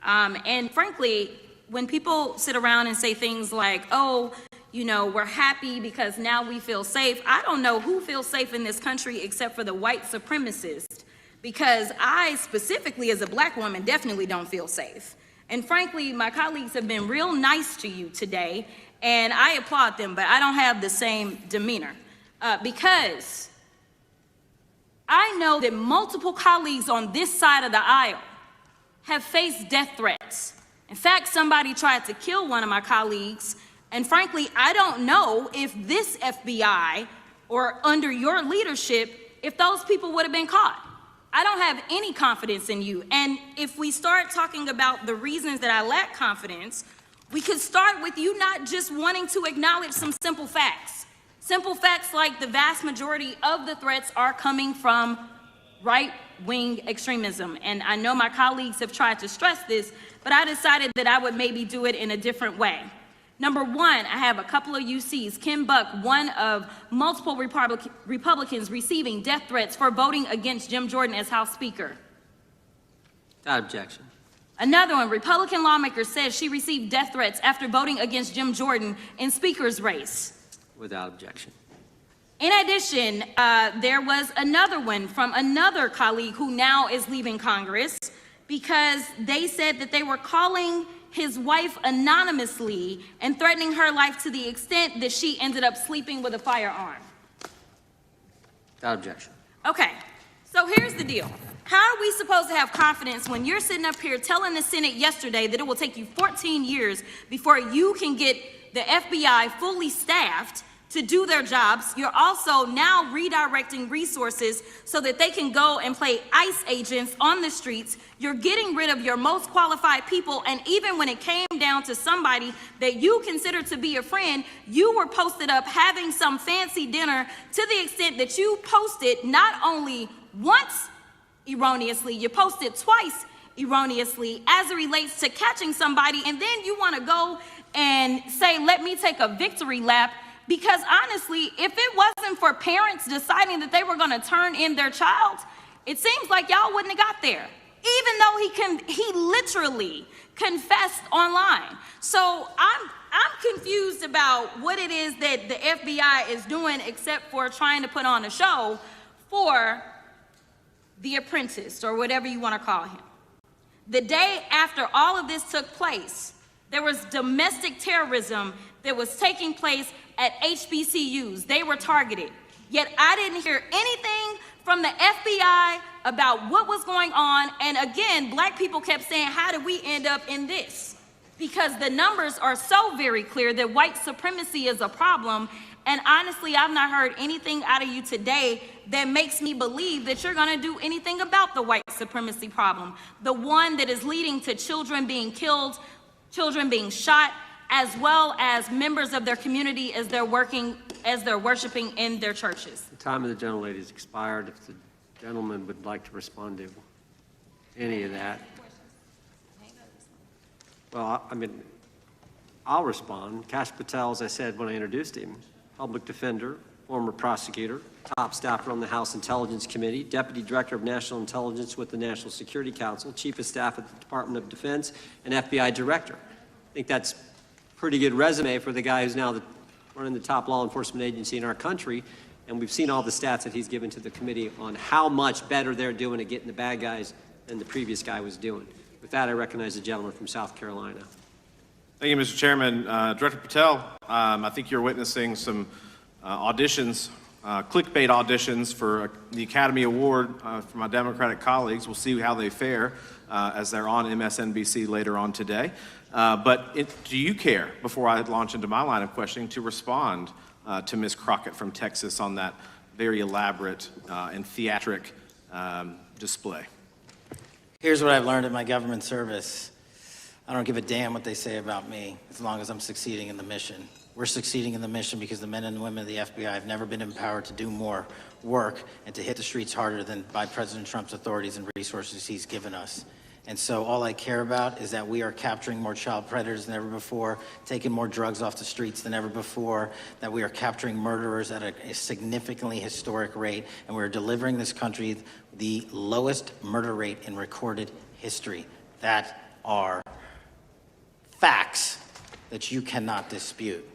And frankly, when people sit around and say things like, oh, you know, we're happy because now we feel safe. I don't know who feels safe in this country except for the white supremacists, because I specifically as a black woman definitely don't feel safe. And frankly, my colleagues have been real nice to you today, and I applaud them, but I don't have the same demeanor because I know that multiple colleagues on this side of the aisle have faced death threats. In fact, somebody tried to kill one of my colleagues. And frankly, I don't know if this FBI or under your leadership if those people would have been caught. I don't have any confidence in you. And if we start talking about the reasons that I lack confidence, we could start with you not just wanting to acknowledge some simple facts. Simple facts like the vast majority of the threats are coming from right-wing extremism. And I know my colleagues have tried to stress this, but I decided that I would maybe do it in a different way. Number one, I have a couple of UCs. Kim Buck, one of multiple Republicans receiving death threats for voting against Jim Jordan as House Speaker. Without objection. Another one, Republican lawmaker says she received death threats after voting against Jim Jordan in Speaker's race. Without objection. In addition, there was another one from another colleague who now is leaving Congress because they said that they were calling his wife anonymously and threatening her life to the extent that she ended up sleeping with a firearm. Without objection. Okay, so here's the deal. How are we supposed to have confidence when you're sitting up here telling the Senate yesterday that it will take you 14 years before you can get the FBI fully staffed to do their jobs? You're also now redirecting resources so that they can go and play ICE agents on the streets. You're getting rid of your most qualified people, and even when it came down to somebody that you consider to be a friend, you were posted up having some fancy dinner to the extent that you posted not only once erroneously, you posted twice erroneously as it relates to catching somebody, and then you want to go and say, let me take a victory lap. Because honestly, if it wasn't for parents deciding that they were going to turn in their child, it seems like y'all wouldn't have got there, even though he literally confessed online. So I'm confused about what it is that the FBI is doing except for trying to put on a show for the apprentice or whatever you want to call him. The day after all of this took place, there was domestic terrorism that was taking place at HBCUs. They were targeted. Yet I didn't hear anything from the FBI about what was going on. And again, black people kept saying, how did we end up in this? Because the numbers are so very clear that white supremacy is a problem. And honestly, I've not heard anything out of you today that makes me believe that you're going to do anything about the white supremacy problem. The one that is leading to children being killed, children being shot, as well as members of their community as they're worshiping in their churches. The time of the gentlelady has expired. If the gentleman would like to respond to any of that. Well, I mean, I'll respond. Kash Patel, as I said when I introduced him, public defender, former prosecutor, top staffer on the House Intelligence Committee, Deputy Director of National Intelligence with the National Security Council, Chief of Staff at the Department of Defense, and FBI Director. I think that's pretty good resume for the guy who's now running the top law enforcement agency in our country. And we've seen all the stats that he's given to the committee on how much better they're doing at getting the bad guys than the previous guy was doing. With that, I recognize the gentleman from South Carolina. Thank you, Mr. Chairman. Director Patel, I think you're witnessing some auditions, clickbait auditions for the Academy Award for my Democratic colleagues. We'll see how they fare as they're on MSNBC later on today. But do you care, before I launch into my line of questioning, to respond to Ms. Crockett from Texas on that very elaborate and theatric display? Here's what I've learned in my government service. I don't give a damn what they say about me as long as I'm succeeding in the mission. We're succeeding in the mission because the men and women of the FBI have never been empowered to do more work and to hit the streets harder than by President Trump's authorities and resources he's given us. And so all I care about is that we are capturing more child predators than ever before, taking more drugs off the streets than ever before, that we are capturing murderers at a significantly historic rate, and we're delivering this country the lowest murder rate in recorded history. That are facts that you cannot dispute.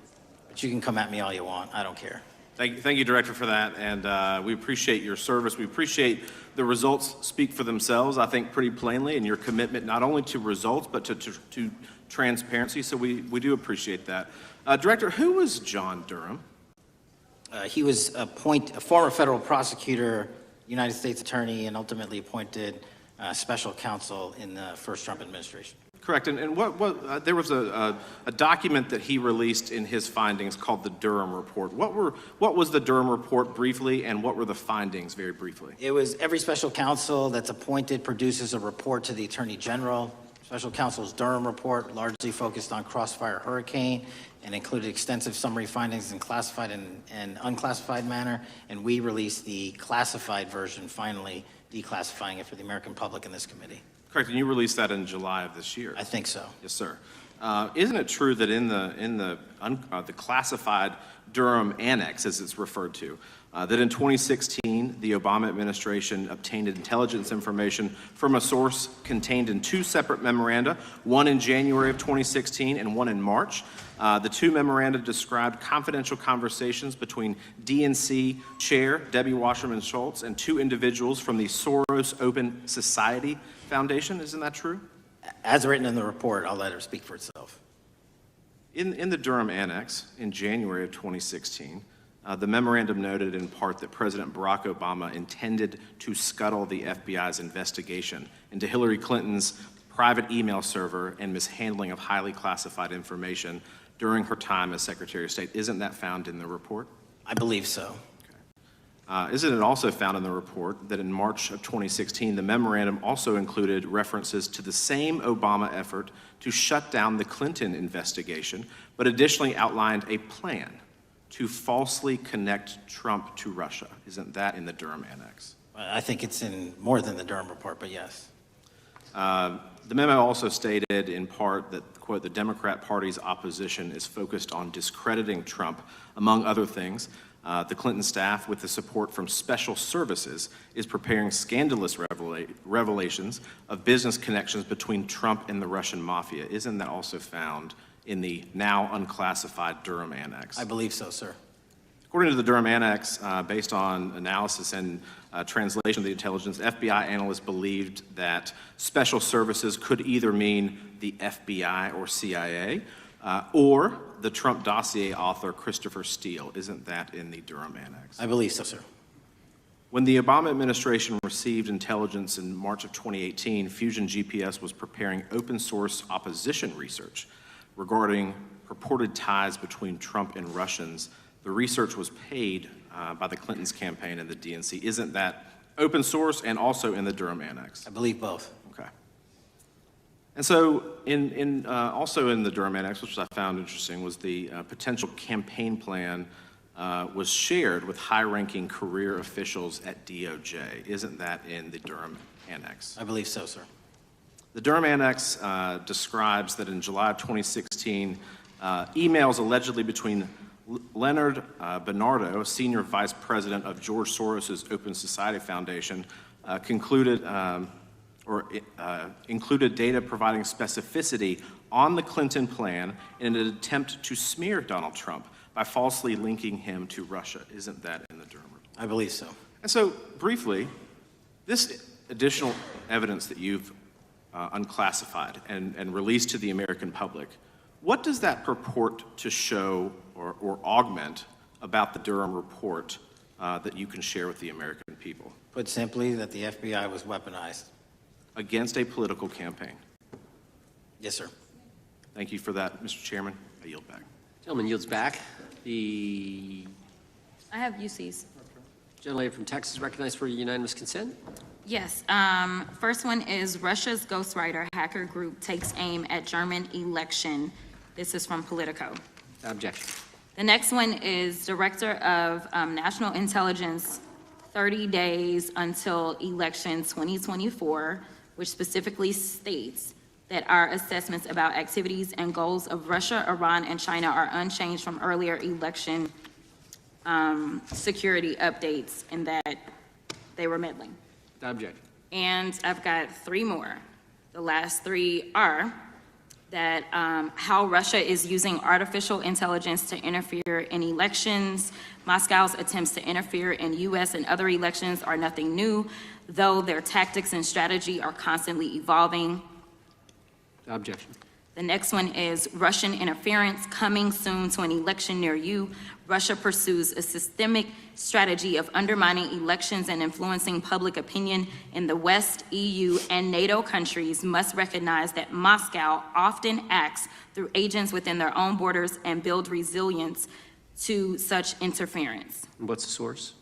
But you can come at me all you want. I don't care. Thank you, Director, for that, and we appreciate your service. We appreciate the results speak for themselves, I think, pretty plainly, and your commitment not only to results, but to transparency, so we do appreciate that. Director, who was John Durham? He was a former federal prosecutor, United States attorney, and ultimately appointed special counsel in the first Trump administration. Correct, and there was a document that he released in his findings called the Durham Report. What was the Durham Report briefly, and what were the findings very briefly? It was every special counsel that's appointed produces a report to the Attorney General. Special counsel's Durham Report largely focused on Crossfire Hurricane and included extensive summary findings in classified and unclassified manner, and we released the classified version, finally declassifying it for the American public in this committee. Correct, and you released that in July of this year. I think so. Yes, sir. Isn't it true that in the classified Durham Annex, as it's referred to, that in 2016, the Obama administration obtained intelligence information from a source contained in two separate memoranda, one in January of 2016 and one in March. The two memoranda described confidential conversations between DNC Chair Debbie Wasserman Schultz and two individuals from the Soros Open Society Foundation. Isn't that true? As written in the report, I'll let her speak for itself. In the Durham Annex, in January of 2016, the memorandum noted in part that President Barack Obama intended to scuttle the FBI's investigation into Hillary Clinton's private email server and mishandling of highly classified information during her time as Secretary of State. Isn't that found in the report? I believe so. Isn't it also found in the report that in March of 2016, the memorandum also included references to the same Obama effort to shut down the Clinton investigation, but additionally outlined a plan to falsely connect Trump to Russia? Isn't that in the Durham Annex? I think it's in more than the Durham Report, but yes. The memo also stated in part that, quote, the Democrat Party's opposition is focused on discrediting Trump, among other things. The Clinton staff, with the support from special services, is preparing scandalous revelations of business connections between Trump and the Russian mafia. Isn't that also found in the now unclassified Durham Annex? I believe so, sir. According to the Durham Annex, based on analysis and translation of the intelligence, FBI analysts believed that special services could either mean the FBI or CIA, or the Trump dossier author Christopher Steele. Isn't that in the Durham Annex? I believe so, sir. When the Obama administration received intelligence in March of 2018, Fusion GPS was preparing open source opposition research regarding purported ties between Trump and Russians. The research was paid by the Clintons campaign and the DNC. Isn't that open source and also in the Durham Annex? I believe both. Okay. And so also in the Durham Annex, which I found interesting, was the potential campaign plan was shared with high-ranking career officials at DOJ. Isn't that in the Durham Annex? I believe so, sir. The Durham Annex describes that in July of 2016, emails allegedly between Leonard Bernardo, senior vice president of George Soros's Open Society Foundation, included data providing specificity on the Clinton plan in an attempt to smear Donald Trump by falsely linking him to Russia. Isn't that in the Durham Report? I believe so. And so, briefly, this additional evidence that you've unclassified and released to the American public, what does that purport to show or augment about the Durham Report that you can share with the American people? Put simply, that the FBI was weaponized. Against a political campaign. Yes, sir. Thank you for that, Mr. Chairman. I yield back. Gentleman yields back. I have UCs. Gentlelady from Texas recognized for unanimous consent. Yes. First one is Russia's ghostwriter hacker group takes aim at German election. This is from Politico. Objection. The next one is Director of National Intelligence, 30 days until election 2024, which specifically states that our assessments about activities and goals of Russia, Iran, and China are unchanged from earlier election security updates, and that they were meddling. Objection. And I've got three more. The last three are that how Russia is using artificial intelligence to interfere in elections. Moscow's attempts to interfere in U.S. and other elections are nothing new, though their tactics and strategy are constantly evolving. Objection. The next one is Russian interference coming soon to an election near you. Russia pursues a systemic strategy of undermining elections and influencing public opinion in the West. EU and NATO countries must recognize that Moscow often acts through agents within their own borders and build resilience to such interference. What's the source?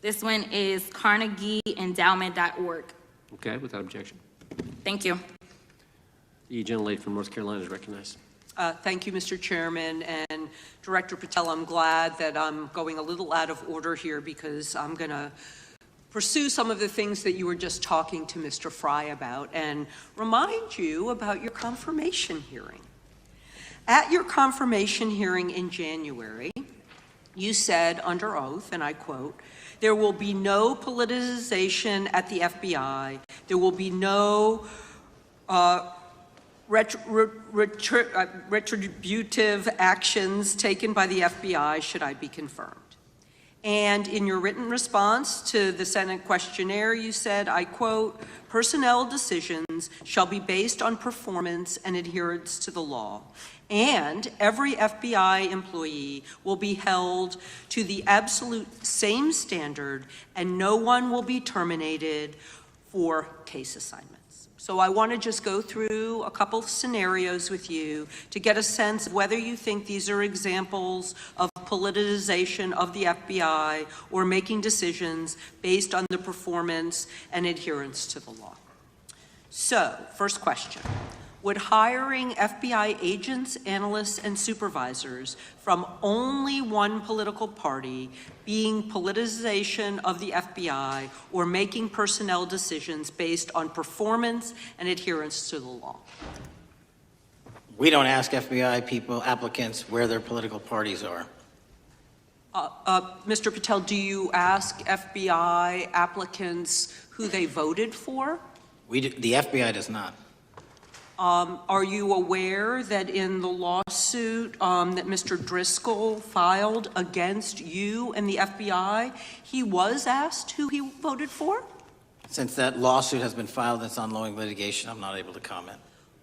This one is CarnegieEndowment.org. Okay, without objection. Thank you. The gentlelady from North Carolina is recognized. Thank you, Mr. Chairman, and Director Patel, I'm glad that I'm going a little out of order here because I'm going to pursue some of the things that you were just talking to Mr. Fry about and remind you about your confirmation hearing. At your confirmation hearing in January, you said under oath, and I quote, "There will be no politicization at the FBI. There will be no retributive actions taken by the FBI should I be confirmed." And in your written response to the Senate questionnaire, you said, I quote, "Personnel decisions shall be based on performance and adherence to the law. And every FBI employee will be held to the absolute same standard, and no one will be terminated for case assignments." So I want to just go through a couple of scenarios with you to get a sense of whether you think these are examples of politicization of the FBI or making decisions based on the performance and adherence to the law. So, first question. Would hiring FBI agents, analysts, and supervisors from only one political party being politicization of the FBI or making personnel decisions based on performance and adherence to the law? We don't ask FBI people, applicants, where their political parties are. Mr. Patel, do you ask FBI applicants who they voted for? The FBI does not. Are you aware that in the lawsuit that Mr. Driscoll filed against you and the FBI, he was asked who he voted for? Since that lawsuit has been filed, it's ongoing litigation, I'm not able to comment.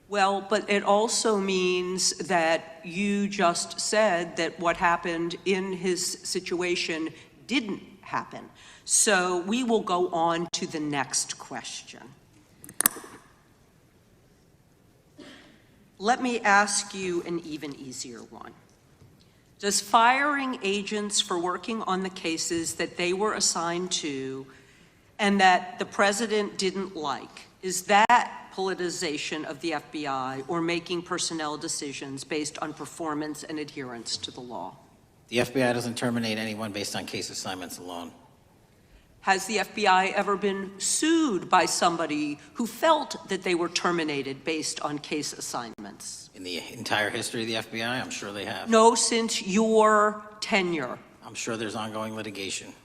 Well, but it also means that you just said that what happened in his situation didn't happen. So we will go on to the next question. Let me ask you an even easier one. Does firing agents for working on the cases that they were assigned to and that the president didn't like, is that politicization of the FBI or making personnel decisions based on performance and adherence to the law? The FBI doesn't terminate anyone based on case assignments alone. Has the FBI ever been sued by somebody who felt that they were terminated based on case assignments? In the entire history of the FBI, I'm sure they have. No, since your tenure. I'm sure there's ongoing litigation.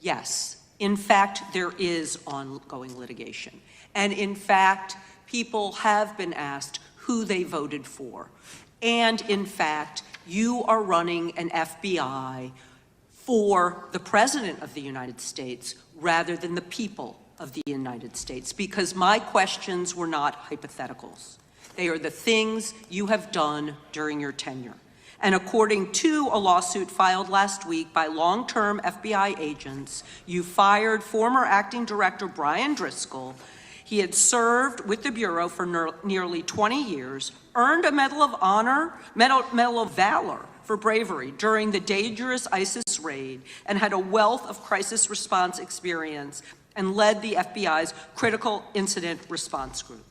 Yes. In fact, there is ongoing litigation. And in fact, people have been asked who they voted for. And in fact, you are running an FBI for the President of the United States rather than the people of the United States, because my questions were not hypotheticals. They are the things you have done during your tenure. And according to a lawsuit filed last week by long-term FBI agents, you fired former acting director Brian Driscoll. He had served with the Bureau for nearly 20 years, earned a Medal of Honor, Medal of Valor for bravery during the dangerous ISIS raid, and had a wealth of crisis response experience and led the FBI's critical incident response group.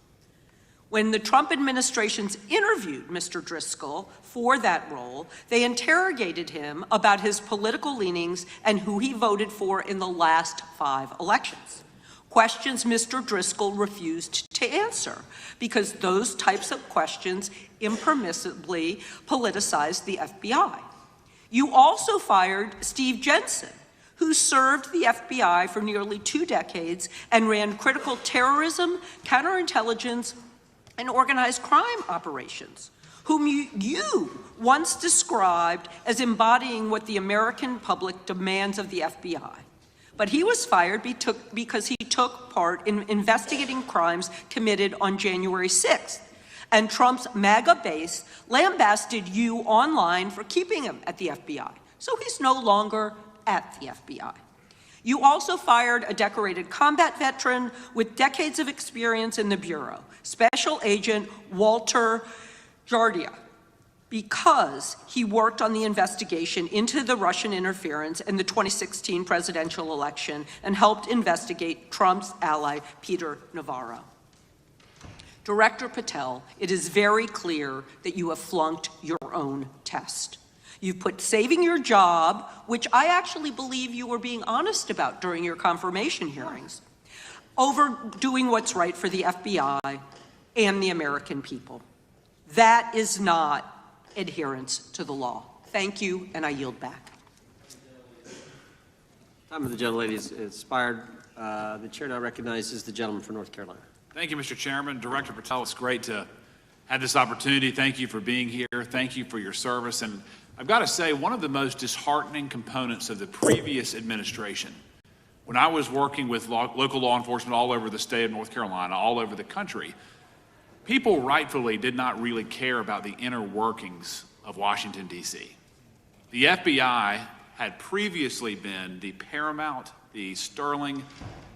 When the Trump administrations interviewed Mr. Driscoll for that role, they interrogated him about his political leanings and who he voted for in the last 5 elections. Questions Mr. Driscoll refused to answer because those types of questions impermissibly politicized the FBI. You also fired Steve Jensen, who served the FBI for nearly 2 decades and ran critical terrorism, counterintelligence, and organized crime operations, whom you once described as embodying what the American public demands of the FBI. But he was fired because he took part in investigating crimes committed on January 6th, And Trump's MAGA base lambasted you online for keeping him at the FBI. So he's no longer at the FBI. You also fired a decorated combat veteran with decades of experience in the Bureau, Special Agent Walter Jardia, because he worked on the investigation into the Russian interference in the 2016 presidential election and helped investigate Trump's ally, Peter Navarro. Director Patel, it is very clear that you have flunked your own test. You've put saving your job, which I actually believe you were being honest about during your confirmation hearings, over doing what's right for the FBI and the American people. That is not adherence to the law. Thank you, and I yield back. Time of the gentlelady is expired. The chair now recognizes the gentleman from North Carolina. Thank you, Mr. Chairman. Director Patel, it's great to have this opportunity. Thank you for being here. Thank you for your service. And I've got to say, one of the most disheartening components of the previous administration, when I was working with local law enforcement all over the state of North Carolina, all over the country, people rightfully did not really care about the inner workings of Washington, D.C. The FBI had previously been the paramount, the sterling,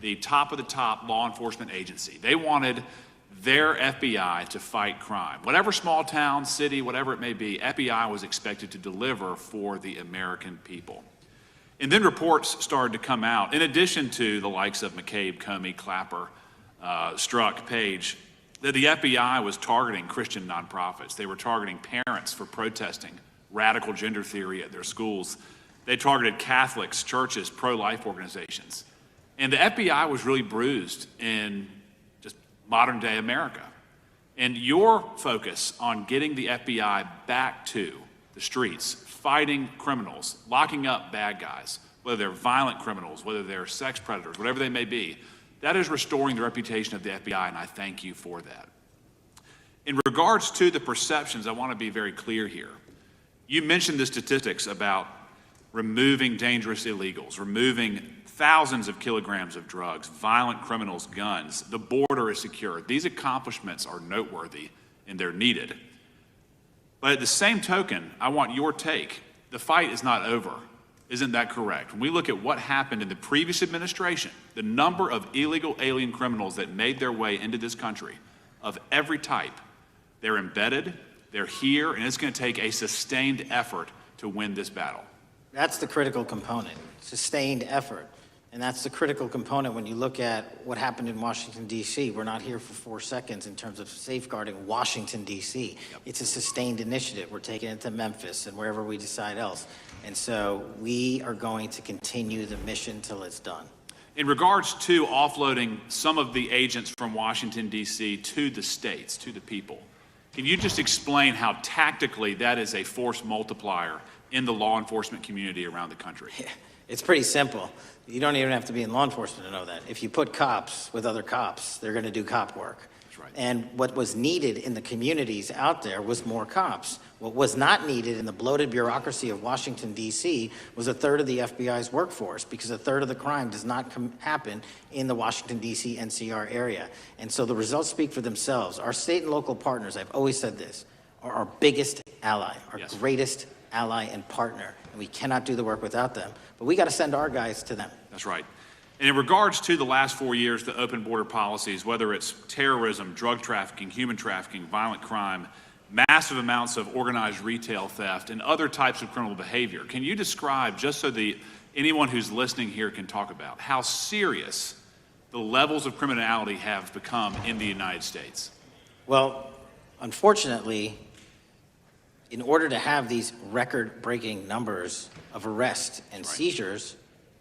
the top of the top law enforcement agency. They wanted their FBI to fight crime. Whatever small town, city, whatever it may be, FBI was expected to deliver for the American people. And then reports started to come out, in addition to the likes of McCabe, Comey, Clapper, Strzok, Page, that the FBI was targeting Christian nonprofits. They were targeting parents for protesting radical gender theory at their schools. They targeted Catholics, churches, pro-life organizations. And the FBI was really bruised in just modern day America. And your focus on getting the FBI back to the streets, fighting criminals, locking up bad guys, whether they're violent criminals, whether they're sex predators, whatever they may be, that is restoring the reputation of the FBI, and I thank you for that. In regards to the perceptions, I want to be very clear here. You mentioned the statistics about removing dangerous illegals, removing thousands of kilograms of drugs, violent criminals, guns. The border is secure. These accomplishments are noteworthy and they're needed. But at the same token, I want your take. The fight is not over. Isn't that correct? When we look at what happened in the previous administration, the number of illegal alien criminals that made their way into this country of every type, they're embedded, they're here, and it's going to take a sustained effort to win this battle. That's the critical component, sustained effort. And that's the critical component when you look at what happened in Washington, D.C. We're not here for 4 seconds in terms of safeguarding Washington, D.C. Yep. It's a sustained initiative. We're taking it to Memphis and wherever we decide else. And so we are going to continue the mission till it's done. In regards to offloading some of the agents from Washington, D.C. to the states, to the people, can you just explain how tactically that is a force multiplier in the law enforcement community around the country? Yeah, it's pretty simple. You don't even have to be in law enforcement to know that. If you put cops with other cops, they're going to do cop work. That's right. And what was needed in the communities out there was more cops. What was not needed in the bloated bureaucracy of Washington, D.C. was a third of the FBI's workforce, because a third of the crime does not happen in the Washington, D.C. NCR area. And so the results speak for themselves. Our state and local partners, I've always said this, are our biggest ally, our Yes. greatest ally and partner. And we cannot do the work without them. But we got to send our guys to them. That's right. And in regards to the last 4 years, the open border policies, whether it's terrorism, drug trafficking, human trafficking, violent crime, massive amounts of organized retail theft, and other types of criminal behavior, can you describe, just so anyone who's listening here can talk about, how serious the levels of criminality have become in the United States? Well, unfortunately, in order to have these record-breaking numbers of arrests and seizures,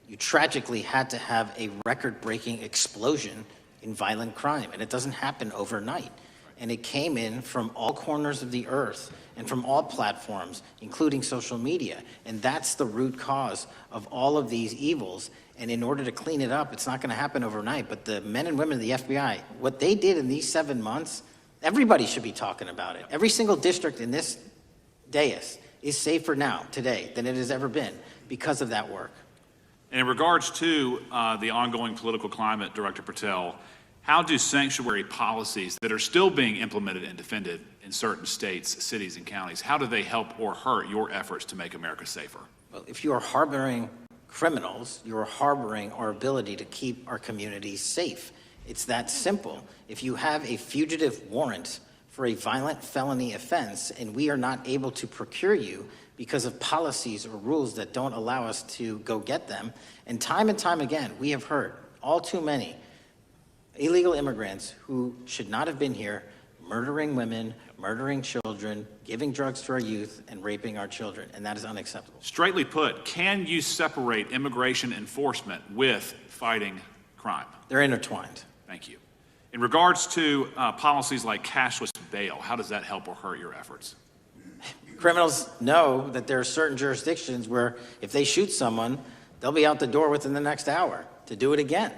you tragically had to have a record-breaking explosion in violent crime, and it doesn't happen overnight. And it came in from all corners of the earth and from all platforms, including social media. And that's the root cause of all of these evils. And in order to clean it up, it's not going to happen overnight. But the men and women of the FBI, what they did in these 7 months, everybody should be talking about it. Every single district in this dais is safer now, today, than it has ever been because of that work. And in regards to the ongoing political climate, Director Patel, How do sanctuary policies that are still being implemented and defended in certain states, cities, and counties, how do they help or hurt your efforts to make America safer? Well, if you are harboring criminals, you are harboring our ability to keep our communities safe. It's that simple. If you have a fugitive warrant for a violent felony offense and we are not able to procure you because of policies or rules that don't allow us to go get them, and time again, we have heard all too many illegal immigrants who should not have been here, murdering women, murdering children, giving drugs to our youth, and raping our children, and that is unacceptable. Straightly put, can you separate immigration enforcement with fighting crime? They're intertwined. Thank you. In regards to policies like cashless bail, how does that help or hurt your efforts? Criminals know that there are certain jurisdictions where if they shoot someone, they'll be out the door within the next hour to do it again.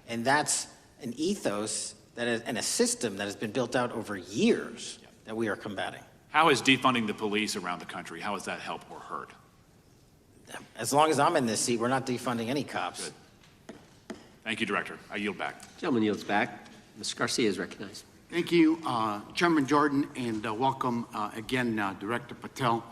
And that's an ethos that is, and a system that has been built out over years that we are combating. How is defunding the police around the country, how has that helped or hurt? As long as I'm in this seat, we're not defunding any cops. Good. Thank you, Director. I yield back. Gentleman yields back. Mr. Garcia is recognized. Thank you, Chairman Jordan, and welcome again, Director Patel.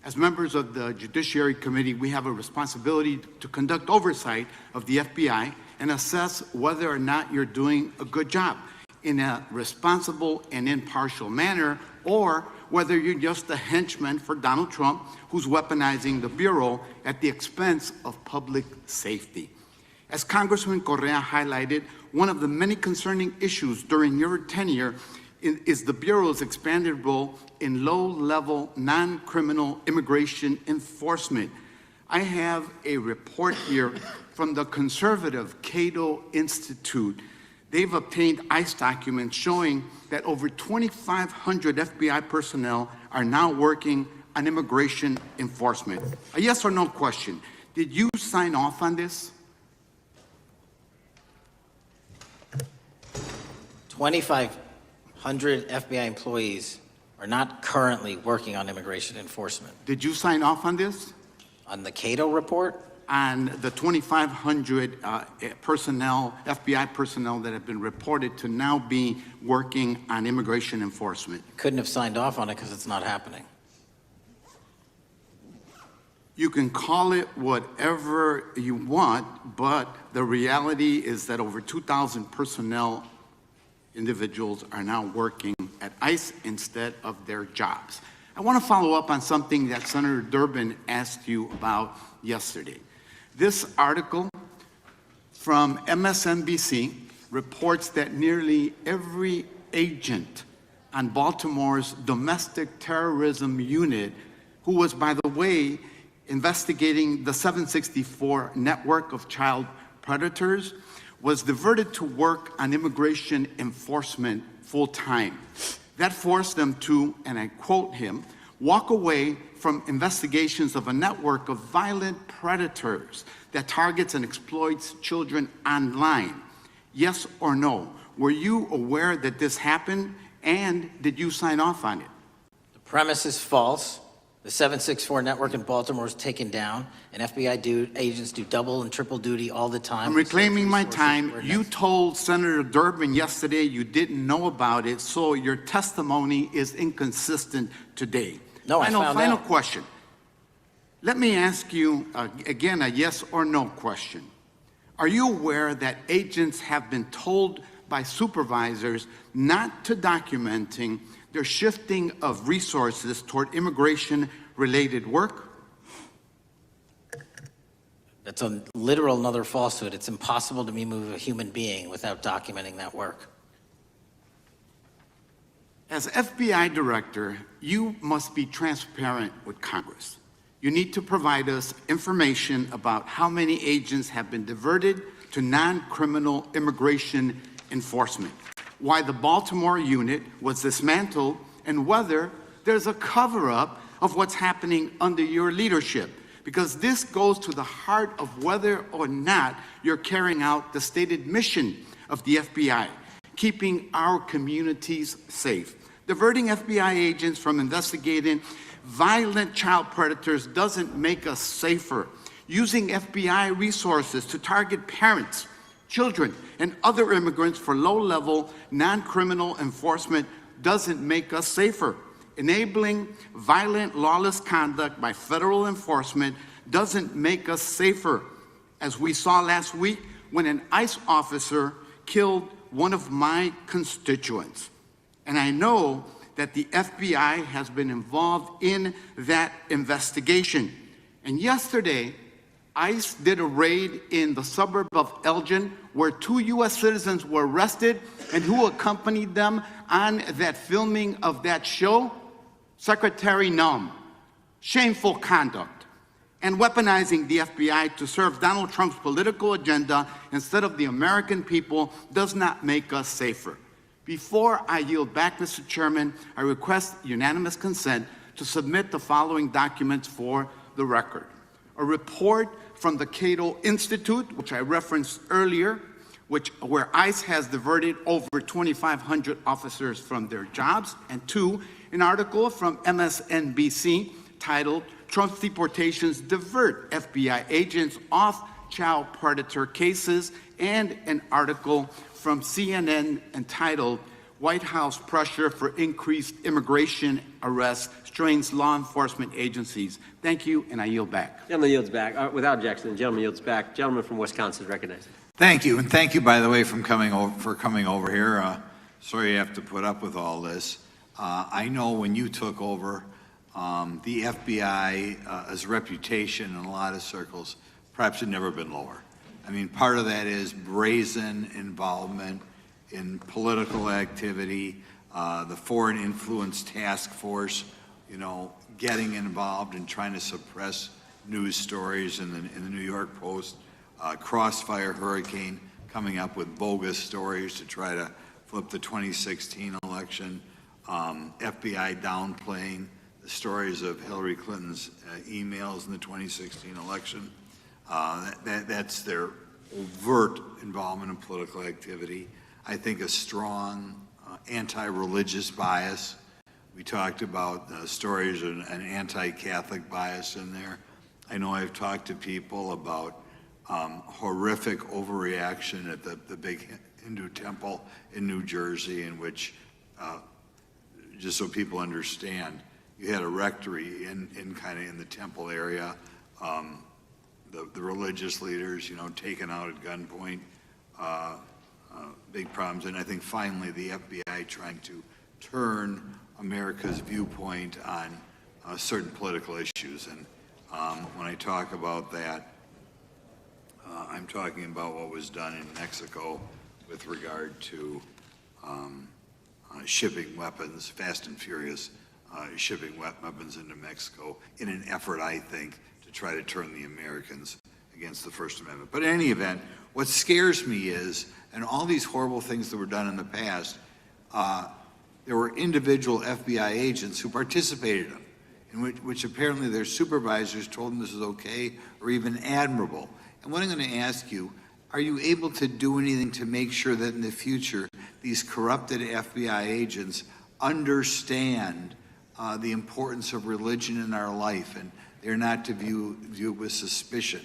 As members of the Judiciary Committee, we have a responsibility to conduct oversight of the FBI and assess whether or not you're doing a good job in a responsible and impartial manner, or whether you're just a henchman for Donald Trump who's weaponizing the Bureau at the expense of public safety. As Congressman Correa highlighted, one of the many concerning issues during your tenure is the Bureau's expanded role in low-level, non-criminal immigration enforcement. I have a report here from the conservative Cato Institute. They've obtained ICE documents showing that over 2,500 FBI personnel are now working on immigration enforcement. A yes or no question. Did you sign off on this? 2,500 FBI employees are not currently working on immigration enforcement. Did you sign off on this? On the Cato report? On the 2,500 personnel, FBI personnel that have been reported to now be working on immigration enforcement. Couldn't have signed off on it because it's not happening. You can call it whatever you want, but the reality is that over 2,000 personnel individuals are now working at ICE instead of their jobs. I want to follow up on something that Senator Durbin asked you about yesterday. This article from MSNBC reports that nearly every agent on Baltimore's domestic terrorism unit, who was, by the way, investigating the 764 network of child predators, was diverted to work on immigration enforcement full-time. That forced them to, and I quote him, walk away from investigations of a network of violent predators that targets and exploits children online. Yes or no? Were you aware that this happened, and did you sign off on it? The premise is false. The 764 network in Baltimore is taken down, and FBI agents do double and triple duty all the time. I'm reclaiming my time. You told Senator Durbin yesterday you didn't know about it, so your testimony is inconsistent today. No, I found out. Final question. Let me ask you, again, a yes or no question. Are you aware that agents have been told by supervisors not to documenting their shifting of resources toward immigration-related work? That's a literal another falsehood. It's impossible to remove a human being without documenting that work. As FBI director, you must be transparent with Congress. You need to provide us information about how many agents have been diverted to non-criminal immigration enforcement, why the Baltimore unit was dismantled, and whether there's a cover-up of what's happening under your leadership. Because this goes to the heart of whether or not you're carrying out the stated mission of the FBI, keeping our communities safe. Diverting FBI agents from investigating violent child predators doesn't make us safer. Using FBI resources to target parents children, and other immigrants for low-level, non-criminal enforcement doesn't make us safer. Enabling violent, lawless conduct by federal enforcement doesn't make us safer, as we saw last week when an ICE officer killed one of my constituents. And I know that the FBI has been involved in that investigation. And yesterday, ICE did a raid in the suburb of Elgin where 2 U.S. citizens were arrested, and who accompanied them on that filming of that show? Secretary Nunn. Shameful conduct. And weaponizing the FBI to serve Donald Trump's political agenda instead of the American people does not make us safer. Before I yield back, Mr. Chairman, I request unanimous consent to submit the following documents for the record. A report from the Cato Institute, which I referenced earlier, where ICE has diverted over 2,500 officers from their jobs, and 2, an article from MSNBC titled Trump's Deportations Divert FBI Agents Off Child Predator Cases, and an article from CNN entitled White House Pressure for Increased Immigration Arrests Strains Law Enforcement Agencies. Thank you, and I yield back. Gentleman yields back. Without objection, the gentleman yields back. Gentleman from Wisconsin is recognized. Thank you, and thank you, by the way, for coming over here. Sorry you have to put up with all this. I know when you took over, the FBI's reputation in a lot of circles perhaps had never been lower. I mean, part of that is brazen involvement in political activity, the Foreign Influence Task Force, getting involved and trying to suppress news stories in the New York Post, Crossfire Hurricane coming up with bogus stories to try to flip the 2016 election, FBI downplaying the stories of Hillary Clinton's emails in the 2016 election. That's their overt involvement in political activity. I think a strong anti-religious bias. We talked about stories of an anti-Catholic bias in there. I know I've talked to people about horrific overreaction at the big Hindu temple in New Jersey, in which, just so people understand, you had a rectory in the temple area, the religious leaders, taken out at gunpoint, big problems. And I think finally the FBI trying to turn America's viewpoint on certain political issues. And when I talk about that, I'm talking about what was done in Mexico with regard to shipping weapons, fast and furious, shipping weapons into Mexico in an effort, I think, to try to turn the Americans against the First Amendment. But in any event, what scares me is, and all these horrible things that were done in the past, there were individual FBI agents who participated in which apparently their supervisors told them this is okay or even admirable. And what I'm going to ask you, are you able to do anything to make sure that in the future these corrupted FBI agents understand the importance of religion in our life, and they're not to view it with suspicion?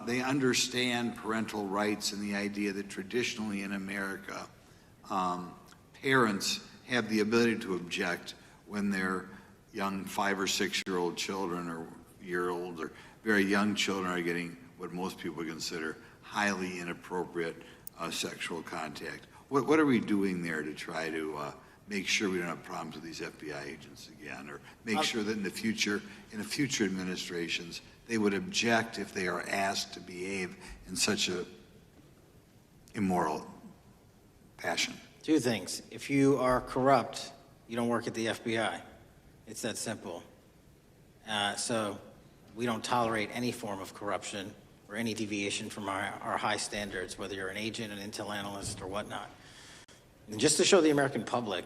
They understand parental rights and the idea that traditionally in America, parents have the ability to object when their young 5 or 6 year old children or year-old or very young children are getting what most people consider highly inappropriate sexual contact. What are we doing there to try to make sure we don't have problems with these FBI agents again, or make sure that in the future administrations, they would object if they are asked to behave in such a immoral fashion? 2 things. If you are corrupt, you don't work at the FBI. It's that simple. So we don't tolerate any form of corruption or any deviation from our high standards, whether you're an agent, an intel analyst, or whatnot. And just to show the American public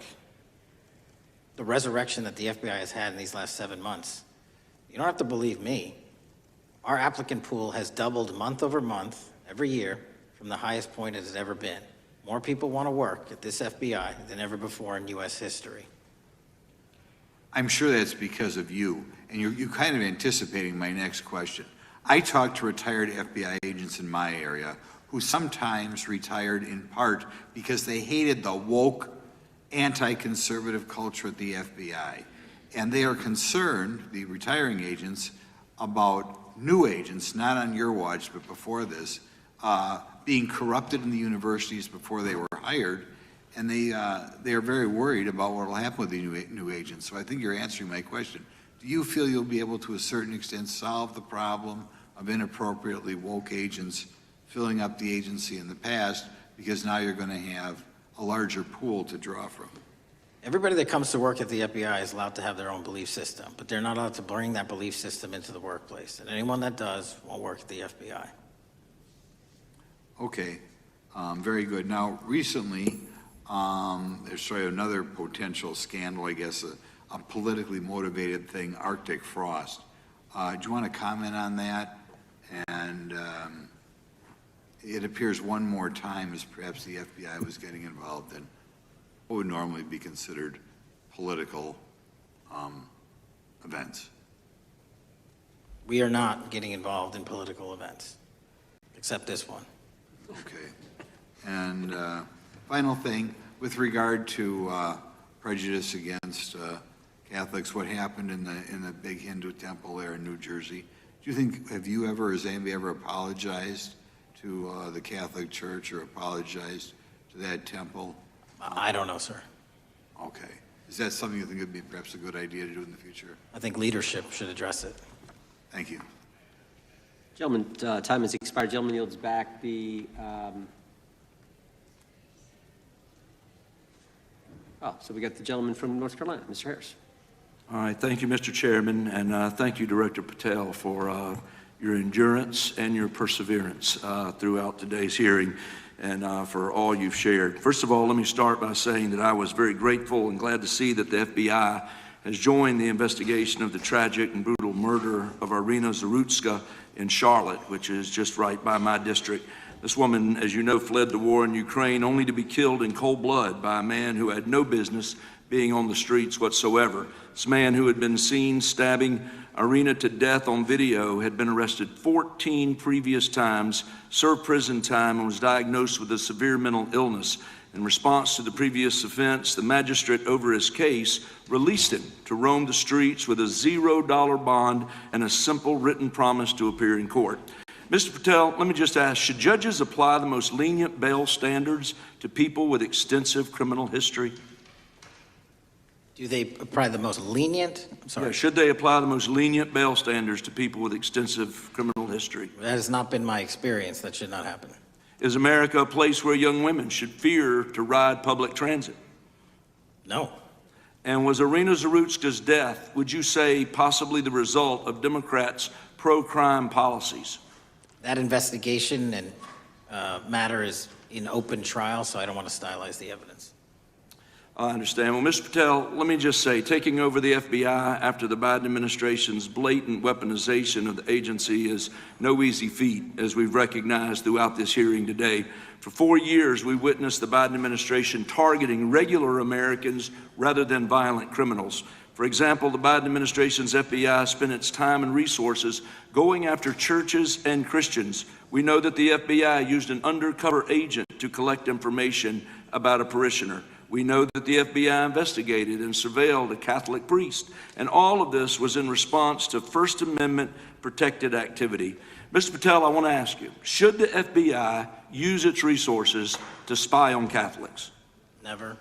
the resurrection that the FBI has had in these last 7 months, you don't have to believe me. Our applicant pool has doubled month over month every year from the highest point it has ever been. More people want to work at this FBI than ever before in U.S. history. I'm sure that's because of you, and you're kind of anticipating my next question. I talked to retired FBI agents in my area who sometimes retired in part because they hated the woke, anti-conservative culture at the FBI. And they are concerned, the retiring agents, about new agents, not on your watch, but before this, being corrupted in the universities before they were hired. And they are very worried about what will happen with the new agents. So I think you're answering my question. Do you feel you'll be able to a certain extent solve the problem of inappropriately woke agents filling up the agency in the past, because now you're going to have a larger pool to draw from? Everybody that comes to work at the FBI is allowed to have their own belief system, but they're not allowed to bring that belief system into the workplace. And anyone that does won't work at the FBI. Okay, very good. Now, recently, there's another potential scandal, I guess, a politically motivated thing, Arctic frost. Do you want to comment on that? And it appears one more time as perhaps the FBI was getting involved in what would normally be considered political events. We are not getting involved in political events, except this one. Okay. And final thing, with regard to prejudice against Catholics, what happened in the big Hindu temple there in New Jersey, do you think, has anybody ever apologized to the Catholic Church or apologized to that temple? I don't know, sir. Okay. Is that something you think would be perhaps a good idea to do in the future? I think leadership should address it. Thank you. Gentleman, time has expired. Gentleman yields back the, so we got the gentleman from North Carolina, Mr. Harris. All right, thank you, Mr. Chairman, and thank you, Director Patel, for your endurance and your perseverance throughout today's hearing, and for all you've shared. First of all, let me start by saying that I was very grateful and glad to see that the FBI has joined the investigation of the tragic and brutal murder of Irina Zarutska in Charlotte, which is just right by my district. This woman, as you know, fled the war in Ukraine only to be killed in cold blood by a man who had no business being on the streets whatsoever. This man, who had been seen stabbing Irina to death on video, had been arrested 14 previous times, served prison time, and was diagnosed with a severe mental illness. In response to the previous offense, the magistrate over his case released him to roam the streets with a $0 bond and a simple written promise to appear in court. Mr. Patel, let me just ask, should judges apply the most lenient bail standards to people with extensive criminal history? Do they apply the most lenient? I'm sorry. Yeah, should they apply the most lenient bail standards to people with extensive criminal history? That has not been my experience. That should not happen. Is America a place where young women should fear to ride public transit? No. And was Irina Zarutska's death, would you say, possibly the result of Democrats' pro-crime policies? That investigation and matter is in open trial, so I don't want to stylize the evidence. I understand. Well, Mr. Patel, let me just say, taking over the FBI after the Biden administration's blatant weaponization of the agency is no easy feat, as we've recognized throughout this hearing today. For 4 years, we witnessed the Biden administration targeting regular Americans rather than violent criminals. For example, the Biden administration's FBI spent its time and resources going after churches and Christians. We know that the FBI used an undercover agent to collect information about a parishioner. We know that the FBI investigated and surveilled a Catholic priest, and all of this was in response to First Amendment protected activity. Mr. Patel, I want to ask you, should the FBI use its resources to spy on Catholics? Never.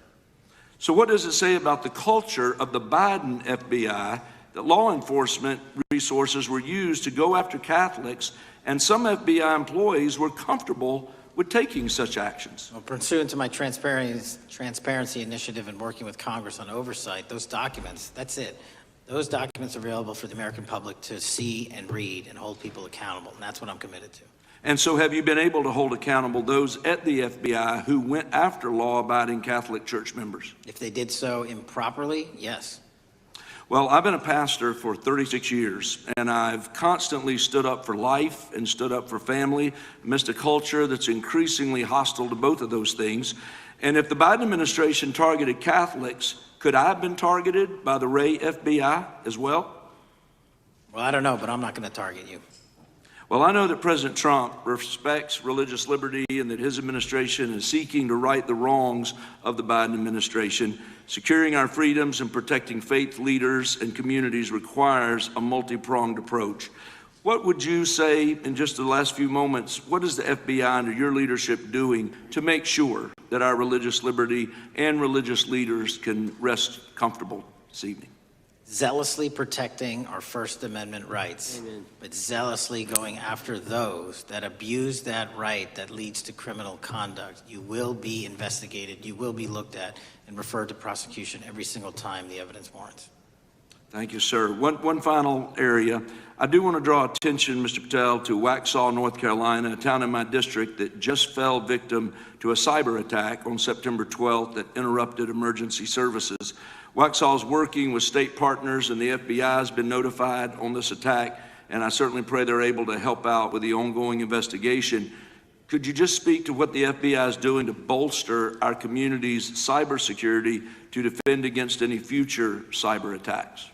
So what does it say about the culture of the Biden FBI that law enforcement resources were used to go after Catholics, and some FBI employees were comfortable with taking such actions? Well, pursuant to my transparency initiative and working with Congress on oversight, those documents, that's it. Those documents are available for the American public to see and read and hold people accountable, and that's what I'm committed to. And so have you been able to hold accountable those at the FBI who went after law-abiding Catholic church members? If they did so improperly, yes. Well, I've been a pastor for 36 years, and I've constantly stood up for life and stood up for family amidst a culture that's increasingly hostile to both of those things. And if the Biden administration targeted Catholics, could I have been targeted by the Ray FBI as well? Well, I don't know, but I'm not going to target you. While I know that President Trump respects religious liberty and that his administration is seeking to right the wrongs of the Biden administration, securing our freedoms and protecting faith leaders and communities requires a multi-pronged approach. What would you say in just the last few moments, what is the FBI under your leadership doing to make sure that our religious liberty and religious leaders can rest comfortable this evening? Zealously protecting our First Amendment rights, but zealously going after those that abuse that right that leads to criminal conduct. You will be investigated, you will be looked at, and referred to prosecution every single time the evidence warrants. Thank you, sir. One final area. I do want to draw attention, Mr. Patel, to Waxhaw, North Carolina, a town in my district that just fell victim to a cyber attack on September 12th that interrupted emergency services. Waxhaw is working with state partners, and the FBI has been notified on this attack, and I certainly pray they're able to help out with the ongoing investigation. Could you just speak to what the FBI is doing to bolster our community's cybersecurity to defend against any future cyber attacks?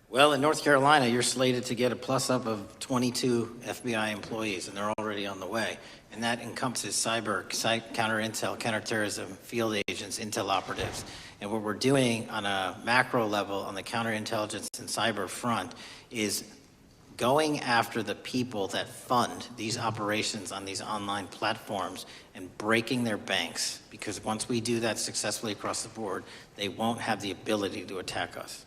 Well, in North Carolina, you're slated to get a plus-up of 22 FBI employees, and they're already on the way. And that encompasses cyber, counter-intel, counterterrorism, field agents, intel operatives. And what we're doing on a macro level on the counterintelligence and cyber front is going after the people that fund these operations on these online platforms and breaking their banks. Because once we do that successfully across the board, they won't have the ability to attack us.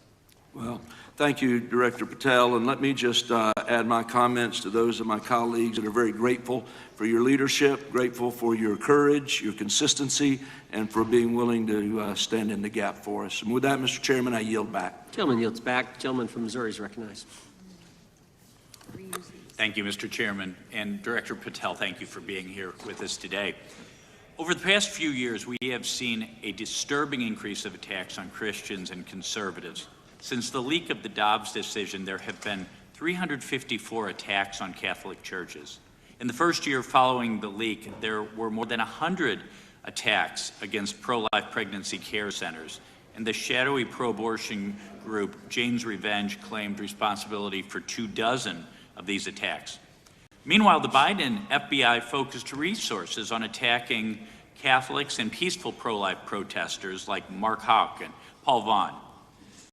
Well, thank you, Director Patel, and let me just add my comments to those of my colleagues that are very grateful for your leadership, grateful for your courage, your consistency, and for being willing to stand in the gap for us. And with that, Mr. Chairman, I yield back. Gentleman yields back. Gentleman from Missouri is recognized. Thank you, Mr. Chairman. And Director Patel, thank you for being here with us today. Over the past few years, we have seen a disturbing increase of attacks on Christians and conservatives. Since the leak of the Dobbs decision, there have been 354 attacks on Catholic churches. In the first year following the leak, there were more than 100 attacks against pro-life pregnancy care centers, and the shadowy pro-abortion group Jane's Revenge claimed responsibility for 24 of these attacks. Meanwhile, the Biden FBI focused resources on attacking Catholics and peaceful pro-life protesters like Mark Houck and Paul Vaughn.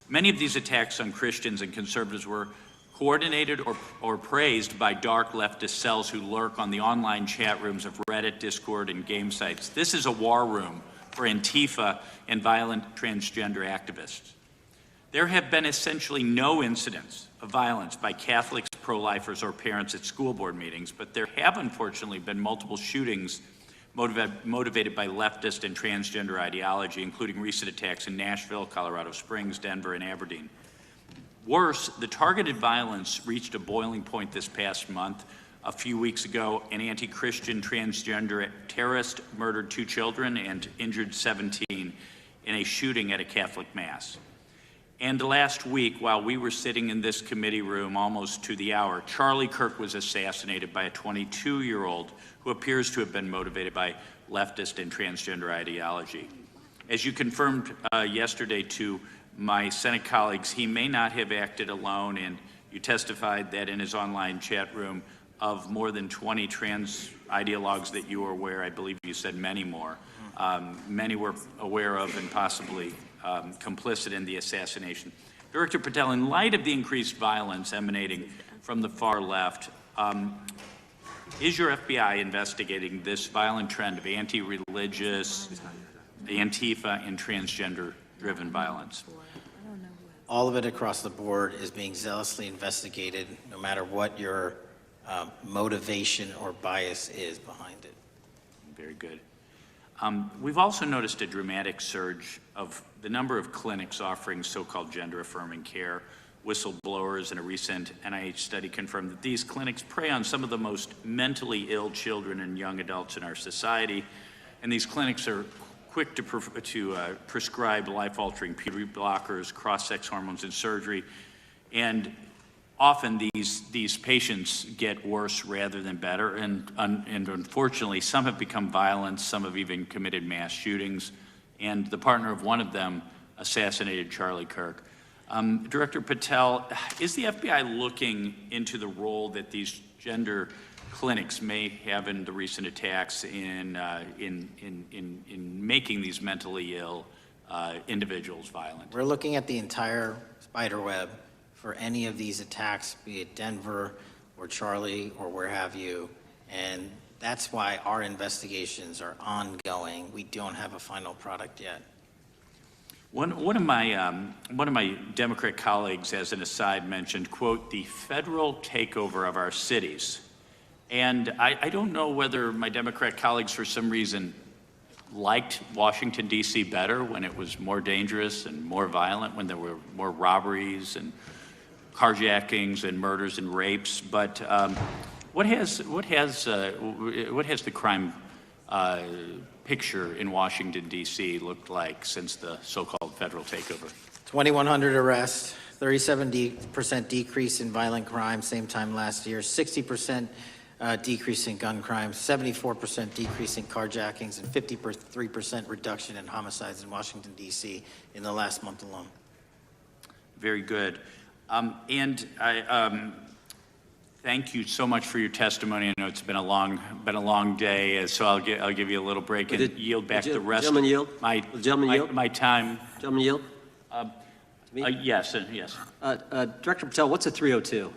Many of these attacks on Christians and conservatives were coordinated or praised by dark leftist cells who lurk on the online chat rooms of Reddit, Discord, and game sites. This is a war room for Antifa and violent transgender activists. There have been essentially no incidents of violence by Catholics, pro-lifers, or parents at school board meetings, but there have unfortunately been multiple shootings motivated by leftist and transgender ideology, including recent attacks in Nashville, Colorado Springs, Denver, and Aberdeen. Worse, the targeted violence reached a boiling point this past month. A few weeks ago, an anti-Christian transgender terrorist murdered 2 children and injured 17 in a shooting at a Catholic mass. And last week, while we were sitting in this committee room almost to the hour, Charlie Kirk was assassinated by a 22-year-old who appears to have been motivated by leftist and transgender ideology. As you confirmed yesterday to my Senate colleagues, he may not have acted alone, and you testified that in his online chat room of more than 20 trans ideologues that you were aware, I believe you said many more, many were aware of and possibly complicit in the assassination. Director Patel, in light of the increased violence emanating from the far left, is your FBI investigating this violent trend of anti-religious, Antifa, and transgender-driven violence? All of it across the board is being zealously investigated, no matter what your motivation or bias is behind it. Very good. We've also noticed a dramatic surge of the number of clinics offering so-called gender-affirming care. Whistleblowers in a recent NIH study confirmed that these clinics prey on some of the most mentally ill children and young adults in our society, and these clinics are quick to prescribe life-altering puberty blockers, cross-sex hormones, and surgery, and often these patients get worse rather than better, and unfortunately, some have become violent, some have even committed mass shootings, and the partner of one of them assassinated Charlie Kirk. Director Patel, is the FBI looking into the role that these gender clinics may have in the recent attacks in making these mentally ill individuals violent? We're looking at the entire spider web for any of these attacks, be it Denver or Charlie or where have you, and that's why our investigations are ongoing. We don't have a final product yet. One of my Democrat colleagues, as an aside, mentioned, quote, the federal takeover of our cities. And I don't know whether my Democrat colleagues, for some reason, liked Washington, D.C. better when it was more dangerous and more violent, when there were more robberies and carjackings and murders and rapes. But what has the crime picture in Washington, D.C. looked like since the so-called federal takeover? 2,100 arrests, 37% decrease in violent crime, same time last year, 60% decrease in gun crimes, 74% decrease in carjackings, and 53% reduction in homicides in Washington, D.C. in the last month alone. Very good. And I thank you so much for your testimony. I know it's been a long day, so I'll give you a little break and yield back the rest. Gentleman yield? My time. Gentleman yield? Yes. Director Patel, what's a 302?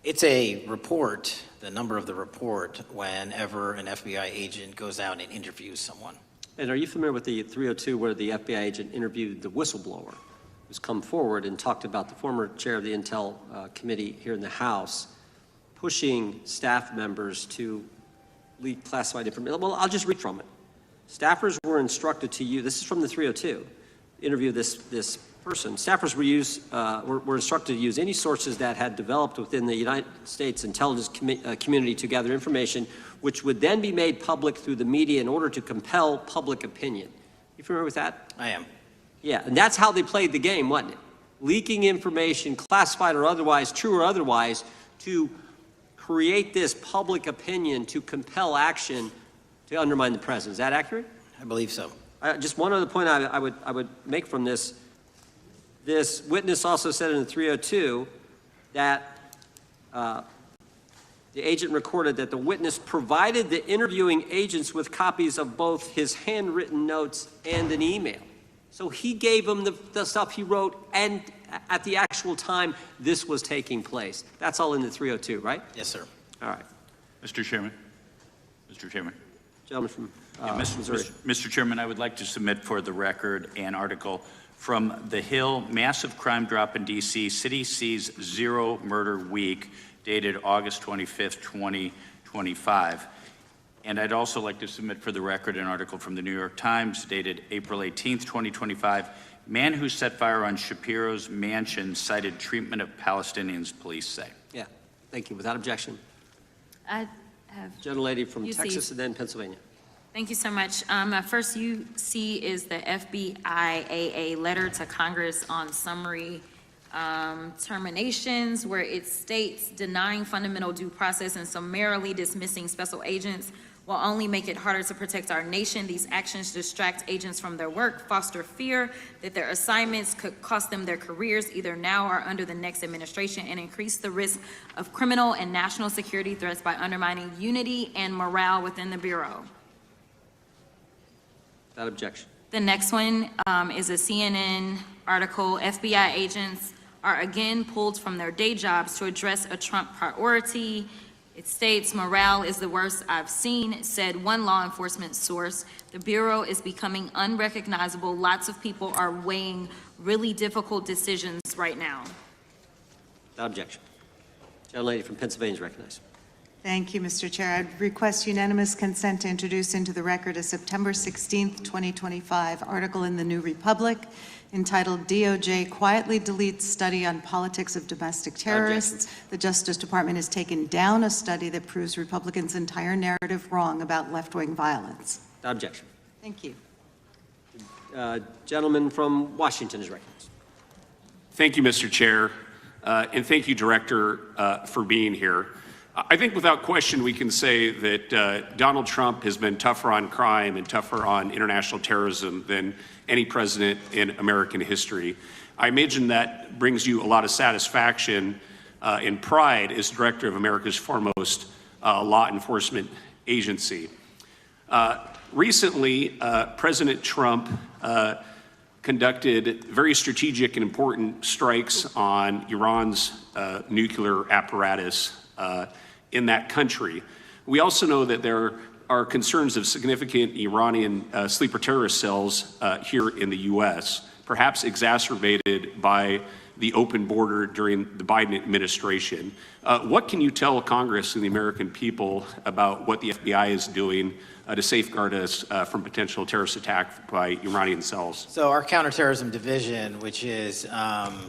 It's a report, the number of the report, whenever an FBI agent goes out and interviews someone. And are you familiar with the 302 where the FBI agent interviewed the whistleblower who's come forward and talked about the former chair of the Intel Committee here in the House pushing staff members to leak classified information? Well, I'll just read from it. Staffers were instructed to use, this is from the 302, interview this person. Staffers were instructed to use any sources that had developed within the United States intelligence community to gather information, which would then be made public through the media in order to compel public opinion. You familiar with that? I am. Yeah, and that's how they played the game, wasn't it? Leaking information, classified or otherwise, true or otherwise, to create this public opinion to compel action to undermine the president. Is that accurate? I believe so. Just one other point I would make from this. This witness also said in the 302 that the agent recorded that the witness provided the interviewing agents with copies of both his handwritten notes and an email. So he gave them the stuff he wrote, and at the actual time this was taking place. That's all in the 302, right? Yes, sir. All right. Mr. Chairman. Gentleman from Missouri. Mr. Chairman, I would like to submit for the record an article from The Hill, Massive Crime Drop in D.C., City Sees Zero Murder Week, dated August 25th, 2025. And I'd also like to submit for the record an article from the New York Times, dated April 18th, 2025. Man who set fire on Shapiro's mansion cited treatment of Palestinians, police say. Yeah, thank you. Without objection. I have. Gentlelady from UC. Texas and then Pennsylvania. Thank you so much. My first UC is the FBIAA letter to Congress on summary terminations, where it states denying fundamental due process and summarily dismissing special agents will only make it harder to protect our nation. These actions distract agents from their work, foster fear that their assignments could cost them their careers either now or under the next administration, and increase the risk of criminal and national security threats by undermining unity and morale within the Bureau. Without objection. The next one is a CNN article. FBI agents are again pulled from their day jobs to address a Trump priority. It states, morale is the worst I've seen, said one law enforcement source. The Bureau is becoming unrecognizable. Lots of people are weighing really difficult decisions right now. Without objection. Gentlelady from Pennsylvania is recognized. Thank you, Mr. Chair. I'd request unanimous consent to introduce into the record a September 16th, 2025 article in the New Republic entitled DOJ Quietly Deletes Study on Politics of Domestic Terrorists. The Justice Department has taken down a study that proves Republicans' entire narrative wrong about left-wing violence. Without objection. Thank you. Gentleman from Washington is recognized. Thank you, Mr. Chair, and thank you, Director, for being here. I think without question we can say that Donald Trump has been tougher on crime and tougher on international terrorism than any president in American history. I imagine that brings you a lot of satisfaction and pride as director of America's foremost law enforcement agency. Recently, President Trump conducted very strategic and important strikes on Iran's nuclear apparatus in that country. We also know that there are concerns of significant Iranian sleeper terrorist cells here in the U.S., perhaps exacerbated by the open border during the Biden administration. What can you tell Congress and the American people about what the FBI is doing to safeguard us from potential terrorist attack by Iranian cells? So our counterterrorism division, which is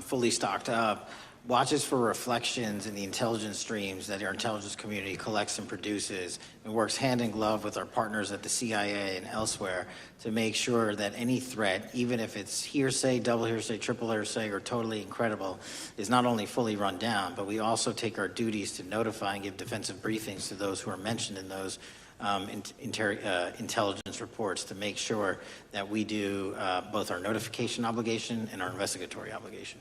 fully stocked up, watches for reflections in the intelligence streams that our intelligence community collects and produces, and works hand in glove with our partners at the CIA and elsewhere to make sure that any threat, even if it's hearsay, double hearsay, triple hearsay, or totally incredible, is not only fully run down, but we also take our duties to notify and give defensive briefings to those who are mentioned in those intelligence reports to make sure that we do both our notification obligation and our investigatory obligation.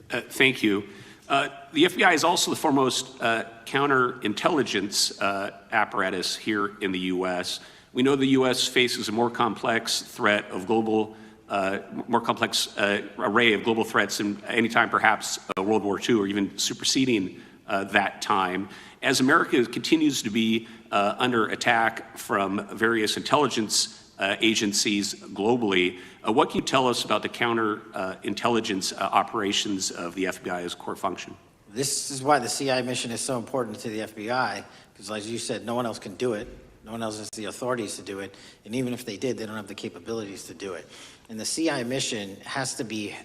Thank you. The FBI is also the foremost counterintelligence apparatus here in the U.S. We know the U.S. faces a more complex threat of global, more complex array of global threats than any time perhaps World War II or even superseding that time. As America continues to be under attack from various intelligence agencies globally, what can you tell us about the counterintelligence operations of the FBI as a core function? This is why the CIA mission is so important to the FBI, because as you said, no one else can do it. No one else has the authorities to do it. And even if they did, they don't have the capabilities to do it. And the CIA mission has to be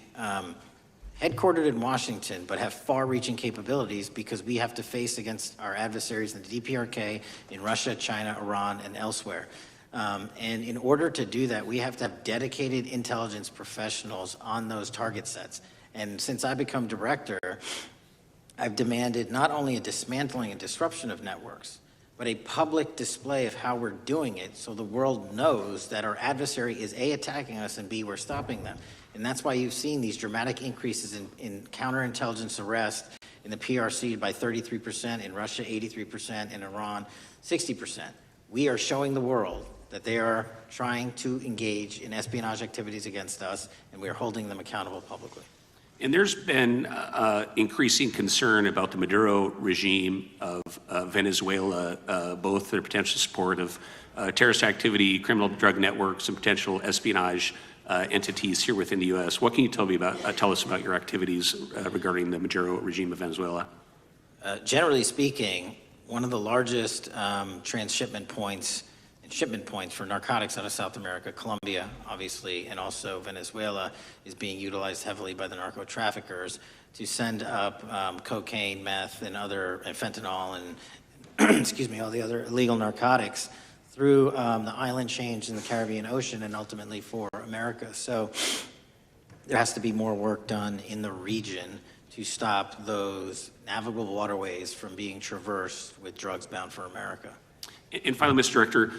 headquartered in Washington, but have far-reaching capabilities because we have to face against our adversaries in the DPRK, in Russia, China, Iran, and elsewhere. And in order to do that, we have to have dedicated intelligence professionals on those target sets. And since I become director, I've demanded not only a dismantling and disruption of networks, but a public display of how we're doing it so the world knows that our adversary is A, attacking us, and B, we're stopping them. And that's why you've seen these dramatic increases in counterintelligence arrest in the PRC by 33%, in Russia 83%, in Iran 60%. We are showing the world that they are trying to engage in espionage activities against us, and we are holding them accountable publicly. And there's been increasing concern about the Maduro regime of Venezuela, both their potential support of terrorist activity, criminal drug networks, and potential espionage entities here within the U.S. What can you tell us about your activities regarding the Maduro regime of Venezuela? Generally speaking, one of the largest transshipment points and shipment points for narcotics out of South America, Colombia, obviously, and also Venezuela, is being utilized heavily by the narco traffickers to send up cocaine, meth, and fentanyl, and excuse me, all the other illegal narcotics through the island chains in the Caribbean Ocean and ultimately for America. So there has to be more work done in the region to stop those navigable waterways from being traversed with drugs bound for America. And finally, Mr. Director,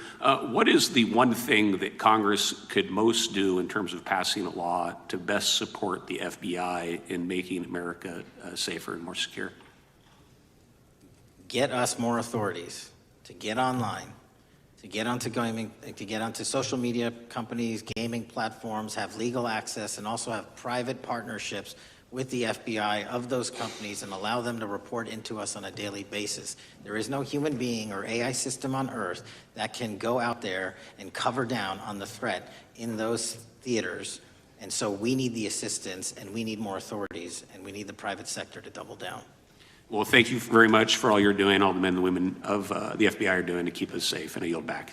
what is the one thing that Congress could most do in terms of passing a law to best support the FBI in making America safer and more secure? Get us more authorities to get online, to get onto social media companies, gaming platforms, have legal access, and also have private partnerships with the FBI of those companies and allow them to report into us on a daily basis. There is no human being or AI system on earth that can go out there and cover down on the threat in those theaters. And so we need the assistance, and we need more authorities, and we need the private sector to double down. Well, thank you very much for all you're doing, all the men and women of the FBI are doing to keep us safe, and I yield back.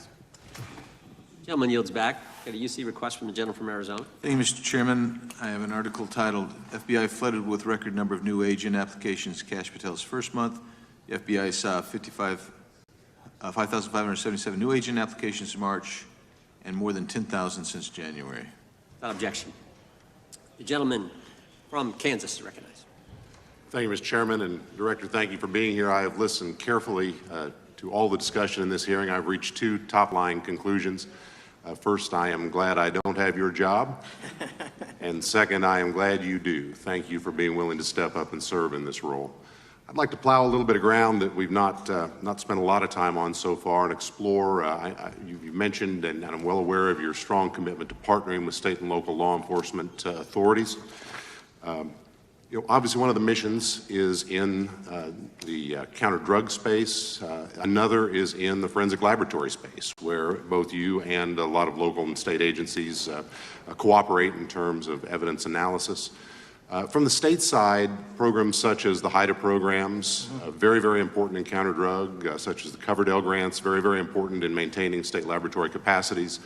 Gentleman yields back. Got a UC request from the gentleman from Arizona. Thank you, Mr. Chairman. I have an article titled, FBI flooded with record number of new agent applications Kash Patel's first month. The FBI saw 5,577 new agent applications in March and more than 10,000 since January. Without objection. The gentleman from Kansas is recognized. Thank you, Mr. Chairman, and Director, thank you for being here. I have listened carefully to all the discussion in this hearing. I've reached two top-line conclusions. First, I am glad I don't have your job. And second, I am glad you do. Thank you for being willing to step up and serve in this role. I'd like to plow a little bit of ground that we've not spent a lot of time on so far and explore. You mentioned, and I'm well aware of your strong commitment to partnering with state and local law enforcement authorities. Obviously, one of the missions is in the counter-drug space. Another is in the forensic laboratory space, where both you and a lot of local and state agencies cooperate in terms of evidence analysis. From the state side, programs such as the HIDA programs, very, very important in counter-drug, such as the Coverdell grants, very, very important in maintaining state laboratory capacities.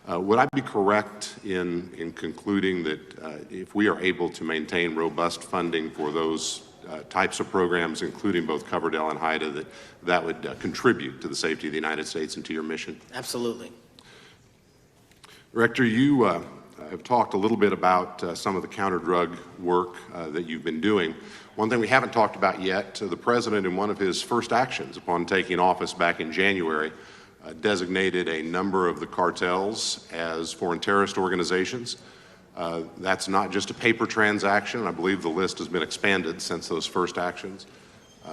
Would I be correct in concluding that if we are able to maintain robust funding for those types of programs, including both Coverdell and HIDA, that would contribute to the safety of the United States and to your mission? Absolutely. Director, you have talked a little bit about some of the counter-drug work that you've been doing. One thing we haven't talked about yet, the President, in one of his first actions upon taking office back in January, designated a number of the cartels as foreign terrorist organizations. That's not just a paper transaction. I believe the list has been expanded since those first actions.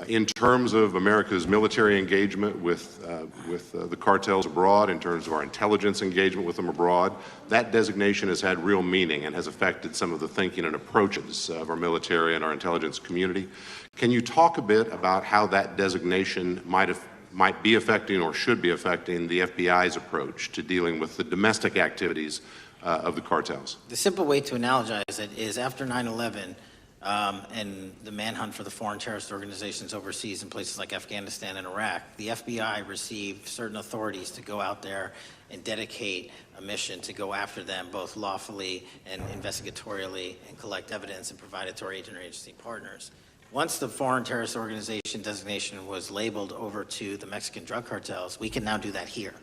In terms of America's military engagement with the cartels abroad, in terms of our intelligence engagement with them abroad, that designation has had real meaning and has affected some of the thinking and approaches of our military and our intelligence community. Can you talk a bit about how that designation might be affecting or should be affecting the FBI's approach to dealing with the domestic activities of the cartels? The simple way to analogize it is after 9/11 and the manhunt for the foreign terrorist organizations overseas in places like Afghanistan and Iraq, the FBI received certain authorities to go out there and dedicate a mission to go after them both lawfully and investigatorially and collect evidence and provide it to our agency partners. Once the foreign terrorist organization designation was labeled over to the Mexican drug cartels, we can now do that here.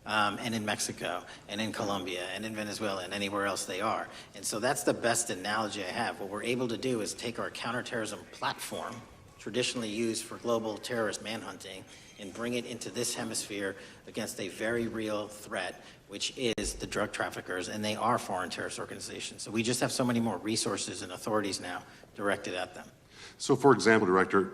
And in Mexico, and in Colombia, and in Venezuela, and anywhere else they are. And so that's the best analogy I have. What we're able to do is take our counterterrorism platform, traditionally used for global terrorist manhunting, and bring it into this hemisphere against a very real threat, which is the drug traffickers, and they are foreign terrorist organizations. So we just have so many more resources and authorities now directed at them. So, for example, Director,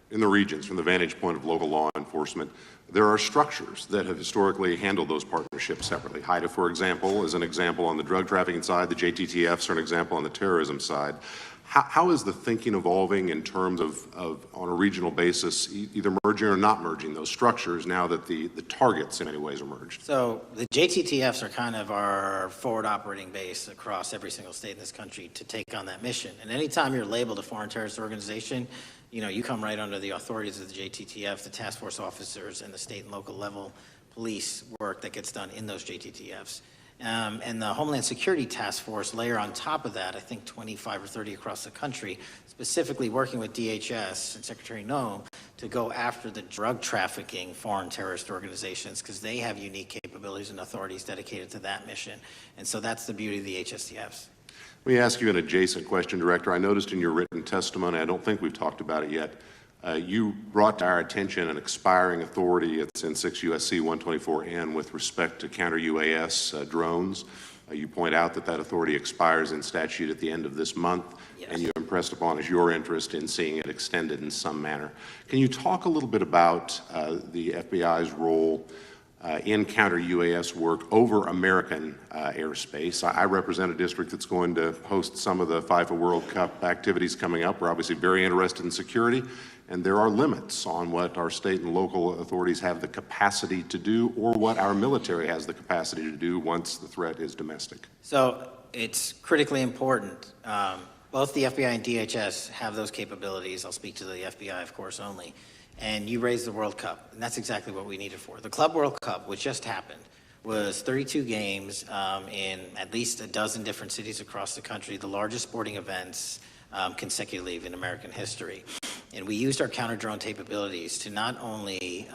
in the regions, from the vantage point of local law enforcement, there are structures that have historically handled those partnerships separately. HIDA, for example, is an example on the drug trafficking side. The JTTFs are an example on the terrorism side. How is the thinking evolving in terms of on a regional basis, either merging or not merging those structures now that the targets in many ways are merged? So the JTTFs are kind of our forward operating base across every single state in this country to take on that mission. And anytime you're labeled a foreign terrorist organization, you come right under the authorities of the JTTF, the task force officers, and the state and local level police work that gets done in those JTTFs. And the Homeland Security Task Force layer on top of that, I think 25 or 30 across the country, specifically working with DHS and Secretary Noem to go after the drug trafficking foreign terrorist organizations because they have unique capabilities and authorities dedicated to that mission. And so that's the beauty of the HSTFs. Let me ask you an adjacent question, Director. I noticed in your written testimony, I don't think we've talked about it yet, you brought to our attention an expiring authority. It's in 6 U.S.C. 124N with respect to counter-UAS drones. You point out that authority expires in statute at the end of this month, yes. And you impressed upon us your interest in seeing it extended in some manner. Can you talk a little bit about the FBI's role in counter-UAS work over American airspace? I represent a district that's going to host some of the FIFA World Cup activities coming up. We're obviously very interested in security, and there are limits on what our state and local authorities have the capacity to do or what our military has the capacity to do once the threat is domestic. So it's critically important. Both the FBI and DHS have those capabilities. I'll speak to the FBI, of course, only. And you raised the World Cup, and that's exactly what we need it for. The Club World Cup, which just happened, was 32 games in at least a dozen different cities across the country, the largest sporting events consecutively in American history. And we used our counter-drone capabilities to not only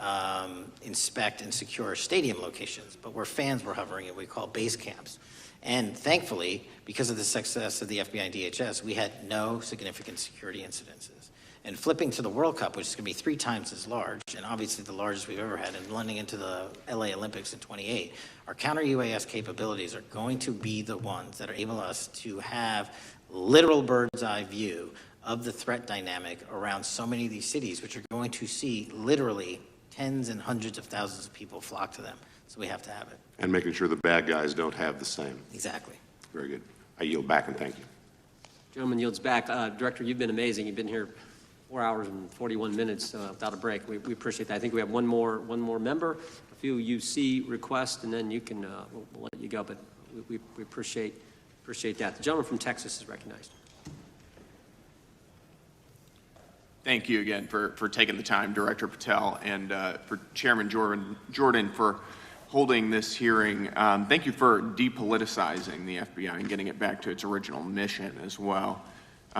inspect and secure stadium locations, but where fans were hovering and we call base camps. And thankfully, because of the success of the FBI and DHS, we had no significant security incidences. And flipping to the World Cup, which is going to be 3 times as large, and obviously the largest we've ever had, and blending into the LA Olympics in 28, our counter-UAS capabilities are going to be the ones that are able us to have literal bird's eye view of the threat dynamic around so many of these cities, which are going to see literally tens and hundreds of thousands of people flock to them. So we have to have it. And making sure the bad guys don't have the same. Exactly. Very good. I yield back and thank you. Gentleman yields back. Director, you've been amazing. You've been here 4 hours and 41 minutes without a break. We appreciate that. I think we have one more member, a few UC requests, and then you can we'll let you go. But we appreciate that. The gentleman from Texas is recognized. Thank you again for taking the time, Director Patel, and for Chairman Jordan for holding this hearing. Thank you for depoliticizing the FBI and getting it back to its original mission as well.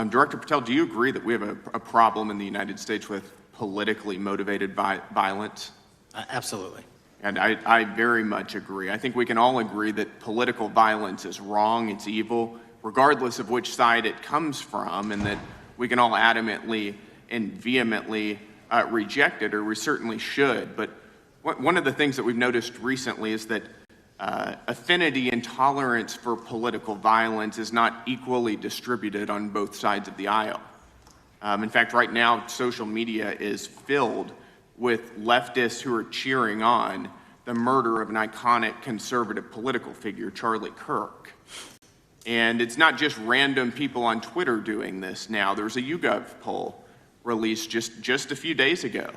Director Patel, do you agree that we have a problem in the United States with politically motivated violence? Absolutely. And I very much agree. I think we can all agree that political violence is wrong, it's evil, regardless of which side it comes from, and that we can all adamantly and vehemently reject it, or we certainly should. But one of the things that we've noticed recently is that affinity and tolerance for political violence is not equally distributed on both sides of the aisle. In fact, right now, social media is filled with leftists who are cheering on the murder of an iconic conservative political figure, Charlie Kirk. And it's not just random people on Twitter doing this now. There's a YouGov poll released just a few days ago,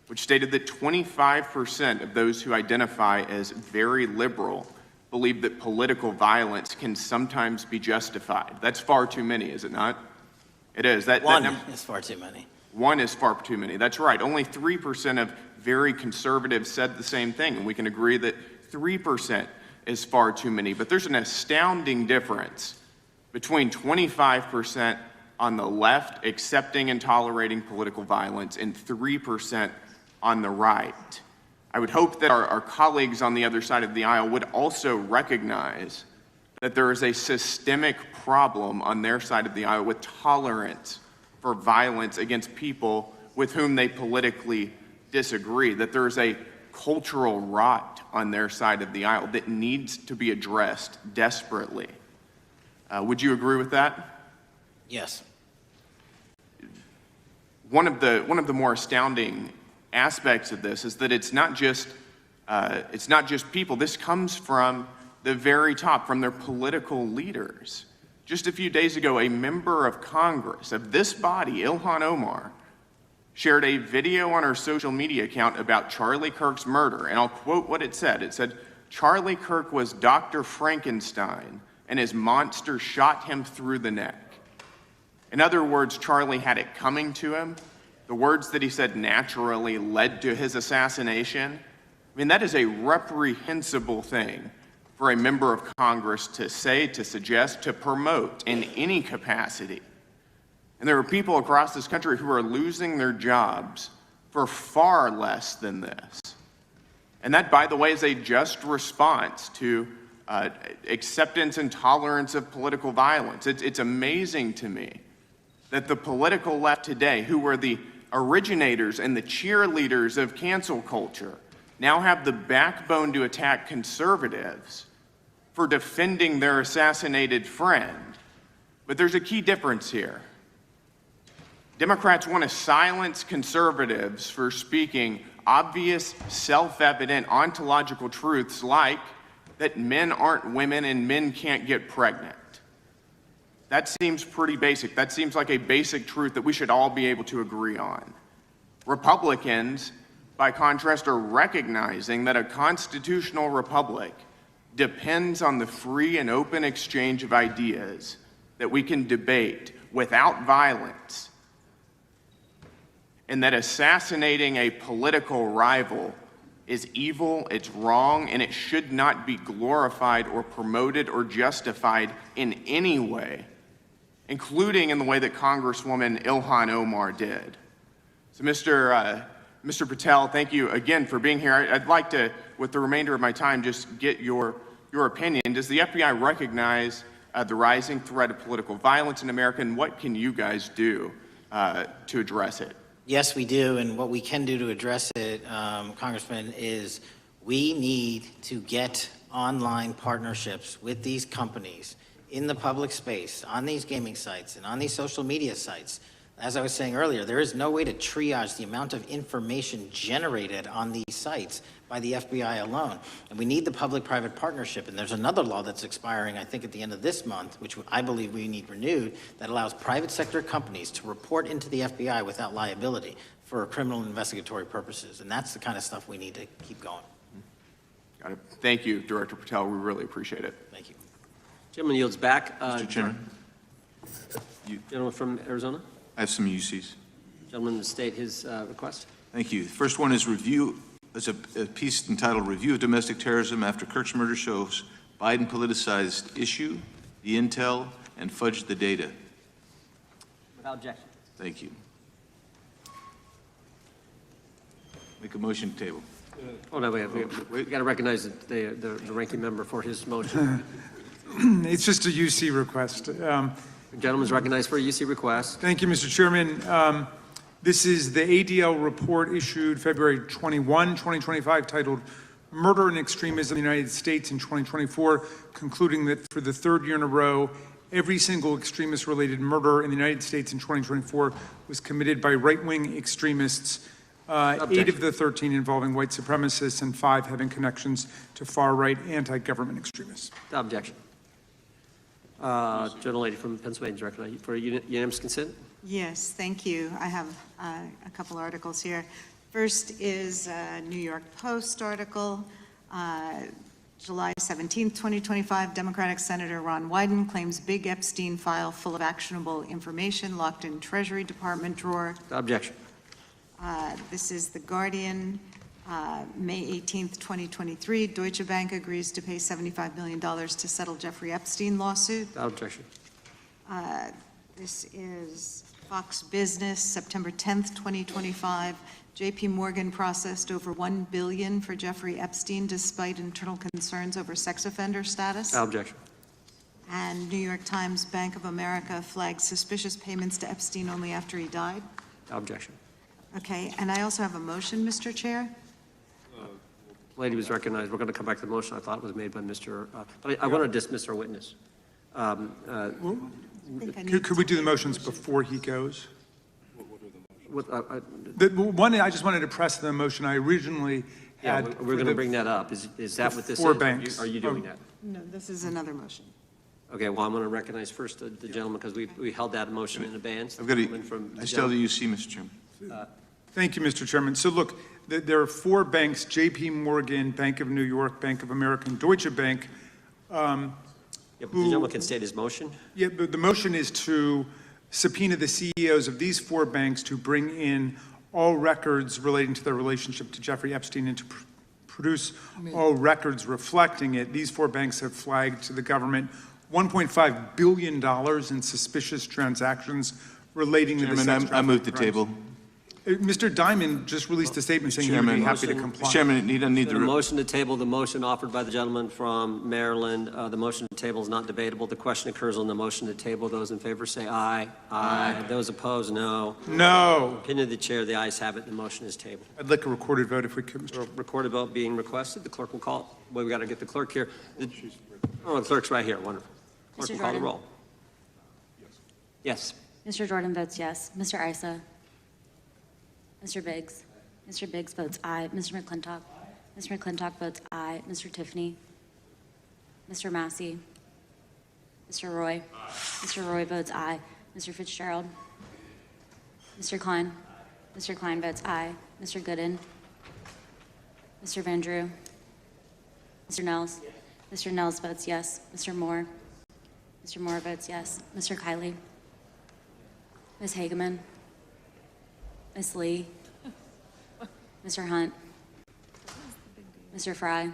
which stated that 25% of those who identify as very liberal believe that political violence can sometimes be justified. That's far too many, is it not? It is. One is far too many. One is far too many. That's right. Only 3% of very conservatives said the same thing, and we can agree that 3% is far too many. But there's an astounding difference between 25% on the left accepting and tolerating political violence and 3% on the right. I would hope that our colleagues on the other side of the aisle would also recognize that there is a systemic problem on their side of the aisle with tolerance for violence against people with whom they politically disagree, that there's a cultural rot on their side of the aisle that needs to be addressed desperately. Would you agree with that? Yes. One of the more astounding aspects of this is that it's not just people. This comes from the very top, from their political leaders. Just a few days ago, a member of Congress of this body, Ilhan Omar, shared a video on her social media account about Charlie Kirk's murder, and I'll quote what it said. It said, "Charlie Kirk was Dr. Frankenstein, and his monster shot him through the neck." In other words, Charlie had it coming to him. The words that he said naturally led to his assassination. I mean, that is a reprehensible thing for a member of Congress to say, to suggest, to promote in any capacity. And there are people across this country who are losing their jobs for far less than this. And that, by the way, is a just response to acceptance and tolerance of political violence. It's amazing to me that the political left today, who were the originators and the cheerleaders of cancel culture, now have the backbone to attack conservatives for defending their assassinated friend. But there's a key difference here. Democrats want to silence conservatives for speaking obvious, self-evident, ontological truths like that men aren't women and men can't get pregnant. That seems pretty basic. That seems like a basic truth that we should all be able to agree on. Republicans, by contrast, are recognizing that a constitutional republic depends on the free and open exchange of ideas that we can debate without violence, and that assassinating a political rival is evil, it's wrong, and it should not be glorified or promoted or justified in any way, including in the way that Congresswoman Ilhan Omar did. So Mr. Patel, thank you again for being here. I'd like to, with the remainder of my time, just get your your opinion. Does the FBI recognize the rising threat of political violence in America, and what can you guys do to address it? Yes, we do, and what we can do to address it, Congressman, is we need to get online partnerships with these companies in the public space, on these gaming sites, and on these social media sites. As I was saying earlier, there is no way to triage the amount of information generated on these sites by the FBI alone. And we need the public-private partnership. And there's another law that's expiring, I think, at the end of this month, which I believe we need renewed, that allows private sector companies to report into the FBI without liability for criminal investigatory purposes. And that's the kind of stuff we need to keep going. Got it. Thank you, Director Patel. We really appreciate it. Thank you. Gentleman yields back. Mr. Chairman. Gentleman from Arizona. I have some UCs. Gentleman to state his request. Thank you. The first one is a piece entitled Review of Domestic Terrorism After Kirk's Murder Shows Biden Politicized Issue, the Intel, and Fudged the Data. Without objection. Thank you. Make a motion to table. Oh, no, we got to recognize the ranking member for his motion. It's just a UC request. The gentleman is recognized for a UC request. Thank you, Mr. Chairman. This is the ADL report issued February 21, 2025, titled Murder and Extremism in the United States in 2024, concluding that for the third year in a row, every single extremist-related murder in the United States in 2024 was committed by right-wing extremists, 8 of the 13 involving white supremacists and 5 having connections to far-right anti-government extremists. Without objection. Gentlelady from Pennsylvania is recognized for unanimous consent. Yes, thank you. I have a couple articles here. First is a New York Post article, July 17th, 2025. Democratic Senator Ron Wyden claims big Epstein file full of actionable information locked in Treasury Department drawer. Without objection. This is The Guardian, May 18th, 2023. Deutsche Bank agrees to pay $75 million to settle Jeffrey Epstein lawsuit. Without objection. This is Fox Business, September 10th, 2025. JP Morgan processed over $1 billion for Jeffrey Epstein despite internal concerns over sex offender status. Without objection. And New York Times, Bank of America flagged suspicious payments to Epstein only after he died. Without objection. Okay, and I also have a motion, Mr. Chair. Lady was recognized. We're going to come back to the motion I thought was made by Mr. But I want to dismiss our witness. Could we do the motions before he goes? What, I just wanted to press the motion I originally had. yeah, we're going to bring that up. Is that what this four is? banks. Are you doing that? No, this is another motion. Okay, well, I'm going to recognize first the gentleman because we held that motion in advance. I've got I still have the UC, Mr. Chairman. Thank you, Mr. Chairman. So look, there are 4 banks, JP Morgan, Bank of New York, Bank of America, and Deutsche Bank. Yeah, but the gentleman can state his motion. Yeah, but the motion is to subpoena the CEOs of these 4 banks to bring in all records relating to their relationship to Jeffrey Epstein and to produce all records reflecting it. These 4 banks have flagged to the government $1.5 billion in suspicious transactions relating to the sex trafficking I move the crimes. table. Mr. Diamond just released a statement saying he would be happy to comply. Chairman, you don't need The motion to table, the motion offered by the gentleman from Maryland. The motion to table is not debatable. The question occurs on the motion to table. Those in favor say aye. Aye. Those opposed, no. No. Opinion of the chair, the ayes have it. The motion is tabled. I'd like a recorded vote if we could, Mr. Recorded vote being requested. The clerk will call. Well, we got to get the clerk here. The clerk's right here. Wonderful. Clerk will call the roll. Yes. Mr. Jordan votes yes. Mr. Issa? Mr. Biggs? Mr. Biggs votes aye. Mr. McClintock? Mr. McClintock votes aye. Mr. Tiffany? Mr. Massey? Mr. Roy? Mr. Roy votes aye. Mr. Fitzgerald? Mr. Klein? Mr. Klein votes aye. Mr. Gooden? Mr. Van Drew? Mr. Nels? Mr. Nels votes yes. Mr. Moore? Mr. Moore votes yes. Mr. Kiley? Ms. Hageman? Ms. Lee? Mr. Hunt? Mr. Fry?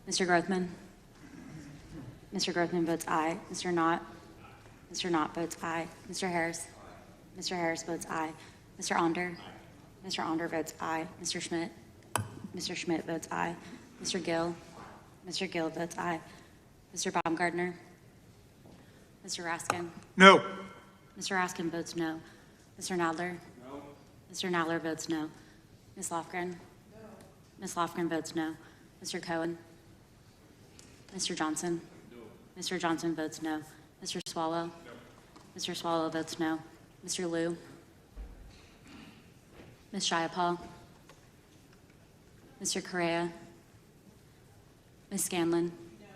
Mr. Grothman? Mr. Grothman votes aye. Mr. Knott? Mr. Knott votes aye. Mr. Harris? Mr. Harris votes aye. Mr. Onder? Mr. Onder votes aye. Mr. Schmidt? Mr. Schmidt votes aye. Mr. Gill? Mr. Gill votes aye. Mr. Baumgartner? Mr. Raskin? No. Mr. Raskin votes no. Mr. Nadler? No. Mr. Nadler votes no. Ms. Lofgren? No. Ms. Lofgren votes no. Mr. Cohen? Mr. Johnson? No. Mr. Johnson votes no. Mr. Swallow? No. Mr. Swallow votes no. Mr. Liu? Ms. Jayapal? Mr. Correa? Ms. Scanlon? No.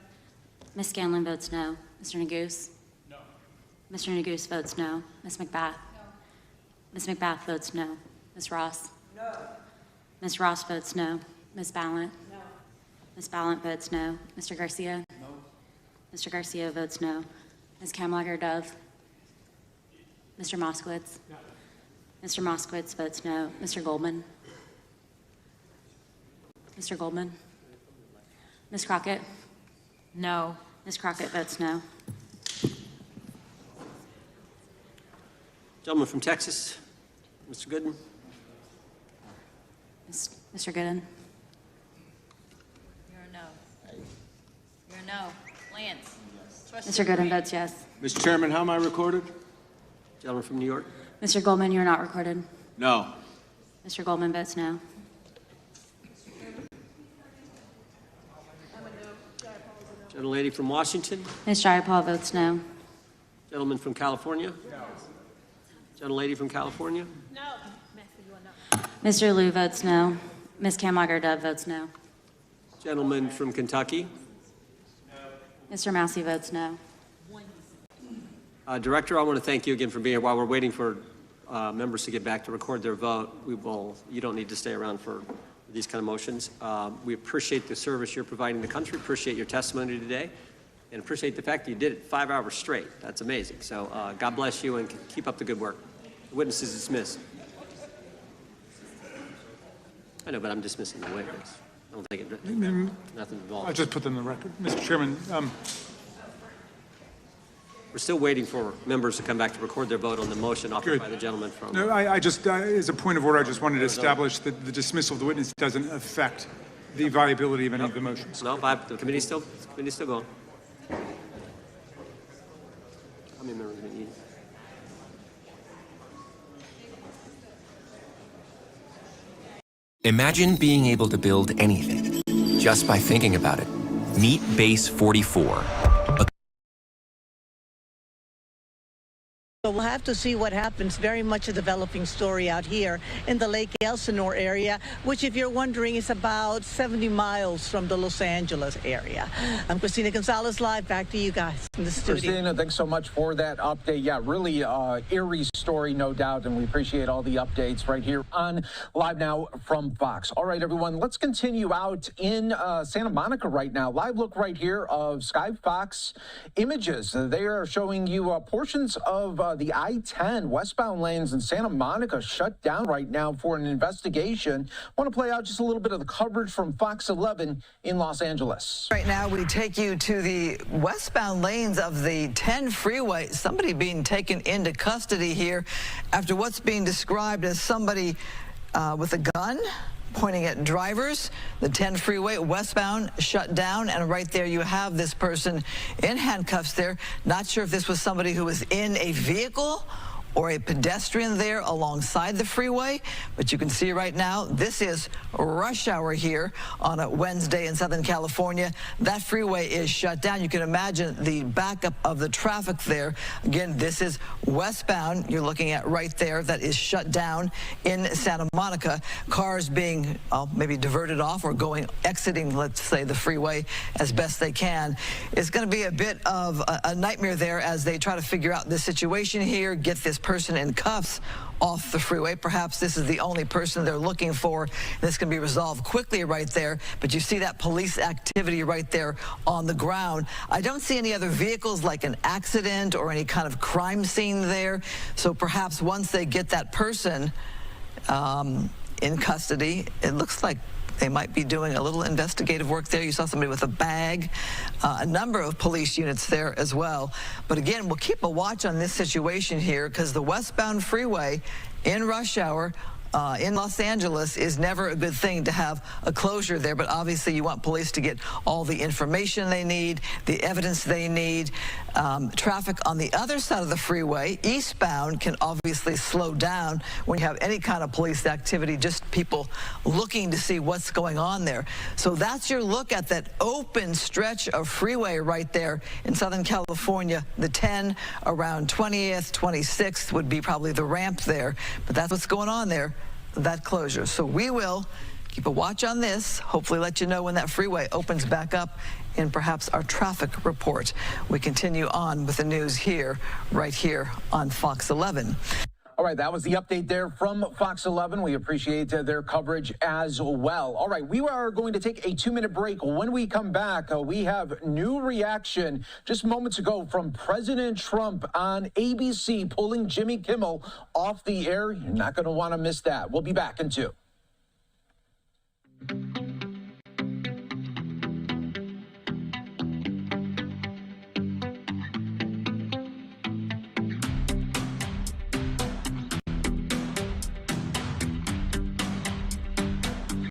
Ms. Scanlon votes no. Mr. Neguse? No. Mr. Neguse votes no. Ms. McBath? No. Ms. McBath votes no. Ms. Ross? No. Ms. Ross votes no. Ms. Ballant? No. Ms. Ballant votes no. Mr. Garcia? No. Mr. Garcia votes no. Ms. Kamlager-Dove? Mr. Moskowitz? No. Mr. Moskowitz votes no. Mr. Goldman? Mr. Goldman? Ms. Crockett? No. Ms. Crockett votes no. Gentleman from Texas, Mr. Gooden. Mr. Gooden? You're a no. You're a no. Lance? Mr. Gooden votes yes. Mr. Chairman, how am I recorded? Gentleman from New York. Mr. Goldman, you're not recorded. No. Mr. Goldman votes no. Gentlelady from Washington. Ms. Jayapal votes no. Gentleman from California. Gentlelady from California. Mr. Liu votes no. Ms. Kamlager-Dove votes no. Gentleman from Kentucky. Mr. Massey votes no. Director, I want to thank you again for being here. While we're waiting for members to get back to record their vote, you don't need to stay around for these kind of motions. We appreciate the service you're providing the country, appreciate your testimony today, and appreciate the fact that you did it 5 hours straight. That's amazing. So God bless you and keep up the good work. The witness is dismissed. I know, but I'm dismissing the witness. I don't think it, nothing involved. I'll just put them in the record. Mr. Chairman, we're still waiting for members to come back to record their vote on the motion offered Good. by the gentleman from... no, I just, as a point of order, I just wanted to establish that the dismissal of the witness doesn't affect the viability of any of the motions. No, the committee's still going. How many members do we need? Imagine being able to build anything just by thinking about it. Meet Base 44. So we'll have to see what happens. Very much a developing story out here in the Lake Elsinore area, which, if you're wondering, is about 70 miles from the Los Angeles area. I'm Christina Gonzalez, live. Back to you guys in the studio. Christina, thanks so much for that update. Yeah, really eerie story, no doubt, and we appreciate all the updates right here on Live Now from Fox. All right, everyone, let's continue out in Santa Monica right now. Live look right here of Sky Fox images. They are showing you portions of the I-10 westbound lanes in Santa Monica shut down right now for an investigation. I want to play out just a little bit of the coverage from Fox 11 in Los Angeles. Right now, we take you to the westbound lanes of the 10 freeway. Somebody being taken into custody here after what's being described as somebody with a gun pointing at drivers. The 10 freeway westbound shut down, and right there you have this person in handcuffs there. Not sure if this was somebody who was in a vehicle or a pedestrian there alongside the freeway, but you can see right now this is rush hour here on a Wednesday in Southern California. That freeway is shut down. You can imagine the backup of the traffic there. Again, this is westbound you're looking at right there that is shut down in Santa Monica. Cars being maybe diverted off or exiting, let's say, the freeway as best they can. It's going to be a bit of a nightmare there as they try to figure out this situation here, get this person in cuffs off the freeway. Perhaps this is the only person they're looking for. This can be resolved quickly right there, but you see that police activity right there on the ground. I don't see any other vehicles like an accident or any kind of crime scene there. So perhaps once they get that person in custody, it looks like they might be doing a little investigative work there. You saw somebody with a bag, a number of police units there as well. But again, we'll keep a watch on this situation here because the westbound freeway in rush hour in Los Angeles is never a good thing to have a closure there, but obviously you want police to get all the information they need, the evidence they need. Traffic on the other side of the freeway, eastbound, can obviously slow down when you have any kind of police activity, just people looking to see what's going on there. So that's your look at that open stretch of freeway right there in Southern California. The 10 around 20th, 26th would be probably the ramp there, but that's what's going on there, that closure. So we will keep a watch on this, hopefully let you know when that freeway opens back up in perhaps our traffic report. We continue on with the news here, right here on Fox 11. All right, that was the update there from Fox 11. We appreciate their coverage as well. All right, we are going to take a 2-minute break. When we come back, we have new reaction just moments ago from President Trump on ABC pulling Jimmy Kimmel off the air. You're not going to want to miss that. We'll be back in 2.